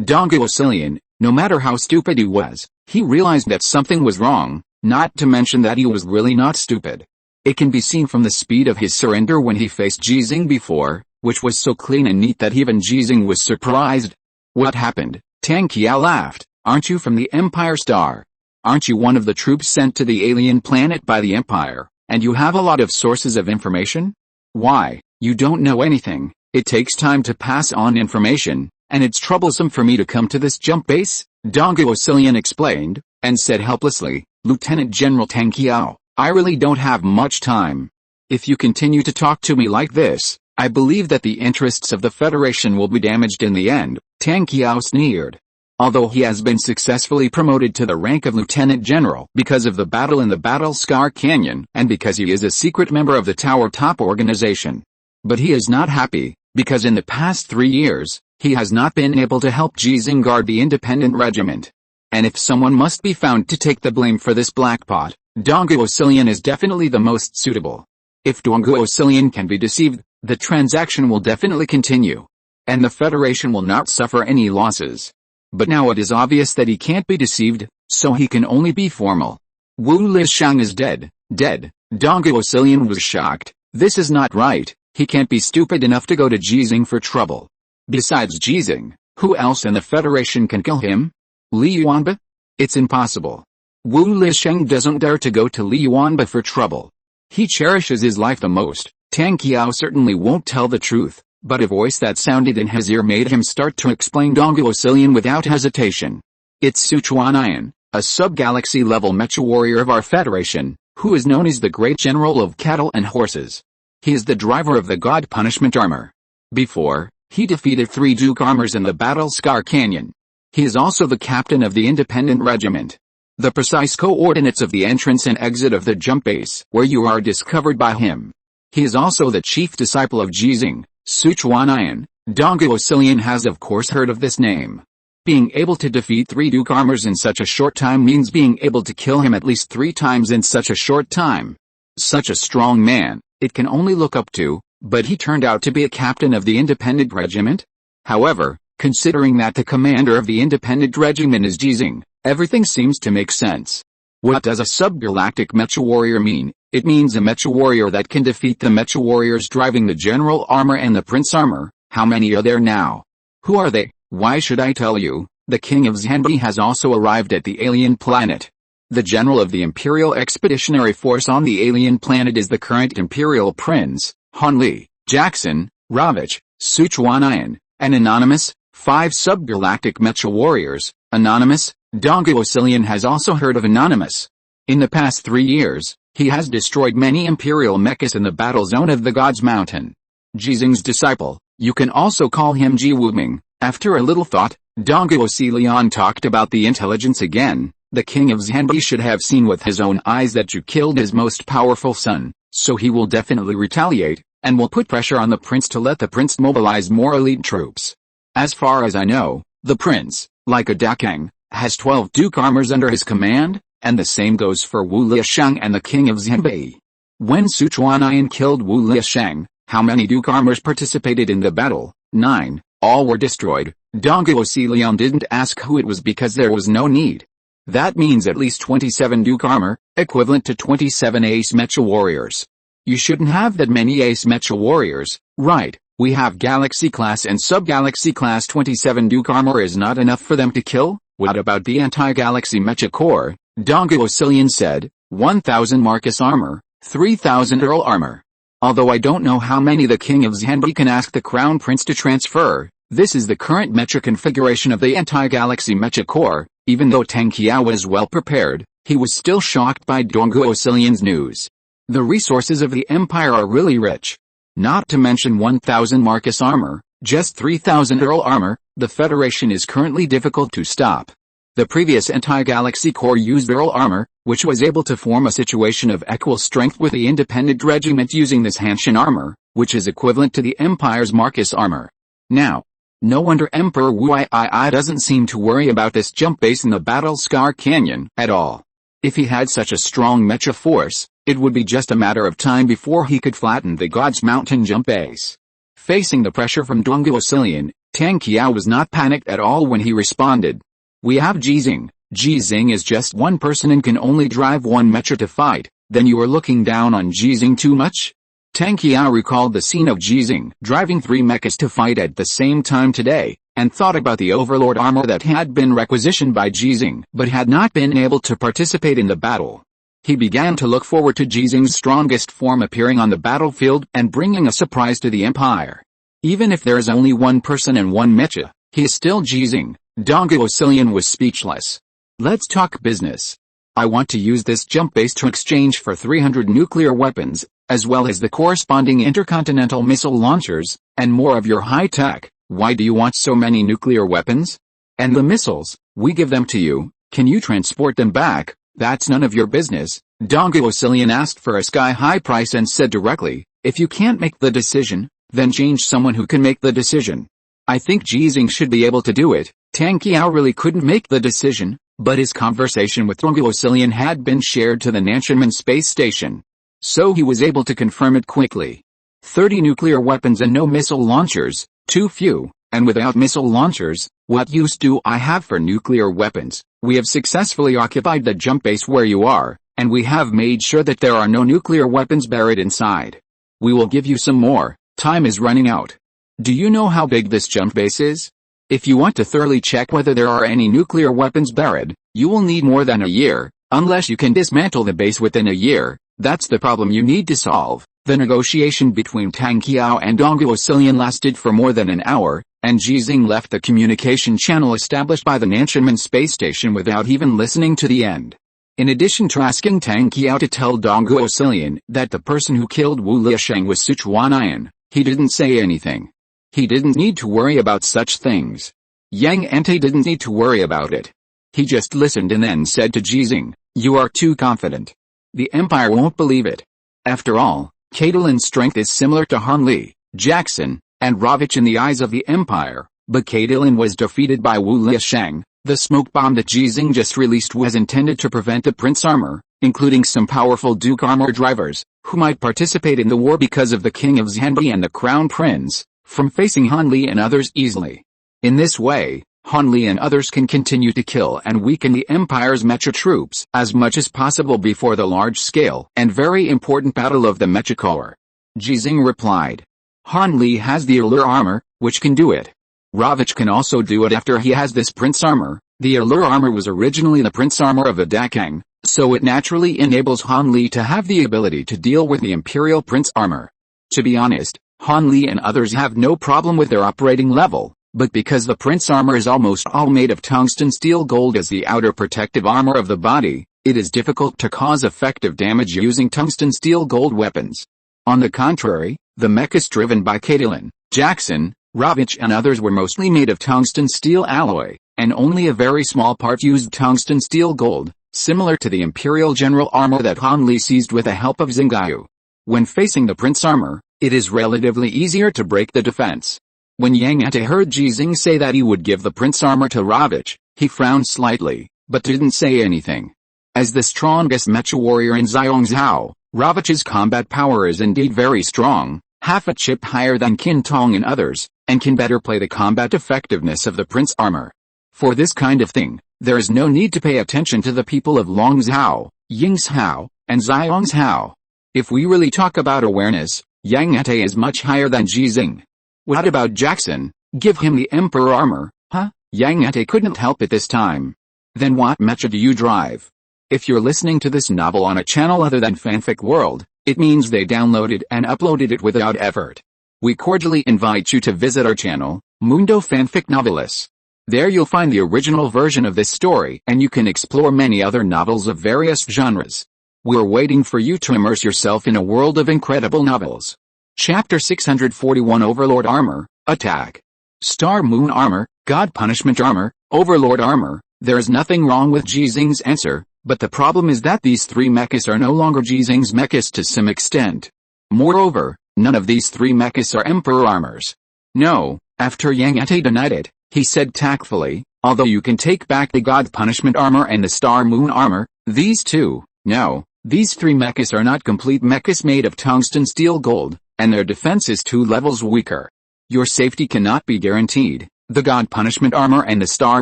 A: Dong Osilian, no matter how stupid he was, he realized that something was wrong, not to mention that he was really not stupid. It can be seen from the speed of his surrender when he faced Ji Xinghe before, which was so clean and neat that even Ji Xinghe was surprised. What happened? Tang Qiao laughed. Aren't you from the Empire Star? Aren't you one of the troops sent to the alien planet by the Empire, and you have a lot of sources of information? Why, you don't know anything. It takes time to pass on information, and it's troublesome for me to come to this jump base, Dong Osilian explained, and said helplessly, Lieutenant General Tang Qiao, I really don't have much time. If you continue to talk to me like this, I believe that the interests of the Federation will be damaged in the end, Tang Qiao sneered. Although he has been successfully promoted to the rank of Lieutenant General because of the battle in the Battle Scar Canyon and because he is a secret member of the Tower Top organization. But he is not happy, because in the past 3 years, he has not been able to help Ji Xinghe guard the independent regiment. And if someone must be found to take the blame for this blackpot, Dong Osilian is definitely the most suitable. If Dong Osilian can be deceived, the transaction will definitely continue. And the Federation will not suffer any losses. But now it is obvious that he can't be deceived, so he can only be formal. Wu Lisheng is dead. Dong Osilian was shocked. This is not right, he can't be stupid enough to go to Ji Xinghe for trouble. Besides Ji Xinghe, who else in the Federation can kill him? Li Yuanba? It's impossible. Wu Lisheng doesn't dare to go to Li Yuanba for trouble. He cherishes his life the most. Tang Qiao certainly won't tell the truth. But a voice that sounded in his ear made him start to explain Dong Osilian without hesitation. It's Sichuan Iron, a sub-galaxy level mecha warrior of our Federation, who is known as the Great General of Cattle and Horses. He is the driver of the God Punishment Armor. Before, he defeated 3 Duke Armors in the Battle Scar Canyon. He is also the captain of the Independent Regiment. The precise coordinates of the entrance and exit of the jump base where you are discovered by him. He is also the chief disciple of Ji Xinghe, Sichuanian. Dongo Osilian has of course heard of this name. Being able to defeat 3 Duke Armors in such a short time means being able to kill him at least 3 times in such a short time. Such a strong man, it can only look up to, but he turned out to be a captain of the Independent Regiment? However, considering that the commander of the Independent Regiment is Ji Xinghe, everything seems to make sense. What does a subgalactic mecha warrior mean? It means a mecha warrior that can defeat the mecha warriors driving the General Armor and the Prince Armor. How many are there now? Who are they? Why should I tell you? The King of Xinghe has also arrived at the alien planet. The general of the Imperial Expeditionary Force on the alien planet is the current Imperial Prince, Hanli, Jackson, Ravich, Sichuanian, and Anonymous, 5 subgalactic mecha warriors. Anonymous, Dongo Osilian has also heard of Anonymous. In the past 3 years, he has destroyed many Imperial mechas in the battle zone of the God's Mountain. Ji Xinghe's disciple, you can also call him Ji Wuming. After a little thought, Dongo Osilian talked about the intelligence again. The King of Xinghe should have seen with his own eyes that you killed his most powerful son, so he will definitely retaliate, and will put pressure on the prince to let the prince mobilize more elite troops. As far as I know, the prince, like a Dakang, has 12 Duke Armors under his command, and the same goes for Wu Liashang and the King of Xinghe. When Sichuanian killed Wu Liashang, how many Duke Armors participated in the battle? 9. All were destroyed. Dongo Osilian didn't ask who it was because there was no need. That means at least 27 Duke Armor, equivalent to 27 Ace Mecha Warriors. You shouldn't have that many Ace Mecha Warriors, right? We have Galaxy Class and Sub-Galaxy Class. 27 Duke Armor is not enough for them to kill? What about the Anti-Galaxy Mecha Corps? Dongo Osilian said, 1,000 Marcus Armor, 3,000 Earl Armor. Although I don't know how many the King of Xinghe can ask the Crown Prince to transfer, this is the current mecha configuration of the Anti-Galaxy Mecha Corps. Even though Tang Qiao was well prepared, he was still shocked by Dongo Osilian's news. The resources of the Empire are really rich. Not to mention 1,000 Marcus Armor, just 3,000 Earl Armor, the Federation is currently difficult to stop. The previous Anti-Galaxy Corps used Earl Armor, which was able to form a situation of equal strength with the Independent Regiment using this Hanshin Armor, which is equivalent to the Empire's Marcus Armor. Now, no wonder Emperor Wu Yi doesn't seem to worry about this jump base in the Battle Scar Canyon at all. If he had such a strong mecha force, it would be just a matter of time before he could flatten the God's Mountain jump base. Facing the pressure from Dongo Osilian, Tang Qiao was not panicked at all when he responded. We have Ji Xinghe. Ji Xinghe is just one person and can only drive one mecha to fight. Then you are looking down on Ji Xinghe too much? Tang Qiao recalled the scene of Ji Xinghe driving 3 mechas to fight at the same time today, and thought about the Overlord armor that had been requisitioned by Ji Xinghe but had not been able to participate in the battle. He began to look forward to Ji Xinghe's strongest form appearing on the battlefield and bringing a surprise to the Empire. Even if there is only one person and one mecha, he is still Ji Xinghe. Dongo Osilian was speechless. Let's talk business. I want to use this jump base to exchange for 300 nuclear weapons, as well as the corresponding intercontinental missile launchers, and more of your high tech. Why do you want so many nuclear weapons? And the missiles, we give them to you, can you transport them back? That's none of your business. Dongo Osilian asked for a sky-high price and said directly, if you can't make the decision, then change someone who can make the decision. I think Ji Xinghe should be able to do it. Tang Qiao really couldn't make the decision, but his conversation with Dongo Osilian had been shared to the Nanshanmen space station. So he was able to confirm it quickly. 30 nuclear weapons and no missile launchers, too few, and without missile launchers, what use do I have for nuclear weapons? We have successfully occupied the jump base where you are, and we have made sure that there are no nuclear weapons buried inside. We will give you some more, time is running out. Do you know how big this jump base is? If you want to thoroughly check whether there are any nuclear weapons buried, you will need more than a year, unless you can dismantle the base within a year. That's the problem you need to solve. The negotiation between Tang Qiao and Dongo Osilian lasted for more than an hour. and Ji Xinghe left the communication channel established by the Nanshanmen space station without even listening to the end. In addition to asking Tang Qiao to tell Dongguo Silian that the person who killed Wu Liasheng was Sichuan, he didn't say anything. He didn't need to worry about such things. Yang Ante didn't need to worry about it. He just listened and then said to Ji Xinghe, "You are too confident. The Empire won't believe it. After all, Catilin's strength is similar to Han Li, Jackson, and Ravich in the eyes of the Empire, but Catilin was defeated by Wu Liasheng. The smoke bomb that Ji Xinghe just released was intended to prevent the Prince Armor, including some powerful Duke Armor drivers, who might participate in the war because of the King of Zhanbi and the Crown Prince, from facing Han Li and others easily. In this way, Han Li and others can continue to kill and weaken the Empire's Mecha troops as much as possible before the large-scale and very important battle of the Mecha Corps." Ji Xinghe replied. "Han Li has the Allure Armor, which can do it. Ravich can also do it after he has this Prince Armor. The Allure Armor was originally the Prince Armor of the Dakang, so it naturally enables Han Li to have the ability to deal with the Imperial Prince Armor. To be honest, Han Li and others have no problem with their operating level, but because the Prince Armor is almost all made of tungsten steel gold as the outer protective armor of the body, it is difficult to cause effective damage using tungsten steel gold weapons. On the contrary, the mechas driven by Catilin, Jackson, Ravich and others were mostly made of tungsten steel alloy, and only a very small part used tungsten steel gold, similar to the Imperial General Armor that Han Li seized with the help of Xingyu. When facing the Prince Armor, it is relatively easier to break the defense. When Yang Ante heard Ji Xinghe say that he would give the Prince Armor to Ravich, he frowned slightly, but didn't say anything. As the strongest Mecha warrior in Xiongzhou, Ravich's combat power is indeed very strong, half a chip higher than Qin Tong and others, and can better play the combat effectiveness of the Prince Armor. For this kind of thing, there is no need to pay attention to the people of Longzhou, Yingzhou, and Xiongzhou. If we really talk about awareness, Yang Ante is much higher than Ji Xinghe. What about Jackson? Give him the Emperor Armor, huh? Yang Ante couldn't help it this time. Then what mecha do you drive? If you're listening to this novel on a channel other than Fanfic World, it means they downloaded and uploaded it without effort. We cordially invite you to visit our channel, Mundo Fanfic Novelis. There you'll find the original version of this story and you can explore many other novels of various genres. We're waiting for you to immerse yourself in a world of incredible novels. Chapter 641 Overlord Armor, Attack. Star Moon Armor, God Punishment Armor, Overlord Armor. There is nothing wrong with Ji Xinghe's answer, but the problem is that these three mechas are no longer Ji Xinghe's mechas to some extent. Moreover, none of these three mechas are Emperor Armors. No, after Yang Ante denied it, he said tactfully, although you can take back the God Punishment Armor and the Star Moon Armor, these three mechas are not complete mechas made of tungsten steel gold, and their defense is 2 levels weaker. Your safety cannot be guaranteed. The God Punishment Armor and the Star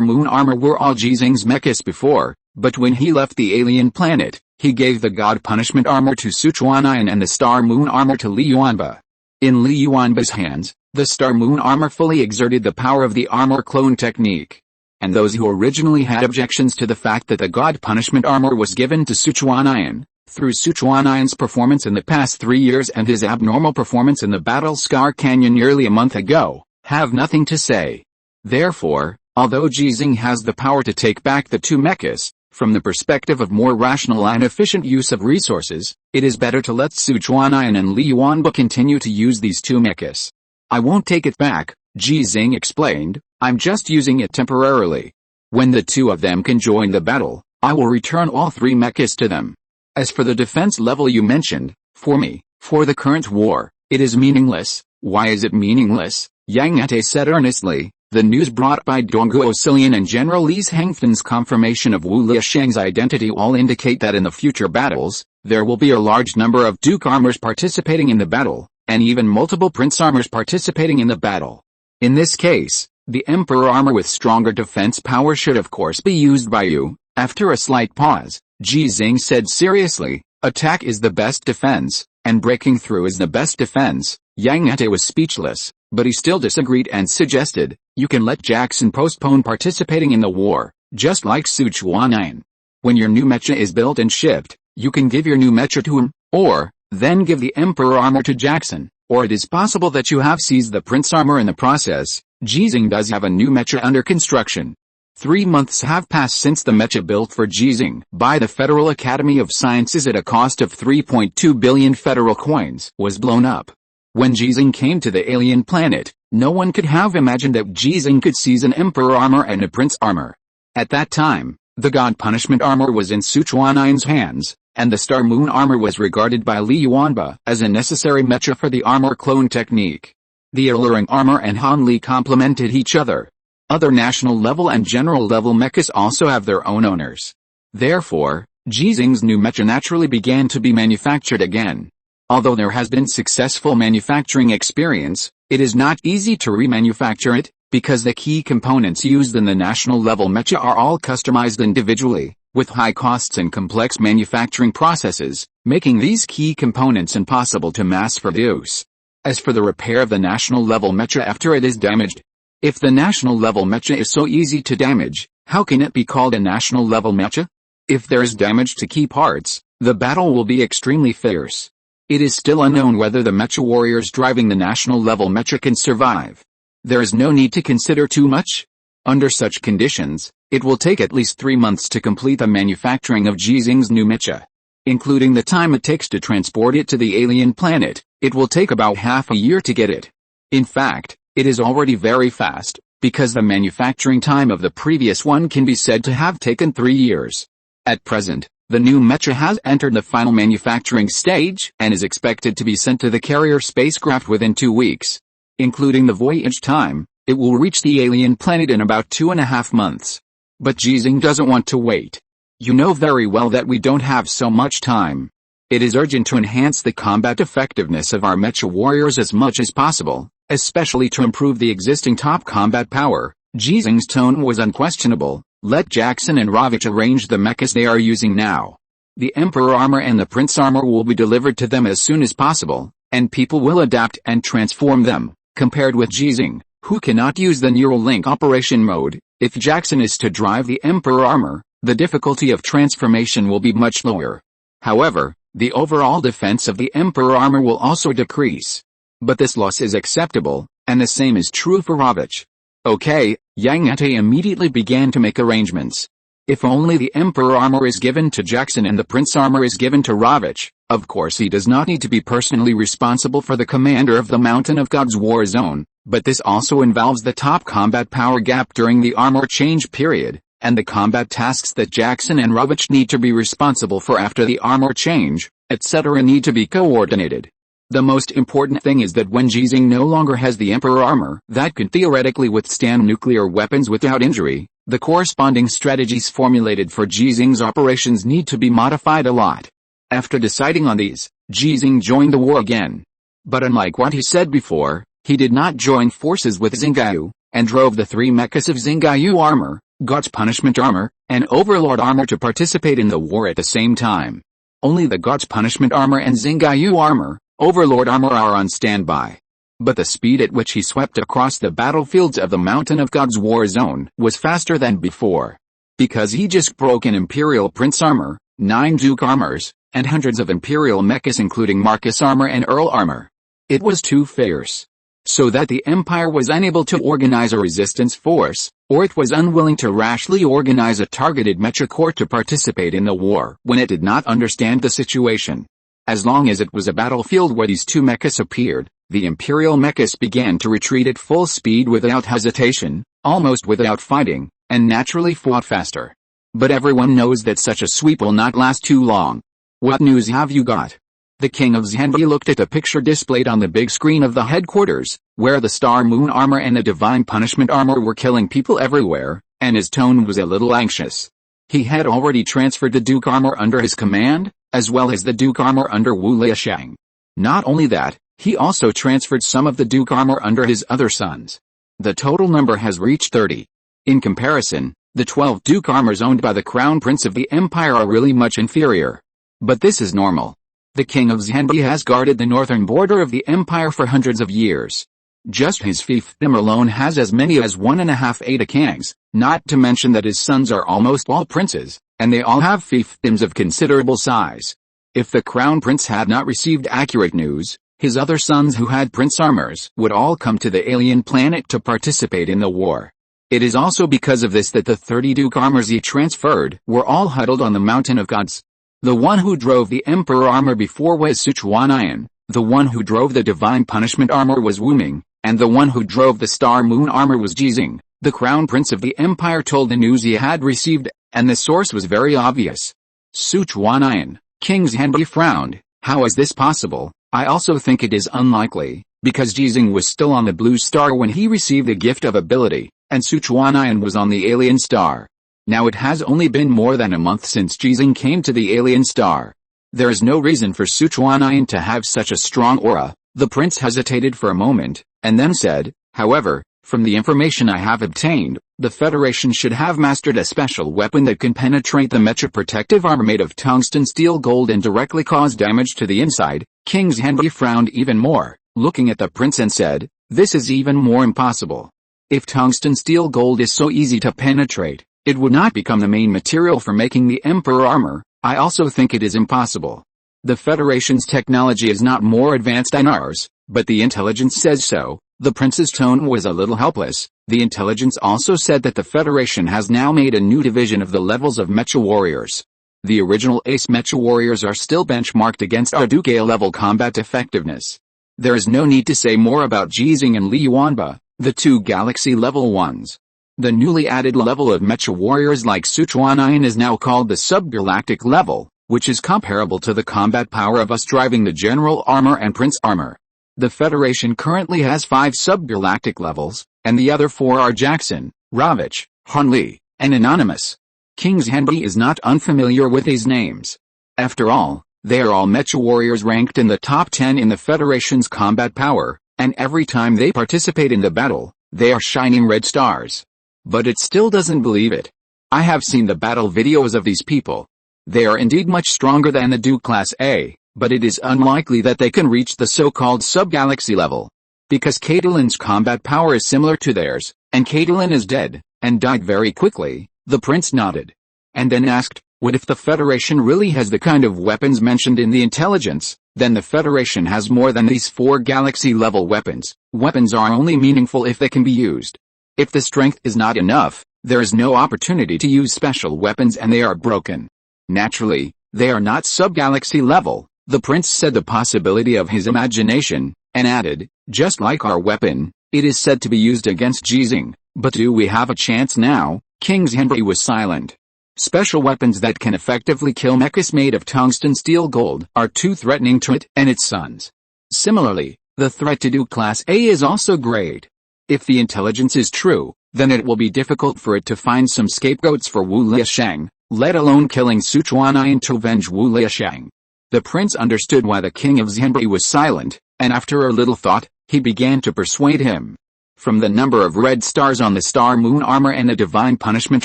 A: Moon Armor were all Ji Xinghe's mechas before, but when he left the alien planet, he gave the God Punishment Armor to Sichuan and the Star Moon Armor to Li Yuanba. In Li Yuanba's hands, the Star Moon Armor fully exerted the power of the armor clone technique. And those who originally had objections to the fact that the God Punishment Armor was given to Sichuan, through Sichuan's performance in the past 3 years and his abnormal performance in the Battle Scar Canyon nearly a month ago, have nothing to say. Therefore, although Ji Xinghe has the power to take back the 2 mechas, from the perspective of more rational and efficient use of resources, it is better to let Sichuan and Li Yuanba continue to use these 2 mechas. I won't take it back, Ji Xinghe explained, I'm just using it temporarily. When the 2 of them can join the battle, I will return all 3 mechas to them. As for the defense level you mentioned, for me, for the current war, it is meaningless. Why is it meaningless? Yang Ante said earnestly. The news brought by Dongguo Silian and General Li Hengfen's confirmation of Wu Liasheng's identity all indicate that in the future battles, there will be a large number of Duke Armors participating in the battle, and even multiple Prince Armors participating in the battle. In this case, the Emperor Armor with stronger defense power should of course be used by you. After a slight pause, Ji Xinghe said seriously, attack is the best defense, and breaking through is the best defense. Yang Ante was speechless, but he still disagreed and suggested, you can let Jackson postpone participating in the war, just like Sichuan. When your new mecha is built and shipped, you can give your new mecha to him, or, then give the Emperor Armor to Jackson, or it is possible that you have seized the Prince Armor in the process. Ji Xinghe does have a new mecha under construction. 3 months have passed since the mecha built for Ji Xinghe by the Federal Academy of Sciences at a cost of 3.2 billion federal coins was blown up. When Ji Xinghe came to the alien planet, no one could have imagined that Ji Xinghe could seize an emperor armor and a prince armor. At that time, the god punishment armor was in Sichuan's hands, and the star moon armor was regarded by Li Yuanba as a necessary mecha for the armor clone technique. The alluring armor and Han Li complemented each other. Other national level and general level mechas also have their own owners. Therefore, Ji Xinghe's new mecha naturally began to be manufactured again. Although there has been successful manufacturing experience, it is not easy to remanufacture it, because the key components used in the national level mecha are all customized individually, with high costs and complex manufacturing processes, making these key components impossible to mass produce. As for the repair of the national level mecha after it is damaged, if the national level mecha is so easy to damage, how can it be called a national level mecha? If there is damage to key parts, the battle will be extremely fierce. It is still unknown whether the mecha warriors driving the national level mecha can survive. There is no need to consider too much. Under such conditions, it will take at least 3 months to complete the manufacturing of Ji Xinghe's new mecha. Including the time it takes to transport it to the alien planet, it will take about half a year to get it. In fact, it is already very fast, because the manufacturing time of the previous one can be said to have taken 3 years. At present, the new mecha has entered the final manufacturing stage and is expected to be sent to the carrier spacecraft within 2 weeks. Including the voyage time, it will reach the alien planet in about 2.5 months. But Ji Xinghe doesn't want to wait. You know very well that we don't have so much time. It is urgent to enhance the combat effectiveness of our mecha warriors as much as possible, especially to improve the existing top combat power. Ji Xinghe's tone was unquestionable. Let Jackson and Ravich arrange the mechas they are using now. The Emperor armor and the Prince armor will be delivered to them as soon as possible, and people will adapt and transform them, compared with Ji Xinghe, who cannot use the neural link operation mode. If Jackson is to drive the Emperor armor, the difficulty of transformation will be much lower. However, the overall defense of the Emperor armor will also decrease. But this loss is acceptable, and the same is true for Ravich. Okay, Yang Ate immediately began to make arrangements. If only the Emperor armor is given to Jackson and the Prince armor is given to Ravich, of course he does not need to be personally responsible for the commander of the Mountain of God's war zone, but this also involves the top combat power gap during the armor change period, and the combat tasks that Jackson and Ravich need to be responsible for after the armor change, etc. need to be coordinated. The most important thing is that when Ji Xinghe no longer has the Emperor armor that can theoretically withstand nuclear weapons without injury, the corresponding strategies formulated for Ji Xinghe's operations need to be modified a lot. After deciding on these, Ji Xinghe joined the war again. But unlike what he said before, he did not join forces with Xinghe, and drove the 3 mechas of Xinghe armor, God's punishment armor, and Overlord armor to participate in the war at the same time. Only the God's punishment armor and Xinghe armor, Overlord armor are on standby. But the speed at which he swept across the battlefields of the Mountain of God's war zone was faster than before. Because he just broke an Imperial Prince armor, 9 Duke armors, and hundreds of Imperial mechas including Marcus armor and Earl armor. It was too fierce. So that the Empire was unable to organize a resistance force, or it was unwilling to rashly organize a targeted mecha corps to participate in the war when it did not understand the situation. As long as it was a battlefield where these 2 mechas appeared, the Imperial mechas began to retreat at full speed without hesitation, almost without fighting, and naturally fought faster. But everyone knows that such a sweep will not last too long. What news have you got? The King of Xinghe looked at the picture displayed on the big screen of the headquarters, where the Star Moon armor and the Divine Punishment armor were killing people everywhere, and his tone was a little anxious. He had already transferred the Duke armor under his command, as well as the Duke armor under Wu Liashang. Not only that, he also transferred some of the Duke armor under his other sons. The total number has reached 30. In comparison, the 12 Duke armors owned by the Crown Prince of the Empire are really much inferior. But this is normal. The King of Xinghe has guarded the northern border of the Empire for hundreds of years. Just his fiefdom alone has as many as 1.5 Ada Kangs, not to mention that his sons are almost all princes, and they all have fiefdoms of considerable size. If the Crown Prince had not received accurate news, His other sons who had prince armors would all come to the alien planet to participate in the war. It is also because of this that the 30 Duke armors he transferred were all huddled on the Mountain of Gods. The one who drove the Emperor armor before was Sichuan, the one who drove the Divine Punishment armor was Wu Ming, and the one who drove the Star Moon armor was Ji Xinghe. The Crown Prince of the Empire told the news he had received, and the source was very obvious. Sichuan, King Xinghe frowned. How is this possible? I also think it is unlikely, because Ji Xinghe was still on the Blue Star when he received the gift of ability, and Sichuan was on the Alien Star. Now it has only been more than a month since Ji Xinghe came to the Alien Star. There is no reason for Sichuan to have such a strong aura. The prince hesitated for a moment, and then said, however, from the information I have obtained, the Federation should have mastered a special weapon that can penetrate the mecha protective armor made of tungsten steel gold and directly cause damage to the inside. King Xinghe frowned even more, looking at the prince and said, this is even more impossible. If tungsten steel gold is so easy to penetrate, it would not become the main material for making the Emperor armor. I also think it is impossible. The Federation's technology is not more advanced than ours, but the intelligence says so. The prince's tone was a little helpless. The intelligence also said that the Federation has now made a new division of the levels of mecha warriors. The original ace mecha warriors are still benchmarked against our Duke level combat effectiveness. There is no need to say more about Ji Xinghe and Li Yuanba, the two galaxy level ones. The newly added level of mecha warriors like Sichuan is now called the subgalactic level, which is comparable to the combat power of us driving the general armor and prince armor. The Federation currently has 5 subgalactic levels, and the other 4 are Jackson, Ravich, Han Li, and Anonymous. King Xinghe is not unfamiliar with these names. After all, they are all mecha warriors ranked in the top 10 in the Federation's combat power, and every time they participate in the battle, they are shining red stars. But it still doesn't believe it. I have seen the battle videos of these people. They are indeed much stronger than the Duke Class A, but it is unlikely that they can reach the so-called sub-galaxy level. Because Catalin's combat power is similar to theirs, and Catalin is dead, and died very quickly, the prince nodded. And then asked, what if the Federation really has the kind of weapons mentioned in the intelligence? Then the Federation has more than these 4 galaxy-level weapons. Weapons are only meaningful if they can be used. If the strength is not enough, there is no opportunity to use special weapons and they are broken. Naturally, they are not sub-galaxy level. The prince said the possibility of his imagination, and added, just like our weapon, it is said to be used against Ji Xinghe, but do we have a chance now? King Xinghe was silent. Special weapons that can effectively kill mechas made of tungsten steel gold are too threatening to it and its sons. Similarly, the threat to Duke Class A is also great. If the intelligence is true, then it will be difficult for it to find some scapegoats for Wu Liashang, let alone killing Sichuan to avenge Wu Liashang. The prince understood why the king of Xinghe was silent, and after a little thought, he began to persuade him. From the number of red stars on the Star Moon armor and the Divine Punishment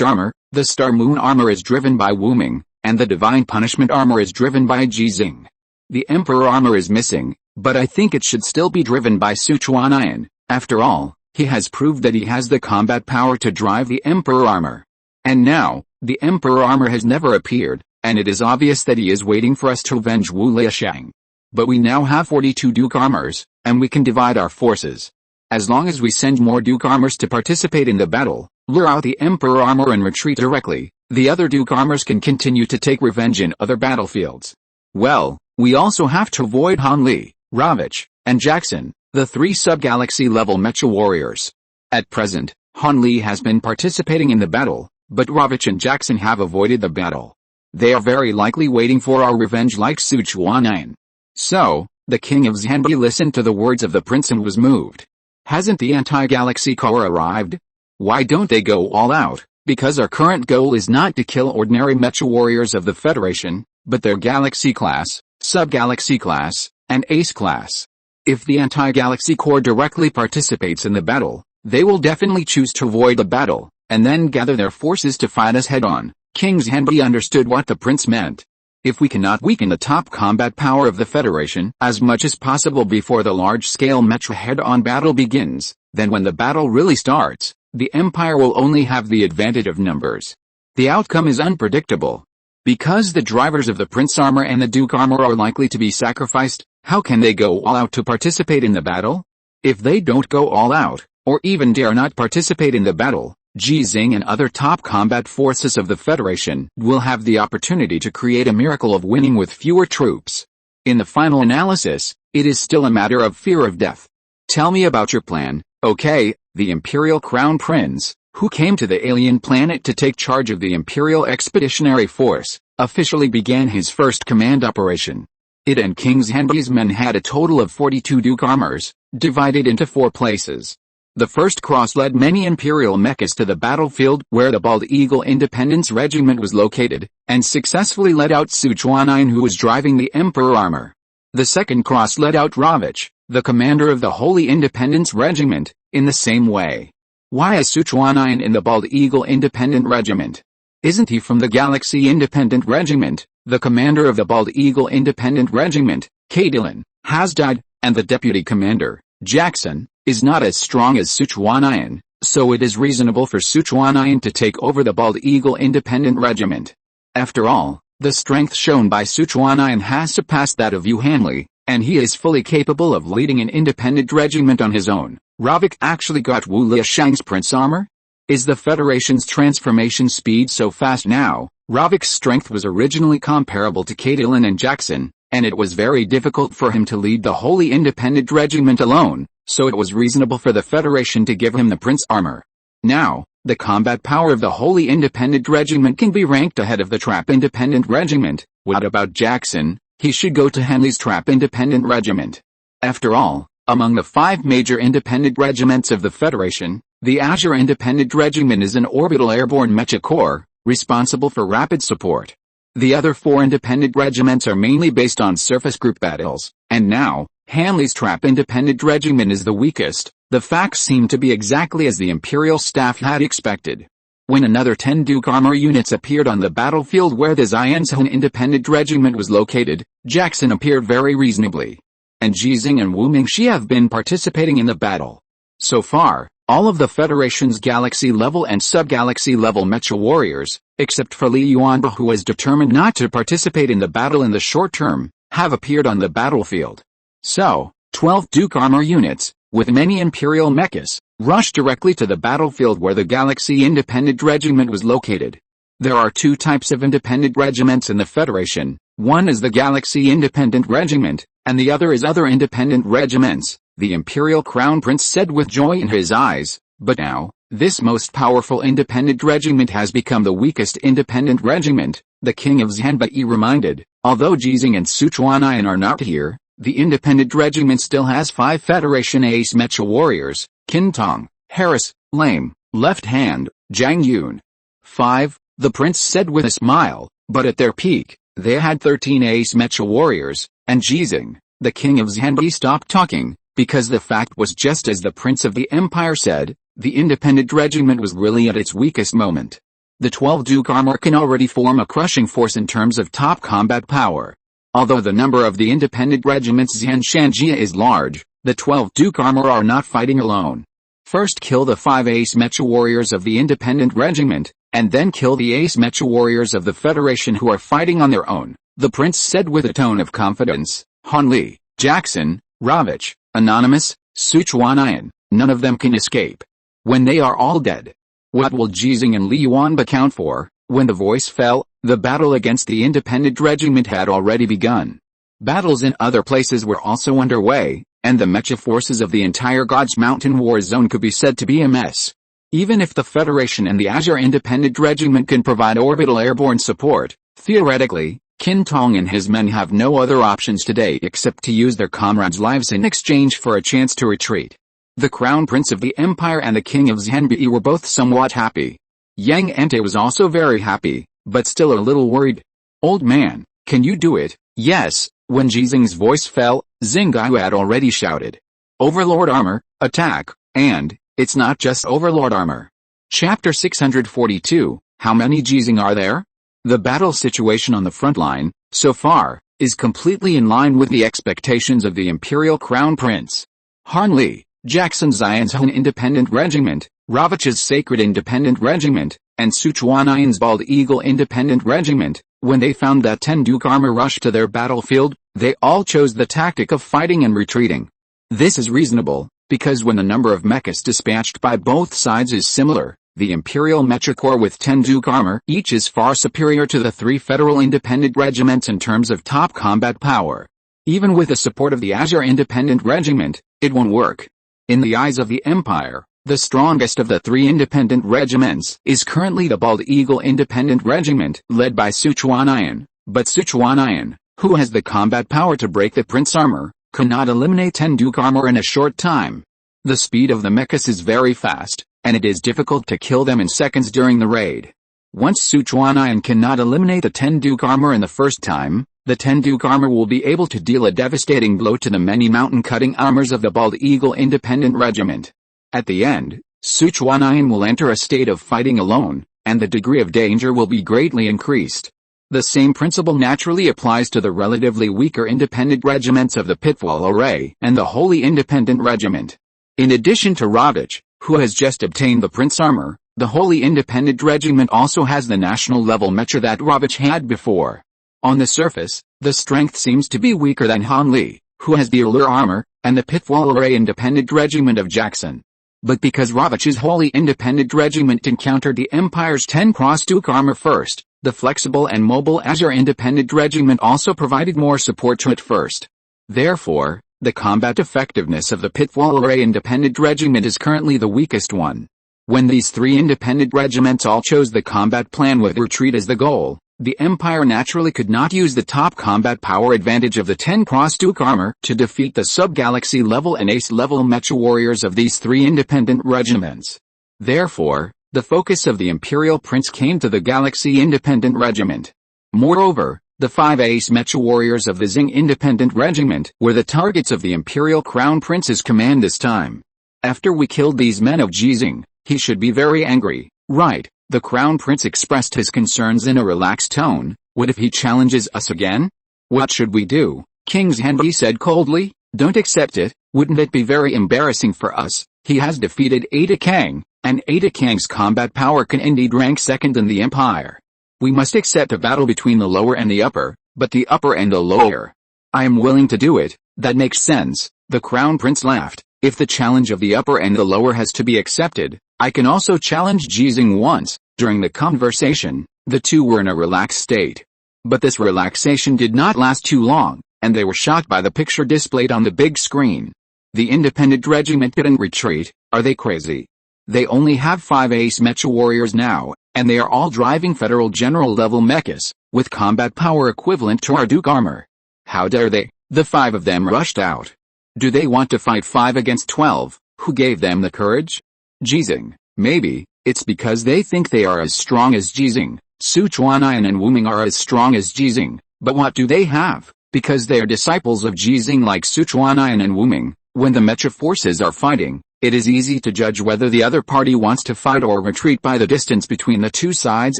A: armor, the Star Moon armor is driven by Wu Ming, and the Divine Punishment armor is driven by Ji Xinghe. The Emperor armor is missing, but I think it should still be driven by Sichuan. After all, he has proved that he has the combat power to drive the Emperor armor. And now, the Emperor armor has never appeared, and it is obvious that he is waiting for us to avenge Wu Liashang. But we now have 42 Duke armors, and we can divide our forces. As long as we send more Duke armors to participate in the battle, lure out the Emperor armor and retreat directly, the other Duke armors can continue to take revenge in other battlefields. Well, we also have to avoid Han Li, Ravich, and Jackson, the 3 sub-galaxy level mecha warriors. At present, Han Li has been participating in the battle, but Ravich and Jackson have avoided the battle. They are very likely waiting for our revenge like Sichuan. So, the king of Xinghe listened to the words of the prince and was moved. Hasn't the anti-galaxy core arrived? Why don't they go all out? Because our current goal is not to kill ordinary mecha warriors of the Federation, but their galaxy class, sub-galaxy class, and ace class. If the anti-galaxy core directly participates in the battle, they will definitely choose to avoid the battle, and then gather their forces to fight us head-on. King Xinghe understood what the prince meant. If we cannot weaken the top combat power of the Federation as much as possible before the large-scale mecha head-on battle begins, then when the battle really starts, the Empire will only have the advantage of numbers. The outcome is unpredictable. Because the drivers of the Prince armor and the Duke armor are likely to be sacrificed, How can they go all out to participate in the battle? If they don't go all out, or even dare not participate in the battle, Ji Xinghe and other top combat forces of the Federation will have the opportunity to create a miracle of winning with fewer troops. In the final analysis, it is still a matter of fear of death. Tell me about your plan, okay? The Imperial Crown Prince, who came to the alien planet to take charge of the Imperial Expeditionary Force, officially began his first command operation. It and King Xinghe's men had a total of 42 Duke armors, divided into 4 places. The first cross led many Imperial mechas to the battlefield where the Bald Eagle Independence Regiment was located, and successfully led out Sichuanayan, who was driving the Emperor armor. The second cross led out Ravich, the commander of the Holy Independence Regiment, in the same way. Why is Sichuanayan in the Bald Eagle Independent Regiment? Isn't he from the Galaxy Independent Regiment? The commander of the Bald Eagle Independent Regiment, Caitlin, has died, and the deputy commander, Jackson, is not as strong as Sichuanayan, so it is reasonable for Sichuanayan to take over the Bald Eagle Independent Regiment. After all, the strength shown by Sichuanayan has surpassed that of Yu Hanli, and he is fully capable of leading an independent regiment on his own. Ravik actually got Wu Liashang's prince armor? Is the Federation's transformation speed so fast now? Ravik's strength was originally comparable to Caitlin and Jackson, and it was very difficult for him to lead the Holy Independent Regiment alone, so it was reasonable for the Federation to give him the prince armor. Now, the combat power of the Holy Independent Regiment can be ranked ahead of the Trap Independent Regiment. What about Jackson? He should go to Henley's Trap Independent Regiment. After all, among the 5 major independent regiments of the Federation, the Azure Independent Regiment is an orbital airborne mecha corps, responsible for rapid support. The other 4 independent regiments are mainly based on surface group battles, and now, Hanley's Trap Independent Regiment is the weakest. The facts seem to be exactly as the Imperial staff had expected. When another 10 Duke armor units appeared on the battlefield where the Xianzhen Independent Regiment was located, Jackson appeared very reasonably. And Ji Xinghe and Wu Mingxi have been participating in the battle. So far, all of the Federation's galaxy-level and sub-galaxy-level mecha warriors, except for Li Yuanba, who is determined not to participate in the battle in the short term, have appeared on the battlefield. So, 12 Duke armor units, with many Imperial mechas, rushed directly to the battlefield where the Galaxy Independent Regiment was located. There are 2 types of independent regiments in the Federation. One is the Galaxy Independent Regiment, and the other is other independent regiments, the Imperial Crown Prince said with joy in his eyes. But now, this most powerful independent regiment has become the weakest independent regiment, the King of Zhanbai reminded. Although Ji Xinghe and Sichuanayan are not here, the independent regiment still has 5 Federation ace mecha warriors, Qin Tong, Harris, Lame, Left Hand, Zhang Yun. 5, the prince said with a smile, but at their peak, they had 13 ace mecha warriors, and Ji Xinghe, the King of Zhanbai, stopped talking, because the fact was just as the Prince of the Empire said, the independent regiment was really at its weakest moment. The 12 Duke armor can already form a crushing force in terms of top combat power. Although the number of the independent regiment's Xianshanjia is large, the 12 Duke armor are not fighting alone. First kill the 5 ace mecha warriors of the independent regiment, and then kill the ace mecha warriors of the Federation who are fighting on their own, the prince said with a tone of confidence. Han Li, Jackson, Ravich, Anonymous, Sichuanayan, none of them can escape. When they are all dead, what will Ji Xinghe and Li Yuanba count for? When the voice fell, the battle against the independent regiment had already begun. Battles in other places were also underway, and the mecha forces of the entire God's Mountain war zone could be said to be a mess. Even if the Federation and the Azure Independent Regiment can provide orbital airborne support, theoretically, Qin Tong and his men have no other options today except to use their comrades' lives in exchange for a chance to retreat. The Crown Prince of the Empire and the King of Zhanbai were both somewhat happy. Yang Ente was also very happy, but still a little worried. Old man, can you do it? Yes. When Ji Xinghe's voice fell, Xinghe had already shouted. Overlord armor, attack, and, it's not just Overlord armor. Chapter 642, how many Ji Xinghe are there? The battle situation on the front line, so far, is completely in line with the expectations of the Imperial Crown Prince. Han Li, Jackson's Xianzhen Independent Regiment, Ravich's Sacred Independent Regiment, and Sichuanayan's Bald Eagle Independent Regiment, When they found that 10 Duke armor rushed to their battlefield, they all chose the tactic of fighting and retreating. This is reasonable, because when the number of mechas dispatched by both sides is similar, the Imperial Mecha Corps with 10 Duke armor each is far superior to the 3 Federal Independent Regiments in terms of top combat power. Even with the support of the Azure Independent Regiment, it won't work. In the eyes of the Empire, the strongest of the 3 independent regiments is currently the Bald Eagle Independent Regiment, led by Sichuanian, but Sichuanian, who has the combat power to break the Prince armor, cannot eliminate 10 Duke armor in a short time. The speed of the mechas is very fast, and it is difficult to kill them in seconds during the raid. Once Sichuanian cannot eliminate the 10 Duke armor in the first time, the 10 Duke armor will be able to deal a devastating blow to the many mountain-cutting armors of the Bald Eagle Independent Regiment. At the end, Sichuanian will enter a state of fighting alone, and the degree of danger will be greatly increased. The same principle naturally applies to the relatively weaker independent regiments of the Pitfall Array and the Holy Independent Regiment. In addition to Ravage, who has just obtained the Prince armor, the Holy Independent Regiment also has the national-level mecha that Ravage had before. On the surface, the strength seems to be weaker than Han Li, who has the Allure armor, and the Pitfall Array Independent Regiment of Jackson. But because Ravage's Holy Independent Regiment encountered the Empire's 10 Cross Duke armor first, the flexible and mobile Azure Independent Regiment also provided more support to it first. Therefore, the combat effectiveness of the Pitfall Array Independent Regiment is currently the weakest one. When these 3 independent regiments all chose the combat plan with retreat as the goal, the Empire naturally could not use the top combat power advantage of the 10 Cross Duke armor to defeat the sub-galaxy level and ace level mecha warriors of these 3 independent regiments. Therefore, the focus of the Imperial Prince came to the Galaxy Independent Regiment. Moreover, the 5 ace mecha warriors of the Xing Independent Regiment were the targets of the Imperial Crown Prince's command this time. After we killed these men of Ji Xinghe, he should be very angry, right? The Crown Prince expressed his concerns in a relaxed tone. What if he challenges us again? What should we do? King Xinghe said coldly. Don't accept it. Wouldn't it be very embarrassing for us? He has defeated Ada Kang, and Ada Kang's combat power can indeed rank second in the Empire. We must accept a battle between the lower and the upper, but the upper and the lower. I am willing to do it. That makes sense. The Crown Prince laughed. If the challenge of the upper and the lower has to be accepted, I can also challenge Ji Xinghe once. During the conversation, the two were in a relaxed state. But this relaxation did not last too long, and they were shocked by the picture displayed on the big screen. The Independent Regiment didn't retreat. Are they crazy? They only have 5 ace mecha warriors now, and they are all driving Federal General level mechas, with combat power equivalent to our Duke armor. How dare they? The 5 of them rushed out. Do they want to fight 5 against 12? Who gave them the courage? Ji Xinghe. Maybe, it's because they think they are as strong as Ji Xinghe. Sichuanian and Wuming are as strong as Ji Xinghe, but what do they have? Because they are disciples of Ji Xinghe like Sichuanian and Wuming. When the mecha forces are fighting, it is easy to judge whether the other party wants to fight or retreat by the distance between the two sides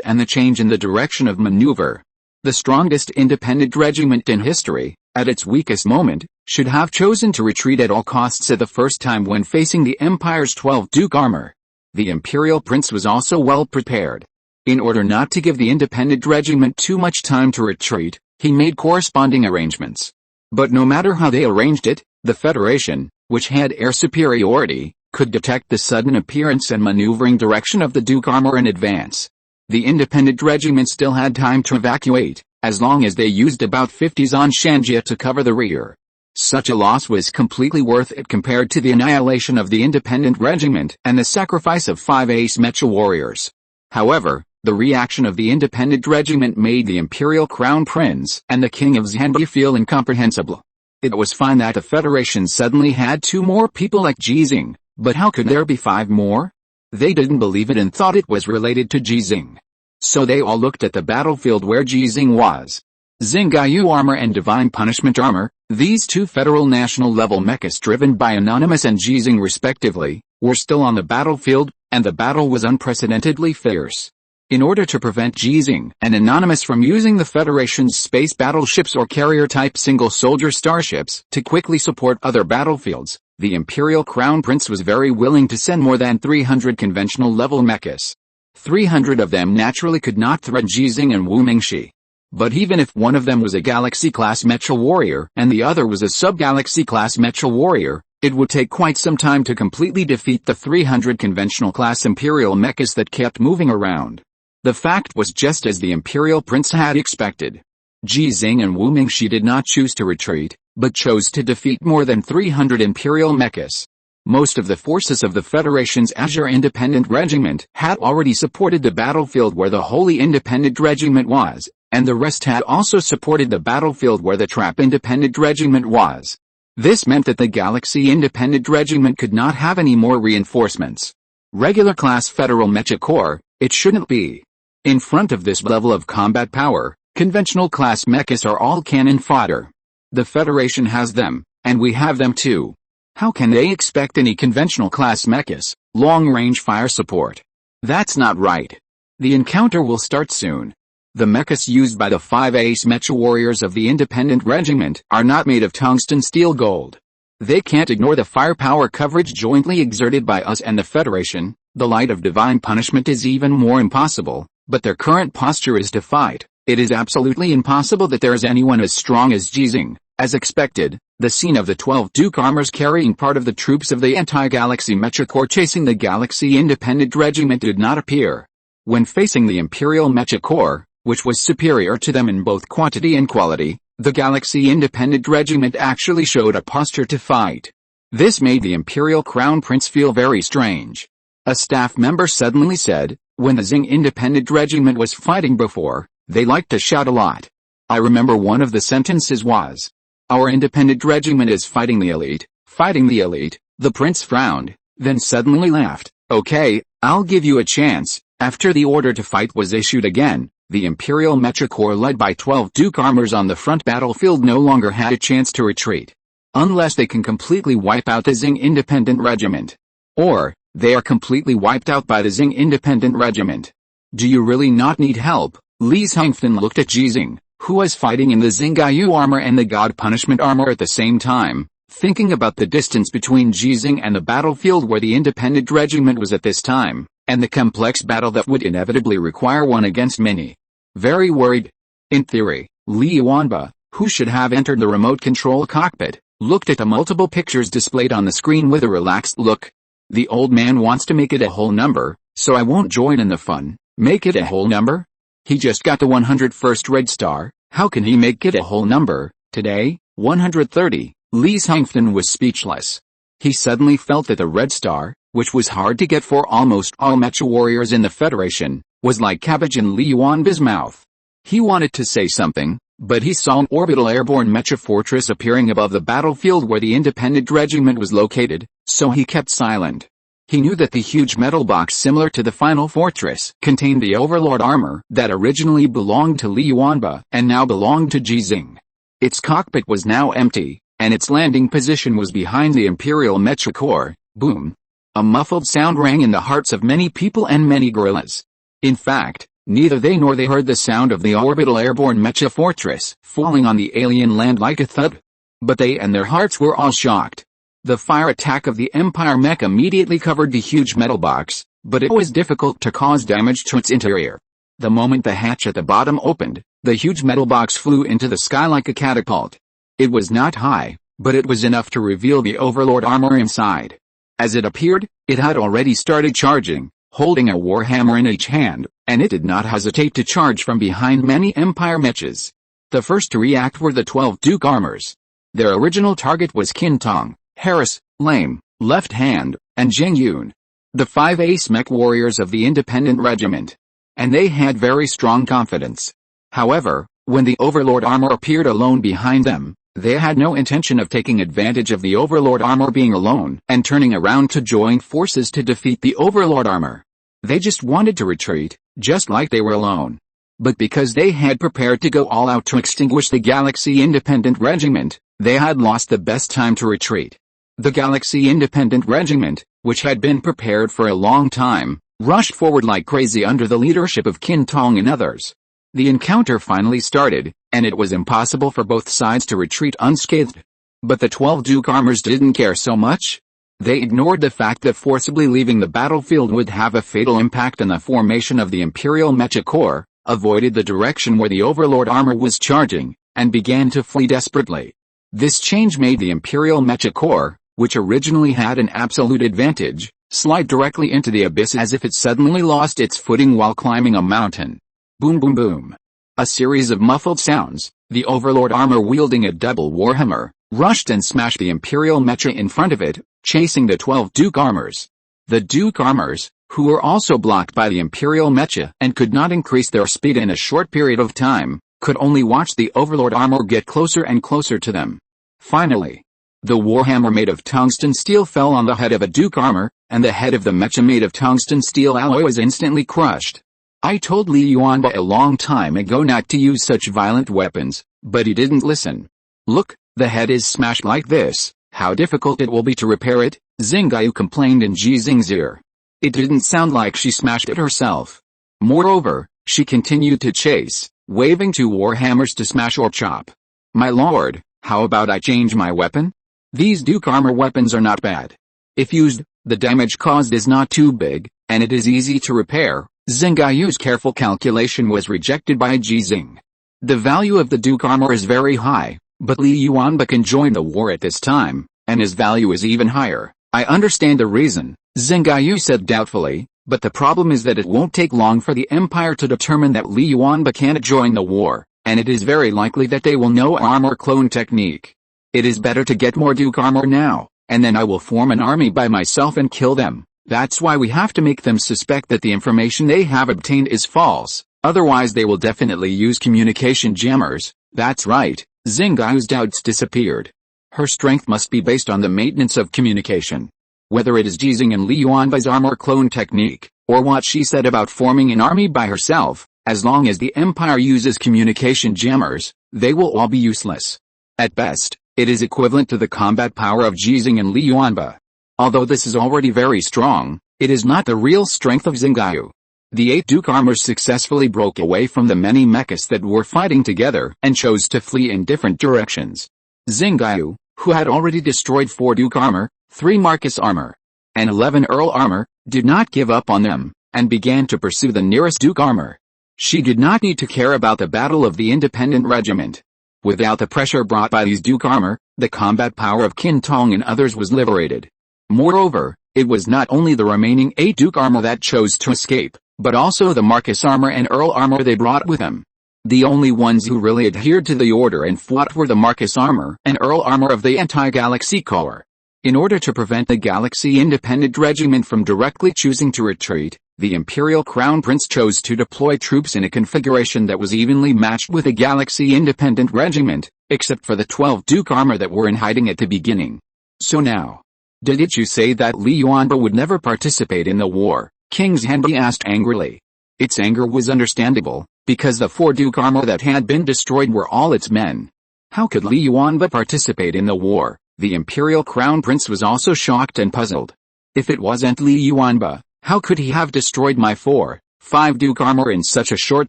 A: and the change in the direction of maneuver. The strongest independent regiment in history, at its weakest moment, should have chosen to retreat at all costs at the first time when facing the Empire's 12 Duke armor. The Imperial Prince was also well prepared. In order not to give the independent regiment too much time to retreat, he made corresponding arrangements. But no matter how they arranged it, the Federation, which had air superiority, could detect the sudden appearance and maneuvering direction of the Duke armor in advance. The independent regiment still had time to evacuate, as long as they used about 50 Zanshanjia to cover the rear. Such a loss was completely worth it compared to the annihilation of the independent regiment and the sacrifice of 5 ace mecha warriors. However, the reaction of the independent regiment made the Imperial Crown Prince and the King of Xinghe feel incomprehensible. It was fine that the Federation suddenly had 2 more people like Ji Xinghe, but how could there be 5 more? They didn't believe it and thought it was related to Ji Xinghe. So they all looked at the battlefield where Ji Xinghe was. Xinghe armor and Divine Punishment armor, these 2 federal national level mechas driven by Anonymous and Ji Xinghe respectively, were still on the battlefield, and the battle was unprecedentedly fierce. In order to prevent Ji Xinghe and Anonymous from using the Federation's space battleships or carrier-type single-soldier starships to quickly support other battlefields, the Imperial Crown Prince was very willing to send more than 300 conventional level mechas. 300 of them naturally could not threaten Ji Xinghe and Wu Mingxi. But even if one of them was a Galaxy-class Mecha warrior and the other was a sub-Galaxy-class Mecha warrior, it would take quite some time to completely defeat the 300 conventional-class Imperial mechas that kept moving around. The fact was just as the Imperial Prince had expected. Ji Xinghe and Wu Mingxi did not choose to retreat, but chose to defeat more than 300 Imperial mechas. Most of the forces of the Federation's Azure Independent Regiment had already supported the battlefield where the Holy Independent Regiment was, and the rest had also supported the battlefield where the Trap Independent Regiment was. This meant that the Galaxy Independent Regiment could not have any more reinforcements. Regular class Federal Mecha Corps, it shouldn't be. In front of this level of combat power, conventional class mechas are all cannon fodder. The Federation has them, and we have them too. How can they expect any conventional class mechas, long-range fire support? That's not right. The encounter will start soon. The mechas used by the 5 ace Mecha warriors of the Independent Regiment are not made of tungsten steel gold. They can't ignore the firepower coverage jointly exerted by us and the Federation. The light of divine punishment is even more impossible, but their current posture is to fight. It is absolutely impossible that there is anyone as strong as Ji Xinghe. As expected, the scene of the 12 Duke armors carrying part of the troops of the anti-Galaxy Mecha Corps chasing the Galaxy Independent Regiment did not appear. When facing the Imperial Mecha Corps, which was superior to them in both quantity and quality, the Galaxy Independent Regiment actually showed a posture to fight. This made the Imperial Crown Prince feel very strange. A staff member suddenly said, when the Xinghe Independent Regiment was fighting before, they liked to shout a lot. I remember one of the sentences was, "Our Independent Regiment is fighting the elite, fighting the elite." The prince frowned, then suddenly laughed. Okay, I'll give you a chance. After the order to fight was issued again, the Imperial Mecha Corps led by 12 Duke armors on the front battlefield no longer had a chance to retreat. Unless they can completely wipe out the Xinghe Independent Regiment. Or, they are completely wiped out by the Xinghe Independent Regiment. Do you really not need help? Li Hangfen looked at Ji Xinghe, who was fighting in the Xinghe armor and the God Punishment armor at the same time, thinking about the distance between Ji Xinghe and the battlefield where the Independent Regiment was at this time, and the complex battle that would inevitably require one against many. Very worried. In theory, Li Yuanba, who should have entered the remote control cockpit, looked at the multiple pictures displayed on the screen with a relaxed look. The old man wants to make it a whole number, so I won't join in the fun. Make it a whole number? He just got the 101st red star, how can he make it a whole number? Today, 130, Li Hangfen was speechless. He suddenly felt that the red star, which was hard to get for almost all Mecha warriors in the Federation, was like cabbage in Li Yuanba's mouth. He wanted to say something, but he saw an orbital airborne Mecha fortress appearing above the battlefield where the Independent Regiment was located, so he kept silent. He knew that the huge metal box similar to the final fortress contained the Overlord armor that originally belonged to Li Yuanba and now belonged to Ji Xinghe. Its cockpit was now empty, and its landing position was behind the Imperial Mecha Corps. Boom! A muffled sound rang in the hearts of many people and many gorillas. In fact, neither they nor they heard the sound of the orbital airborne Mecha fortress falling on the alien land like a thud. But they and their hearts were all shocked. The fire attack of the Empire mech immediately covered the huge metal box, but it was difficult to cause damage to its interior. The moment the hatch at the bottom opened, the huge metal box flew into the sky like a catapult. It was not high, but it was enough to reveal the Overlord armor inside. As it appeared, it had already started charging, holding a warhammer in each hand, and it did not hesitate to charge from behind many Empire mechas. The first to react were the 12 Duke armors. Their original target was Qin Tong, Harris, Lame, Left Hand, and Zheng Yun. The 5 ace mech warriors of the Independent Regiment. And they had very strong confidence. However, when the Overlord armor appeared alone behind them, they had no intention of taking advantage of the Overlord armor being alone and turning around to join forces to defeat the Overlord armor. They just wanted to retreat, just like they were alone. But because they had prepared to go all out to extinguish the Galaxy Independent Regiment, they had lost the best time to retreat. The Galaxy Independent Regiment, which had been prepared for a long time, rushed forward like crazy under the leadership of Qin Tong and others. The encounter finally started, and it was impossible for both sides to retreat unscathed. But the 12 Duke armors didn't care so much. They ignored the fact that forcibly leaving the battlefield would have a fatal impact on the formation of the Imperial Mecha Corps, avoided the direction where the Overlord armor was charging, and began to flee desperately. This change made the Imperial Mecha Corps, which originally had an absolute advantage, slide directly into the abyss as if it suddenly lost its footing while climbing a mountain. Boom boom boom. A series of muffled sounds, the Overlord armor wielding a double warhammer, rushed and smashed the Imperial Mecha in front of it, chasing the 12 Duke armors. The Duke armors, who were also blocked by the Imperial Mecha and could not increase their speed in a short period of time, could only watch the Overlord armor get closer and closer to them. Finally, the warhammer made of tungsten steel fell on the head of a Duke armor, and the head of the Mecha made of tungsten steel alloy was instantly crushed. I told Li Yuanba a long time ago not to use such violent weapons, but he didn't listen. Look, the head is smashed like this, how difficult it will be to repair it, Xinghe complained in Ji Xinghe's ear. It didn't sound like she smashed it herself. Moreover, she continued to chase, waving 2 warhammers to smash or chop. My lord, how about I change my weapon? These Duke armor weapons are not bad. If used, the damage caused is not too big, and it is easy to repair. Xinghe's careful calculation was rejected by Ji Xinghe. The value of the Duke armor is very high, but Li Yuanba can join the war at this time, and his value is even higher. I understand the reason, Xinghe said doubtfully, but the problem is that it won't take long for the Empire to determine that Li Yuanba can't join the war, and it is very likely that they will know armor clone technique. It is better to get more Duke armor now, and then I will form an army by myself and kill them. That's why we have to make them suspect that the information they have obtained is false, otherwise they will definitely use communication jammers. That's right, Xinghe's doubts disappeared. Her strength must be based on the maintenance of communication. Whether it is Ji Xinghe and Li Yuanba's armor clone technique, or what she said about forming an army by herself, as long as the Empire uses communication jammers, they will all be useless. At best, it is equivalent to the combat power of Ji Xinghe and Li Yuanba. Although this is already very strong, it is not the real strength of Xinghe. The 8 Duke armors successfully broke away from the many mechas that were fighting together and chose to flee in different directions. Xinghe, who had already destroyed 4 Duke armor, 3 Marcus armor, and 11 Earl armor, did not give up on them, and began to pursue the nearest Duke armor. She did not need to care about the battle of the Independent Regiment. Without the pressure brought by these Duke armor, the combat power of Qin Tong and others was liberated. Moreover, it was not only the remaining 8 Duke armor that chose to escape, but also the Marcus armor and Earl armor they brought with them. The only ones who really adhered to the order and fought were the Marcus armor and Earl armor of the Anti-Galaxy Corps. In order to prevent the Galaxy Independent Regiment from directly choosing to retreat, the Imperial Crown Prince chose to deploy troops in a configuration that was evenly matched with the Galaxy Independent Regiment, except for the 12 Duke armor that were in hiding at the beginning. So now, did you say that Li Yuanba would never participate in the war? King Xinghe asked angrily. Its anger was understandable, because the 4 Duke armor that had been destroyed were all its men. How could Li Yuanba participate in the war? The Imperial Crown Prince was also shocked and puzzled. If it wasn't Li Yuanba, how could he have destroyed my 4, 5 Duke armor in such a short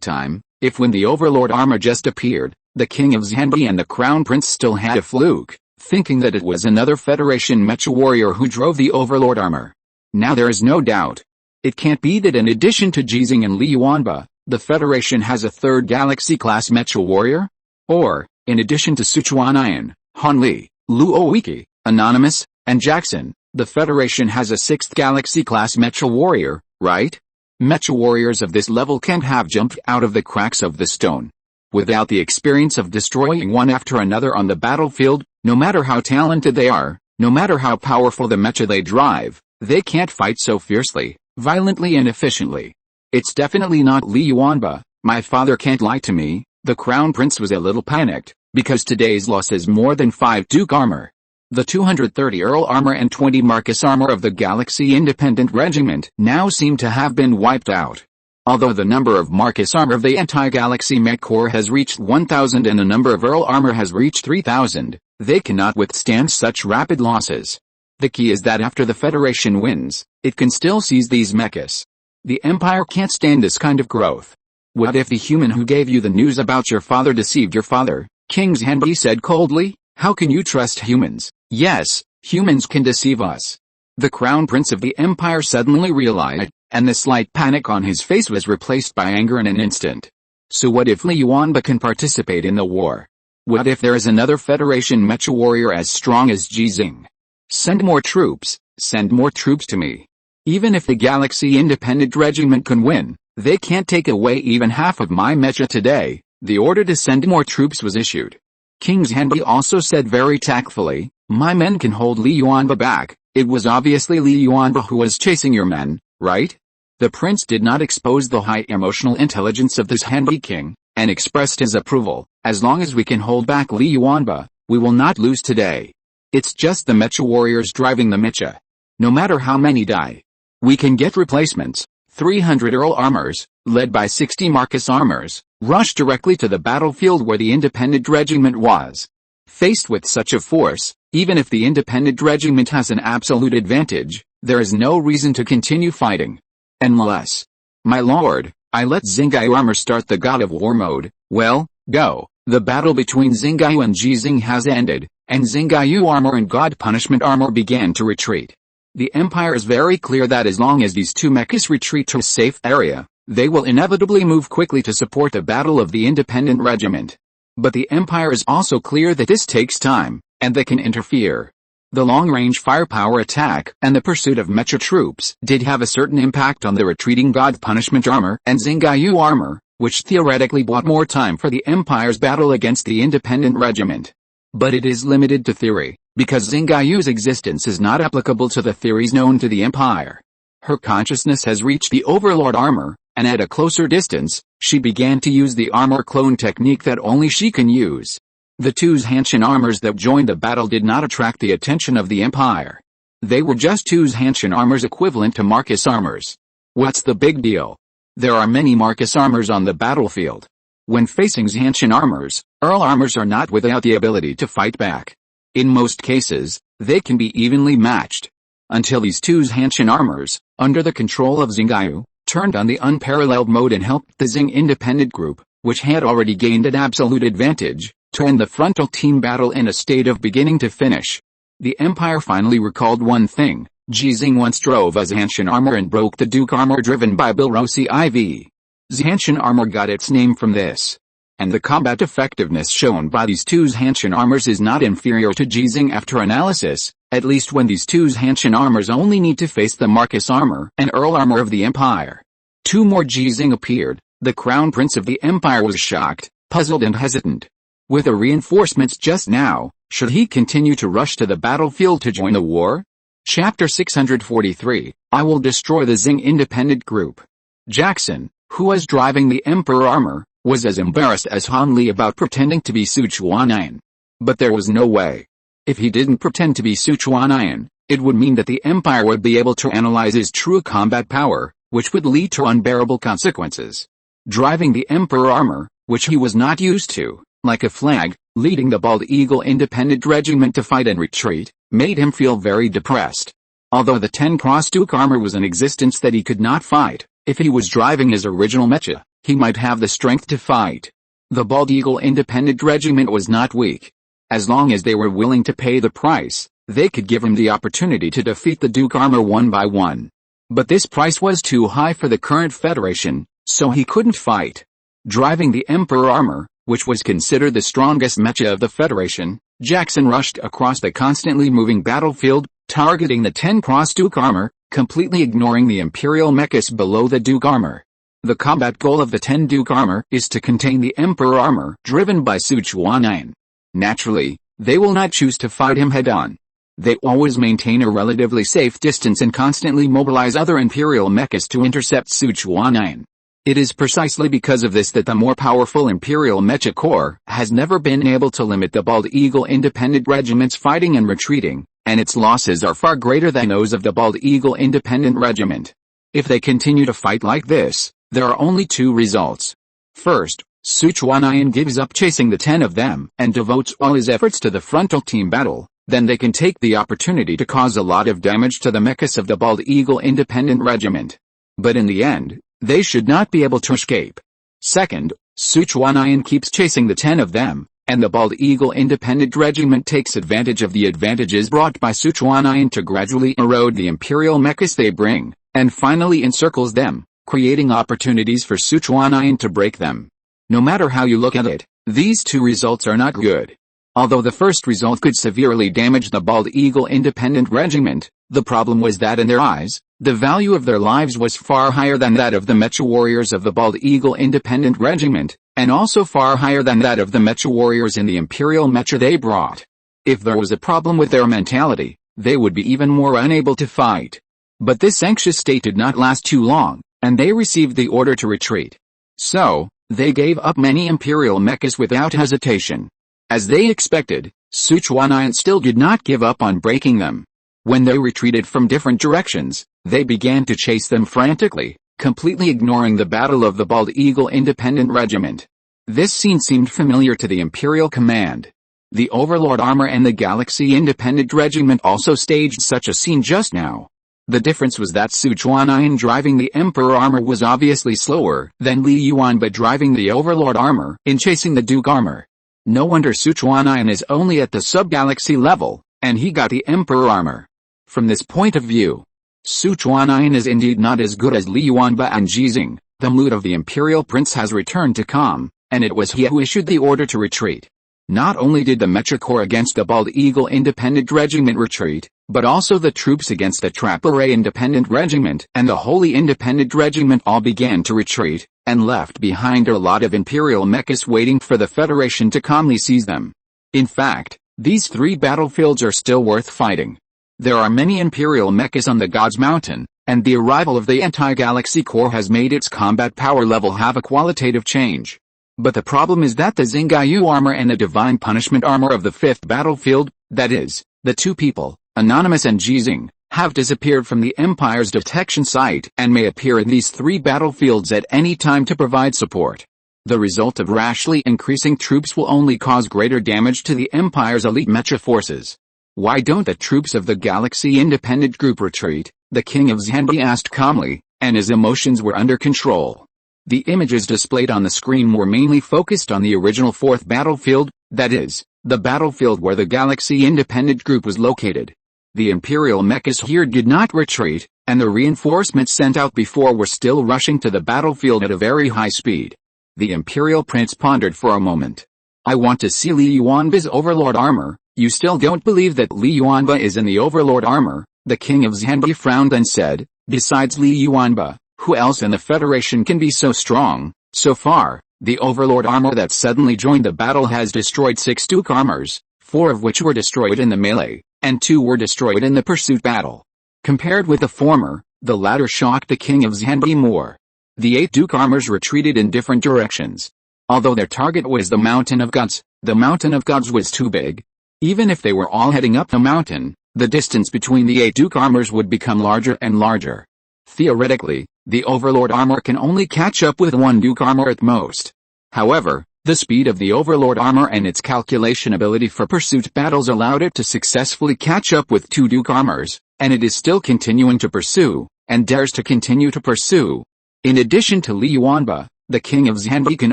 A: time? If when the Overlord armor just appeared, the King of Xinghe and the Crown Prince still had a fluke, thinking that it was another Federation Mecha warrior who drove the Overlord armor. Now there is no doubt. It can't be that in addition to Ji Xinghe and Li Yuanba, the Federation has a 3rd Galaxy-class Mecha warrior? Or, in addition to Sichuan Ian, Han Li, Luo Wiki, Anonymous, and Jackson, the Federation has a 6th Galaxy-class Mecha warrior, right? Mecha warriors of this level can't have jumped out of the cracks of the stone. Without the experience of destroying one after another on the battlefield, no matter how talented they are, no matter how powerful the Mecha they drive, they can't fight so fiercely, violently and efficiently. It's definitely not Li Yuanba. My father can't lie to me. The Crown Prince was a little panicked, because today's loss is more than 5 Duke armor. The 230 Earl armor and 20 Marcus armor of the Galaxy Independent Regiment now seem to have been wiped out. Although the number of Marcus armor of the Anti-Galaxy Mech Corps has reached 1,000 and the number of Earl armor has reached 3,000, they cannot withstand such rapid losses. The key is that after the Federation wins, it can still seize these mechas. The Empire can't stand this kind of growth. What if the human who gave you the news about your father deceived your father? King Xinghe said coldly. How can you trust humans? Yes, humans can deceive us. The Crown Prince of the Empire suddenly realized, and the slight panic on his face was replaced by anger in an instant. So what if Li Yuanba can participate in the war? What if there is another Federation mecha warrior as strong as Ji Xinghe? Send more troops to me. Even if the Galaxy Independent Regiment can win, they can't take away even half of my mecha today. The order to send more troops was issued. King Zhanbi also said very tactfully, my men can hold Li Yuanba back. It was obviously Li Yuanba who was chasing your men, right? The prince did not expose the high emotional intelligence of this Zhanbi king, and expressed his approval. As long as we can hold back Li Yuanba, we will not lose today. It's just the mecha warriors driving the mecha. No matter how many die, we can get replacements. 300 Earl armors, led by 60 Marcus armors, rushed directly to the battlefield where the Independent Regiment was. Faced with such a force, even if the Independent Regiment has an absolute advantage, there is no reason to continue fighting. Unless, my lord, I let Xinghe armor start the God of War mode. Well, go. The battle between Xinghe and Ji Xinghe has ended, and Xinghe armor and God punishment armor began to retreat. The Empire is very clear that as long as these two mechas retreat to a safe area, they will inevitably move quickly to support the battle of the Independent Regiment. But the Empire is also clear that this takes time, and they can interfere. The long-range firepower attack and the pursuit of mecha troops did have a certain impact on the retreating God punishment armor and Xinghe armor, which theoretically bought more time for the Empire's battle against the Independent Regiment. But it is limited to theory, because Xinghe's existence is not applicable to the theories known to the Empire. Her consciousness has reached the Overlord armor, and at a closer distance, she began to use the armor clone technique that only she can use. The two Zhanshan armors that joined the battle did not attract the attention of the Empire. They were just two Zhanshan armors equivalent to Marcus armors. What's the big deal? There are many Marcus armors on the battlefield. When facing Zhanshan armors, Earl armors are not without the ability to fight back. In most cases, they can be evenly matched. Until these two Zhanshan armors, under the control of Xinghe, turned on the unparalleled mode and helped the Xing independent group, which had already gained an absolute advantage, to end the frontal team battle in a state of beginning to finish. The Empire finally recalled one thing. Ji Xinghe once drove a Zhanshan armor and broke the Duke armor driven by Bilrosi IV. Zhanshan armor got its name from this. And the combat effectiveness shown by these two Zhanshan armors is not inferior to Ji Xinghe after analysis, at least when these two Zhanshan armors only need to face the Marcus armor and Earl armor of the Empire. Two more Ji Xinghe appeared. The Crown Prince of the Empire was shocked, puzzled and hesitant. With the reinforcements just now, should he continue to rush to the battlefield to join the war? Chapter 643, I will destroy the Xing independent group. Jackson, who was driving the Emperor armor, was as embarrassed as Han Li about pretending to be Su Chuanian. But there was no way. If he didn't pretend to be Su Chuanian, it would mean that the Empire would be able to analyze his true combat power, which would lead to unbearable consequences. Driving the Emperor armor, which he was not used to, like a flag, leading the Bald Eagle Independent Regiment to fight and retreat, made him feel very depressed. Although the 10-cross Duke armor was in existence that he could not fight, if he was driving his original mecha, he might have the strength to fight. The Bald Eagle Independent Regiment was not weak. As long as they were willing to pay the price, they could give him the opportunity to defeat the Duke armor one by one. But this price was too high for the current Federation, so he couldn't fight. Driving the Emperor armor, which was considered the strongest mecha of the Federation, Jackson rushed across the constantly moving battlefield, targeting the 10-cross Duke armor, completely ignoring the Imperial mechas below the Duke armor. The combat goal of the 10 Duke armor is to contain the Emperor armor driven by Su Chuanian. Naturally, they will not choose to fight him head-on. They always maintain a relatively safe distance and constantly mobilize other Imperial mechas to intercept Su Chuanian. It is precisely because of this that the more powerful Imperial Mecha Corps has never been able to limit the Bald Eagle Independent Regiment's fighting and retreating, and its losses are far greater than those of the Bald Eagle Independent Regiment. If they continue to fight like this, there are only two results. First, Su Chuanian gives up chasing the 10 of them and devotes all his efforts to the frontal team battle. Then they can take the opportunity to cause a lot of damage to the mechas of the Bald Eagle Independent Regiment. But in the end, they should not be able to escape. Second, Su Chuanian keeps chasing the 10 of them, and the Bald Eagle Independent Regiment takes advantage of the advantages brought by Su Chuanian to gradually erode the Imperial mechas they bring, and finally encircles them, creating opportunities for Su Chuanian to break them. No matter how you look at it, these two results are not good. Although the first result could severely damage the Bald Eagle Independent Regiment, the problem was that in their eyes, the value of their lives was far higher than that of the Mecha warriors of the Bald Eagle Independent Regiment, and also far higher than that of the Mecha warriors in the Imperial Mecha they brought. If there was a problem with their mentality, they would be even more unable to fight. But this anxious state did not last too long, and they received the order to retreat. So, they gave up many Imperial mechas without hesitation. As they expected, Sichuan still did not give up on breaking them. When they retreated from different directions, they began to chase them frantically, completely ignoring the battle of the Bald Eagle Independent Regiment. This scene seemed familiar to the Imperial Command. The Overlord Armor and the Galaxy Independent Regiment also staged such a scene just now. The difference was that Sichuan driving the Emperor Armor was obviously slower than Li Yuanba driving the Overlord Armor in chasing the Duke Armor. No wonder Sichuan is only at the sub-galaxy level, and he got the Emperor Armor. From this point of view, Sichuan is indeed not as good as Li Yuanba and Ji Xinghe. The mood of the Imperial Prince has returned to calm, and it was he who issued the order to retreat. Not only did the Mecha Corps against the Bald Eagle Independent Regiment retreat, but also the troops against the Traparay Independent Regiment and the Holy Independent Regiment all began to retreat, and left behind a lot of Imperial mechas waiting for the Federation to calmly seize them. In fact, these three battlefields are still worth fighting. There are many Imperial mechas on the God's Mountain, and the arrival of the Anti-Galaxy Corps has made its combat power level have a qualitative change. But the problem is that the Xinghe armor and the Divine Punishment armor of the 5th battlefield, that is, the two people, Anonymous and Ji Xinghe, have disappeared from the Empire's detection site and may appear in these three battlefields at any time to provide support. The result of rashly increasing troops will only cause greater damage to the Empire's elite mecha forces. Why don't the troops of the Galaxy Independent Group retreat? The King of Xinghe asked calmly, and his emotions were under control. The images displayed on the screen were mainly focused on the original 4th battlefield, that is, the battlefield where the Galaxy Independent Group was located. The Imperial mechas here did not retreat, and the reinforcements sent out before were still rushing to the battlefield at a very high speed. The Imperial Prince pondered for a moment. I want to see Li Yuanba's Overlord Armor. You still don't believe that Li Yuanba is in the Overlord Armor? The King of Xinghe frowned and said, besides Li Yuanba, who else in the Federation can be so strong? So far, the Overlord Armor that suddenly joined the battle has destroyed 6 Duke Armors, 4 of which were destroyed in the melee, and 2 were destroyed in the pursuit battle. Compared with the former, the latter shocked the King of Xinghe more. The 8 Duke Armors retreated in different directions. Although their target was the Mountain of Gods, the Mountain of Gods was too big. Even if they were all heading up the mountain, the distance between the 8 Duke Armors would become larger and larger. Theoretically, the Overlord Armor can only catch up with 1 Duke Armor at most. However, the speed of the Overlord Armor and its calculation ability for pursuit battles allowed it to successfully catch up with 2 Duke Armors, and it is still continuing to pursue, and dares to continue to pursue. In addition to Li Yuanba, the King of Xinghe can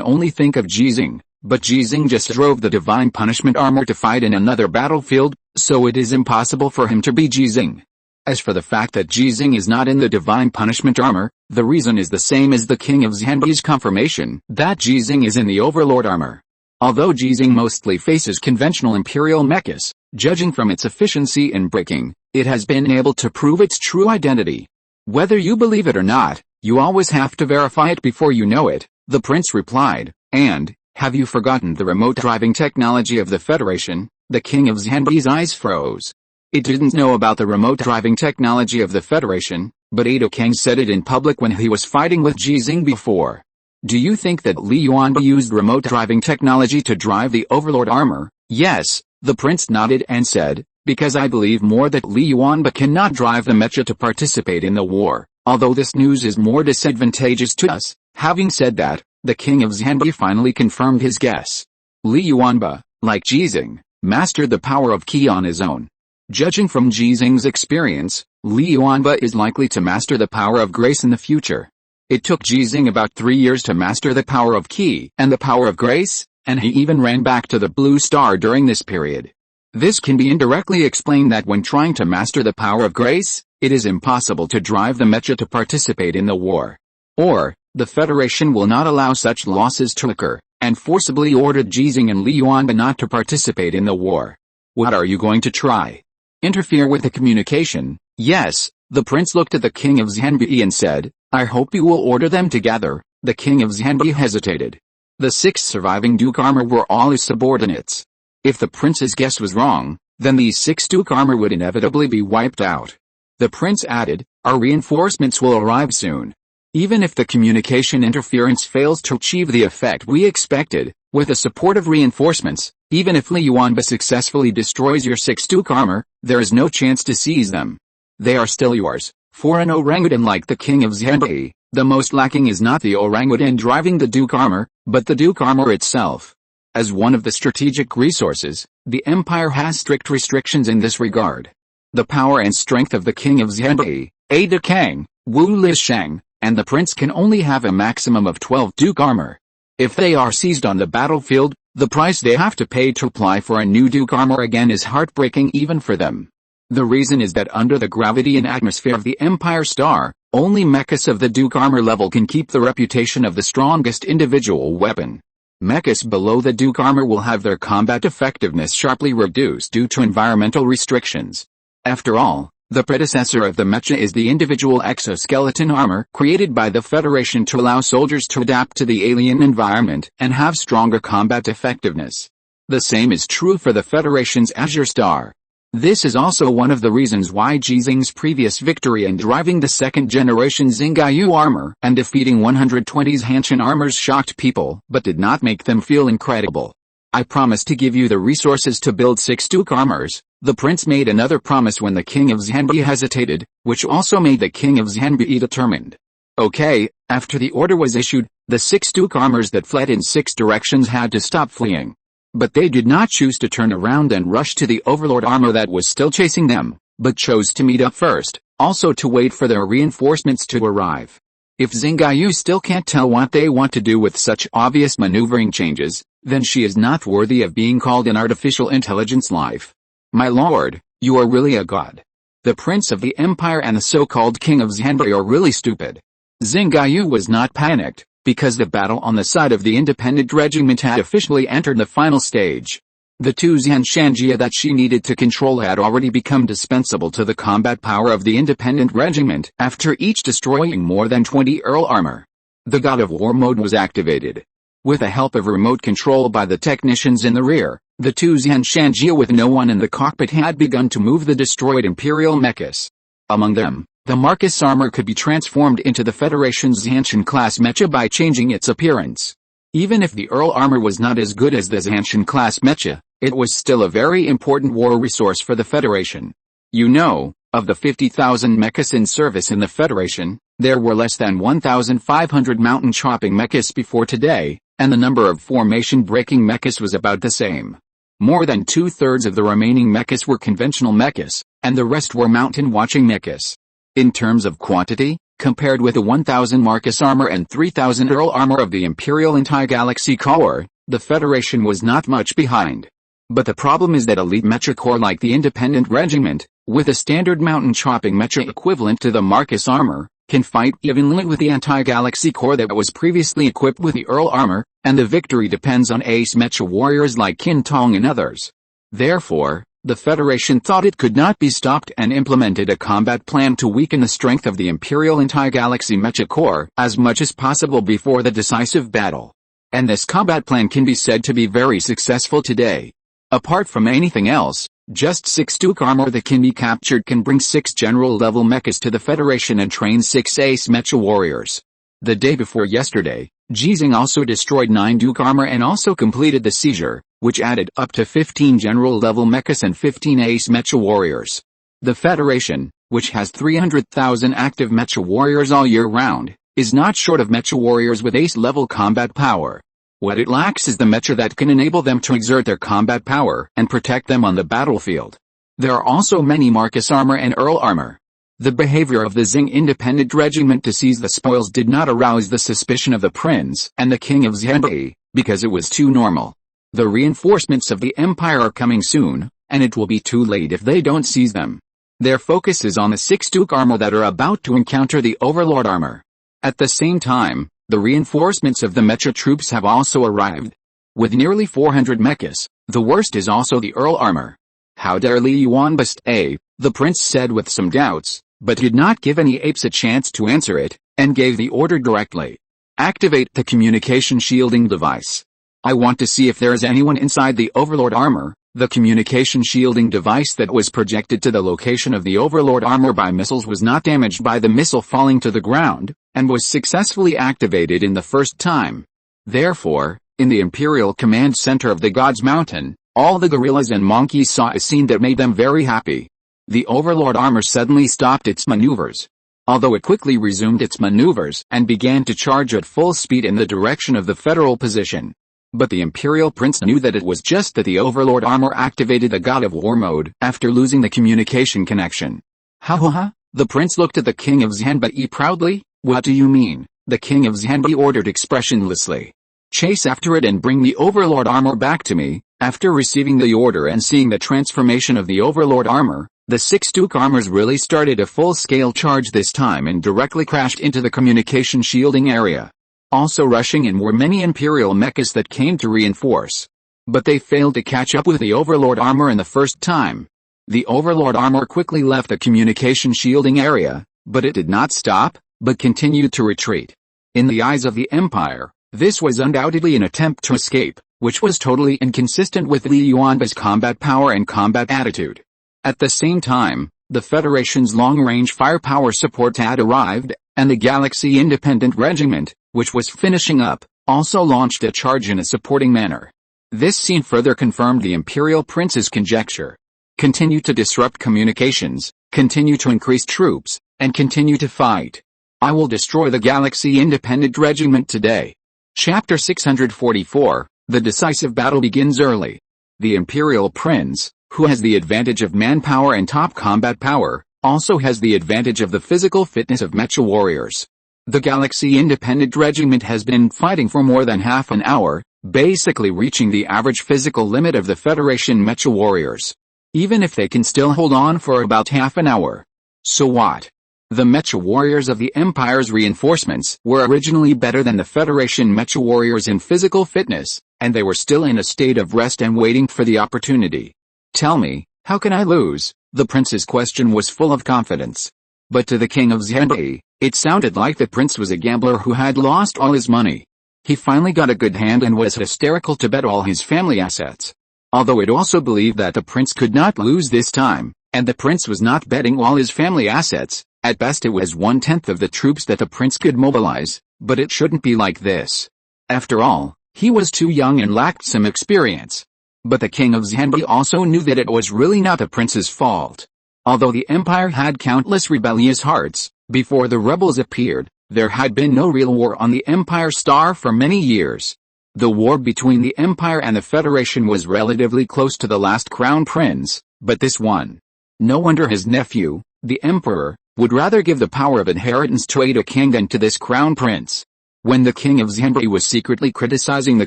A: only think of Ji Xinghe, but Ji Xinghe just drove the Divine Punishment Armor to fight in another battlefield, so it is impossible for him to be Ji Xinghe. As for the fact that Ji Xinghe is not in the Divine Punishment Armor, the reason is the same as the King of Xinghe's confirmation that Ji Xinghe is in the Overlord Armor. Although Ji Xinghe mostly faces conventional Imperial mechas, judging from its efficiency in breaking, it has been able to prove its true identity. Whether you believe it or not, you always have to verify it before you know it, the prince replied, and, have you forgotten the remote driving technology of the Federation? The King of Xinghe's eyes froze. It didn't know about the remote driving technology of the Federation, but Ada Kang said it in public when he was fighting with Ji Xinghe before. Do you think that Li Yuanba used remote driving technology to drive the Overlord Armor? Yes, the prince nodded and said, because I believe more that Li Yuanba cannot drive the mecha to participate in the war, although this news is more disadvantageous to us. Having said that, the King of Xinghe finally confirmed his guess. Li Yuanba, like Ji Xinghe, mastered the power of Qi on his own. Judging from Ji Xinghe's experience, Li Yuanba is likely to master the power of grace in the future. It took Ji Xinghe about 3 years to master the power of Qi and the power of grace, and he even ran back to the Blue Star during this period. This can be indirectly explained that when trying to master the power of grace, it is impossible to drive the mecha to participate in the war. Or, The Federation will not allow such losses to occur, and forcibly ordered Ji Xinghe and Li Yuanba not to participate in the war. What are you going to try? Interfere with the communication? Yes. The prince looked at the king of Xianbei and said, I hope you will order them together. The king of Xianbei hesitated. The 6 surviving Duke armor were all his subordinates. If the prince's guess was wrong, then these 6 Duke armor would inevitably be wiped out. The prince added, our reinforcements will arrive soon. Even if the communication interference fails to achieve the effect we expected, with the support of reinforcements, even if Li Yuanba successfully destroys your 6 Duke armor, there is no chance to seize them. They are still yours. For an orangutan like the king of Xianbei, the most lacking is not the orangutan driving the Duke armor, but the Duke armor itself. As one of the strategic resources, the empire has strict restrictions in this regard. The power and strength of the king of Xianbei, Ada Kang, Wu Lisheng, and the prince can only have a maximum of 12 Duke armor. If they are seized on the battlefield, the price they have to pay to apply for a new Duke armor again is heartbreaking even for them. The reason is that under the gravity and atmosphere of the Empire Star, only mechas of the Duke armor level can keep the reputation of the strongest individual weapon. Mechas below the Duke armor will have their combat effectiveness sharply reduced due to environmental restrictions. After all, the predecessor of the mecha is the individual exoskeleton armor created by the Federation to allow soldiers to adapt to the alien environment and have stronger combat effectiveness. The same is true for the Federation's Azure Star. This is also one of the reasons why Ji Xinghe's previous victory in driving the second-generation Xinghe armor and defeating 120's Hanshin armors shocked people but did not make them feel incredible. I promise to give you the resources to build 6 Duke armors. The prince made another promise when the king of Xianbei hesitated, which also made the king of Xianbei determined. Okay, after the order was issued, the 6 Duke armors that fled in 6 directions had to stop fleeing. But they did not choose to turn around and rush to the Overlord armor that was still chasing them, but chose to meet up first, also to wait for their reinforcements to arrive. If Xinghe still can't tell what they want to do with such obvious maneuvering changes, then she is not worthy of being called an artificial intelligence life. My lord, you are really a god. The prince of the empire and the so-called king of Xianbei are really stupid. Xinghe was not panicked, because the battle on the side of the independent regiment had officially entered the final stage. The 2 Xianshanjia that she needed to control had already become dispensable to the combat power of the independent regiment after each destroying more than 20 Earl armor. The God of War mode was activated. With the help of remote control by the technicians in the rear, the 2 Xianshanjia with no one in the cockpit had begun to move the destroyed Imperial mechas. Among them, the Marcus armor could be transformed into the Federation's Hanshin-class mecha by changing its appearance. Even if the Earl armor was not as good as the Hanshin-class mecha, it was still a very important war resource for the Federation. You know, of the 50,000 mechas in service in the Federation, there were less than 1,500 mountain-chopping mechas before today, and the number of formation-breaking mechas was about the same. More than 2/3 of the remaining mechas were conventional mechas, and the rest were mountain-watching mechas. In terms of quantity, compared with the 1,000 Marcus armor and 3,000 Earl armor of the Imperial Anti-Galaxy Corps, the Federation was not much behind. But the problem is that elite mecha corps like the Independent Regiment, with a standard mountain-chopping mecha equivalent to the Marcus armor, can fight evenly with the Anti-Galaxy Corps that was previously equipped with the Earl armor, and the victory depends on ace mecha warriors like Qin Tong and others. Therefore, the Federation thought it could not be stopped and implemented a combat plan to weaken the strength of the Imperial Anti-Galaxy Mecha Corps as much as possible before the decisive battle. And this combat plan can be said to be very successful today. Apart from anything else, just 6 Duke armor that can be captured can bring 6 general-level mechas to the Federation and train 6 ace mecha warriors. The day before yesterday, Ji Xinghe also destroyed 9 Duke armor and also completed the seizure, which added up to 15 general-level mechas and 15 ace mecha warriors. The Federation, which has 300,000 active mecha warriors all year round, is not short of mecha warriors with ace-level combat power. What it lacks is the mecha that can enable them to exert their combat power and protect them on the battlefield. There are also many Marcus armor and Earl armor. The behavior of the Xinghe Independent Regiment to seize the spoils did not arouse the suspicion of the prince and the king of Xianbei, because it was too normal. The reinforcements of the Empire are coming soon, and it will be too late if they don't seize them. Their focus is on the 6 Duke armor that are about to encounter the Overlord armor. At the same time, The reinforcements of the mecha troops have also arrived. With nearly 400 mechas, the worst is also the Earl armor. How dare Li Yuanba stay, the prince said with some doubts, but did not give any apes a chance to answer it, and gave the order directly. Activate the communication shielding device. I want to see if there is anyone inside the Overlord armor. The communication shielding device that was projected to the location of the Overlord armor by missiles was not damaged by the missile falling to the ground, and was successfully activated in the first time. Therefore, in the Imperial Command Center of the Gods Mountain, all the gorillas and monkeys saw a scene that made them very happy. The Overlord armor suddenly stopped its maneuvers. Although it quickly resumed its maneuvers and began to charge at full speed in the direction of the Federal position. But the Imperial Prince knew that it was just that the Overlord armor activated the God of War mode after losing the communication connection. Ha! The prince looked at the King of Xianbei proudly. What do you mean? The King of Xianbei ordered expressionlessly. Chase after it and bring the Overlord armor back to me. After receiving the order and seeing the transformation of the Overlord armor, the 6 Duke armors really started a full-scale charge this time and directly crashed into the communication shielding area. Also rushing in were many Imperial mechas that came to reinforce. But they failed to catch up with the Overlord armor in the first time. The Overlord armor quickly left the communication shielding area, but it did not stop, but continued to retreat. In the eyes of the Empire, this was undoubtedly an attempt to escape, which was totally inconsistent with Li Yuanba's combat power and combat attitude. At the same time, the Federation's long-range firepower support had arrived, and the Galaxy Independent Regiment, which was finishing up, also launched a charge in a supporting manner. This scene further confirmed the Imperial Prince's conjecture. Continue to disrupt communications, continue to increase troops, and continue to fight. I will destroy the Galaxy Independent Regiment today. Chapter 644, The decisive battle begins early. The Imperial Prince, who has the advantage of manpower and top combat power, also has the advantage of the physical fitness of mecha warriors. The Galaxy Independent Regiment has been fighting for more than half an hour, basically reaching the average physical limit of the Federation mecha warriors. Even if they can still hold on for about half an hour. So what? The mecha warriors of the Empire's reinforcements were originally better than the Federation mecha warriors in physical fitness, and they were still in a state of rest and waiting for the opportunity. Tell me, how can I lose? The prince's question was full of confidence. But to the King of Xianbei, it sounded like the prince was a gambler who had lost all his money. He finally got a good hand and was hysterical to bet all his family assets. Although it also believed that the prince could not lose this time, and the prince was not betting all his family assets, at best it was 1/10 of the troops that the prince could mobilize, but it shouldn't be like this. After all, he was too young and lacked some experience. But the King of Xianbei also knew that it was really not the prince's fault. Although the Empire had countless rebellious hearts, before the rebels appeared, there had been no real war on the Empire Star for many years. The war between the Empire and the Federation was relatively close to the last Crown Prince, but this one. No wonder his nephew, the Emperor, would rather give the power of inheritance to Ada King than to this Crown Prince. When the King of Xianbei was secretly criticizing the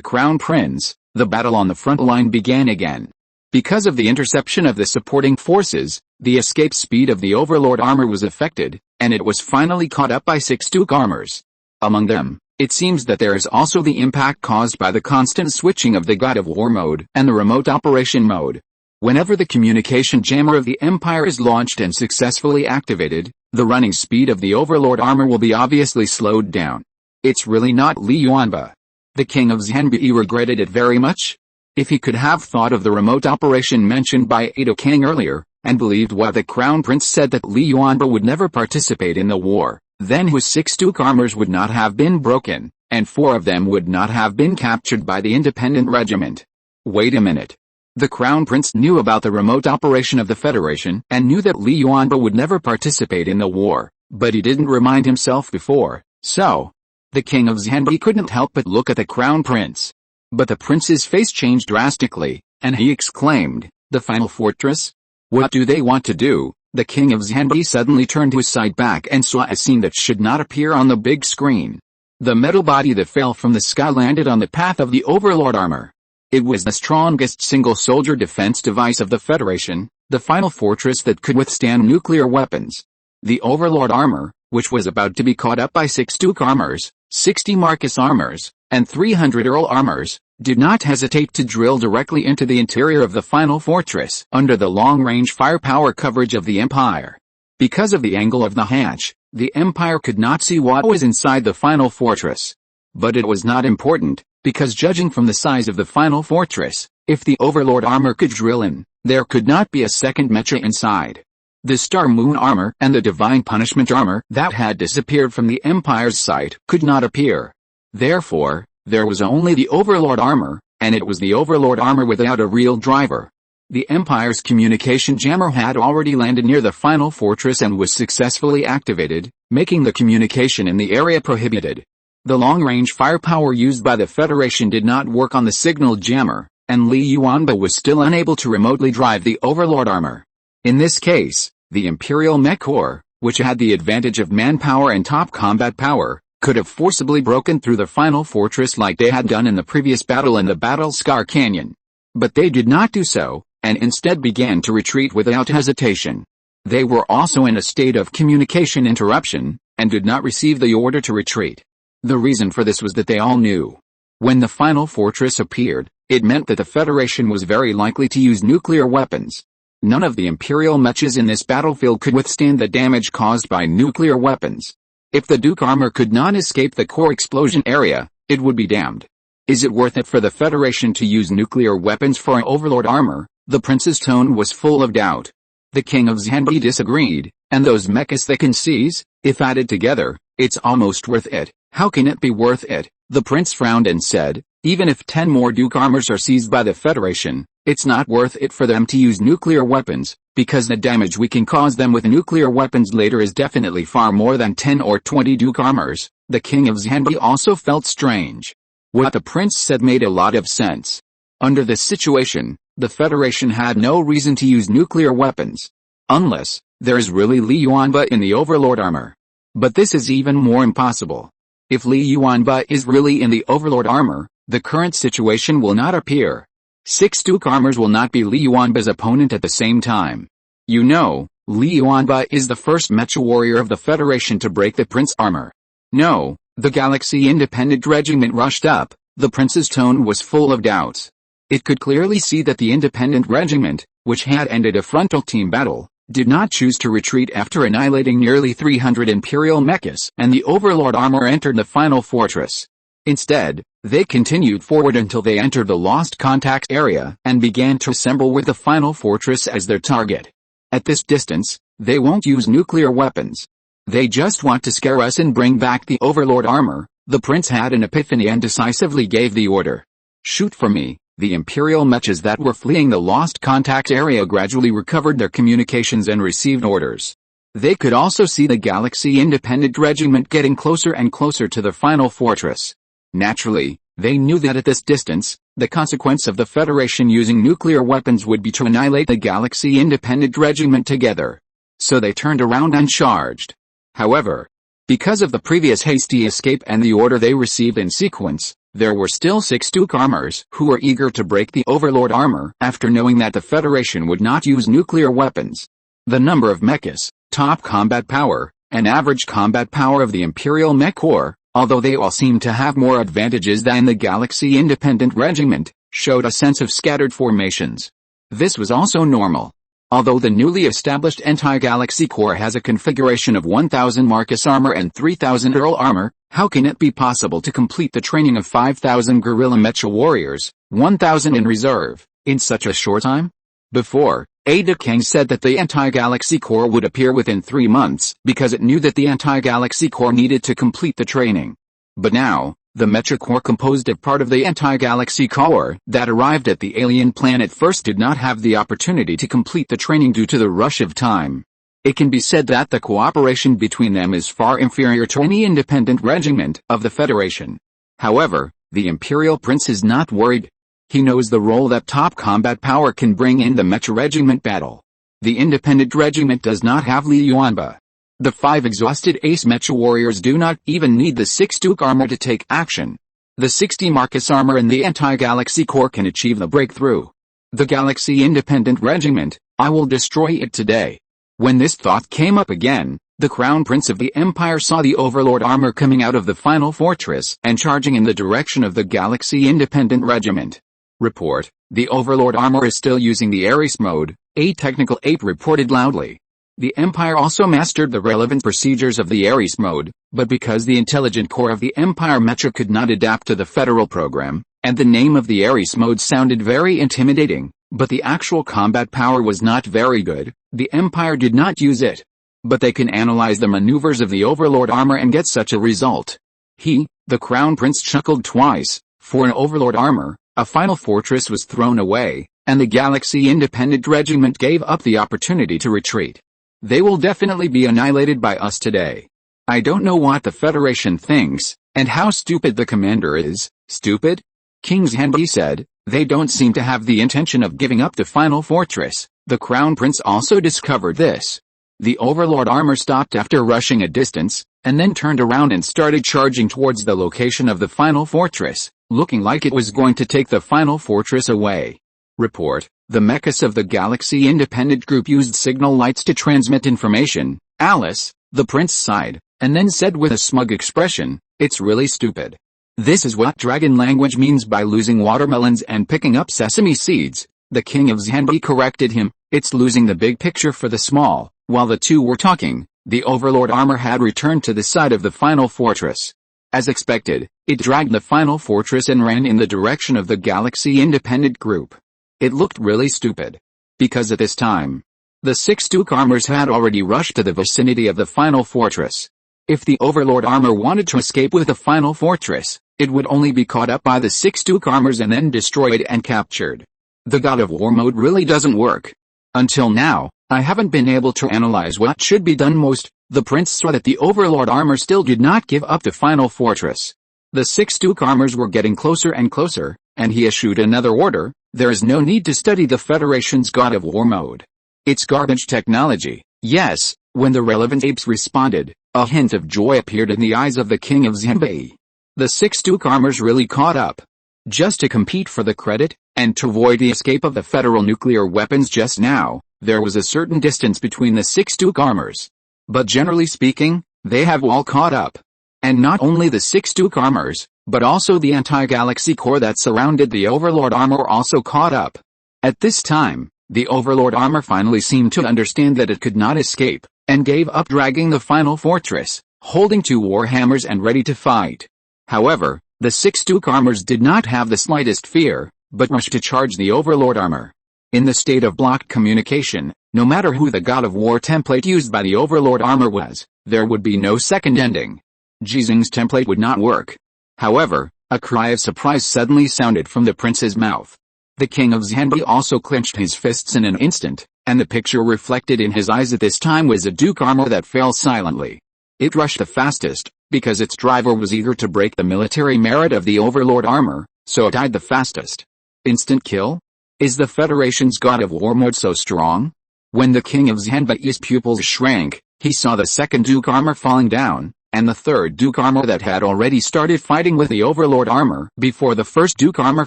A: Crown Prince, the battle on the front line began again. Because of the interception of the supporting forces, the escape speed of the Overlord armor was affected, and it was finally caught up by 6 Duke armors. Among them, it seems that there is also the impact caused by the constant switching of the God of War mode and the remote operation mode. Whenever the communication jammer of the Empire is launched and successfully activated, the running speed of the Overlord armor will be obviously slowed down. It's really not Li Yuanba. The King of Xianbei regretted it very much. If he could have thought of the remote operation mentioned by Ada King earlier, and believed what the Crown Prince said that Li Yuanba would never participate in the war, then his 6 Duke armors would not have been broken, and 4 of them would not have been captured by the Independent Regiment. Wait a minute. The Crown Prince knew about the remote operation of the Federation and knew that Li Yuanba would never participate in the war, but he didn't remind himself before, so. The King of Xianbei couldn't help but look at the Crown Prince. But the prince's face changed drastically, and he exclaimed, "The final fortress? What do they want to do?" The King of Xianbei suddenly turned his side back and saw a scene that should not appear on the big screen. The metal body that fell from the sky landed on the path of the Overlord armor. It was the strongest single-soldier defense device of the Federation, the final fortress that could withstand nuclear weapons. The Overlord armor, which was about to be caught up by 6 Duke armors, 60 Marcus armors, and 300 Earl armors, did not hesitate to drill directly into the interior of the final fortress under the long-range firepower coverage of the Empire. Because of the angle of the hatch, the Empire could not see what was inside the final fortress. But it was not important, because judging from the size of the final fortress, if the Overlord armor could drill in, there could not be a second mecha inside. The Star Moon armor and the Divine Punishment armor that had disappeared from the Empire's sight could not appear. Therefore, there was only the Overlord armor, and it was the Overlord armor without a real driver. The Empire's communication jammer had already landed near the final fortress and was successfully activated, making the communication in the area prohibited. The long-range firepower used by the Federation did not work on the signal jammer, and Li Yuanba was still unable to remotely drive the Overlord armor. In this case, the Imperial Mech Corps, which had the advantage of manpower and top combat power, could have forcibly broken through the final fortress like they had done in the previous battle in the Battle Scar Canyon. But they did not do so, and instead began to retreat without hesitation. They were also in a state of communication interruption, and did not receive the order to retreat. The reason for this was that they all knew. When the final fortress appeared, it meant that the Federation was very likely to use nuclear weapons. None of the Imperial mechas in this battlefield could withstand the damage caused by nuclear weapons. If the Duke armor could not escape the core explosion area, it would be damned. Is it worth it for the Federation to use nuclear weapons for an Overlord armor? The prince's tone was full of doubt. The king of Xanbi disagreed, and those mechas they can seize, if added together, it's almost worth it. How can it be worth it? The prince frowned and said, even if 10 more Duke armors are seized by the Federation, it's not worth it for them to use nuclear weapons, because the damage we can cause them with nuclear weapons later is definitely far more than 10 or 20 Duke armors. The king of Xanbi also felt strange. What the prince said made a lot of sense. Under this situation, the Federation had no reason to use nuclear weapons. Unless, there is really Li Yuanba in the Overlord armor. But this is even more impossible. If Li Yuanba is really in the Overlord armor, the current situation will not appear. 6 Duke armors will not be Li Yuanba's opponent at the same time. You know, Li Yuanba is the first mecha warrior of the Federation to break the prince armor. No, the Galaxy Independent Regiment rushed up. The prince's tone was full of doubts. It could clearly see that the Independent Regiment, which had ended a frontal team battle, did not choose to retreat after annihilating nearly 300 Imperial mechas and the Overlord armor entered the final fortress. Instead, they continued forward until they entered the Lost Contact area and began to assemble with the final fortress as their target. At this distance, they won't use nuclear weapons. They just want to scare us and bring back the Overlord armor. The prince had an epiphany and decisively gave the order. Shoot for me. The Imperial mechas that were fleeing the Lost Contact area gradually recovered their communications and received orders. They could also see the Galaxy Independent Regiment getting closer and closer to the final fortress. Naturally, they knew that at this distance, the consequence of the Federation using nuclear weapons would be to annihilate the Galaxy Independent Regiment together. So they turned around and charged. However, because of the previous hasty escape and the order they received in sequence, there were still 6 Duke armors who were eager to break the Overlord armor after knowing that the Federation would not use nuclear weapons. The number of mechas, top combat power, and average combat power of the Imperial Mech Corps, although they all seemed to have more advantages than the Galaxy Independent Regiment, showed a sense of scattered formations. This was also normal. Although the newly established Anti-Galaxy Corps has a configuration of 1,000 Marcus armor and 3,000 Earl armor, how can it be possible to complete the training of 5,000 guerrilla mecha warriors, 1,000 in reserve, in such a short time? Before, Ada Kang said that the Anti-Galaxy Corps would appear within 3 months because it knew that the Anti-Galaxy Corps needed to complete the training. But now, the Mecha Corps composed of part of the Anti-Galaxy Corps that arrived at the alien planet first did not have the opportunity to complete the training due to the rush of time. It can be said that the cooperation between them is far inferior to any independent regiment of the Federation. However, the Imperial Prince is not worried. He knows the role that top combat power can bring in the Mecha Regiment battle. The Independent Regiment does not have Li Yuanba. The 5 exhausted ace mecha warriors do not even need the 6 Duke armor to take action. The 60 Marcus armor and the Anti-Galaxy Corps can achieve the breakthrough. The Galaxy Independent Regiment, I will destroy it today. When this thought came up again, The Crown Prince of the Empire saw the Overlord armor coming out of the final fortress and charging in the direction of the Galaxy Independent Regiment. Report: the Overlord armor is still using the Ares mode, a technical ape reported loudly. The Empire also mastered the relevant procedures of the Ares mode, but because the intelligent core of the Empire Mecha could not adapt to the federal program, and the name of the Ares mode sounded very intimidating, but the actual combat power was not very good, the Empire did not use it. But they can analyze the maneuvers of the Overlord armor and get such a result. The Crown Prince chuckled twice. For an Overlord armor, a final fortress was thrown away, and the Galaxy Independent Regiment gave up the opportunity to retreat. They will definitely be annihilated by us today. I don't know what the Federation thinks, and how stupid the commander is. Stupid? King Xinghe said. They don't seem to have the intention of giving up the final fortress. The Crown Prince also discovered this. The Overlord armor stopped after rushing a distance, and then turned around and started charging towards the location of the final fortress, looking like it was going to take the final fortress away. Report: the mechas of the Galaxy Independent Group used signal lights to transmit information. Alice, the prince sighed, and then said with a smug expression, "It's really stupid. This is what dragon language means by losing watermelons and picking up sesame seeds." The King of Xinghe corrected him, "It's losing the big picture for the small." While the two were talking, the Overlord armor had returned to the side of the final fortress. As expected, it dragged the final fortress and ran in the direction of the Galaxy Independent Group. It looked really stupid. Because at this time, the 6 Duke armors had already rushed to the vicinity of the final fortress. If the Overlord armor wanted to escape with the final fortress, it would only be caught up by the 6 Duke armors and then destroyed and captured. The God of War mode really doesn't work. Until now, I haven't been able to analyze what should be done most. The prince saw that the Overlord armor still did not give up the final fortress. The 6 Duke armors were getting closer and closer, and he issued another order: there is no need to study the Federation's God of War mode. It's garbage technology. Yes, when the relevant apes responded, a hint of joy appeared in the eyes of the King of Xinghe. The 6 Duke armors really caught up. Just to compete for the credit, and to avoid the escape of the federal nuclear weapons just now, there was a certain distance between the 6 Duke armors. But generally speaking, they have all caught up. And not only the 6 Duke armors, but also the anti-galaxy core that surrounded the Overlord armor also caught up. At this time, the Overlord armor finally seemed to understand that it could not escape, and gave up dragging the final fortress, holding 2 warhammers and ready to fight. However, the 6 Duke armors did not have the slightest fear, but rushed to charge the Overlord armor. In the state of blocked communication, no matter who the God of War template used by the Overlord armor was, there would be no second ending. Ji Xinghe's template would not work. However, a cry of surprise suddenly sounded from the prince's mouth. The King of Xinghe also clenched his fists in an instant, and the picture reflected in his eyes at this time was a Duke armor that fell silently. It rushed the fastest, because its driver was eager to break the military merit of the Overlord armor, so it died the fastest. Instant kill? Is the Federation's God of War mode so strong? When the King of Xinghe's pupils shrank, he saw the 2nd Duke armor falling down, and the 3rd Duke armor that had already started fighting with the Overlord armor before the 1st Duke armor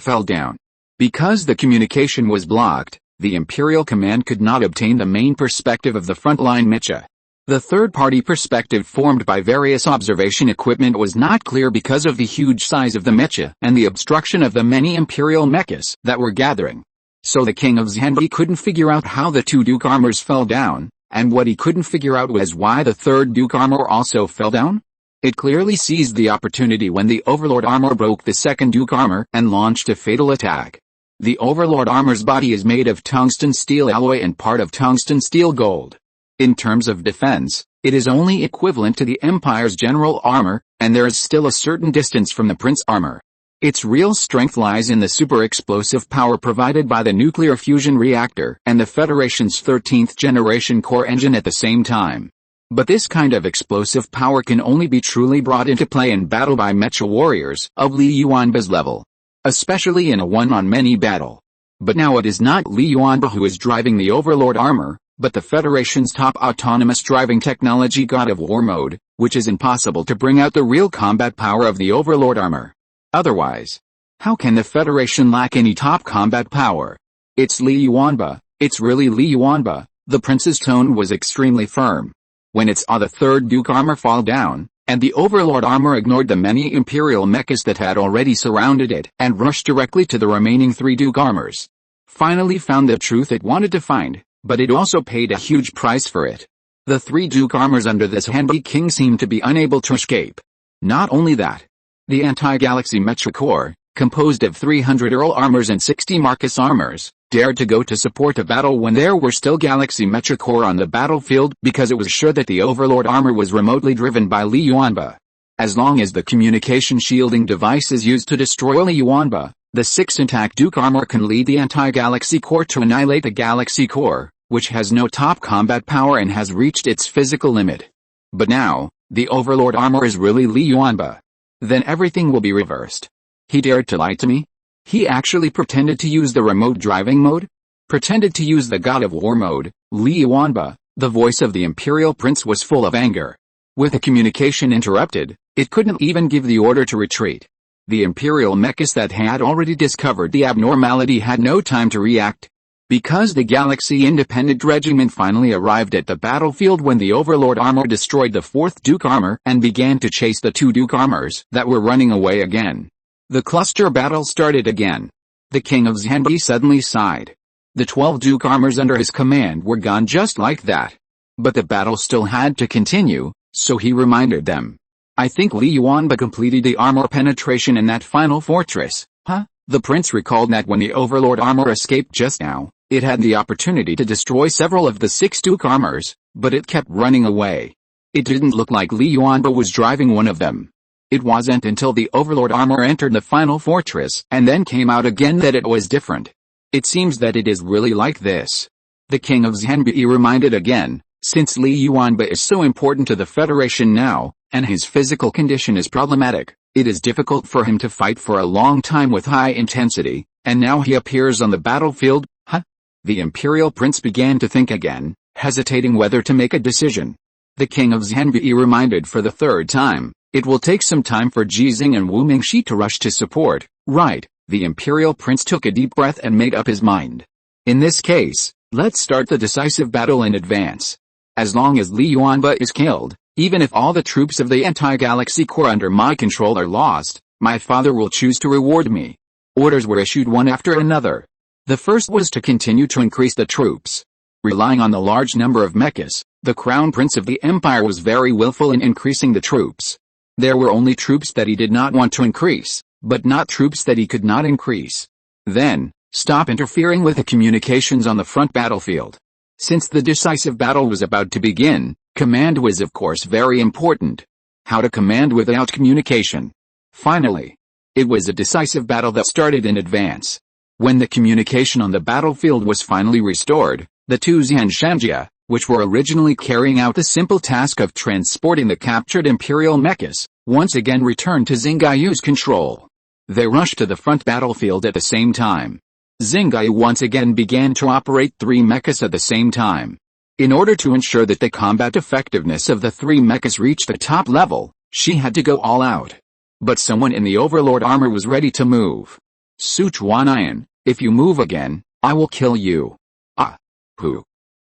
A: fell down. Because the communication was blocked, the Imperial Command could not obtain the main perspective of the frontline mecha. The third-party perspective formed by various observation equipment was not clear because of the huge size of the mecha and the obstruction of the many Imperial mechas that were gathering. So the King of Xinghe couldn't figure out how the 2 Duke armors fell down, and what he couldn't figure out was why the 3rd Duke armor also fell down. It clearly seized the opportunity when the Overlord armor broke the 2nd Duke armor and launched a fatal attack. The Overlord armor's body is made of tungsten steel alloy and part of tungsten steel gold. In terms of defense, it is only equivalent to the Empire's general armor, and there is still a certain distance from the Prince armor. Its real strength lies in the super explosive power provided by the nuclear fusion reactor and the Federation's 13th generation core engine at the same time. But this kind of explosive power can only be truly brought into play in battle by mecha warriors of Li Yuanba's level. Especially in a one-on-many battle. But now it is not Li Yuanba who is driving the Overlord armor, but the Federation's top autonomous driving technology God of War mode, which is impossible to bring out the real combat power of the Overlord armor. Otherwise, how can the Federation lack any top combat power? It's Li Yuanba, it's really Li Yuanba. The prince's tone was extremely firm. When it saw the third Duke armor fall down, and the Overlord armor ignored the many Imperial mechas that had already surrounded it and rushed directly to the remaining 3 Duke armors. Finally found the truth it wanted to find, but it also paid a huge price for it. The 3 Duke armors under this handy king seemed to be unable to escape. Not only that, the anti-galaxy Mecha Corps, composed of 300 Earl armors and 60 Marcus armors, dared to go to support a battle when there were still Galaxy Mecha Corps on the battlefield because it was sure that the Overlord armor was remotely driven by Li Yuanba. As long as the communication shielding device is used to destroy Li Yuanba, the 6 intact Duke armor can lead the anti-Galaxy Corps to annihilate the Galaxy Corps, which has no top combat power and has reached its physical limit. But now, the Overlord armor is really Li Yuanba. Then everything will be reversed. He dared to lie to me? He actually pretended to use the remote driving mode? Pretended to use the God of War mode. Li Yuanba, the voice of the Imperial Prince, was full of anger. With the communication interrupted, it couldn't even give the order to retreat. The Imperial mechas that had already discovered the abnormality had no time to react. Because the Galaxy Independent Regiment finally arrived at the battlefield when the Overlord armor destroyed the 4th Duke armor and began to chase the 2 Duke armors that were running away again. The cluster battle started again. The King of Xinghe suddenly sighed. The 12 Duke armors under his command were gone just like that. But the battle still had to continue, so he reminded them. I think Li Yuanba completed the armor penetration in that final fortress, huh? The prince recalled that when the Overlord armor escaped just now, it had the opportunity to destroy several of the 6 Duke armors, but it kept running away. It didn't look like Li Yuanba was driving one of them. It wasn't until the Overlord armor entered the final fortress and then came out again that it was different. It seems that it is really like this. The King of Xinghe reminded again, since Li Yuanba is so important to the Federation now, and his physical condition is problematic, it is difficult for him to fight for a long time with high intensity, and now he appears on the battlefield, huh? The Imperial Prince began to think again, hesitating whether to make a decision. The King of Xinghe reminded for the 3rd time. It will take some time for Ji Xinghe and Wu Mingxi to rush to support, right? The Imperial Prince took a deep breath and made up his mind. In this case, let's start the decisive battle in advance. As long as Li Yuanba is killed, even if all the troops of the anti-Galaxy Corps under my control are lost, my father will choose to reward me. Orders were issued one after another. The first was to continue to increase the troops. Relying on the large number of mechas, the Crown Prince of the Empire was very willful in increasing the troops. There were only troops that he did not want to increase, but not troops that he could not increase. Then, stop interfering with the communications on the front battlefield. Since the decisive battle was about to begin, command was of course very important. How to command without communication. Finally, it was a decisive battle that started in advance. When the communication on the battlefield was finally restored, the 2 Xianshangja, which were originally carrying out the simple task of transporting the captured Imperial mechas, once again returned to Xingheyu's control. They rushed to the front battlefield at the same time. Xinghe once again began to operate 3 mechas at the same time. In order to ensure that the combat effectiveness of the 3 mechas reached the top level, she had to go all out. But someone in the Overlord armor was ready to move. Su Chuanayan, if you move again, I will kill you. Ah.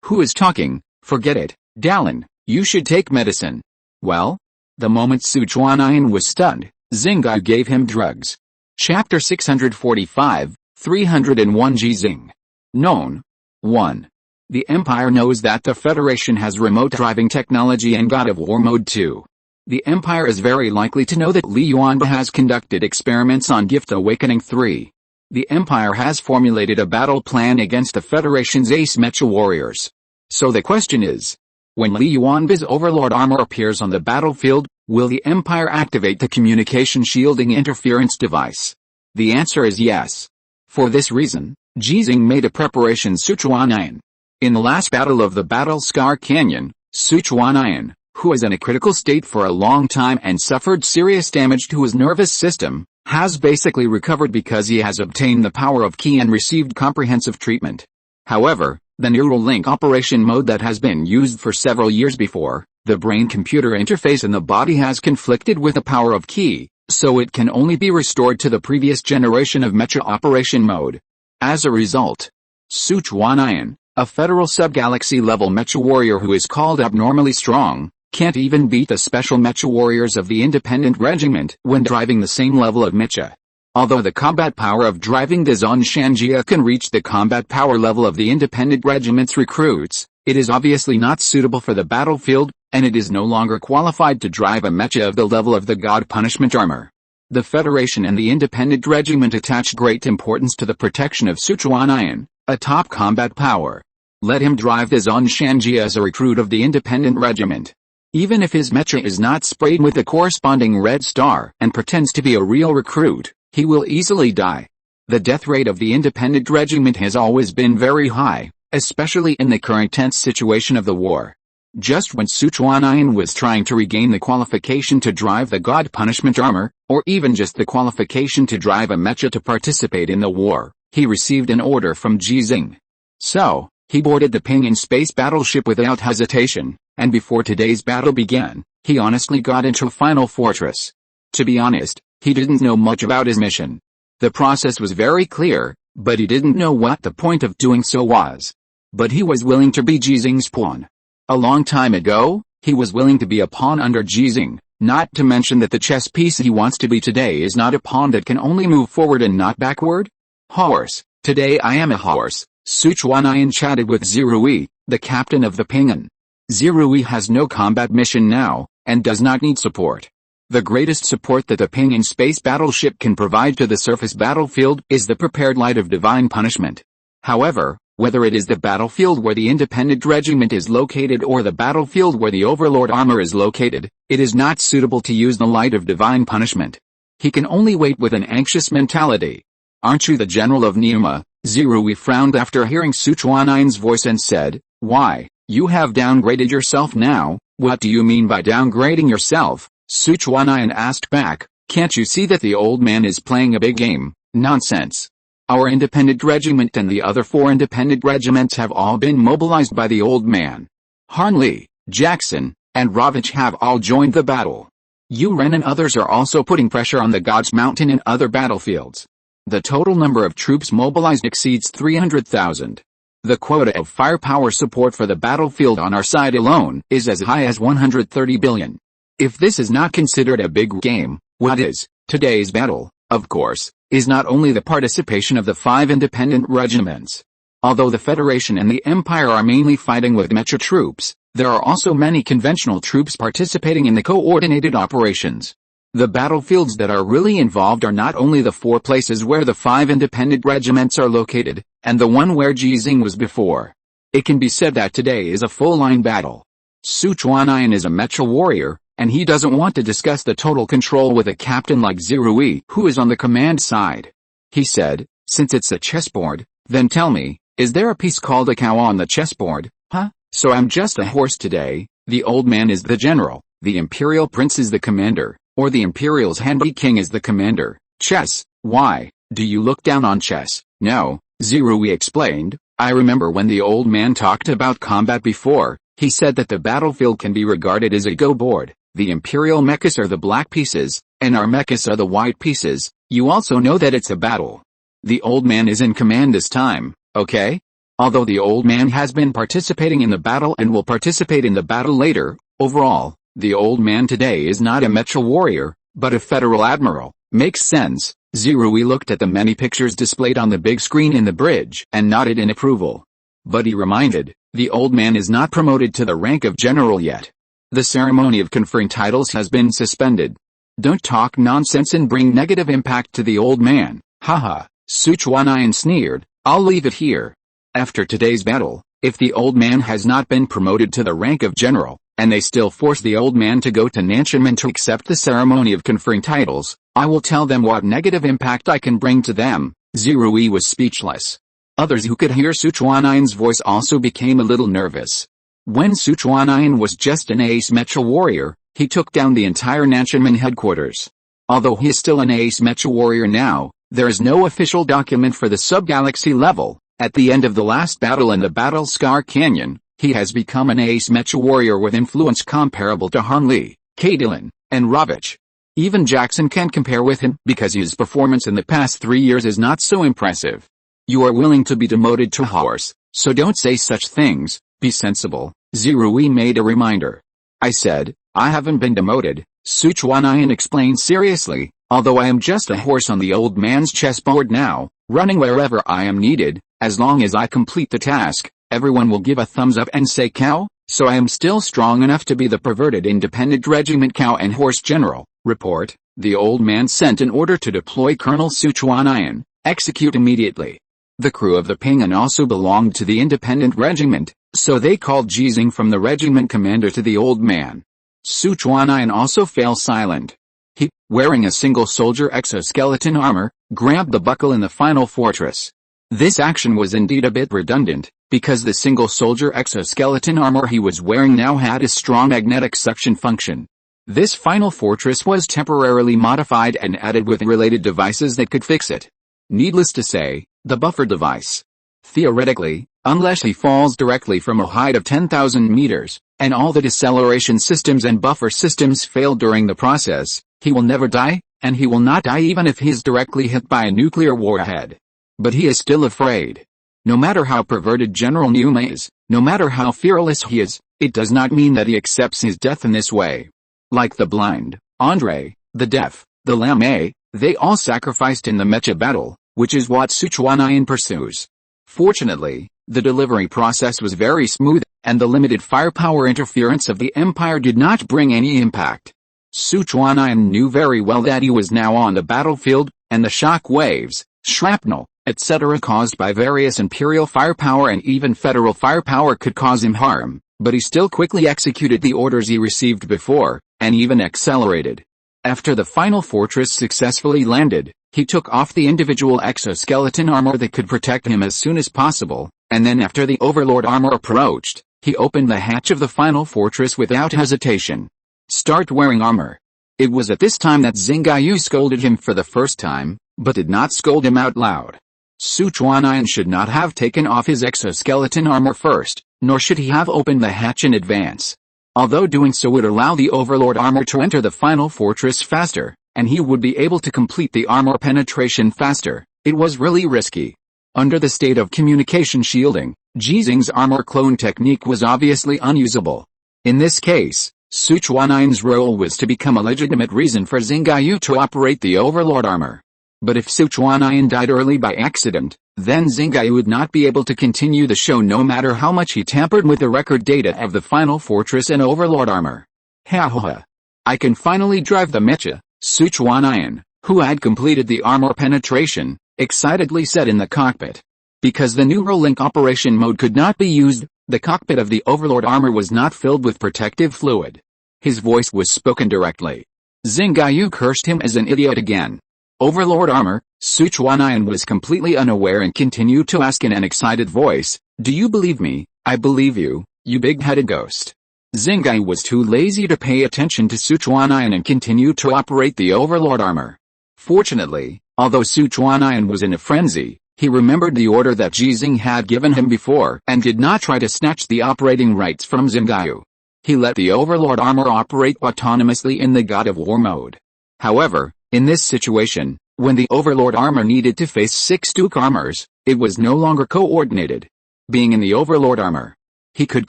A: Who is talking? Forget it, Dallin, you should take medicine. Well? The moment Su Chuanayan was stunned, Xinghe gave him drugs. Chapter 645, 301 Ji Xinghe. Known. 1. The Empire knows that the Federation has remote driving technology and God of War mode 2. The Empire is very likely to know that Li Yuanba has conducted experiments on Gift Awakening 3. The Empire has formulated a battle plan against the Federation's ace mecha warriors. So the question is, when Li Yuanba's Overlord armor appears on the battlefield, will the Empire activate the communication shielding interference device? The answer is yes. For this reason, Ji Xinghe made a preparation Su Chuanayan. In the last battle of the Battle Scar Canyon, Su Chuanayan, who was in a critical state for a long time and suffered serious damage to his nervous system, has basically recovered because he has obtained the power of Qi and received comprehensive treatment. However, the neural link operation mode that has been used for several years before, the brain-computer interface in the body has conflicted with the power of Qi, so it can only be restored to the previous generation of mecha operation mode. As a result, Su Chuanayan, A federal sub-galaxy level mecha warrior who is called abnormally strong, can't even beat the special mecha warriors of the independent regiment when driving the same level of mecha. Although the combat power of driving the Zhongxianjia can reach the combat power level of the independent regiment's recruits, it is obviously not suitable for the battlefield, and it is no longer qualified to drive a mecha of the level of the God Punishment armor. The Federation and the independent regiment attach great importance to the protection of Sichuan, a top combat power. Let him drive the Zhongxianjia as a recruit of the independent regiment. Even if his mecha is not sprayed with the corresponding red star and pretends to be a real recruit, he will easily die. The death rate of the independent regiment has always been very high, especially in the current tense situation of the war. Just when Sichuan was trying to regain the qualification to drive the God Punishment armor, or even just the qualification to drive a mecha to participate in the war, he received an order from Ji Xinghe. So, he boarded the Ping in space battleship without hesitation, and before today's battle began, he honestly got into Final Fortress. To be honest, he didn't know much about his mission. The process was very clear, but he didn't know what the point of doing so was. But he was willing to be Ji Xinghe's pawn. A long time ago, he was willing to be a pawn under Ji Xinghe, not to mention that the chess piece he wants to be today is not a pawn that can only move forward and not backward. Horse, today I am a horse, Sichuan chatted with Zirui, the captain of the Pingan. Zirui has no combat mission now, and does not need support. The greatest support that the Pingan space battleship can provide to the surface battlefield is the prepared light of divine punishment. However, whether it is the battlefield where the independent regiment is located or the battlefield where the overlord armor is located, it is not suitable to use the light of divine punishment. He can only wait with an anxious mentality. Aren't you the general of Neuma? Zirui frowned after hearing Sichuan's voice and said, why, you have downgraded yourself now. What do you mean by downgrading yourself? Sichuan asked back, can't you see that the old man is playing a big game? Nonsense. Our independent regiment and the other 4 independent regiments have all been mobilized by the old man. Hanli, Jackson, and Ravich have all joined the battle. Yu Ren and others are also putting pressure on the God's Mountain and other battlefields. The total number of troops mobilized exceeds 300,000. The quota of firepower support for the battlefield on our side alone is as high as 130 billion. If this is not considered a big game, what is? Today's battle, of course, is not only the participation of the 5 independent regiments. Although the Federation and the Empire are mainly fighting with mecha troops, there are also many conventional troops participating in the coordinated operations. The battlefields that are really involved are not only the 4 places where the 5 independent regiments are located, and the one where Ji Xinghe was before. It can be said that today is a full-line battle. Sichuan is a mecha warrior, and he doesn't want to discuss the total control with a captain like Zirui, who is on the command side. He said, since it's a chessboard, then tell me, is there a piece called a cow on the chessboard? Huh? So I'm just a horse today. The old man is the general, the imperial prince is the commander, or the imperial's handy king is the commander. Chess, why, do you look down on chess? No, Zirui explained, I remember when the old man talked about combat before, he said that the battlefield can be regarded as a go board. The imperial mechas are the black pieces, and our mechas are the white pieces. You also know that it's a battle. The old man is in command this time, okay? Although the old man has been participating in the battle and will participate in the battle later, overall, the old man today is not a mecha warrior, but a federal admiral. Makes sense. Zirui looked at the many pictures displayed on the big screen in the bridge and nodded in approval. But he reminded, the old man is not promoted to the rank of general yet. The ceremony of conferring titles has been suspended. Don't talk nonsense and bring negative impact to the old man. Haha, Sichuan sneered, I'll leave it here. After today's battle, if the old man has not been promoted to the rank of general, and they still force the old man to go to Nanchamen to accept the ceremony of conferring titles, I will tell them what negative impact I can bring to them. Zirui was speechless. Others who could hear Sichuan's voice also became a little nervous. When Sichuan was just an ace mecha warrior, he took down the entire Nanchamen headquarters. Although he is still an ace mecha warrior now, there is no official document for the sub-galaxy level. At the end of the last battle in the Battle Scar Canyon, he has become an ace mecha warrior with influence comparable to Hanli, Kadilin, and Ravich. Even Jackson can't compare with him because his performance in the past 3 years is not so impressive. You are willing to be demoted to horse, so don't say such things, be sensible, Zirui made a reminder. I said, I haven't been demoted, Sichuanayan explained seriously, although I am just a horse on the old man's chessboard now, running wherever I am needed, as long as I complete the task, everyone will give a thumbs up and say cow, so I am still strong enough to be the perverted independent regiment cow and horse general. Report, the old man sent an order to deploy Colonel Sichuanayan, execute immediately. The crew of the Pingan also belonged to the independent regiment, so they called Ji Xinghe from the regiment commander to the old man. Sichuanayan also fell silent. He, wearing a single soldier exoskeleton armor, grabbed the buckle in the final fortress. This action was indeed a bit redundant, because the single soldier exoskeleton armor he was wearing now had a strong magnetic suction function. This final fortress was temporarily modified and added with related devices that could fix it. Needless to say, the buffer device. Theoretically, unless he falls directly from a height of 10,000 meters, and all the deceleration systems and buffer systems fail during the process, he will never die, and he will not die even if he is directly hit by a nuclear warhead. But he is still afraid. No matter how perverted General Numa is, no matter how fearless he is, it does not mean that he accepts his death in this way. Like the blind, Andre, the deaf, the lame, they all sacrificed in the Mecha battle, which is what Sichuanayan pursues. Fortunately, the delivery process was very smooth, and the limited firepower interference of the Empire did not bring any impact. Sichuanayan knew very well that he was now on the battlefield, and the shock waves, shrapnel, etc. caused by various Imperial firepower and even Federal firepower could cause him harm, but he still quickly executed the orders he received before, and even accelerated. After the final fortress successfully landed, he took off the individual exoskeleton armor that could protect him as soon as possible, and then after the Overlord armor approached, he opened the hatch of the final fortress without hesitation. Start wearing armor. It was at this time that Xinghe scolded him for the first time, but did not scold him out loud. Sichuanayan should not have taken off his exoskeleton armor first, nor should he have opened the hatch in advance. Although doing so would allow the Overlord armor to enter the final fortress faster, and he would be able to complete the armor penetration faster, it was really risky. Under the state of communication shielding, Ji Xinghe's armor clone technique was obviously unusable. In this case, Sichuanayan's role was to become a legitimate reason for Xinghe to operate the Overlord armor. But if Sichuanayan died early by accident, then Xinghe would not be able to continue the show no matter how much he tampered with the record data of the final fortress and Overlord armor. Ha ha ha. I can finally drive the mecha, Sichuanayan, who had completed the armor penetration, excitedly said in the cockpit. Because the neural link operation mode could not be used, the cockpit of the Overlord armor was not filled with protective fluid. His voice was spoken directly. Xinghe cursed him as an idiot again. Overlord armor, Sichuanayan was completely unaware and continued to ask in an excited voice, do you believe me? I believe you, you big-headed ghost. Xinghe was too lazy to pay attention to Sichuanayan and continued to operate the Overlord armor. Fortunately, although Sichuanayan was in a frenzy, he remembered the order that Ji Xinghe had given him before and did not try to snatch the operating rights from Xinghe. He let the Overlord armor operate autonomously in the God of War mode. However, in this situation, when the Overlord armor needed to face 6 Duke armors, it was no longer coordinated. Being in the Overlord armor, he could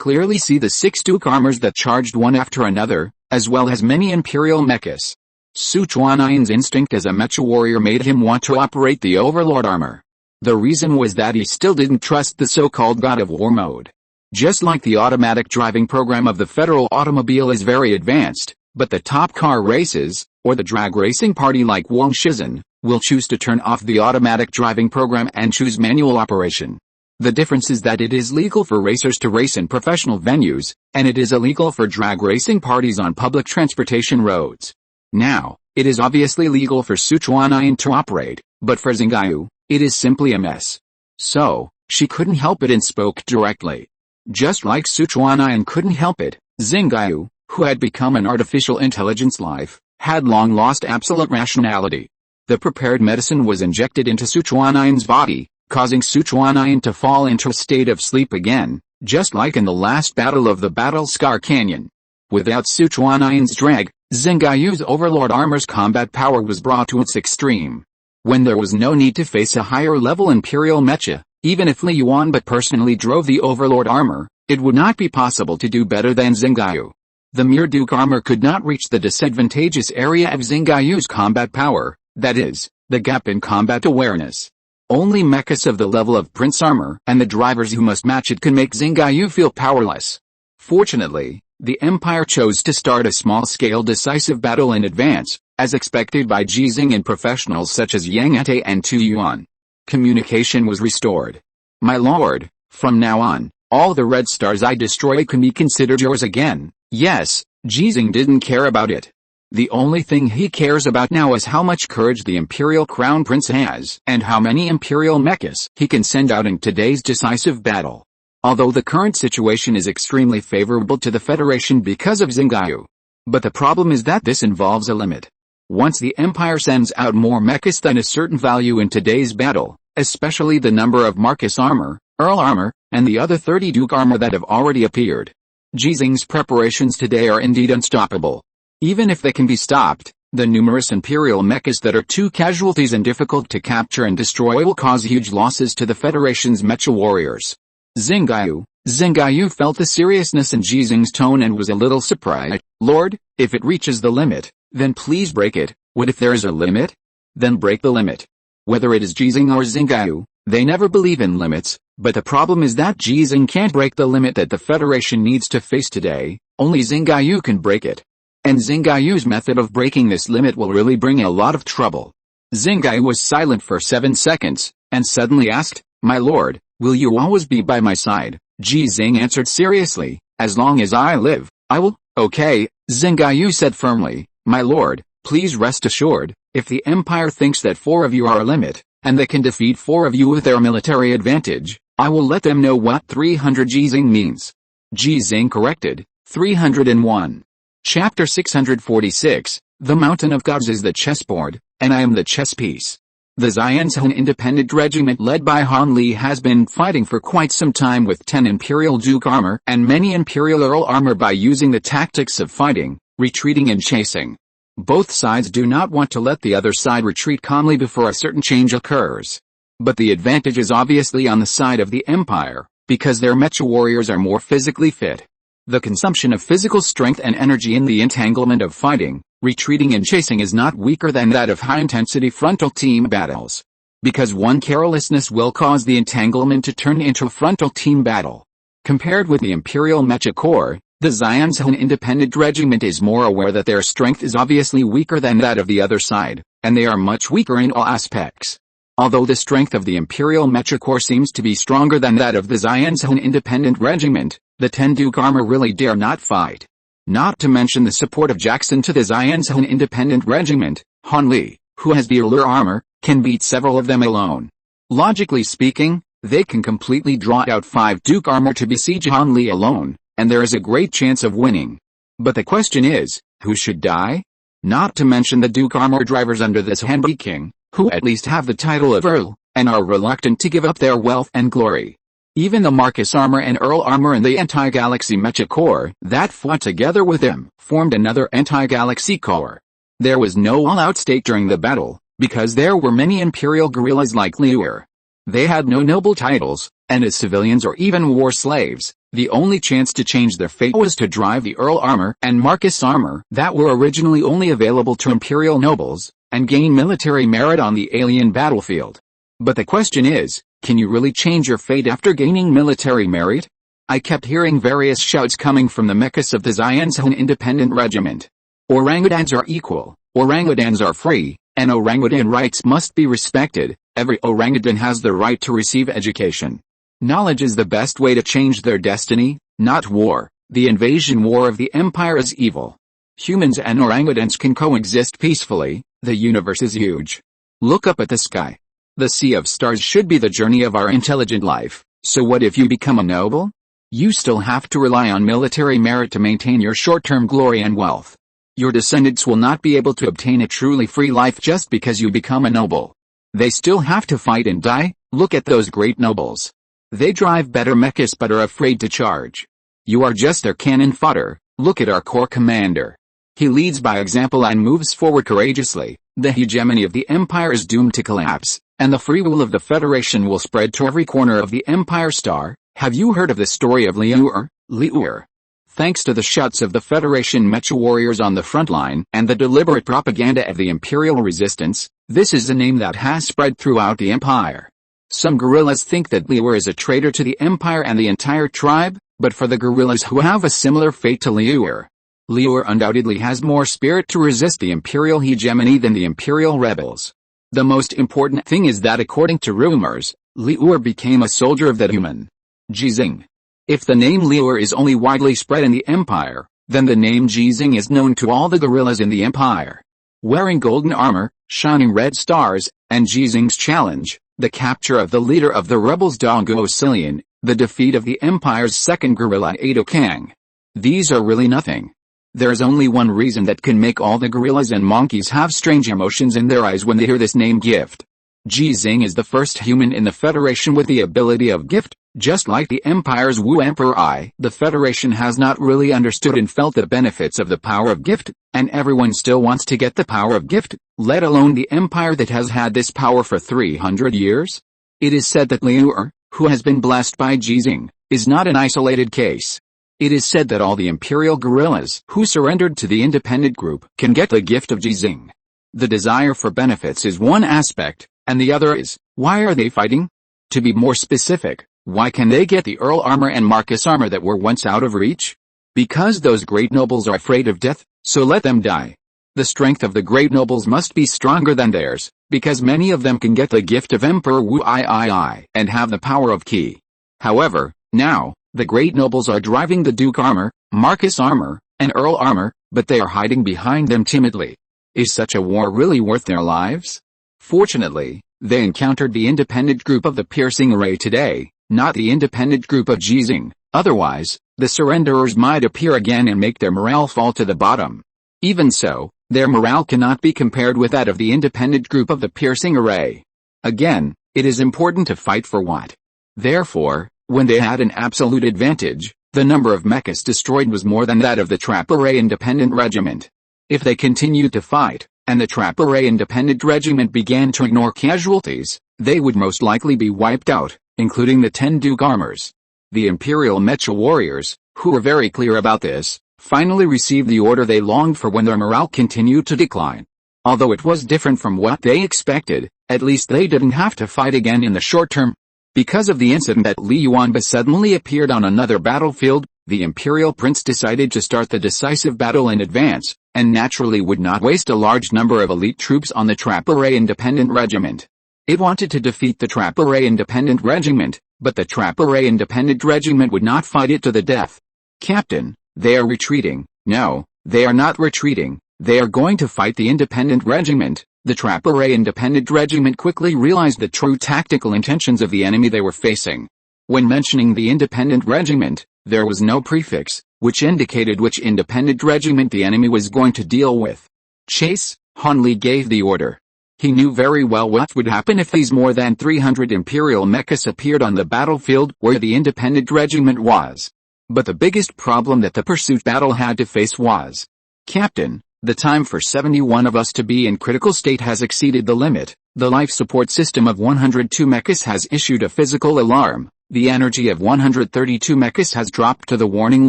A: clearly see the 6 Duke armors that charged one after another, as well as many Imperial mechas. Sichuanayan's instinct as a mecha warrior made him want to operate the Overlord armor. The reason was that he still didn't trust the so-called God of War mode. Just like the automatic driving program of the Federal automobile is very advanced, but the top car races, or the drag racing party like Wang Shizhen, will choose to turn off the automatic driving program and choose manual operation. The difference is that it is legal for racers to race in professional venues, and it is illegal for drag racing parties on public transportation roads. Now, it is obviously legal for Sichuanayan to operate, but for Xinghe, it is simply a mess. So, she couldn't help it and spoke directly. Just like Sichuanayan couldn't help it, Xinghe, who had become an artificial intelligence life, had long lost absolute rationality. The prepared medicine was injected into Sichuanayan's body, causing Sichuanayan to fall into a state of sleep again, just like in the last battle of the Battle Scar Canyon. Without Sichuanayan's drag, Xinghe's Overlord armor's combat power was brought to its extreme. when there was no need to face a higher-level Imperial mecha. Even if Li Yuanba personally drove the Overlord armor, it would not be possible to do better than Xinghe. The mere Duke armor could not reach the disadvantageous area of Xinghe's combat power, that is, the gap in combat awareness. Only mechas of the level of Prince armor and the drivers who must match it can make Xinghe feel powerless. Fortunately, the Empire chose to start a small-scale decisive battle in advance, as expected by Ji Xinghe and professionals such as Yang Ete and Tu Yuan. Communication was restored. My lord, from now on, all the red stars I destroy can be considered yours again. Yes, Ji Xinghe didn't care about it. The only thing he cares about now is how much courage the Imperial Crown Prince has, and how many Imperial mechas he can send out in today's decisive battle. Although the current situation is extremely favorable to the Federation because of Xinghe. But the problem is that this involves a limit. Once the Empire sends out more mechas than a certain value in today's battle, especially the number of Marcus armor, Earl armor, and the other 30 Duke armor that have already appeared, Ji Xinghe's preparations today are indeed unstoppable. Even if they can be stopped, the numerous Imperial mechas that are too casualties and difficult to capture and destroy will cause huge losses to the Federation's mecha warriors. Xinghe felt the seriousness in Ji Xinghe's tone and was a little surprised. Lord, if it reaches the limit, then please break it. What if there is a limit? Then break the limit. Whether it is Ji Xinghe or Xinghe, they never believe in limits, but the problem is that Ji Xinghe can't break the limit that the Federation needs to face today. Only Xinghe can break it. And Xinghe's method of breaking this limit will really bring a lot of trouble. Xinghe was silent for 7 seconds, and suddenly asked, My lord, will you always be by my side? Ji Xinghe answered seriously, As long as I live, I will. Okay, Xinghe said firmly, My lord, please rest assured, if the Empire thinks that 4 of you are a limit, and they can defeat 4 of you with their military advantage, I will let them know what 300 Ji Xinghe means. Ji Xinghe corrected, 301. Chapter 646, The Mountain of Gods is the chessboard, and I am the chess piece. The Xianzhen Independent Regiment led by Han Li has been fighting for quite some time with 10 Imperial Duke armor and many Imperial Earl armor by using the tactics of fighting, retreating and chasing. Both sides do not want to let the other side retreat calmly before a certain change occurs. But the advantage is obviously on the side of the Empire, because their mecha warriors are more physically fit. The consumption of physical strength and energy in the entanglement of fighting, retreating and chasing is not weaker than that of high-intensity frontal team battles. Because one carelessness will cause the entanglement to turn into a frontal team battle. Compared with the Imperial Mecha Corps, the Xianzhen Independent Regiment is more aware that their strength is obviously weaker than that of the other side, and they are much weaker in all aspects. Although the strength of the Imperial Mecha Corps seems to be stronger than that of the Xianzhen Independent Regiment, the 10 Duke armor really dare not fight. Not to mention the support of Jackson to the Xianzhen Independent Regiment, Han Li, who has the Allure armor, can beat several of them alone. Logically speaking, they can completely draw out 5 Duke armor to besiege Han Li alone, and there is a great chance of winning. But the question is, who should die? Not to mention the Duke armor drivers under this Han Li King, who at least have the title of Earl, and are reluctant to give up their wealth and glory. Even the Marcus armor and Earl armor and the Anti-Galaxy Mecha Corps that fought together with him formed another Anti-Galaxy Corps. There was no all-out state during the battle, because there were many Imperial guerrillas like Liu. They had no noble titles, and as civilians or even war slaves, the only chance to change their fate was to drive the Earl armor and Marcus armor that were originally only available to Imperial nobles, and gain military merit on the alien battlefield. But the question is, can you really change your fate after gaining military merit? I kept hearing various shouts coming from the mechas of the Xianzhen Independent Regiment. Orangutans are equal, orangutans are free, and orangutan rights must be respected. Every orangutan has the right to receive education. Knowledge is the best way to change their destiny, not war. The invasion war of the Empire is evil. Humans and orangutans can coexist peacefully. The universe is huge. Look up at the sky. The sea of stars should be the journey of our intelligent life. So what if you become a noble? You still have to rely on military merit to maintain your short-term glory and wealth. Your descendants will not be able to obtain a truly free life just because you become a noble. They still have to fight and die. Look at those great nobles. They drive better mechas but are afraid to charge. You are just their cannon fodder. Look at our corps commander. He leads by example and moves forward courageously, The hegemony of the Empire is doomed to collapse, and the free will of the Federation will spread to every corner of the Empire Star. Have you heard of the story of Liu'er? Thanks to the shuts of the Federation mecha warriors on the front line and the deliberate propaganda of the Imperial Resistance, this is a name that has spread throughout the Empire. Some guerrillas think that Liu'er is a traitor to the Empire and the entire tribe, but for the guerrillas who have a similar fate to Liu'er, Liu'er undoubtedly has more spirit to resist the Imperial hegemony than the Imperial rebels. The most important thing is that according to rumors, Liu'er became a soldier of that human, Ji Xinghe. If the name Liu'er is only widely spread in the Empire, then the name Ji Xinghe is known to all the guerrillas in the Empire. Wearing golden armor, shining red stars, and Ji Xinghe's challenge, the capture of the leader of the rebels Dong Guosilian, the defeat of the Empire's second guerrilla Ado Kang. These are really nothing. There is only one reason that can make all the gorillas and monkeys have strange emotions in their eyes when they hear this name gift. Ji Xinghe is the first human in the Federation with the ability of gift, just like the Empire's Wu Emperor I. The Federation has not really understood and felt the benefits of the power of gift, and everyone still wants to get the power of gift, let alone the Empire that has had this power for 300 years. It is said that Liu'er, who has been blessed by Ji Xinghe, is not an isolated case. It is said that all the Imperial guerrillas who surrendered to the independent group can get the gift of Ji Xinghe. The desire for benefits is one aspect, and the other is, why are they fighting? To be more specific, why can they get the Earl armor and Marcus armor that were once out of reach? Because those great nobles are afraid of death, so let them die. The strength of the great nobles must be stronger than theirs, because many of them can get the gift of Emperor Wu III and have the power of Qi. However, now, the great nobles are driving the Duke armor, Marcus armor, and Earl armor, but they are hiding behind them timidly. Is such a war really worth their lives? Fortunately, they encountered the independent group of the piercing array today, not the independent group of Ji Xinghe. Otherwise, the surrenderers might appear again and make their morale fall to the bottom. Even so, their morale cannot be compared with that of the independent group of the piercing array. Again, it is important to fight for what? Therefore, when they had an absolute advantage, the number of mechas destroyed was more than that of the Trap Array Independent Regiment. If they continued to fight, and the Trap Array Independent Regiment began to ignore casualties, they would most likely be wiped out, including the 10 Duke armors. The Imperial Mecha warriors, who were very clear about this, finally received the order they longed for when their morale continued to decline. Although it was different from what they expected, at least they didn't have to fight again in the short term. Because of the incident that Li Yuanba suddenly appeared on another battlefield, the Imperial Prince decided to start the decisive battle in advance, and naturally would not waste a large number of elite troops on the Trap Array Independent Regiment. It wanted to defeat the Trap Array Independent Regiment, but the Trap Array Independent Regiment would not fight it to the death. Captain, they are retreating. No, they are not retreating, they are going to fight the Independent Regiment. The Trap Array Independent Regiment quickly realized the true tactical intentions of the enemy they were facing. When mentioning the Independent Regiment, there was no prefix, which indicated which independent regiment the enemy was going to deal with. Chase, Han Li gave the order. He knew very well what would happen if these more than 300 Imperial mechas appeared on the battlefield where the Independent Regiment was. But the biggest problem that the pursuit battle had to face was, Captain, the time for 71 of us to be in critical state has exceeded the limit. The life support system of 102 mechas has issued a physical alarm. The energy of 132 mechas has dropped to the warning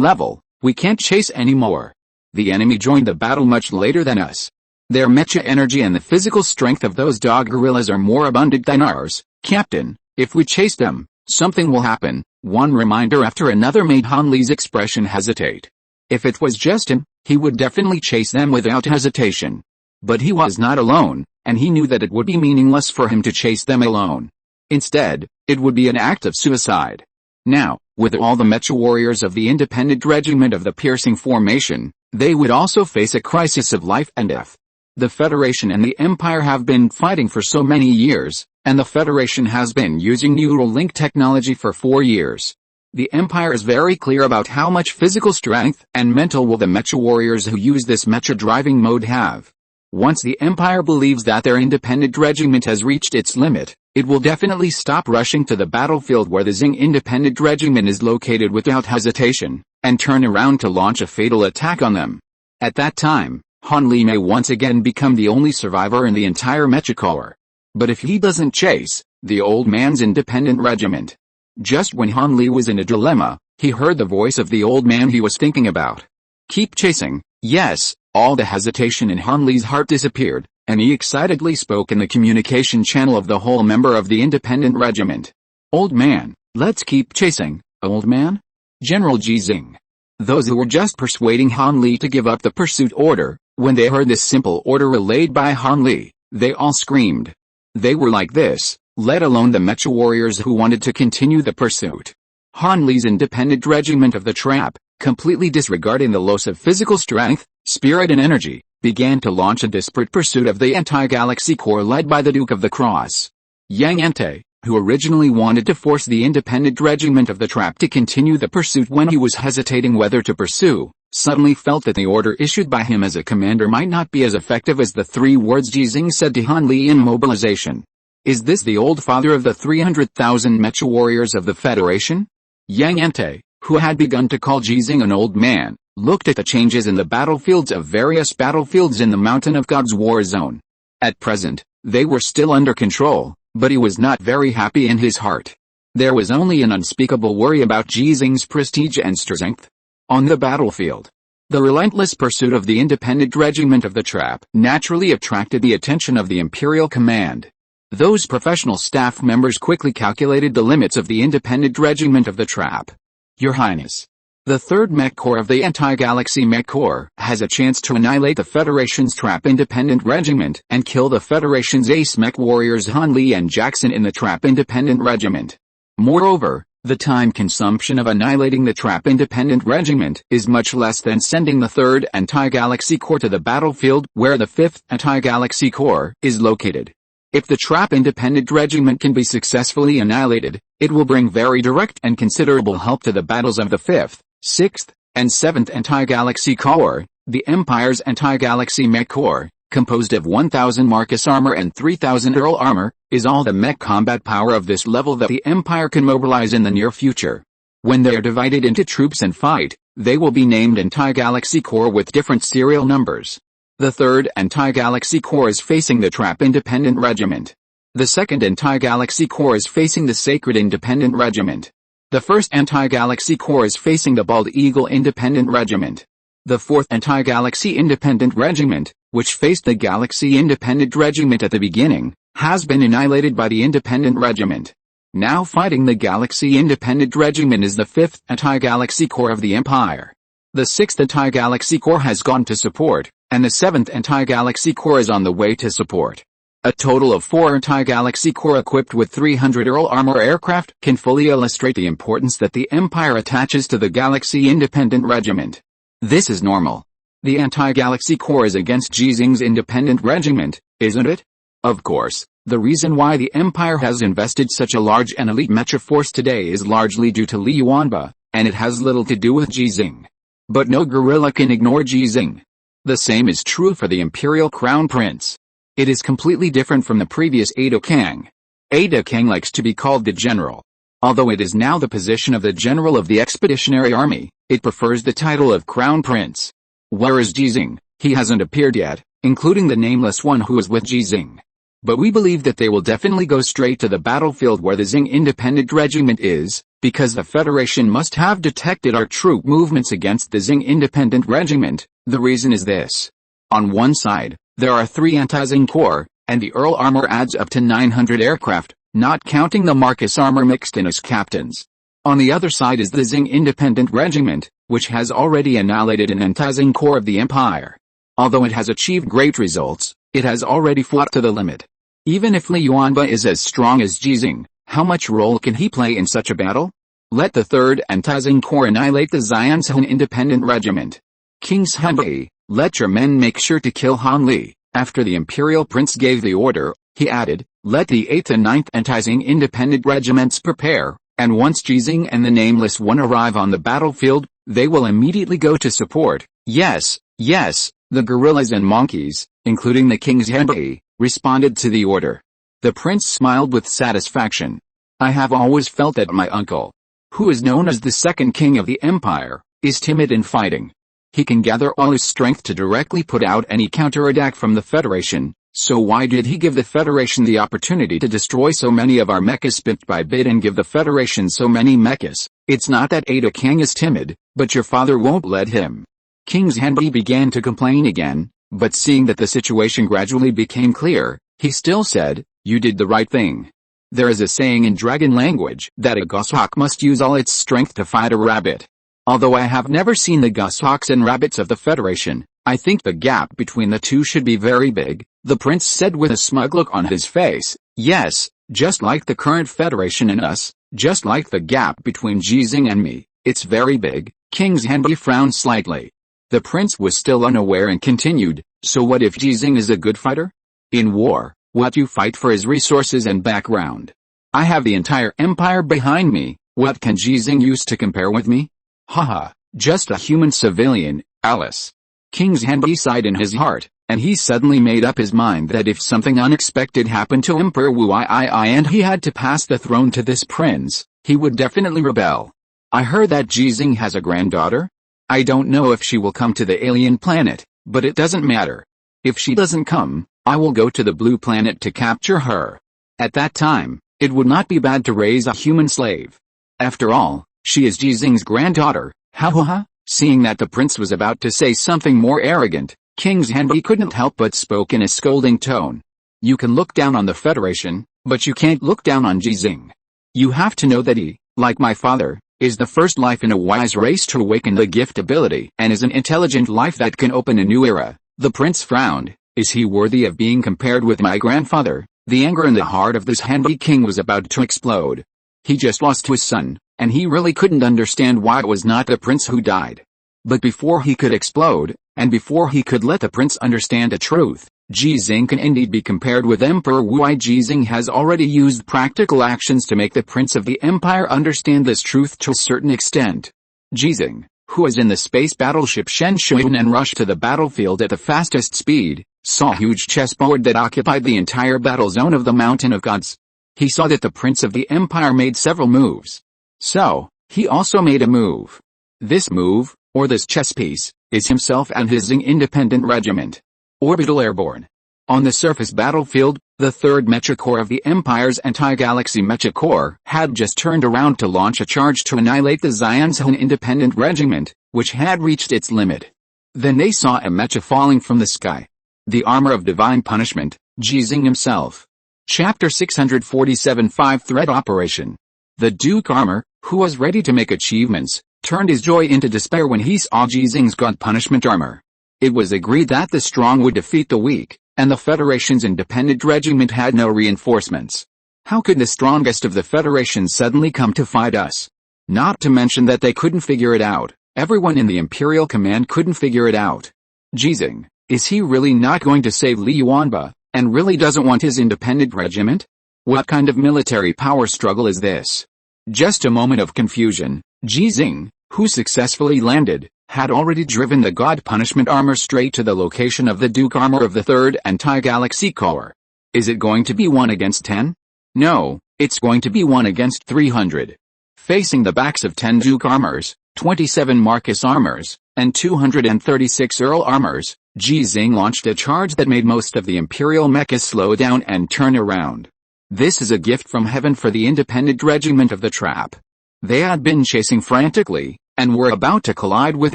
A: level. We can't chase anymore. The enemy joined the battle much later than us. Their mecha energy and the physical strength of those dog gorillas are more abundant than ours. Captain, if we chase them, something will happen. One reminder after another made Han Li's expression hesitate. If it was just him, he would definitely chase them without hesitation. But he was not alone, and he knew that it would be meaningless for him to chase them alone. Instead, it would be an act of suicide. Now, with all the mecha warriors of the Independent Regiment of the Piercing Formation, they would also face a crisis of life and death. The Federation and the Empire have been fighting for so many years, and the Federation has been using neural link technology for 4 years. The Empire is very clear about how much physical strength and mental will the mecha warriors who use this mecha driving mode have. Once the Empire believes that their independent regiment has reached its limit, it will definitely stop rushing to the battlefield where the Xinghe Independent Regiment is located without hesitation, and turn around to launch a fatal attack on them. At that time, Han Li may once again become the only survivor in the entire Mecha Corps. But if he doesn't chase the old man's independent regiment. Just when Han Li was in a dilemma, he heard the voice of the old man he was thinking about. Keep chasing. Yes, all the hesitation in Han Li's heart disappeared, and he excitedly spoke in the communication channel of the whole member of the independent regiment. Old man, let's keep chasing, old man? General Ji Xinghe. Those who were just persuading Han Li to give up the pursuit order, when they heard this simple order relayed by Han Li, they all screamed. They were like this, let alone the Mecha warriors who wanted to continue the pursuit. Han Li's independent regiment of the trap, completely disregarding the loss of physical strength, spirit and energy, began to launch a desperate pursuit of the anti-galaxy corps led by the Duke of the Cross. Yang Ente, who originally wanted to force the independent regiment of the trap to continue the pursuit when he was hesitating whether to pursue, suddenly felt that the order issued by him as a commander might not be as effective as the 3 words Ji Xinghe said to Han Li in mobilization. Is this the old father of the 300,000 Mecha warriors of the Federation? Yang Ente, who had begun to call Ji Xinghe an old man, looked at the changes in the battlefields of various battlefields in the Mountain of God's war zone. At present, they were still under control, but he was not very happy in his heart. There was only an unspeakable worry about Ji Xinghe's prestige and strength. On the battlefield, the relentless pursuit of the independent regiment of the trap naturally attracted the attention of the Imperial Command. Those professional staff members quickly calculated the limits of the independent regiment of the trap. Your Highness, the 3rd Mech Corps of the Anti-Galaxy Mech Corps has a chance to annihilate the Federation's trap independent regiment and kill the Federation's ace mech warriors Han Li and Jackson in the trap independent regiment. Moreover, the time consumption of annihilating the trap independent regiment is much less than sending the 3rd Anti-Galaxy Corps to the battlefield where the 5th Anti-Galaxy Corps is located. If the trap independent regiment can be successfully annihilated, it will bring very direct and considerable help to the battles of the 5th, 6th, and 7th Anti-Galaxy Corps, the Empire's Anti-Galaxy Mech Corps, composed of 1,000 Marcus armor and 3,000 Earl armor, is all the mech combat power of this level that the Empire can mobilize in the near future. When they are divided into troops and fight, they will be named Anti-Galaxy Corps with different serial numbers. The 3rd Anti-Galaxy Corps is facing the Trap Independent Regiment. The 2nd Anti-Galaxy Corps is facing the Sacred Independent Regiment. The 1st Anti-Galaxy Corps is facing the Bald Eagle Independent Regiment. The 4th Anti-Galaxy Independent Regiment, which faced the Galaxy Independent Regiment at the beginning, has been annihilated by the Independent Regiment. Now fighting the Galaxy Independent Regiment is the 5th Anti-Galaxy Corps of the Empire. The 6th Anti-Galaxy Corps has gone to support, and the 7th Anti-Galaxy Corps is on the way to support. A total of 4 Anti-Galaxy Corps equipped with 300 Earl armor aircraft can fully illustrate the importance that the Empire attaches to the Galaxy Independent Regiment. This is normal. The Anti-Galaxy Corps is against Ji Xinghe's Independent Regiment, isn't it? Of course, the reason why the Empire has invested such a large and elite mecha force today is largely due to Li Yuanba, and it has little to do with Ji Xinghe. But no guerrilla can ignore Ji Xinghe. The same is true for the Imperial Crown Prince. It is completely different from the previous Ada Kang. Ada Kang likes to be called the General. Although it is now the position of the General of the Expeditionary Army, it prefers the title of Crown Prince. Whereas Ji Xinghe, he hasn't appeared yet, including the nameless one who is with Ji Xinghe. But we believe that they will definitely go straight to the battlefield where the Xinghe Independent Regiment is, because the Federation must have detected our troop movements against the Xinghe Independent Regiment. The reason is this. On one side, there are 3 anti-Xinghe Corps, and the Earl armor adds up to 900 aircraft, not counting the Marcus armor mixed in as captains. On the other side is the Xinghe Independent Regiment, which has already annihilated an anti-Xinghe Corps of the Empire. Although it has achieved great results, it has already fought to the limit. Even if Li Yuanba is as strong as Ji Xinghe, how much role can he play in such a battle? Let the 3rd Anti-Xinghe Corps annihilate the Xianzhen Independent Regiment. King Xinghe, let your men make sure to kill Han Li. After the Imperial Prince gave the order, he added, let the 8th and 9th Anti-Xinghe Independent Regiments prepare, and once Ji Xinghe and the Nameless One arrive on the battlefield, they will immediately go to support. Yes, the gorillas and monkeys, including the King Xinghe, responded to the order. The prince smiled with satisfaction. I have always felt that my uncle, who is known as the second king of the empire, is timid in fighting. He can gather all his strength to directly put out any counterattack from the Federation, so why did he give the Federation the opportunity to destroy so many of our mechas bit by bit and give the Federation so many mechas? It's not that Ada King is timid, but your father won't let him. King Xinghe began to complain again, but seeing that the situation gradually became clear, he still said, "You did the right thing." There is a saying in dragon language that a goshawk must use all its strength to fight a rabbit. Although I have never seen the goshawks and rabbits of the Federation, I think the gap between the two should be very big, the prince said with a smug look on his face. Yes, just like the current Federation and us, just like the gap between Ji Xinghe and me, it's very big. King Xinghe frowned slightly. The prince was still unaware and continued, so what if Ji Xinghe is a good fighter? In war, what you fight for is resources and background. I have the entire empire behind me, what can Ji Xinghe use to compare with me? Haha, just a human civilian, Alice. King Xinghe sighed in his heart, and he suddenly made up his mind that if something unexpected happened to Emperor Wu and he had to pass the throne to this prince, he would definitely rebel. I heard that Ji Xinghe has a granddaughter? I don't know if she will come to the alien planet, but it doesn't matter. If she doesn't come, I will go to the blue planet to capture her. At that time, it would not be bad to raise a human slave. After all, she is Ji Xinghe's granddaughter. Ha ha ha. Seeing that the prince was about to say something more arrogant, King Xinghe couldn't help but spoke in a scolding tone. You can look down on the Federation, but you can't look down on Ji Xinghe. You have to know that he, like my father, is the first life in a wise race to awaken the gift ability and is an intelligent life that can open a new era. The prince frowned. Is he worthy of being compared with my grandfather? The anger in the heart of this Xinghe king was about to explode. He just lost his son, and he really couldn't understand why it was not the prince who died. But before he could explode, and before he could let the prince understand the truth, Ji Xinghe can indeed be compared with Emperor Wu. Ji Xinghe has already used practical actions to make the prince of the empire understand this truth to a certain extent. Ji Xinghe, who was in the space battleship Shenzhen and rushed to the battlefield at the fastest speed, saw a huge chessboard that occupied the entire battle zone of the Mountain of Gods. He saw that the prince of the empire made several moves. So, he also made a move. This move, or this chess piece, is himself and his Xinghe Independent Regiment. Orbital Airborne. On the surface battlefield, the 3rd Mecha Corps of the Empire's anti-galaxy Mecha Corps had just turned around to launch a charge to annihilate the Xinghe Independent Regiment, which had reached its limit. Then they saw a Mecha falling from the sky. The armor of divine punishment, Ji Xinghe himself. Chapter 647 5-Thread Operation. The Duke Armor, who was ready to make achievements, turned his joy into despair when he saw Ji Xinghe's God Punishment Armor. It was agreed that the strong would defeat the weak, and the Federation's independent regiment had no reinforcements. How could the strongest of the Federation suddenly come to fight us? Not to mention that they couldn't figure it out. Everyone in the Imperial Command couldn't figure it out. Ji Xinghe, is he really not going to save Li Yuanba, and really doesn't want his independent regiment? What kind of military power struggle is this? Just a moment of confusion. Ji Xinghe, who successfully landed, had already driven the God Punishment Armor straight to the location of the Duke Armor of the 3rd Anti-Galaxy Corps. Is it going to be 1 against 10? No, it's going to be 1 against 300. Facing the backs of 10 Duke Armors, 27 Marcus Armors, and 236 Earl Armors, Ji Xinghe launched a charge that made most of the Imperial mechas slow down and turn around. This is a gift from heaven for the independent regiment of the Trap. They had been chasing frantically, and were about to collide with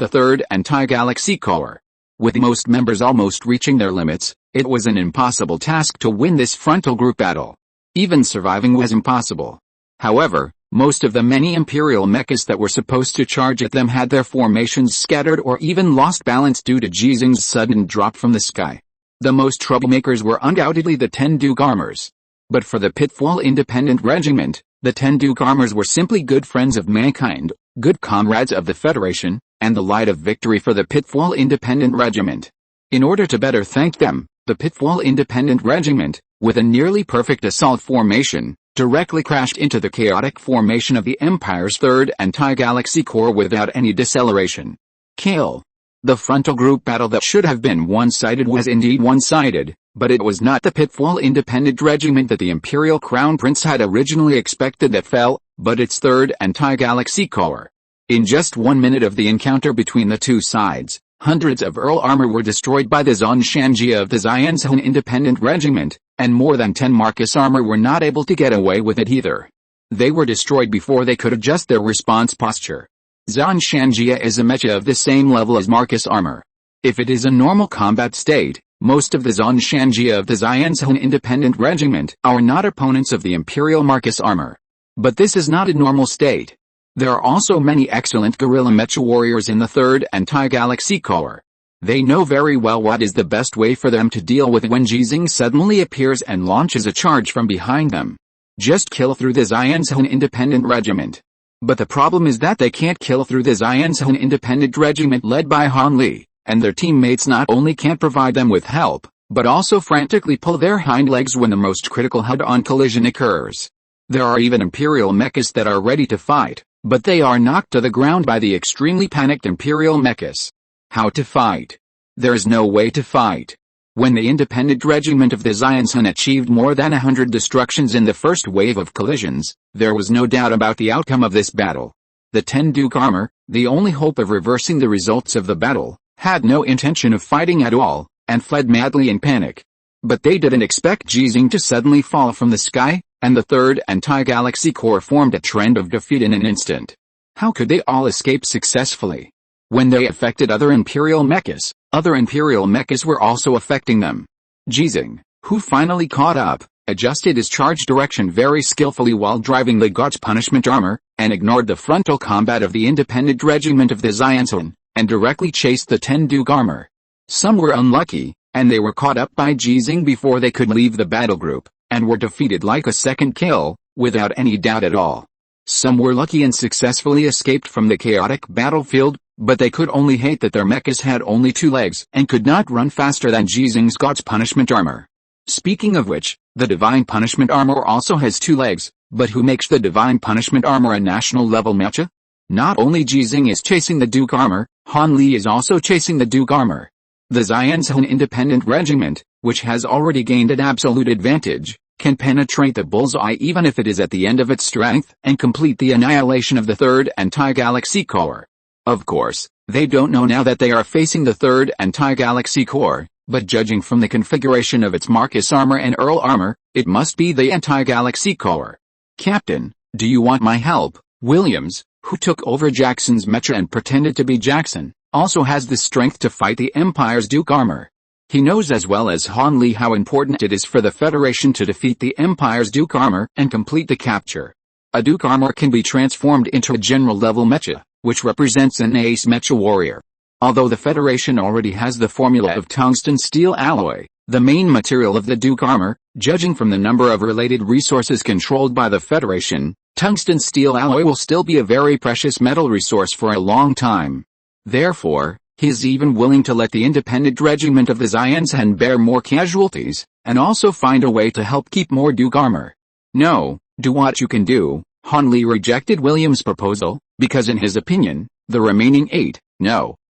A: the 3rd Anti-Galaxy Corps. With most members almost reaching their limits, it was an impossible task to win this frontal group battle. Even surviving was impossible. However, most of the many Imperial mechas that were supposed to charge at them had their formations scattered or even lost balance due to Ji Xinghe's sudden drop from the sky. The most troublemakers were undoubtedly the 10 Duke Armors. But for the Pitfall Independent Regiment, the 10 Duke Armors were simply good friends of mankind, good comrades of the Federation, and the light of victory for the Pitfall Independent Regiment. In order to better thank them, the Pitfall Independent Regiment, with a nearly perfect assault formation, directly crashed into the chaotic formation of the Empire's 3rd Anti-Galaxy Corps without any deceleration. Kill. The frontal group battle that should have been one-sided was indeed one-sided, but it was not the Pitfall Independent Regiment that the Imperial Crown Prince had originally expected that fell, but its 3rd Anti-Galaxy Corps. In just 1 minute of the encounter between the two sides, Hundreds of Earl armor were destroyed by the Ji Xinghe of the Xianzhen Independent Regiment, and more than 10 Marcus armor were not able to get away with it either. They were destroyed before they could adjust their response posture. Ji Xinghe is a mecha of the same level as Marcus armor. If it is a normal combat state, most of the Ji Xinghe of the Xianzhen Independent Regiment are not opponents of the Imperial Marcus armor. But this is not a normal state. There are also many excellent guerrilla mecha warriors in the 3rd Anti-Galaxy Corps. They know very well what is the best way for them to deal with when Ji Xinghe suddenly appears and launches a charge from behind them. Just kill through the Xianzhen Independent Regiment. But the problem is that they can't kill through the Xianzhen Independent Regiment led by Han Li, and their teammates not only can't provide them with help, but also frantically pull their hind legs when the most critical head-on collision occurs. There are even Imperial mechas that are ready to fight, but they are knocked to the ground by the extremely panicked Imperial mechas. How to fight? There is no way to fight. When the Independent Regiment of the Xianzhen achieved more than 100 destructions in the first wave of collisions, there was no doubt about the outcome of this battle. The 10 Duke armor, the only hope of reversing the results of the battle, had no intention of fighting at all, and fled madly in panic. But they didn't expect Ji Xinghe to suddenly fall from the sky, and the 3rd Anti-Galaxy Corps formed a trend of defeat in an instant. How could they all escape successfully? When they affected other Imperial mechas were also affecting them. Ji Xinghe, who finally caught up, adjusted his charge direction very skillfully while driving the God's punishment armor, and ignored the frontal combat of the Independent Regiment of the Xianzhen, and directly chased the 10 Duke armor. Some were unlucky, and they were caught up by Ji Xinghe before they could leave the battle group, and were defeated like a second kill, without any doubt at all. Some were lucky and successfully escaped from the chaotic battlefield, but they could only hate that their mechas had only 2 legs and could not run faster than Ji Xinghe's God's punishment armor. Speaking of which, the Divine Punishment armor also has 2 legs, but who makes the Divine Punishment armor a national level mecha? Not only Ji Xinghe is chasing the Duke armor, Han Li is also chasing the Duke armor. The Xianzhen Independent Regiment, which has already gained an absolute advantage, can penetrate the bullseye even if it is at the end of its strength and complete the annihilation of the 3rd Anti-Galaxy Corps. Of course, they don't know now that they are facing the 3rd Anti-Galaxy Corps, but judging from the configuration of its Marcus armor and Earl armor, it must be the Anti-Galaxy Corps. Captain, do you want my help? Williams, who took over Jackson's mecha and pretended to be Jackson, also has the strength to fight the Empire's Duke armor. He knows as well as Han Li how important it is for the Federation to defeat the Empire's Duke armor and complete the capture. A Duke armor can be transformed into a general-level mecha, which represents an ace mecha warrior. Although the Federation already has the formula of tungsten steel alloy, the main material of the Duke armor, judging from the number of related resources controlled by the Federation, tungsten steel alloy will still be a very precious metal resource for a long time. Therefore, he is even willing to let the Independent Regiment of the Xianzhen bear more casualties, and also find a way to help keep more Duke armor. No, do what you can do. Han Li rejected Williams' proposal, because in his opinion, the remaining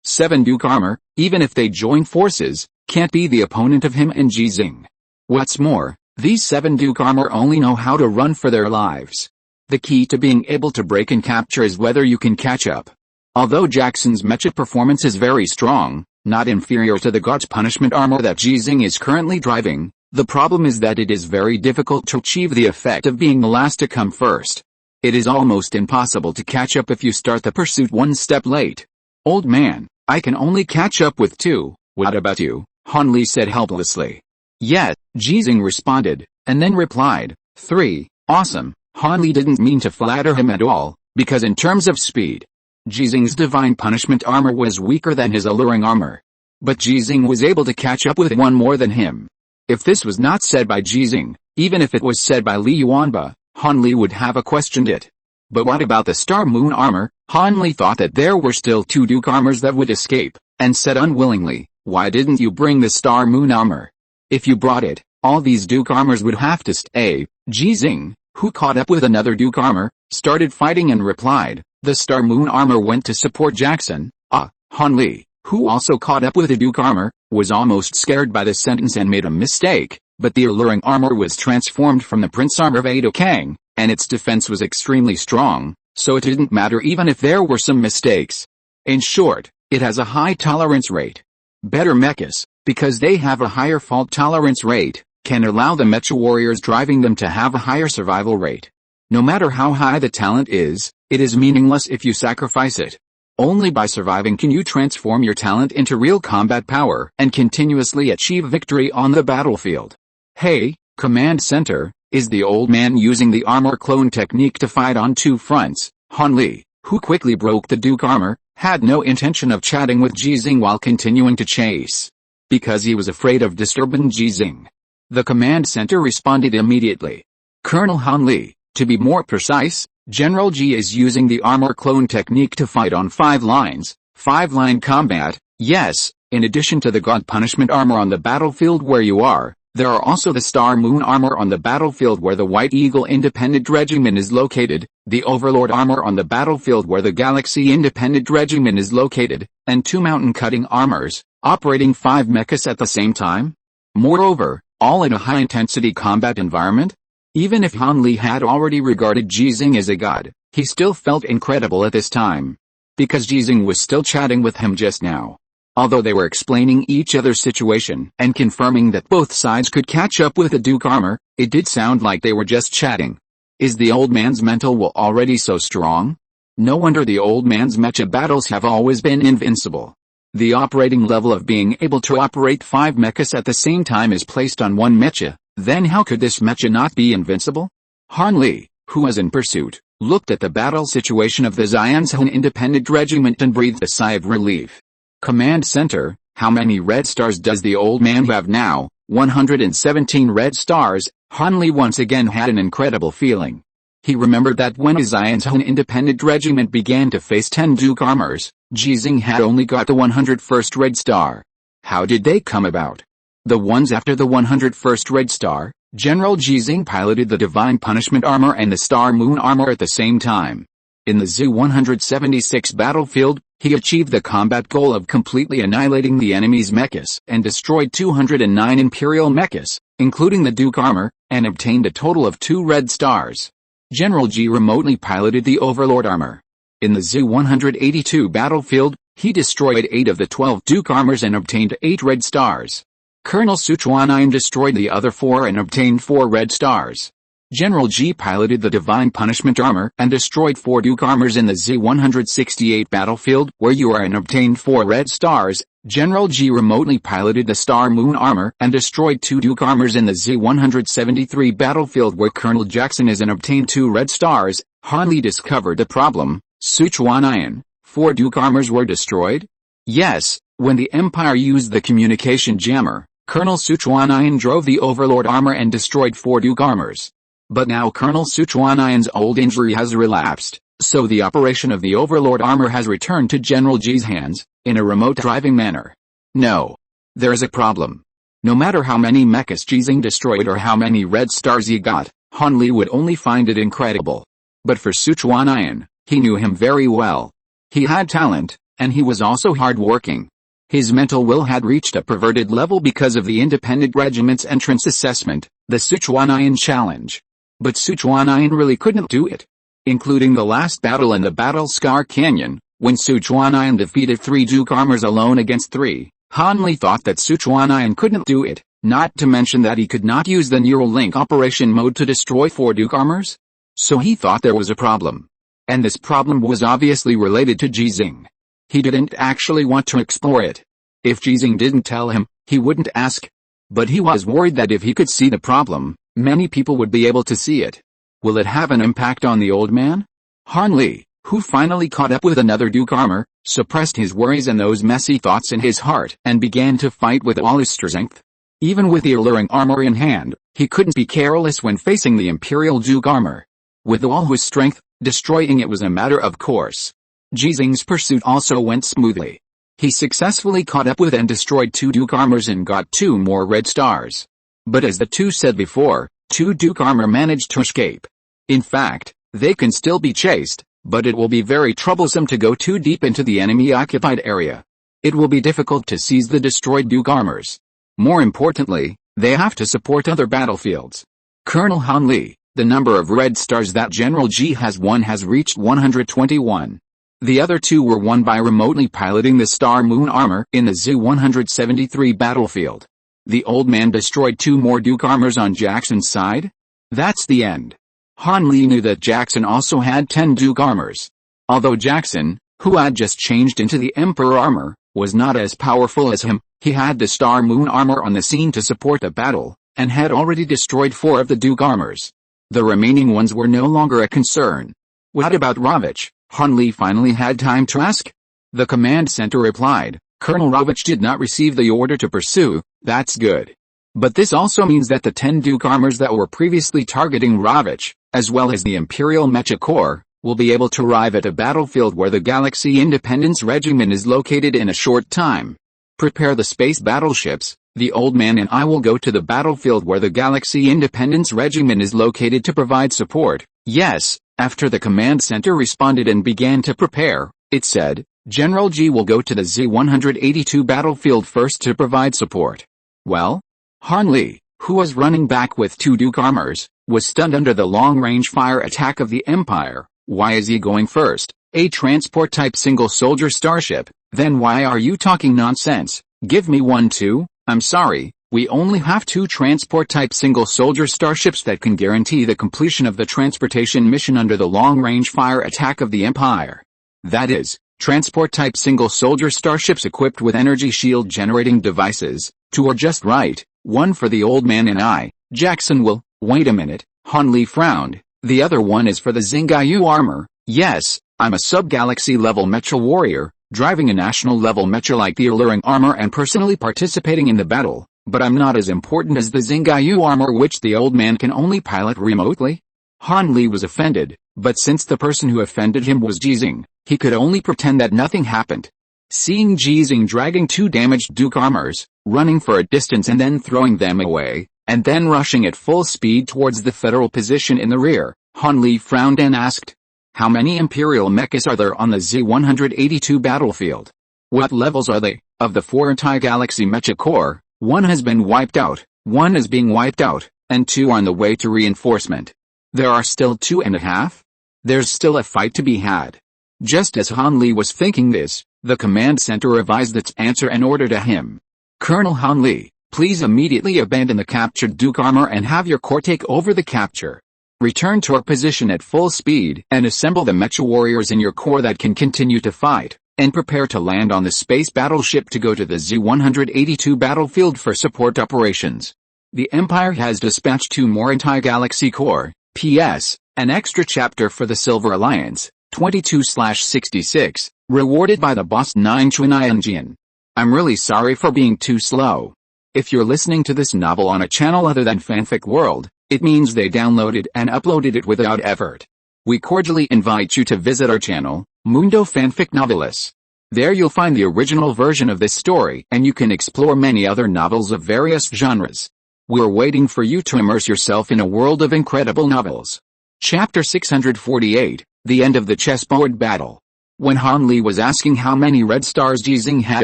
A: 7 Duke armor, even if they join forces, can't be the opponent of him and Ji Xinghe. What's more, these 7 Duke armor only know how to run for their lives. The key to being able to break and capture is whether you can catch up. Although Jackson's mecha performance is very strong, not inferior to the God's punishment armor that Ji Xinghe is currently driving, the problem is that it is very difficult to achieve the effect of being the last to come first. It is almost impossible to catch up if you start the pursuit one step late. Old man, I can only catch up with 2, what about you? Han Li said helplessly. Yes, Ji Xinghe responded, and then replied, 3, awesome. Han Li didn't mean to flatter him at all, because in terms of speed, Ji Xinghe's Divine Punishment armor was weaker than his alluring armor. But Ji Xinghe was able to catch up with 1 more than him. If this was not said by Ji Xinghe, even if it was said by Li Yuanba, Han Li would have questioned it. But what about the Star Moon armor? Han Li thought that there were still 2 Duke armors that would escape, and said unwillingly, why didn't you bring the Star Moon armor? If you brought it, all these Duke armors would have to stay. Ji Xinghe, who caught up with another Duke armor, started fighting and replied, the Star Moon armor went to support Jackson. Han Li, who also caught up with the Duke armor, was almost scared by the sentence and made a mistake, but the alluring armor was transformed from the Prince armor of Ada Kang, and its defense was extremely strong, so it didn't matter even if there were some mistakes. In short, It has a high tolerance rate. Better mechas, because they have a higher fault tolerance rate, can allow the mecha warriors driving them to have a higher survival rate. No matter how high the talent is, it is meaningless if you sacrifice it. Only by surviving can you transform your talent into real combat power and continuously achieve victory on the battlefield. Hey, Command Center, is the old man using the armor clone technique to fight on two fronts? Han Li, who quickly broke the Duke armor, had no intention of chatting with Ji Xinghe while continuing to chase. Because he was afraid of disturbing Ji Xinghe. The command center responded immediately. Colonel Han Li, to be more precise, General Ji is using the armor clone technique to fight on 5 lines, 5-line combat. Yes, in addition to the God Punishment armor on the battlefield where you are, there are also the Star Moon armor on the battlefield where the White Eagle Independent Regiment is located, the Overlord armor on the battlefield where the Galaxy Independent Regiment is located, and 2 mountain cutting armors, operating 5 mechas at the same time. Moreover, all in a high-intensity combat environment. Even if Han Li had already regarded Ji Xinghe as a god, he still felt incredible at this time. Because Ji Xinghe was still chatting with him just now. Although they were explaining each other's situation and confirming that both sides could catch up with the Duke armor, it did sound like they were just chatting. Is the old man's mental will already so strong? No wonder the old man's mecha battles have always been invincible. The operating level of being able to operate 5 mechas at the same time is placed on one mecha, then how could this mecha not be invincible? Han Li, who was in pursuit, looked at the battle situation of the Xianzhen Independent Regiment and breathed a sigh of relief. Command Center, how many red stars does the old man have now? 117 red stars. Han Li once again had an incredible feeling. He remembered that when his Xianzhen Independent Regiment began to face 10 Duke armors, Ji Xinghe had only got the 101st red star. How did they come about? The ones after the 101st red star, General Ji Xinghe piloted the Divine Punishment armor and the Star Moon armor at the same time. In the Zu-176 battlefield, he achieved the combat goal of completely annihilating the enemy's mechas and destroyed 209 Imperial mechas, including the Duke armor, and obtained a total of 2 red stars. General Ji remotely piloted the Overlord armor. In the Zu-182 battlefield, he destroyed 8 of the 12 Duke armors and obtained 8 red stars. Colonel Sichuan destroyed the other 4 and obtained 4 red stars. General Ji piloted the Divine Punishment armor and destroyed 4 Duke armors in the Zu-168 battlefield where you are and obtained 4 red stars. General Ji remotely piloted the Star Moon armor and destroyed 2 Duke armors in the Zu-173 battlefield where Colonel Jackson is and obtained 2 red stars. Han Li discovered the problem. Sichuan, 4 Duke armors were destroyed? Yes, when the Empire used the communication jammer, Colonel Sichuan drove the Overlord armor and destroyed 4 Duke armors. But now Colonel Sichuan's old injury has relapsed, so the operation of the Overlord armor has returned to General Ji's hands, in a remote driving manner. No. There is a problem. No matter how many mechas Ji Xinghe destroyed or how many red stars he got, Han Li would only find it incredible. But for Sichuan, he knew him very well. He had talent, and he was also hard-working. His mental will had reached a perverted level because of the Independent Regiment's entrance assessment, the Sichuan challenge. But Sichuan really couldn't do it. Including the last battle in the Battle Scar Canyon, when Sichuan defeated 3 Duke armors alone against 3, Han Li thought that Sichuan couldn't do it, not to mention that he could not use the Neural Link operation mode to destroy 4 Duke armors. So he thought there was a problem. And this problem was obviously related to Ji Xinghe. He didn't actually want to explore it. If Ji Xinghe didn't tell him, he wouldn't ask. But he was worried that if he could see the problem, many people would be able to see it. Will it have an impact on the old man? Han Li, who finally caught up with another Duke armor, suppressed his worries and those messy thoughts in his heart and began to fight with all his strength. Even with the alluring armor in hand, he couldn't be careless when facing the Imperial Duke armor. With all his strength, destroying it was a matter of course. Ji Xinghe's pursuit also went smoothly. He successfully caught up with and destroyed 2 Duke armors and got 2 more red stars. But as the 2 said before, 2 Duke armor managed to escape. In fact, they can still be chased, but it will be very troublesome to go too deep into the enemy-occupied area. It will be difficult to seize the destroyed Duke armors. More importantly, they have to support other battlefields. Colonel Han Li, the number of red stars that General Ji has won has reached 121. The other two were won by remotely piloting the Star Moon armor in the Zu-173 battlefield. The old man destroyed 2 more Duke armors on Jackson's side? That's the end. Han Li knew that Jackson also had 10 Duke armors. Although Jackson, who had just changed into the Emperor armor, was not as powerful as him, he had the Star Moon armor on the scene to support the battle, and had already destroyed 4 of the Duke armors. The remaining ones were no longer a concern. What about Ravich? Han Li finally had time to ask. The command center replied, Colonel Ravich did not receive the order to pursue. That's good. But this also means that the 10 Duke armors that were previously targeting Ravich, as well as the Imperial Mecha Corps, will be able to arrive at a battlefield where the Galaxy Independence Regiment is located in a short time. Prepare the space battleships. The old man and I will go to the battlefield where the Galaxy Independence Regiment is located to provide support. Yes. After the command center responded and began to prepare, it said, General Ji will go to the Z-182 battlefield first to provide support. Well? Han Li, who was running back with 2 Duke armors, was stunned under the long-range fire attack of the Empire. Why is he going first? A transport-type single-soldier starship. Then why are you talking nonsense? Give me one too. I'm sorry. We only have 2 transport-type single-soldier starships that can guarantee the completion of the transportation mission under the long-range fire attack of the Empire. That is, transport-type single-soldier starships equipped with energy shield-generating devices. 2 are just right, 1 for the old man and I. Jackson will. Wait a minute, Han Li frowned. The other one is for the Xinghe armor. Yes, I'm a sub-galaxy level mecha warrior, driving a national level mecha like the alluring armor and personally participating in the battle. But I'm not as important as the Xinghe armor which the old man can only pilot remotely? Han Li was offended, but since the person who offended him was Ji Xinghe, he could only pretend that nothing happened. Seeing Ji Xinghe dragging 2 damaged Duke armors, running for a distance and then throwing them away, and then rushing at full speed towards the federal position in the rear, Han Li frowned and asked, How many Imperial mechas are there on the Z-182 battlefield? What levels are they? Of the 4 anti-galaxy mecha corps, 1 has been wiped out, 1 is being wiped out, and 2 are on the way to reinforcement. There are still 2.5? There's still a fight to be had. Just as Han Li was thinking this, the command center revised its answer and ordered to him. Colonel Han Li, please immediately abandon the captured Duke armor and have your corps take over the capture. Return to our position at full speed and assemble the mecha warriors in your corps that can continue to fight, and prepare to land on the space battleship to go to the Z-182 battlefield for support operations. The Empire has dispatched 2 more anti-galaxy corps. P.S. An extra chapter for the Silver Alliance, 22/66, rewarded by the boss 9 Chunayanjian. I'm really sorry for being too slow. If you're listening to this novel on a channel other than Fanfic World, it means they downloaded and uploaded it without effort. We cordially invite you to visit our channel, Mundo Fanfic Novelis. There you'll find the original version of this story and you can explore many other novels of various genres. We're waiting for you to immerse yourself in a world of incredible novels. Chapter 648, The End of the Chessboard Battle. When Han Li was asking how many red stars Ji Xinghe had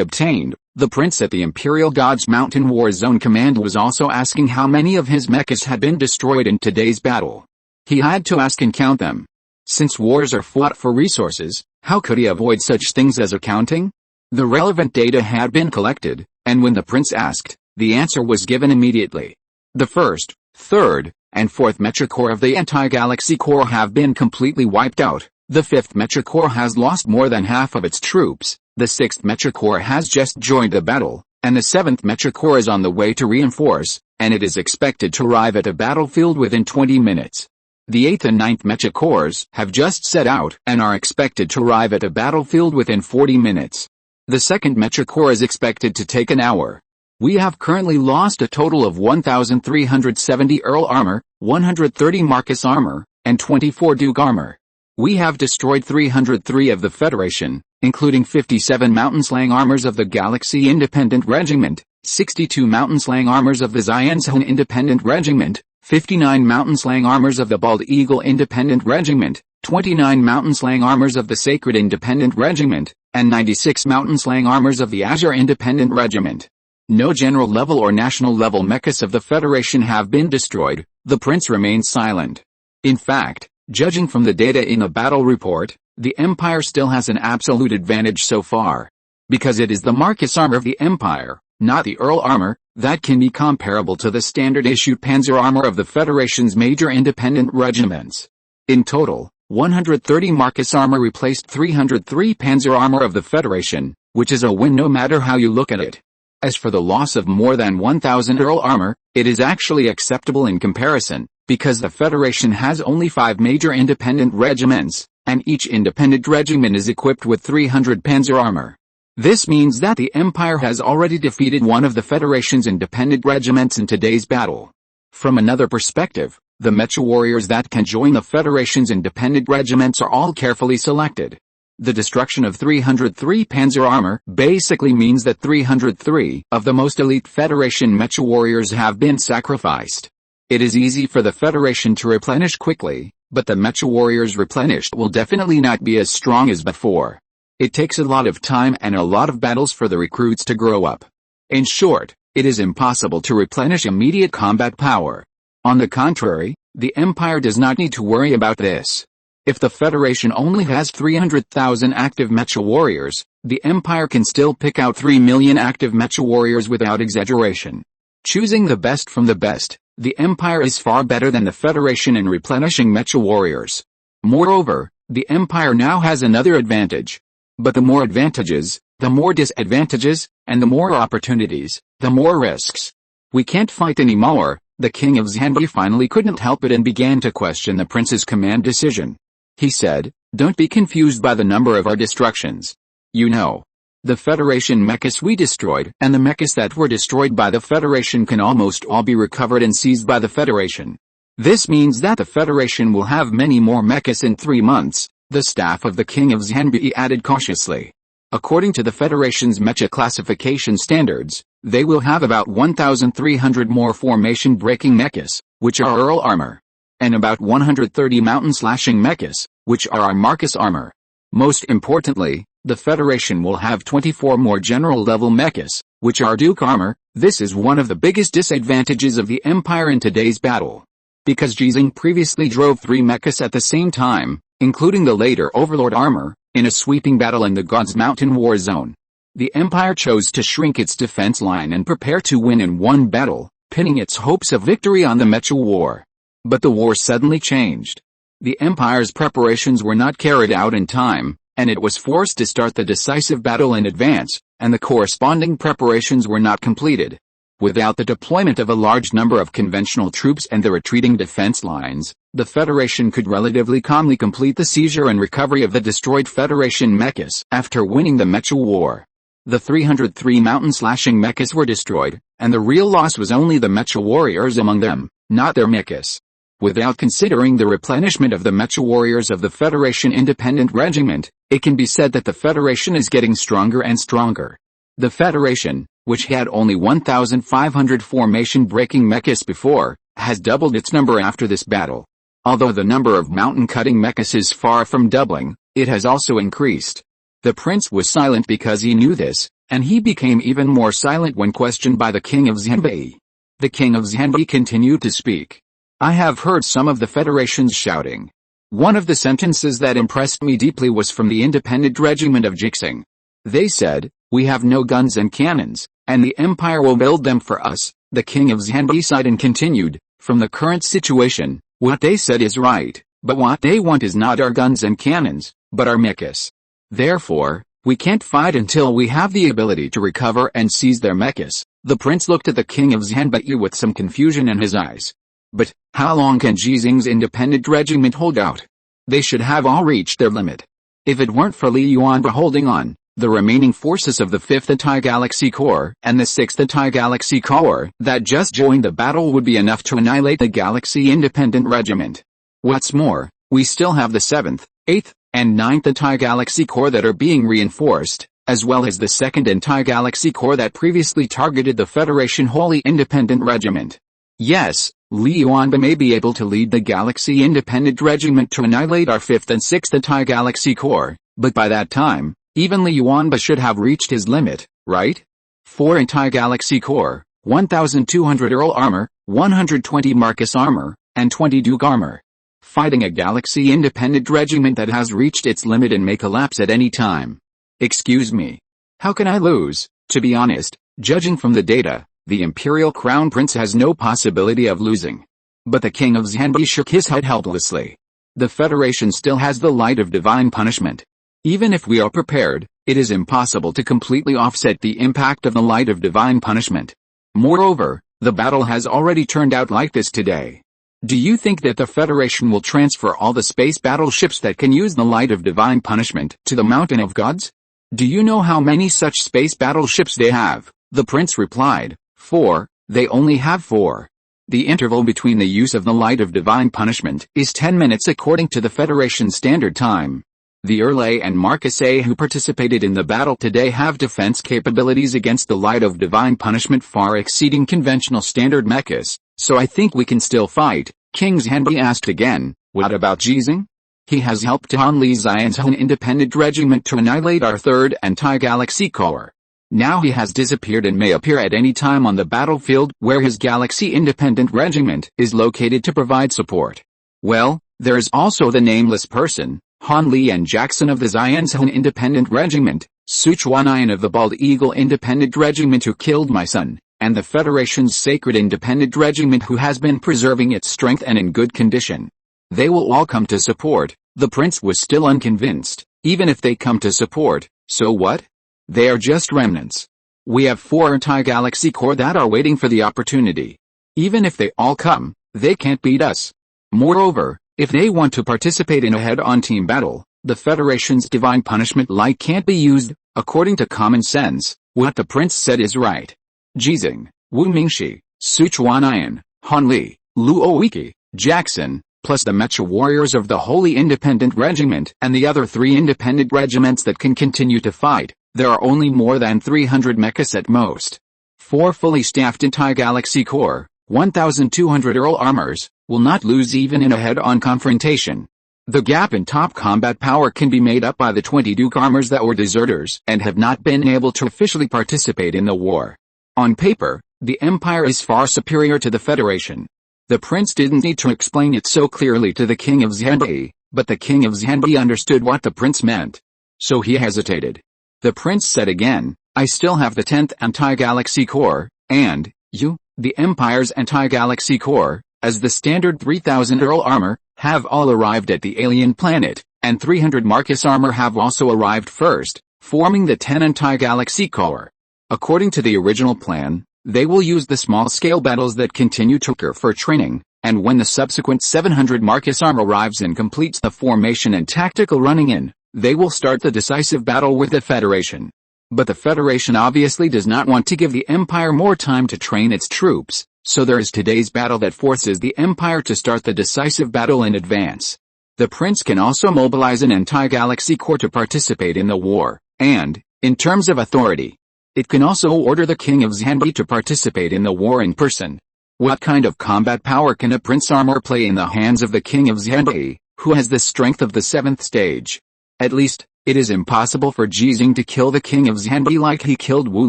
A: obtained, the prince at the Imperial Gods Mountain War Zone Command was also asking how many of his mechas had been destroyed in today's battle. He had to ask and count them. Since wars are fought for resources, how could he avoid such things as accounting? The relevant data had been collected, and when the prince asked, the answer was given immediately. The 1st, 3rd, and 4th Mecha Corps of the Anti-Galaxy Corps have been completely wiped out. The 5th Mecha Corps has lost more than half of its troops, the 6th Mecha Corps has just joined the battle, and the 7th Mecha Corps is on the way to reinforce, and it is expected to arrive at a battlefield within 20 minutes. The 8th and 9th Mecha Corps have just set out and are expected to arrive at a battlefield within 40 minutes. The 2nd Mecha Corps is expected to take an hour. We have currently lost a total of 1,370 Earl armor, 130 Marcus armor, and 24 Duke armor. We have destroyed 303 of the Federation, including 57 Mountain Slang armors of the Galaxy Independent Regiment, 62 Mountain Slang armors of the Xianzhen Independent Regiment, 59 Mountain Slang armors of the Bald Eagle Independent Regiment, 29 Mountain Slang armors of the Sacred Independent Regiment, and 96 Mountain Slang armors of the Azure Independent Regiment. No general level or national level mechas of the Federation have been destroyed. The prince remains silent. In fact, judging from the data in the battle report, the Empire still has an absolute advantage so far. Because it is the Marcus armor of the Empire, not the Earl armor, that can be comparable to the standard-issue panzer armor of the Federation's major independent regiments. In total, 130 Marcus armor replaced 303 panzer armor of the Federation, which is a win no matter how you look at it. As for the loss of more than 1,000 Earl armor, it is actually acceptable in comparison, because the Federation has only 5 major independent regiments, and each independent regiment is equipped with 300 panzer armor. This means that the Empire has already defeated one of the Federation's independent regiments in today's battle. From another perspective, the mecha warriors that can join the Federation's independent regiments are all carefully selected. The destruction of 303 panzer armor basically means that 303 of the most elite Federation mecha warriors have been sacrificed. It is easy for the Federation to replenish quickly, but the mecha warriors replenished will definitely not be as strong as before. It takes a lot of time and a lot of battles for the recruits to grow up. In short, it is impossible to replenish immediate combat power. On the contrary, the Empire does not need to worry about this. If the Federation only has 300,000 active mecha warriors, the Empire can still pick out 3 million active mecha warriors without exaggeration. Choosing the best from the best, the Empire is far better than the Federation in replenishing mecha warriors. Moreover, the Empire now has another advantage. But the more advantages, the more disadvantages, and the more opportunities, the more risks. We can't fight anymore. The King of Xinghe finally couldn't help it and began to question the prince's command decision. He said, "Don't be confused by the number of our destructions. You know, the Federation mechas we destroyed and the mechas that were destroyed by the Federation can almost all be recovered and seized by the Federation. This means that the Federation will have many more mechas in 3 months. The staff of the King of Xinghe added cautiously. According to the Federation's mecha classification standards, they will have about 1,300 more formation-breaking mechas, which are Earl armor, and about 130 mountain-slashing mechas, which are our Marcus armor. Most importantly, the Federation will have 24 more general-level mechas, which are Duke armor. This is one of the biggest disadvantages of the Empire in today's battle. Because Ji Xinghe previously drove 3 mechas at the same time, including the later Overlord armor, in a sweeping battle in the God's Mountain war zone. The Empire chose to shrink its defense line and prepare to win in one battle, pinning its hopes of victory on the mecha war. But the war suddenly changed. The Empire's preparations were not carried out in time, and it was forced to start the decisive battle in advance, and the corresponding preparations were not completed. Without the deployment of a large number of conventional troops and the retreating defense lines, the Federation could relatively calmly complete the seizure and recovery of the destroyed Federation mechas after winning the mecha war. The 303 mountain-slashing mechas were destroyed, and the real loss was only the mecha warriors among them, not their mechas. Without considering the replenishment of the mecha warriors of the Federation Independent Regiment, it can be said that the Federation is getting stronger and stronger. The Federation, which had only 1,500 formation-breaking mechas before, has doubled its number after this battle. Although the number of mountain-cutting mechas is far from doubling, it has also increased. The prince was silent because he knew this, and he became even more silent when questioned by the King of Xinghe. The King of Xinghe continued to speak. "I have heard some of the Federation's shouting. One of the sentences that impressed me deeply was from the independent regiment of Ji Xinghe. They said, 'We have no guns and cannons, and the Empire will build them for us.'" The King of Xinghe sighed and continued, "From the current situation, what they said is right, but what they want is not our guns and cannons, but our mechas. Therefore, we can't fight until we have the ability to recover and seize their mechas." The prince looked at the King of Xinghe with some confusion in his eyes. "But, how long can Ji Xinghe's independent regiment hold out? They should have all reached their limit. If it weren't for Li Yuanba holding on, the remaining forces of the 5th Atai Galaxy Corps and the 6th Atai Galaxy Corps that just joined the battle would be enough to annihilate the Galaxy Independent Regiment. What's more, we still have the 7th, 8th, and 9th Atai Galaxy Corps that are being reinforced, as well as the 2nd Atai Galaxy Corps that previously targeted the Federation Holy Independent Regiment. Yes, Li Yuanba may be able to lead the Galaxy Independent Regiment to annihilate our 5th and 6th Atai Galaxy Corps, but by that time, even Li Yuanba should have reached his limit, right? 4 Atai Galaxy Corps, 1,200 Earl armor, 120 Marcus armor, and 20 Duke armor. fighting a galaxy-independent regiment that has reached its limit and may collapse at any time. Excuse me. How can I lose? To be honest, judging from the data, the Imperial Crown Prince has no possibility of losing. But the King of Xanbi shook his head helplessly. The Federation still has the light of divine punishment. Even if we are prepared, it is impossible to completely offset the impact of the light of divine punishment. Moreover, the battle has already turned out like this today. Do you think that the Federation will transfer all the space battleships that can use the light of divine punishment to the Mountain of Gods? Do you know how many such space battleships they have? The prince replied, 4, they only have 4. The interval between the use of the light of divine punishment is 10 minutes according to the Federation Standard Time. The Erle and Marcus A who participated in the battle today have defense capabilities against the light of divine punishment far exceeding conventional standard mechas, so I think we can still fight. King Xanbi asked again, what about Ji Xinghe? He has helped Han Li Xian's Han Independent Regiment to annihilate our third anti-galaxy corps. Now he has disappeared and may appear at any time on the battlefield where his galaxy-independent regiment is located to provide support. Well, there is also the nameless person, Han Li and Jackson of the Xian's Han Independent Regiment, Sichuan of the Bald Eagle Independent Regiment who killed my son, and the Federation's Sacred Independent Regiment who has been preserving its strength and in good condition. They will all come to support. The prince was still unconvinced. Even if they come to support, so what? They are just remnants. We have 4 anti-galaxy corps that are waiting for the opportunity. Even if they all come, they can't beat us. Moreover, if they want to participate in a head-on team battle, the Federation's divine punishment light can't be used. According to common sense, what the prince said is right. Ji Xinghe, Wu Mingxi, Sichuan, Han Li, Lu Oiki, Jackson, plus the Mecha warriors of the Holy Independent Regiment and the other 3 independent regiments that can continue to fight. There are only more than 300 mechas at most. 4 fully staffed anti-galaxy corps, 1,200 Earl armors, will not lose even in a head-on confrontation. The gap in top combat power can be made up by the 20 Duke armors that were deserters and have not been able to officially participate in the war. On paper, the Empire is far superior to the Federation. The prince didn't need to explain it so clearly to the King of Xanbi, but the King of Xanbi understood what the prince meant. So he hesitated. The prince said again, I still have the 10th Anti-Galaxy Corps, and, you, the Empire's Anti-Galaxy Corps, as the standard 3,000 Earl armor, have all arrived at the alien planet, and 300 Marcus armor have also arrived first, forming the 10 Anti-Galaxy Corps. According to the original plan, they will use the small-scale battles that continue to occur for training, and when the subsequent 700 Marcus armor arrives and completes the formation and tactical running in, they will start the decisive battle with the Federation. But the Federation obviously does not want to give the Empire more time to train its troops, so there is today's battle that forces the Empire to start the decisive battle in advance. The prince can also mobilize an anti-galaxy corps to participate in the war, and, in terms of authority, it can also order the King of Xanbi to participate in the war in person. What kind of combat power can a prince armor play in the hands of the King of Xanbi, who has the strength of the 7th stage? At least, it is impossible for Ji Xinghe to kill the King of Xanbi like he killed Wu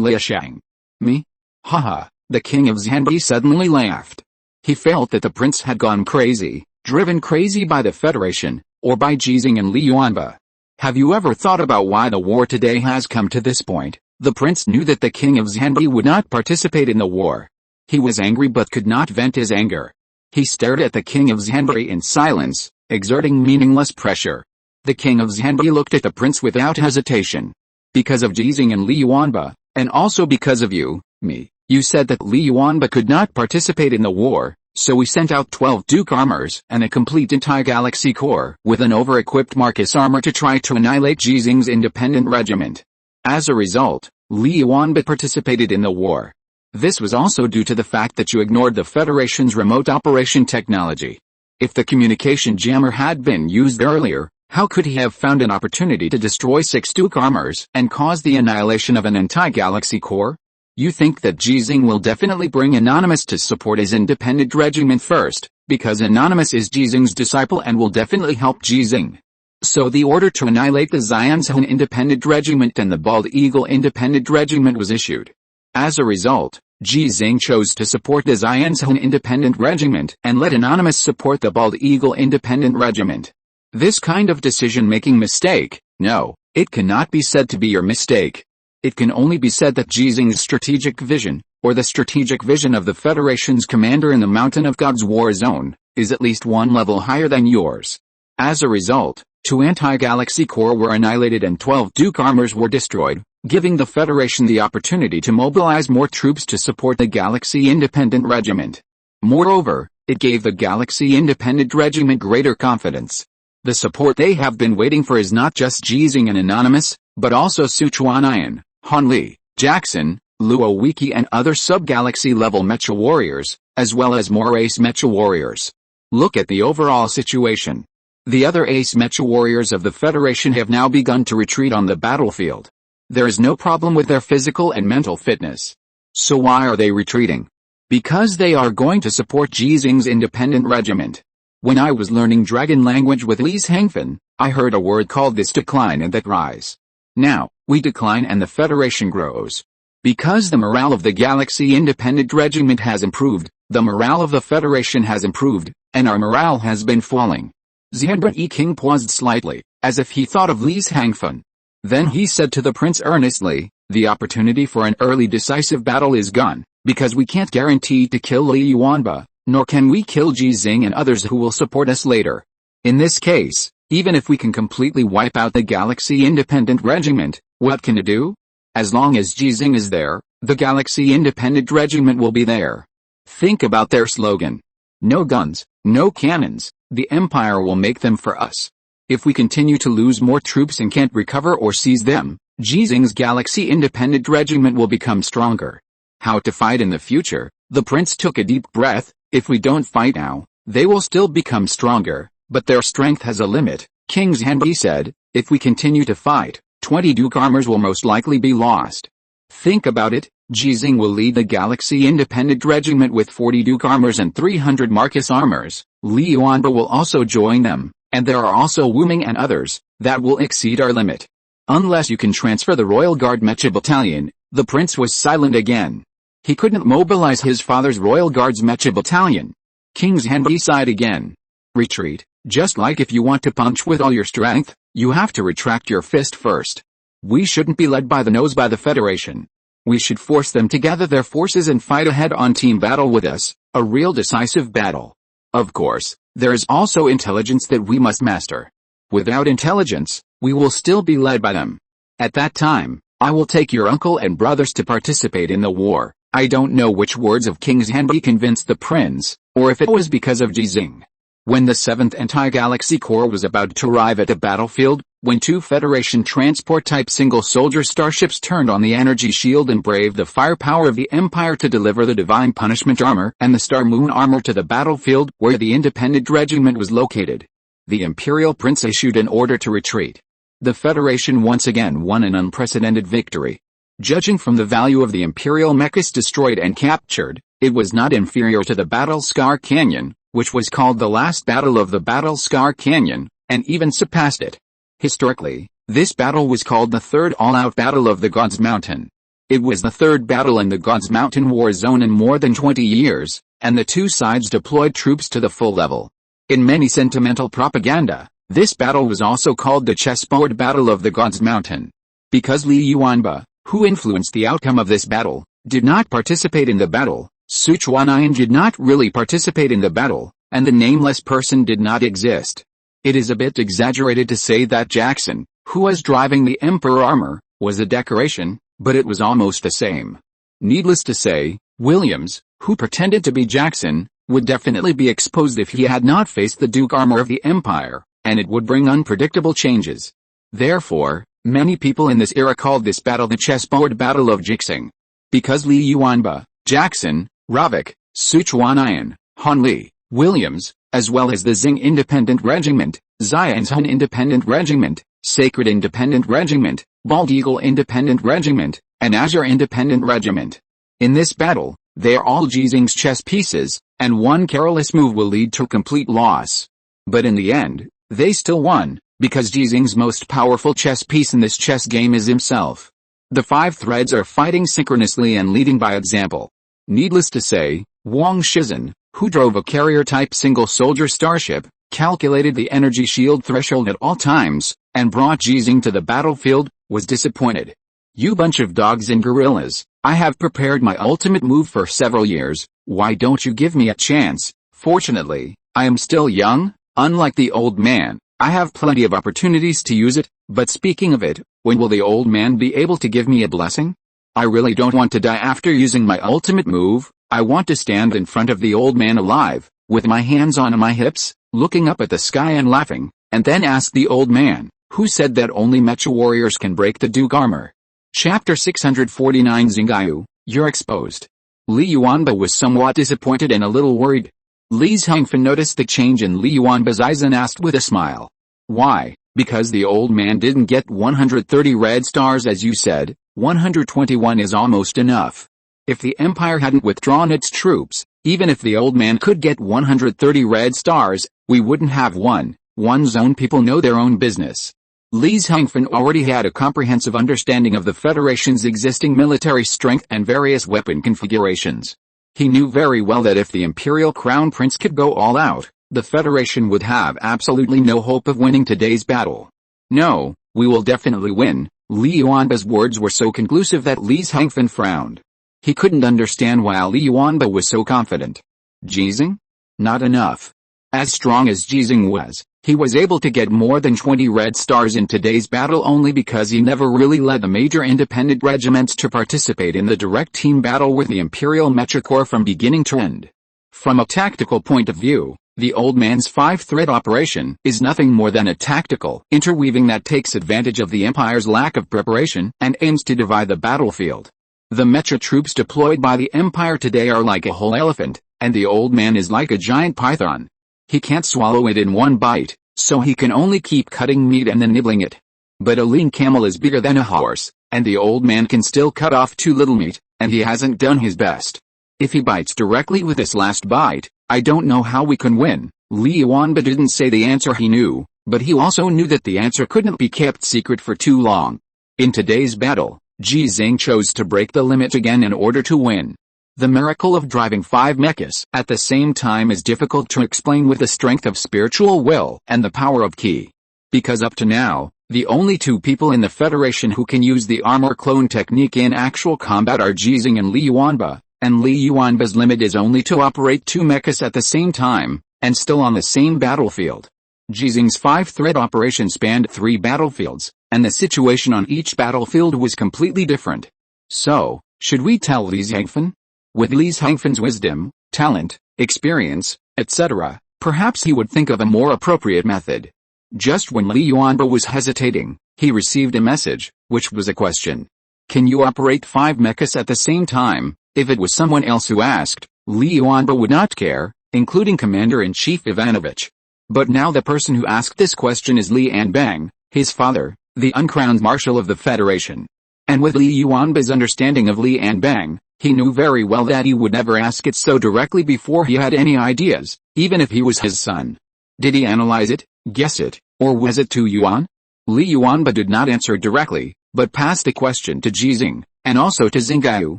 A: Liashang. Me? Haha, the King of Xanbi suddenly laughed. He felt that the prince had gone crazy, driven crazy by the Federation, or by Ji Xinghe and Li Yuanba. Have you ever thought about why the war today has come to this point? The prince knew that the King of Xanbi would not participate in the war. He was angry but could not vent his anger. He stared at the King of Xanbi in silence, exerting meaningless pressure. The King of Xanbi looked at the prince without hesitation. Because of Ji Xinghe and Li Yuanba, and also because of you, me, you said that Li Yuanba could not participate in the war, so we sent out 12 Duke armors and a complete anti-galaxy corps with an over-equipped Marcus armor to try to annihilate Ji Xinghe's independent regiment. As a result, Li Yuanba participated in the war. This was also due to the fact that you ignored the Federation's remote operation technology. If the communication jammer had been used earlier, how could he have found an opportunity to destroy 6 Duke armors and cause the annihilation of an anti-galaxy corps? You think that Ji Xinghe will definitely bring Anonymous to support his independent regiment first, because Anonymous is Ji Xinghe's disciple and will definitely help Ji Xinghe. So the order to annihilate the Xianzhen Independent Regiment and the Bald Eagle Independent Regiment was issued. As a result, Ji Xinghe chose to support the Xianzhen Independent Regiment and let Anonymous support the Bald Eagle Independent Regiment. This kind of decision-making mistake, no, it cannot be said to be your mistake. It can only be said that Ji Xinghe's strategic vision, or the strategic vision of the Federation's commander in the Mountain of God's war zone, is at least one level higher than yours. As a result, 2 anti-galaxy corps were annihilated and 12 Duke armors were destroyed, giving the Federation the opportunity to mobilize more troops to support the Galaxy Independent Regiment. Moreover, it gave the Galaxy Independent Regiment greater confidence. The support they have been waiting for is not just Ji Xinghe and Anonymous, but also Sichuan, Han Li, Jackson, Luo Wiki and other sub-galaxy level mecha warriors, as well as more ace mecha warriors. Look at the overall situation. The other ace mecha warriors of the Federation have now begun to retreat on the battlefield. There is no problem with their physical and mental fitness. So why are they retreating? Because they are going to support Ji Xinghe's independent regiment. When I was learning dragon language with Li Hangfen, I heard a word called this decline and that rise. Now, we decline and the Federation grows. Because the morale of the Galaxy Independent Regiment has improved, the morale of the Federation has improved, and our morale has been falling. Xianbren E. King paused slightly, as if he thought of Li Hangfen. Then he said to the prince earnestly, the opportunity for an early decisive battle is gone, because we can't guarantee to kill Li Yuanba, nor can we kill Ji Xinghe and others who will support us later. In this case, even if we can completely wipe out the Galaxy Independent Regiment, what can it do? As long as Ji Xinghe is there, the Galaxy Independent Regiment will be there. Think about their slogan. No guns, no cannons, the Empire will make them for us. If we continue to lose more troops and can't recover or seize them, Ji Xinghe's Galaxy Independent Regiment will become stronger. How to fight in the future? The prince took a deep breath. If we don't fight now, they will still become stronger, but their strength has a limit. King Zhanbi said, if we continue to fight, 20 Duke armors will most likely be lost. Think about it, Ji Xinghe will lead the Galaxy Independent Regiment with 40 Duke armors and 300 Marcus armors. Li Yuanba will also join them, and there are also Wu Ming and others, that will exceed our limit. Unless you can transfer the Royal Guard Mecha Battalion. The prince was silent again. He couldn't mobilize his father's Royal Guards Mecha Battalion. King Zhanbi sighed again. Retreat, just like if you want to punch with all your strength, you have to retract your fist first. We shouldn't be led by the nose by the Federation. We should force them to gather their forces and fight a head-on team battle with us, a real decisive battle. Of course, there is also intelligence that we must master. Without intelligence, we will still be led by them. At that time, I will take your uncle and brothers to participate in the war. I don't know which words of King Zhanbi convinced the prince, or if it was because of Ji Xinghe. When the 7th Anti-Galaxy Corps was about to arrive at the battlefield, when 2 Federation transport-type single-soldier starships turned on the energy shield and braved the firepower of the Empire to deliver the Divine Punishment armor and the Star Moon armor to the battlefield where the Independent Regiment was located, the Imperial Prince issued an order to retreat. The Federation once again won an unprecedented victory. Judging from the value of the Imperial mechs destroyed and captured, it was not inferior to the Battle Scar Canyon, which was called the last battle of the Battle Scar Canyon, and even surpassed it. Historically, this battle was called the third all-out battle of the God's Mountain. It was the third battle in the God's Mountain war zone in more than 20 years, and the two sides deployed troops to the full level. In many sentimental propaganda, this battle was also called the chessboard battle of the God's Mountain. Because Li Yuanba, who influenced the outcome of this battle, did not participate in the battle, Sichuan did not really participate in the battle, and the nameless person did not exist. It is a bit exaggerated to say that Jackson, who was driving the Emperor armor, was a decoration, but it was almost the same. Needless to say, Williams, who pretended to be Jackson, would definitely be exposed if he had not faced the Duke armor of the Empire, and it would bring unpredictable changes. Therefore, many people in this era called this battle the chessboard battle of Ji Xinghe. Because Li Yuanba, Jackson, Ravik, Sichuan, Han Li, Williams, as well as the Xing Independent Regiment, Xianzhen Independent Regiment, Sacred Independent Regiment, Bald Eagle Independent Regiment, and Azure Independent Regiment. In this battle, they are all Ji Xinghe's chess pieces, and one careless move will lead to complete loss. But in the end, they still won, because Ji Xinghe's most powerful chess piece in this chess game is himself. The 5 threads are fighting synchronously and leading by example. Needless to say, Wang Shizhen, who drove a carrier-type single-soldier starship, calculated the energy shield threshold at all times, and brought Ji Xinghe to the battlefield, was disappointed. "You bunch of dogs and gorillas, I have prepared my ultimate move for several years, why don't you give me a chance? Fortunately, I am still young, unlike the old man, I have plenty of opportunities to use it, but speaking of it, when will the old man be able to give me a blessing? I really don't want to die after using my ultimate move, I want to stand in front of the old man alive, with my hands on my hips, looking up at the sky and laughing, and then ask the old man, who said that only mecha warriors can break the Duke armor?" Chapter 649 Xinghe, you're exposed. Li Yuanba was somewhat disappointed and a little worried. Li Xinghe noticed the change in Li Yuanba's eyes and asked with a smile. "Why?" "Because the old man didn't get 130 red stars as you said, 121 is almost enough. If the Empire hadn't withdrawn its troops, even if the old man could get 130 red stars, we wouldn't have won. One's own people know their own business." Li Xinghe already had a comprehensive understanding of the Federation's existing military strength and various weapon configurations. He knew very well that if the Imperial Crown Prince could go all out, the Federation would have absolutely no hope of winning today's battle. "No, we will definitely win." Li Yuanba's words were so conclusive that Li Xinghe frowned. He couldn't understand why Li Yuanba was so confident. Ji Xinghe? Not enough. As strong as Ji Xinghe was, he was able to get more than 20 red stars in today's battle only because he never really led the major independent regiments to participate in the direct team battle with the Imperial Mecha Corps from beginning to end. From a tactical point of view, the old man's five-thread operation is nothing more than a tactical interweaving that takes advantage of the Empire's lack of preparation and aims to divide the battlefield. The mecha troops deployed by the Empire today are like a whole elephant, and the old man is like a giant python. He can't swallow it in one bite, so he can only keep cutting meat and then nibbling it. But a lean camel is bigger than a horse, and the old man can still cut off too little meat, and he hasn't done his best. If he bites directly with this last bite, I don't know how we can win. Li Yuanba didn't say the answer he knew, but he also knew that the answer couldn't be kept secret for too long. In today's battle, Ji Xinghe chose to break the limit again in order to win. The miracle of driving 5 mechas at the same time is difficult to explain with the strength of spiritual will and the power of ki. Because up to now, the only 2 people in the Federation who can use the armor clone technique in actual combat are Ji Xinghe and Li Yuanba, and Li Yuanba's limit is only to operate 2 mechas at the same time, and still on the same battlefield. Ji Xinghe's 5-thread operation spanned 3 battlefields, and the situation on each battlefield was completely different. So, should we tell Li Xinghe? With Li Xinghe's wisdom, talent, experience, etc., perhaps he would think of a more appropriate method. Just when Li Yuanba was hesitating, he received a message, which was a question. Can you operate 5 mechas at the same time? If it was someone else who asked, Li Yuanba would not care, including Commander-in-Chief Ivanovich. But now the person who asked this question is Li Anbang, his father, the uncrowned Marshal of the Federation. And with Li Yuanba's understanding of Li Anbang, he knew very well that he would never ask it so directly before he had any ideas, even if he was his son. Did he analyze it, guess it, or was it too Yuan? Li Yuanba did not answer directly, but passed the question to Ji Xinghe, and also to Xinghe,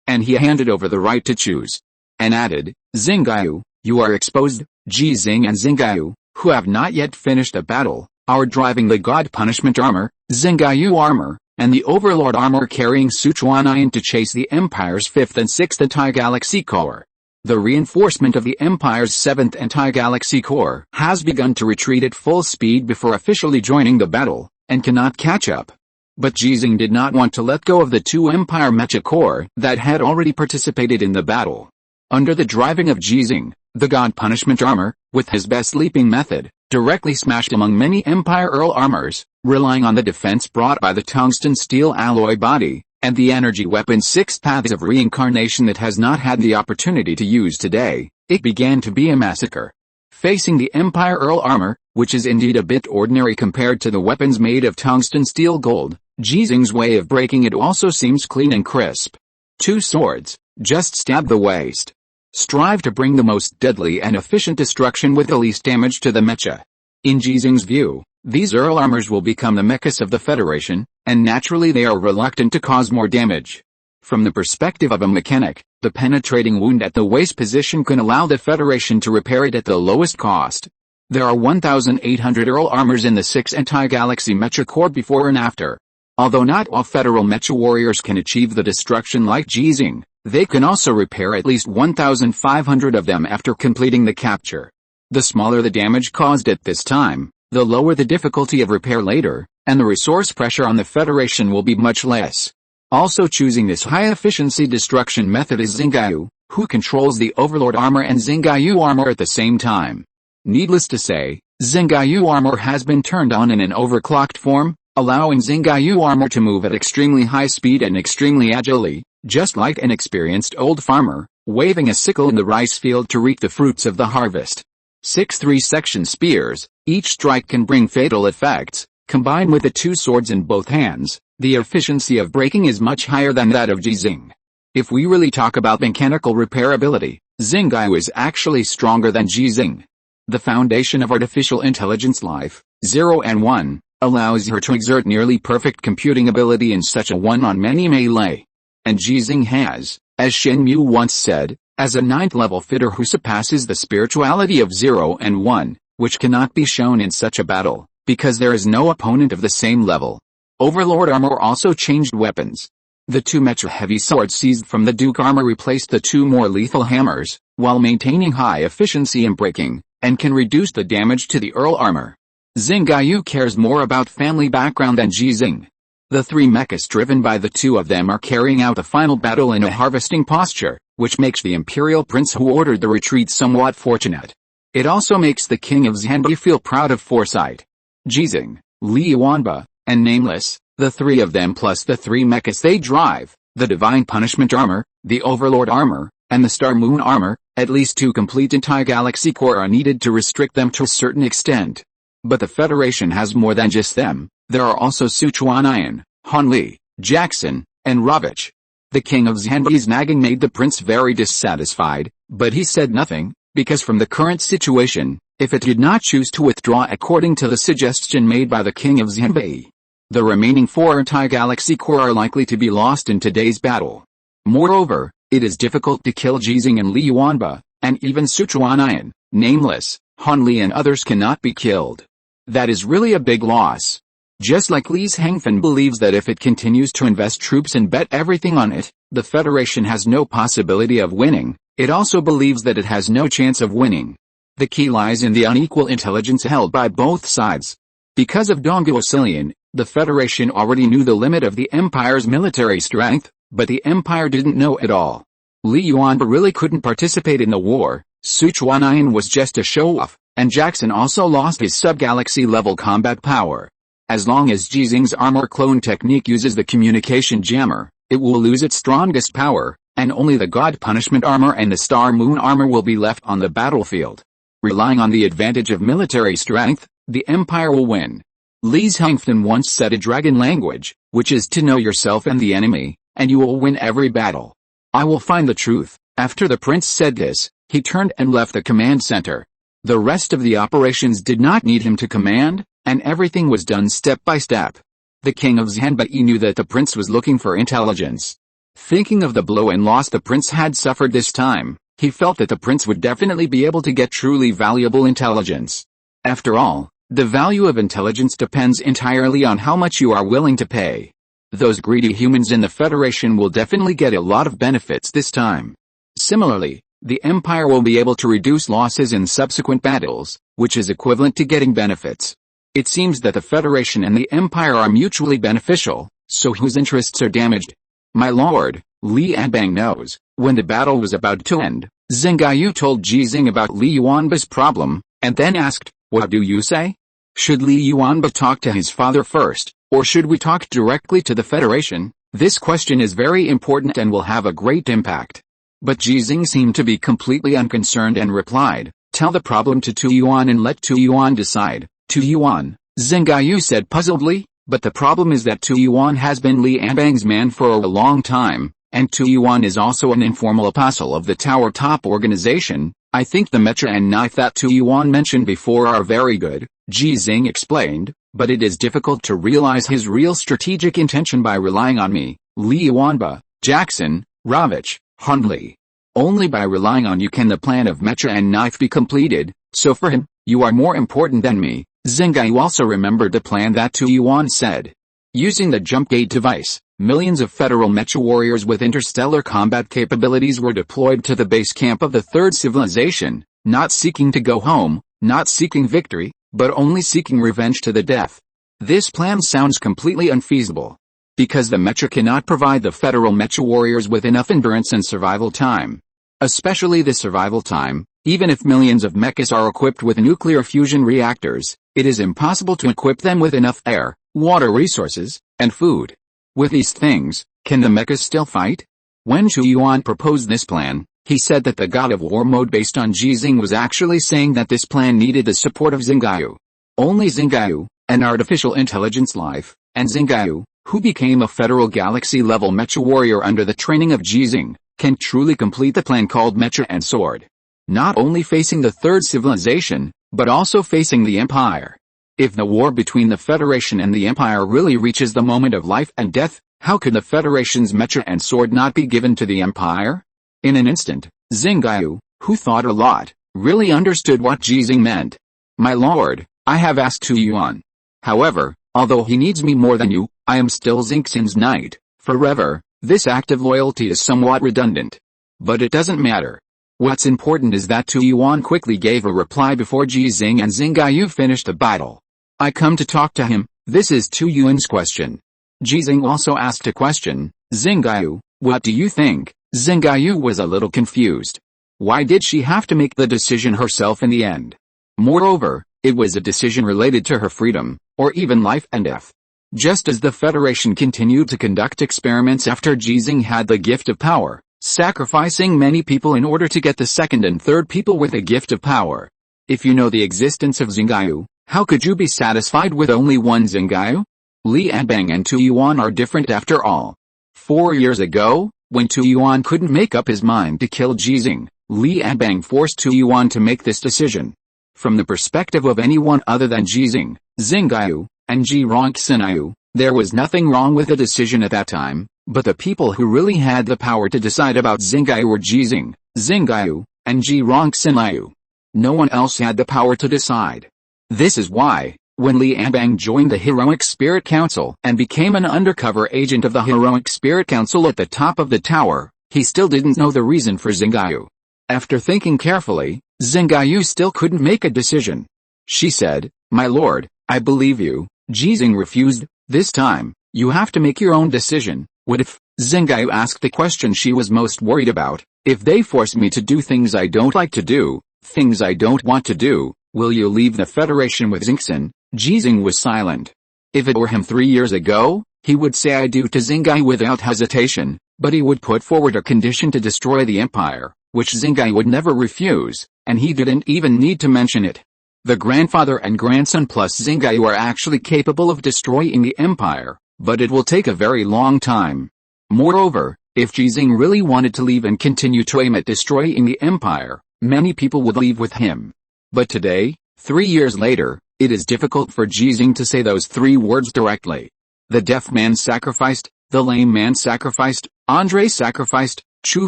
A: and he handed over the right to choose. And added, Xinghe, you are exposed. Ji Xinghe and Xinghe, who have not yet finished a battle, are driving the God Punishment armor, Xinghe armor, and the Overlord armor carrying Sichuan to chase the Empire's 5th and 6th Anti-Galaxy Corps. The reinforcement of the Empire's 7th Anti-Galaxy Corps has begun to retreat at full speed before officially joining the battle, and cannot catch up. But Ji Xinghe did not want to let go of the 2 Empire Mecha Corps that had already participated in the battle. Under the driving of Ji Xinghe, the God Punishment armor, with his best leaping method, directly smashed among many Empire Earl armors, relying on the defense brought by the tungsten steel alloy body, and the energy weapon's 6 paths of reincarnation that has not had the opportunity to use today. It began to be a massacre. Facing the Empire Earl armor, which is indeed a bit ordinary compared to the weapons made of tungsten steel gold, Ji Xinghe's way of breaking it also seems clean and crisp. 2 swords, just stab the waist. Strive to bring the most deadly and efficient destruction with the least damage to the mecha. In Ji Xinghe's view, these Earl armors will become the mechas of the Federation, and naturally they are reluctant to cause more damage. From the perspective of a mechanic, The penetrating wound at the waist position can allow the Federation to repair it at the lowest cost. There are 1,800 Earl armors in the 6 anti-galaxy Mecha Corps before and after. Although not all Federal Mecha warriors can achieve the destruction like Ji Xinghe, they can also repair at least 1,500 of them after completing the capture. The smaller the damage caused at this time, the lower the difficulty of repair later, and the resource pressure on the Federation will be much less. Also choosing this high-efficiency destruction method is Xinghe, who controls the Overlord armor and Xinghe armor at the same time. Needless to say, Xinghe armor has been turned on in an overclocked form, allowing Xinghe armor to move at extremely high speed and extremely agilely, just like an experienced old farmer, waving a sickle in the rice field to reap the fruits of the harvest. 6 3-section spears, each strike can bring fatal effects. Combined with the 2 swords in both hands, the efficiency of breaking is much higher than that of Ji Xinghe. If we really talk about mechanical repairability, Xinghe is actually stronger than Ji Xinghe. The foundation of artificial intelligence life, 0 and 1, allows her to exert nearly perfect computing ability in such a one-on-many melee. And Ji Xinghe has, as Shenmue once said, as a 9th-level fighter who surpasses the spirituality of 0 and 1, which cannot be shown in such a battle, because there is no opponent of the same level. Overlord armor also changed weapons. The 2 Mecha heavy swords seized from the Duke armor replaced the 2 more lethal hammers, while maintaining high efficiency in breaking, and can reduce the damage to the Earl armor. Xinghe cares more about family background than Ji Xinghe. The 3 mechas driven by the 2 of them are carrying out a final battle in a harvesting posture, which makes the Imperial Prince who ordered the retreat somewhat fortunate. It also makes the King of Xinghe feel proud of foresight. Ji Xinghe, Li Yuanba, and Nameless, the 3 of them plus the 3 mechas they drive, the Divine Punishment armor, the Overlord armor, and the Star Moon armor, at least 2 complete anti-galaxy core are needed to restrict them to a certain extent. But the Federation has more than just them. There are also Sichuanian, Hanli, Jackson, and Ravich. The King of Xinghe's nagging made the prince very dissatisfied, but he said nothing, because from the current situation, if it did not choose to withdraw according to the suggestion made by the King of Xinghe, the remaining 4 anti-galaxy core are likely to be lost in today's battle. Moreover, it is difficult to kill Ji Xinghe and Li Yuanba, and even Sichuanian, Nameless, Hanli and others cannot be killed. That is really a big loss. Just like Li Hangfen believes that if it continues to invest troops and bet everything on it, the Federation has no possibility of winning, it also believes that it has no chance of winning. The key lies in the unequal intelligence held by both sides. Because of Dongguo Silian, the Federation already knew the limit of the Empire's military strength, but the Empire didn't know it all. Li Yuanba really couldn't participate in the war, Sichuanian was just a show-off, and Jackson also lost his sub-galaxy level combat power. As long as Ji Xinghe's armor clone technique uses the communication jammer, it will lose its strongest power, and only the God Punishment armor and the Star Moon armor will be left on the battlefield. Relying on the advantage of military strength, the Empire will win. Li Hangfen once said a dragon language, which is to know yourself and the enemy, and you will win every battle. I will find the truth. After the prince said this, he turned and left the command center. The rest of the operations did not need him to command, and everything was done step by step. The King of Xinghe knew that the prince was looking for intelligence. Thinking of the blow and loss the prince had suffered this time, he felt that the prince would definitely be able to get truly valuable intelligence. After all, the value of intelligence depends entirely on how much you are willing to pay. Those greedy humans in the Federation will definitely get a lot of benefits this time. Similarly, the Empire will be able to reduce losses in subsequent battles, which is equivalent to getting benefits. It seems that the Federation and the Empire are mutually beneficial, so whose interests are damaged? My lord, Li Anbang knows. When the battle was about to end, Xinghe told Ji Xinghe about Li Yuanba's problem, and then asked, "What do you say? Should Li Yuanba talk to his father first, or should we talk directly to the Federation? This question is very important and will have a great impact." But Ji Xinghe seemed to be completely unconcerned and replied, "Tell the problem to Tu Yuan and let Tu Yuan decide." Tu Yuan, Xinghe said puzzledly, but the problem is that Tu Yuan has been Li Anbang's man for a long time, and Tu Yuan is also an informal apostle of the Tower Top organization. I think the mecha and knife that Tu Yuan mentioned before are very good, Ji Xinghe explained, but it is difficult to realize his real strategic intention by relying on me, Li Yuanba, Jackson, Ravich, Hundley. Only by relying on you can the plan of Mecha and Knife be completed, so for him, you are more important than me. Xingqiu also remembered the plan that Tu Yuan said. Using the jump gate device, millions of federal mecha warriors with interstellar combat capabilities were deployed to the base camp of the third civilization, not seeking to go home, not seeking victory, but only seeking revenge to the death. This plan sounds completely unfeasible. Because the mecha cannot provide the federal mecha warriors with enough endurance and survival time. Especially the survival time, even if millions of mechas are equipped with nuclear fusion reactors, it is impossible to equip them with enough air, water resources, and food. With these things, can the mechas still fight? When Tu Yuan proposed this plan, he said that the God of War mode based on Ji Xinghe was actually saying that this plan needed the support of Xingqiu. Only Xingqiu, an artificial intelligence life, and Xingqiu, who became a federal galaxy-level mecha warrior under the training of Ji Xinghe, can truly complete the plan called Mecha and Sword. Not only facing the third civilization, but also facing the Empire. If the war between the Federation and the Empire really reaches the moment of life and death, how could the Federation's Mecha and Sword not be given to the Empire? In an instant, Xingqiu, who thought a lot, really understood what Ji Xinghe meant. My lord, I have asked Tu Yuan. However, although he needs me more than you, I am still Xingqiu's knight, forever. This act of loyalty is somewhat redundant. But it doesn't matter. What's important is that Tu Yuan quickly gave a reply before Ji Xinghe and Xingqiu finished the battle. I come to talk to him, this is Tu Yuan's question. Ji Xinghe also asked a question, Xingqiu, what do you think? Xingqiu was a little confused. Why did she have to make the decision herself in the end? Moreover, it was a decision related to her freedom, or even life and death. Just as the Federation continued to conduct experiments after Ji Xinghe had the gift of power, sacrificing many people in order to get the second and third people with a gift of power. If you know the existence of Xingqiu, how could you be satisfied with only one Xingqiu? Li Anbang and Tu Yuan are different after all. 4 years ago, when Tu Yuan couldn't make up his mind to kill Ji Xinghe, Li Anbang forced Tu Yuan to make this decision. From the perspective of anyone other than Ji Xinghe, Xingqiu, and Ji Xinghe, there was nothing wrong with the decision at that time, but the people who really had the power to decide about Xingqiu were Ji Xinghe, Xingqiu, and Ji Xinghe. No one else had the power to decide. This is why, when Li Anbang joined the Heroic Spirit Council and became an undercover agent of the Heroic Spirit Council at the top of the tower, he still didn't know the reason for Xingqiu. After thinking carefully, Xingqiu still couldn't make a decision. She said, my lord, I believe you. Ji Xinghe refused. This time, you have to make your own decision. What if? Xingqiu asked the question she was most worried about. If they force me to do things I don't like to do, things I don't want to do, will you leave the Federation with Xingqiu? Ji Xinghe was silent. If it were him 3 years ago, he would say I do to Xingqiu without hesitation, but he would put forward a condition to destroy the Empire, which Xingqiu would never refuse, and he didn't even need to mention it. The grandfather and grandson plus Xingqiu are actually capable of destroying the Empire, but it will take a very long time. Moreover, if Ji Xinghe really wanted to leave and continue to aim at destroying the Empire, many people would leave with him. But today, 3 years later, it is difficult for Ji Xinghe to say those 3 words directly. The deaf man sacrificed, the lame man sacrificed, Andre sacrificed, Chu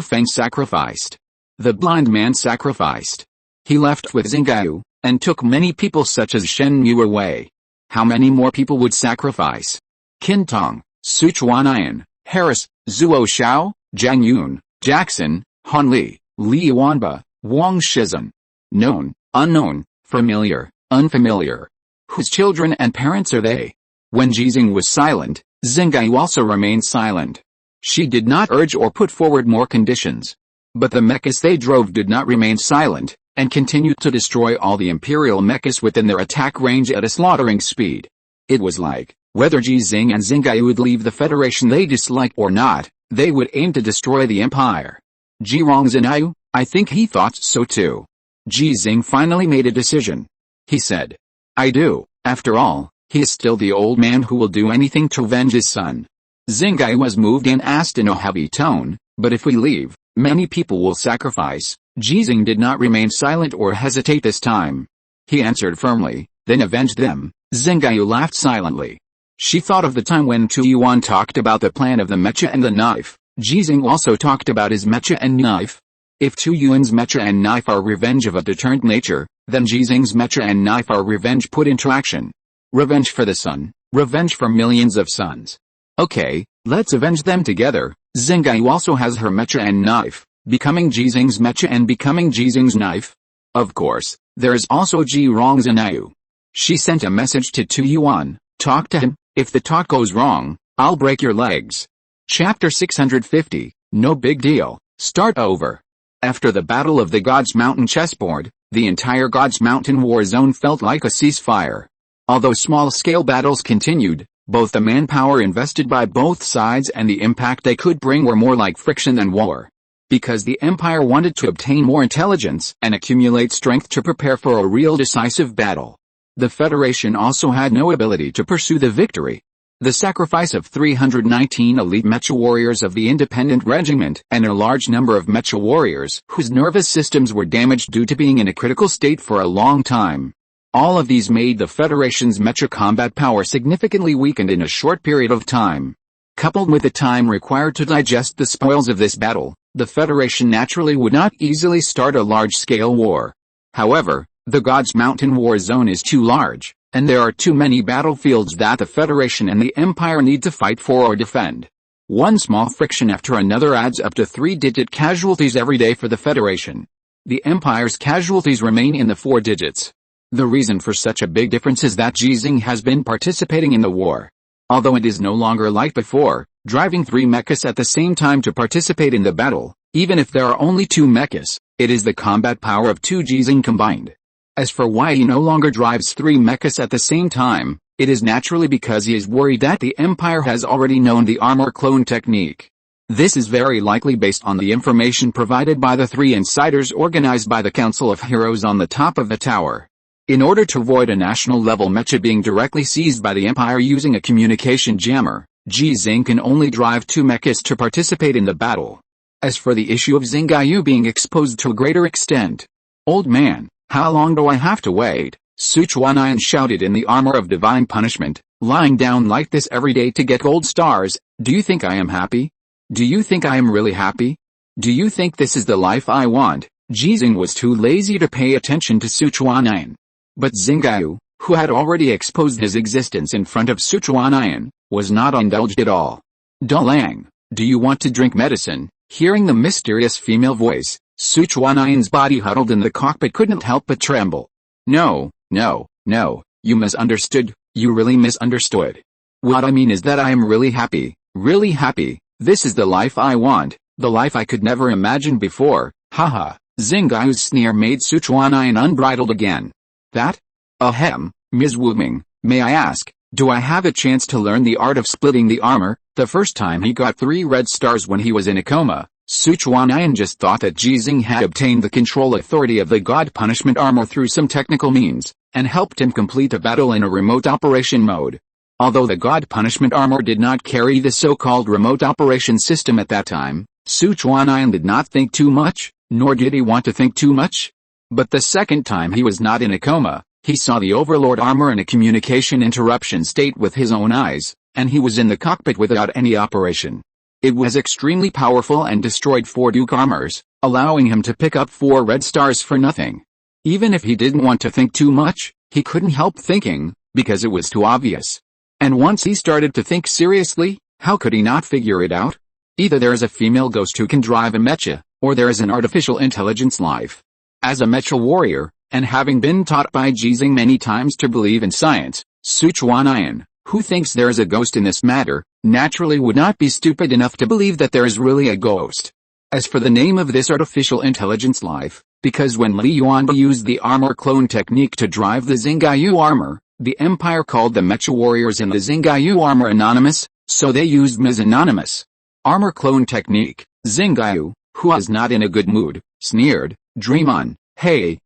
A: Feng sacrificed. The blind man sacrificed. He left with Xingqiu, and took many people such as Shen Yu away. How many more people would sacrifice? Qin Tong, Sichuan, Harris, Zuo Xiao, Zhang Yun, Jackson, Han Li, Li Yuanba, Wang Shizhen. Known, unknown, familiar, unfamiliar. Whose children and parents are they? When Ji Xinghe was silent, Xingqiu also remained silent. She did not urge or put forward more conditions. But the mechas they drove did not remain silent, and continued to destroy all the imperial mechas within their attack range at a slaughtering speed. It was like, whether Ji Xinghe and Xingqiu would leave the Federation they disliked or not, they would aim to destroy the Empire. Ji Xinghe, I think he thought so too. Ji Xinghe finally made a decision. He said, I do, after all, he is still the old man who will do anything to avenge his son. Xingqiu was moved and asked in a heavy tone, but if we leave, many people will sacrifice. Ji Xinghe did not remain silent or hesitate this time. He answered firmly, then avenge them. Xingqiu laughed silently. She thought of the time when Tu Yuan talked about the plan of the Mecha and the knife, Ji Xinghe also talked about his mecha and knife. If Tu Yuan's mecha and knife are revenge of a deterrent nature, then Ji Xinghe's mecha and knife are revenge put into action. Revenge for the sun, revenge for millions of suns. Okay, let's avenge them together. Xinghe also has her mecha and knife, becoming Ji Xinghe's mecha and becoming Ji Xinghe's knife. Of course, there is also Ji Rongzhenyu. She sent a message to Tu Yuan, talk to him, if the talk goes wrong, I'll break your legs. Chapter 650, no big deal, start over. After the Battle of the Gods Mountain chessboard, the entire Gods Mountain war zone felt like a ceasefire. Although small-scale battles continued, both the manpower invested by both sides and the impact they could bring were more like friction than war. Because the Empire wanted to obtain more intelligence and accumulate strength to prepare for a real decisive battle. The Federation also had no ability to pursue the victory. The sacrifice of 319 elite mecha warriors of the independent regiment and a large number of mecha warriors whose nervous systems were damaged due to being in a critical state for a long time. All of these made the Federation's mecha combat power significantly weakened in a short period of time. Coupled with the time required to digest the spoils of this battle, the Federation naturally would not easily start a large-scale war. However, the Gods Mountain war zone is too large, and there are too many battlefields that the Federation and the Empire need to fight for or defend. One small friction after another adds up to 3-digit casualties every day for the Federation. The Empire's casualties remain in the 4 digits. The reason for such a big difference is that Ji Xinghe has been participating in the war. Although it is no longer like before, driving 3 mechas at the same time to participate in the battle, even if there are only 2 mechas, it is the combat power of 2 Ji Xinghe combined. As for why he no longer drives 3 mechas at the same time, it is naturally because he is worried that the Empire has already known the armor clone technique. This is very likely based on the information provided by the 3 insiders organized by the Council of Heroes on the top of the tower. In order to avoid a national-level mecha being directly seized by the Empire using a communication jammer, Ji Xinghe can only drive 2 mechas to participate in the battle. As for the issue of Xinghe being exposed to a greater extent, "Old man, how long do I have to wait?" Sichuanian shouted in the armor of divine punishment, "lying down like this every day to get gold stars, do you think I am happy? Do you think I am really happy? Do you think this is the life I want?" Ji Xinghe was too lazy to pay attention to Sichuanian. But Xinghe, who had already exposed his existence in front of Sichuanian, was not indulged at all. "Dalang, do you want to drink medicine?" Hearing the mysterious female voice, Sichuanian's body huddled in the cockpit couldn't help but tremble. No, you misunderstood, you really misunderstood. What I mean is that I am really happy, this is the life I want, the life I could never imagine before, haha. Xinghe's sneer made Sichuanian unbridled again. That? Ahem, Ms. Wuming, may I ask, do I have a chance to learn the art of splitting the armor? The first time he got 3 red stars when he was in a coma, Sichuanian just thought that Ji Xinghe had obtained the control authority of the God Punishment armor through some technical means, and helped him complete a battle in a remote operation mode. Although the God Punishment armor did not carry the so-called remote operation system at that time, Sichuanian did not think too much, nor did he want to think too much. But the second time he was not in a coma, he saw the Overlord armor in a communication interruption state with his own eyes, and he was in the cockpit without any operation. It was extremely powerful and destroyed 4 Duke armors, allowing him to pick up 4 red stars for nothing. Even if he didn't want to think too much, he couldn't help thinking, because it was too obvious. And once he started to think seriously, how could he not figure it out? Either there is a female ghost who can drive a mecha, or there is an artificial intelligence life. As a mecha warrior, and having been taught by Ji Xinghe many times to believe in science, Sichuanian, who thinks there is a ghost in this matter, naturally would not be stupid enough to believe that there is really a ghost. As for the name of this artificial intelligence life, because when Li Yuanba used the armor clone technique to drive the Xinghe armor, the Empire called the mecha warriors in the Xinghe armor anonymous, so they used Ms. Anonymous. Armor clone technique, Xinghe, who was not in a good mood, sneered, "Dream on, hey,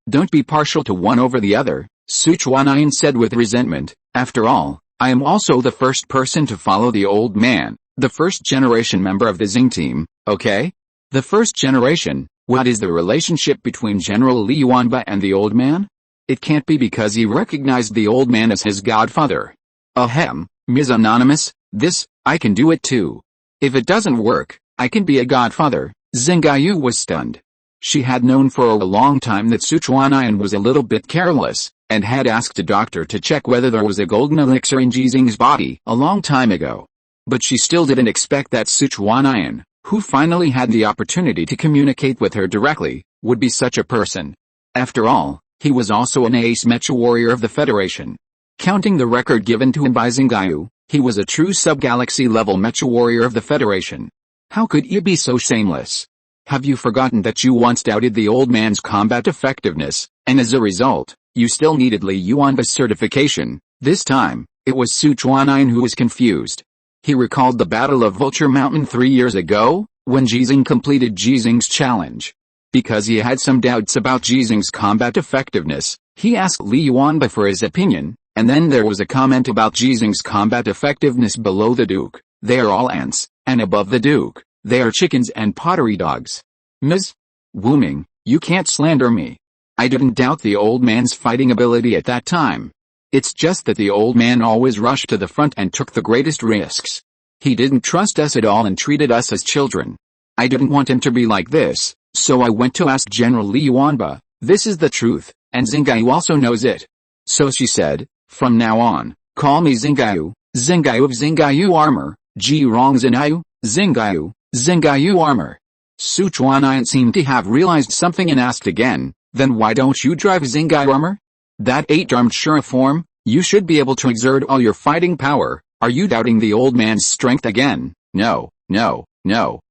A: don't be partial to one over the other," Sichuanian said with resentment. "After all, I am also the first person to follow the old man, the first generation member of the Xinghe team, okay? The first generation, what is the relationship between General Li Yuanba and the old man? It can't be because he recognized the old man as his godfather. Ahem, Ms. Anonymous, this, I can do it too. If it doesn't work, I can be a godfather." Xinghe was stunned. She had known for a long time that Sichuanian was a little bit careless, and had asked a doctor to check whether there was a golden elixir in Ji Xinghe's body a long time ago. But she still didn't expect that Sichuanian, who finally had the opportunity to communicate with her directly, would be such a person. After all, he was also an ace mecha warrior of the Federation. Counting the record given to him by Xinghe, he was a true sub-galaxy level mecha warrior of the Federation. How could you be so shameless? Have you forgotten that you once doubted the old man's combat effectiveness, and as a result, you still needed Li Yuanba's certification? This time, it was Sichuanian who was confused. He recalled the Battle of Vulture Mountain 3 years ago, when Ji Xinghe completed Ji Xinghe's challenge. Because he had some doubts about Ji Xinghe's combat effectiveness, he asked Li Yuanba for his opinion, and then there was a comment about Ji Xinghe's combat effectiveness below the Duke. They are all ants, and above the Duke, they are chickens and pottery dogs. Ms. Wu-Ming, you can't slander me. I didn't doubt the old man's fighting ability at that time. It's just that the old man always rushed to the front and took the greatest risks. He didn't trust us at all and treated us as children. I didn't want him to be like this, so I went to ask General Li Yuanba. This is the truth, and Xinghe also knows it. So she said, from now on, call me Xinghe, Xinghe of Xinghe Armor, Ji Rongzinayu, Xinghe Armor. Sichuanian seemed to have realized something and asked again, then why don't you drive Xinghe Armor? That 8-armed Shura form, you should be able to exert all your fighting power. Are you doubting the old man's strength again? No,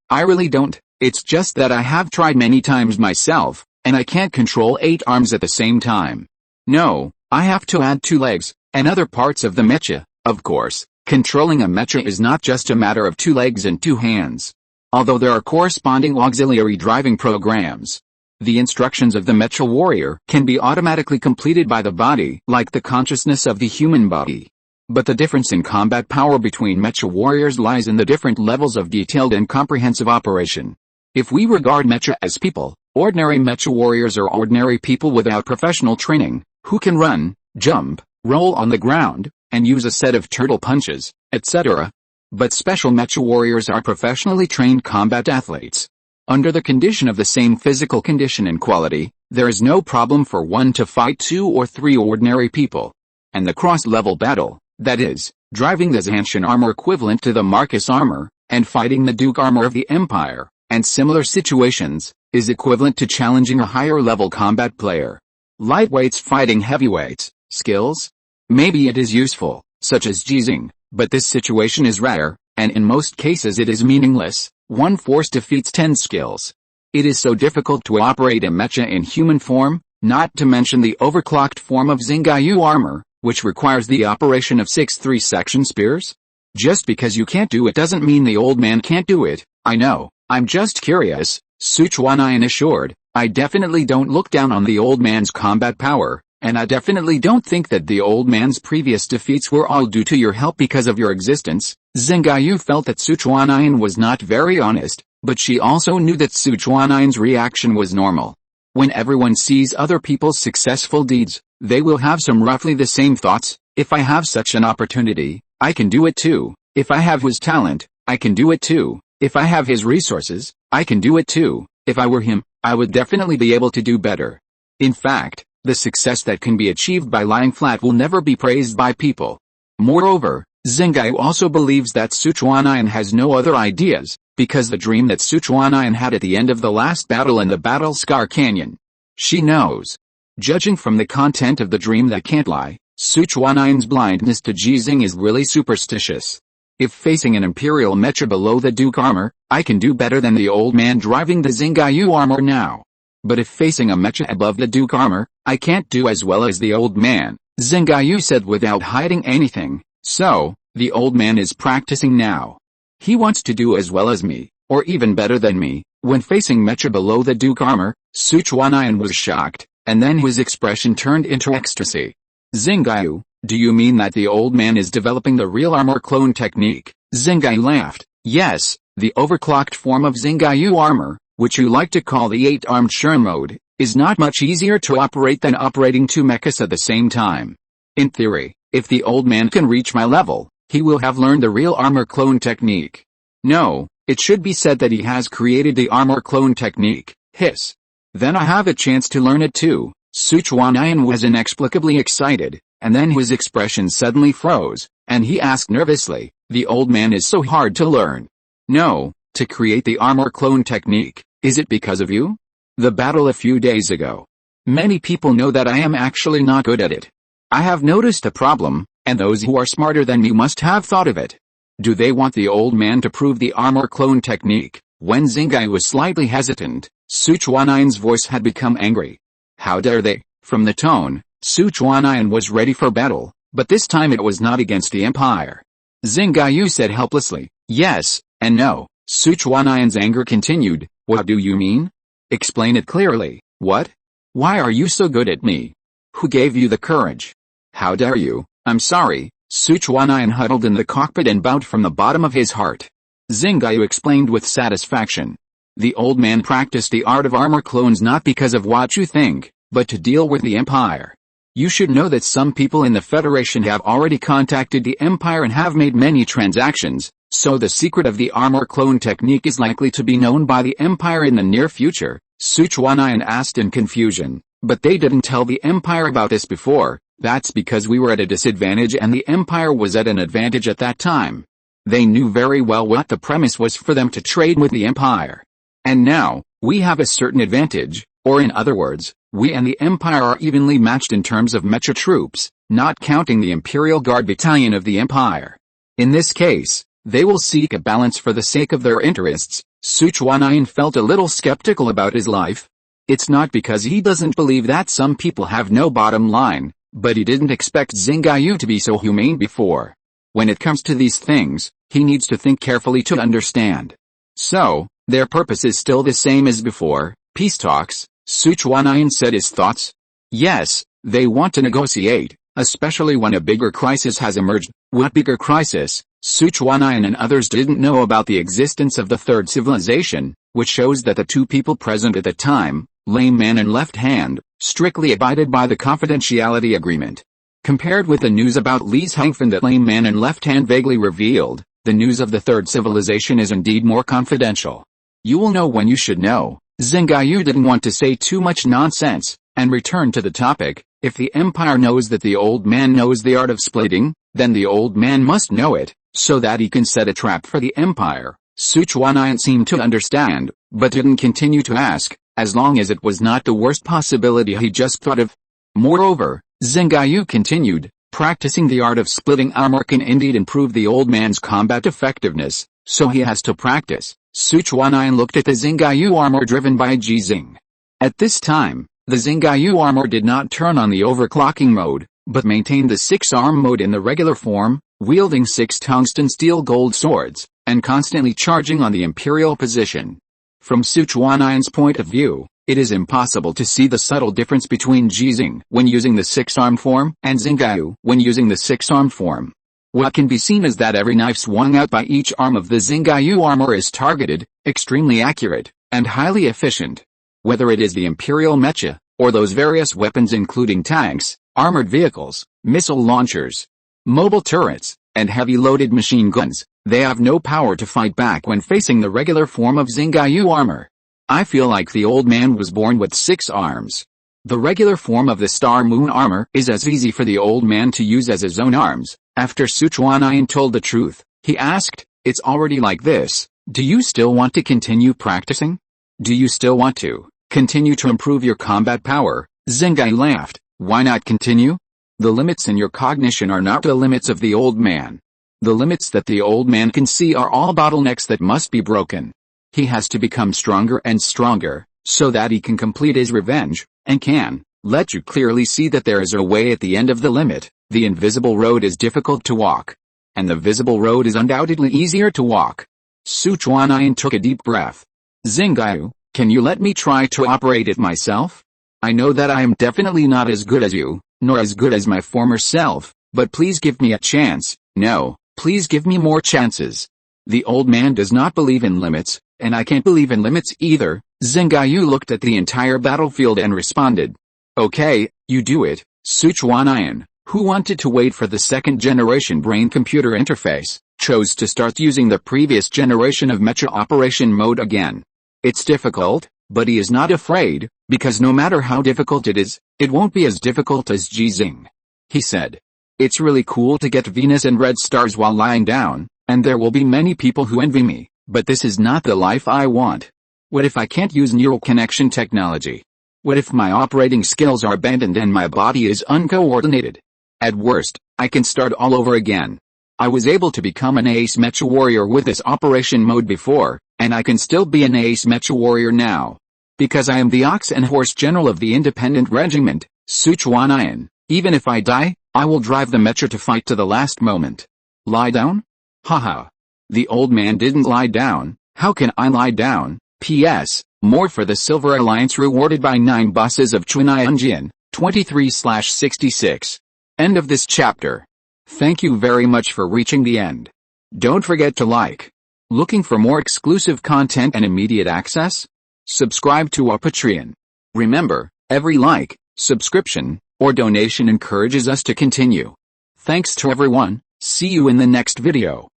A: I really don't. It's just that I have tried many times myself, and I can't control 8 arms at the same time. No, I have to add 2 legs, and other parts of the mecha. Of course, controlling a mecha is not just a matter of 2 legs and 2 hands. Although there are corresponding auxiliary driving programs. The instructions of the mecha warrior can be automatically completed by the body, like the consciousness of the human body. But the difference in combat power between mecha warriors lies in the different levels of detailed and comprehensive operation. If we regard mecha as people, ordinary mecha warriors are ordinary people without professional training, who can run, jump, roll on the ground, and use a set of turtle punches, etc. But special mecha warriors are professionally trained combat athletes. Under the condition of the same physical condition and quality, there is no problem for one to fight 2 or 3 ordinary people. And the cross-level battle, that is, driving the Zanshin armor equivalent to the Marcus armor, and fighting the Duke armor of the Empire, and similar situations, is equivalent to challenging a higher-level combat player. Lightweights fighting heavyweights, skills? Maybe it is useful, such as Ji Xinghe, but this situation is rare, and in most cases it is meaningless. 1 force defeats 10 skills. It is so difficult to operate a mecha in human form, not to mention the overclocked form of Xinghe armor, which requires the operation of 6 3-section spears. Just because you can't do it doesn't mean the old man can't do it. I know, I'm just curious, Sichuanian assured. I definitely don't look down on the old man's combat power, and I definitely don't think that the old man's previous defeats were all due to your help because of your existence. Xinghe felt that Sichuanian was not very honest, but she also knew that Sichuanian's reaction was normal. When everyone sees other people's successful deeds, they will have some roughly the same thoughts. If I have such an opportunity, I can do it too. If I have his talent, I can do it too. If I have his resources, I can do it too. If I were him, I would definitely be able to do better. In fact, the success that can be achieved by lying flat will never be praised by people. Moreover, Xinghe also believes that Sichuanian has no other ideas, because the dream that Sichuanian had at the end of the last battle in the Battle Scar Canyon. She knows. Judging from the content of the dream that can't lie, Sichuanian's blindness to Ji Xinghe is really superstitious. If facing an imperial mecha below the Duke armor, I can do better than the old man driving the Xinghe armor now. But if facing a mecha above the Duke armor, I can't do as well as the old man, Xinghe said without hiding anything. So, the old man is practicing now. He wants to do as well as me, or even better than me. When facing mecha below the Duke armor, Sichuanian was shocked, and then his expression turned into ecstasy. Xinghe, do you mean that the old man is developing the real armor clone technique? Xinghe laughed. Yes, the overclocked form of Xinghe armor, which you like to call the 8-armed Shura mode, is not much easier to operate than operating 2 mechas at the same time. In theory, if the old man can reach my level, he will have learned the real armor clone technique. No, it should be said that he has created the armor clone technique. Hiss. Then I have a chance to learn it too. Sichuanian was inexplicably excited, and then his expression suddenly froze, and he asked nervously, the old man is so hard to learn. No, to create the armor clone technique, is it because of you? The battle a few days ago. Many people know that I am actually not good at it. I have noticed a problem, and those who are smarter than me must have thought of it. Do they want the old man to prove the armor clone technique? When Xinghe was slightly hesitant, Sichuanian's voice had become angry. How dare they? From the tone, Sichuanian was ready for battle, but this time it was not against the Empire. Xinghe said helplessly, yes, and no. Sichuanian's anger continued, what do you mean? Explain it clearly. What? Why are you so good at me? Who gave you the courage? How dare you? I'm sorry. Sichuanian huddled in the cockpit and bowed from the bottom of his heart. Xinghe explained with satisfaction. The old man practiced the art of armor clones not because of what you think, but to deal with the Empire. You should know that some people in the Federation have already contacted the Empire and have made many transactions, so the secret of the armor clone technique is likely to be known by the Empire in the near future, Sichuanian asked in confusion. But they didn't tell the Empire about this before. That's because we were at a disadvantage and the Empire was at an advantage at that time. They knew very well what the premise was for them to trade with the Empire. And now, we have a certain advantage, or in other words, we and the Empire are evenly matched in terms of mecha troops, not counting the Imperial Guard Battalion of the Empire. In this case, they will seek a balance for the sake of their interests. Sichuanian felt a little skeptical about his life. It's not because he doesn't believe that some people have no bottom line, but he didn't expect Xinghe to be so humane before. When it comes to these things, he needs to think carefully to understand. So, their purpose is still the same as before, peace talks. Sichuanian said his thoughts. Yes, they want to negotiate, especially when a bigger crisis has emerged. What bigger crisis? Sichuanian and others didn't know about the existence of the third civilization, which shows that the two people present at the time, Lame Man and Left Hand, strictly abided by the confidentiality agreement. Compared with the news about Li's Hangfen that Lame Man and Left Hand vaguely revealed, the news of the third civilization is indeed more confidential. You will know when you should know. Xinghe didn't want to say too much nonsense, and returned to the topic. If the Empire knows that the old man knows the art of splitting, then the old man must know it, so that he can set a trap for the Empire. Sichuanian seemed to understand, but didn't continue to ask, as long as it was not the worst possibility he just thought of. Moreover, Xinghe continued, practicing the art of splitting armor can indeed improve the old man's combat effectiveness, so he has to practice. Sichuanian looked at the Xinghe armor driven by Ji Xinghe. At this time, the Xinghe armor did not turn on the overclocking mode, but maintained the 6-arm mode in the regular form, wielding 6 tungsten steel gold swords, and constantly charging on the imperial position. From Sichuanian's point of view, it is impossible to see the subtle difference between Ji Xinghe when using the 6-arm form and Xinghe when using the 6-arm form. What can be seen is that every knife swung out by each arm of the Xinghe armor is targeted, extremely accurate, and highly efficient. Whether it is the imperial mecha, or those various weapons including tanks, armored vehicles, missile launchers, mobile turrets, and heavy-loaded machine guns, they have no power to fight back when facing the regular form of Xinghe armor. I feel like the old man was born with 6 arms. The regular form of the Star Moon armor is as easy for the old man to use as his own arms. After Sichuanian told the truth, he asked, it's already like this, do you still want to continue practicing? Do you still want to continue to improve your combat power? Xinghe laughed, why not continue? The limits in your cognition are not the limits of the old man. The limits that the old man can see are all bottlenecks that must be broken. He has to become stronger and stronger, so that he can complete his revenge, and can let you clearly see that there is a way at the end of the limit. The invisible road is difficult to walk, and the visible road is undoubtedly easier to walk. Sichuanian took a deep breath. Xinghe, can you let me try to operate it myself? I know that I am definitely not as good as you, nor as good as my former self, but please give me a chance. No, please give me more chances. The old man does not believe in limits, and I can't believe in limits either. Xinghe looked at the entire battlefield and responded. Okay, you do it, Sichuanian. who wanted to wait for the second-generation brain-computer interface, chose to start using the previous generation of Mecha operation mode again. It's difficult, but he is not afraid, because no matter how difficult it is, it won't be as difficult as Ji Xinghe. He said, "It's really cool to get Venus and red stars while lying down, and there will be many people who envy me, but this is not the life I want. What if I can't use neural connection technology? What if my operating skills are abandoned and my body is uncoordinated? At worst, I can start all over again. I was able to become an ace mecha warrior with this operation mode before, and I can still be an ace mecha warrior now. Because I am the ox and horse general of the independent regiment, Suchuanayan. Even if I die, I will drive the mecha to fight to the last moment." Lie down? Haha. The old man didn't lie down. How can I lie down? P.S. More for the Silver Alliance rewarded by 9 buses of Chunayanjian, 23/66. End of this chapter. Thank you very much for reaching the end. Don't forget to like. Looking for more exclusive content and immediate access? Subscribe to our Patreon. Remember, every like, subscription, or donation encourages us to continue. Thanks to everyone. See you in the next video.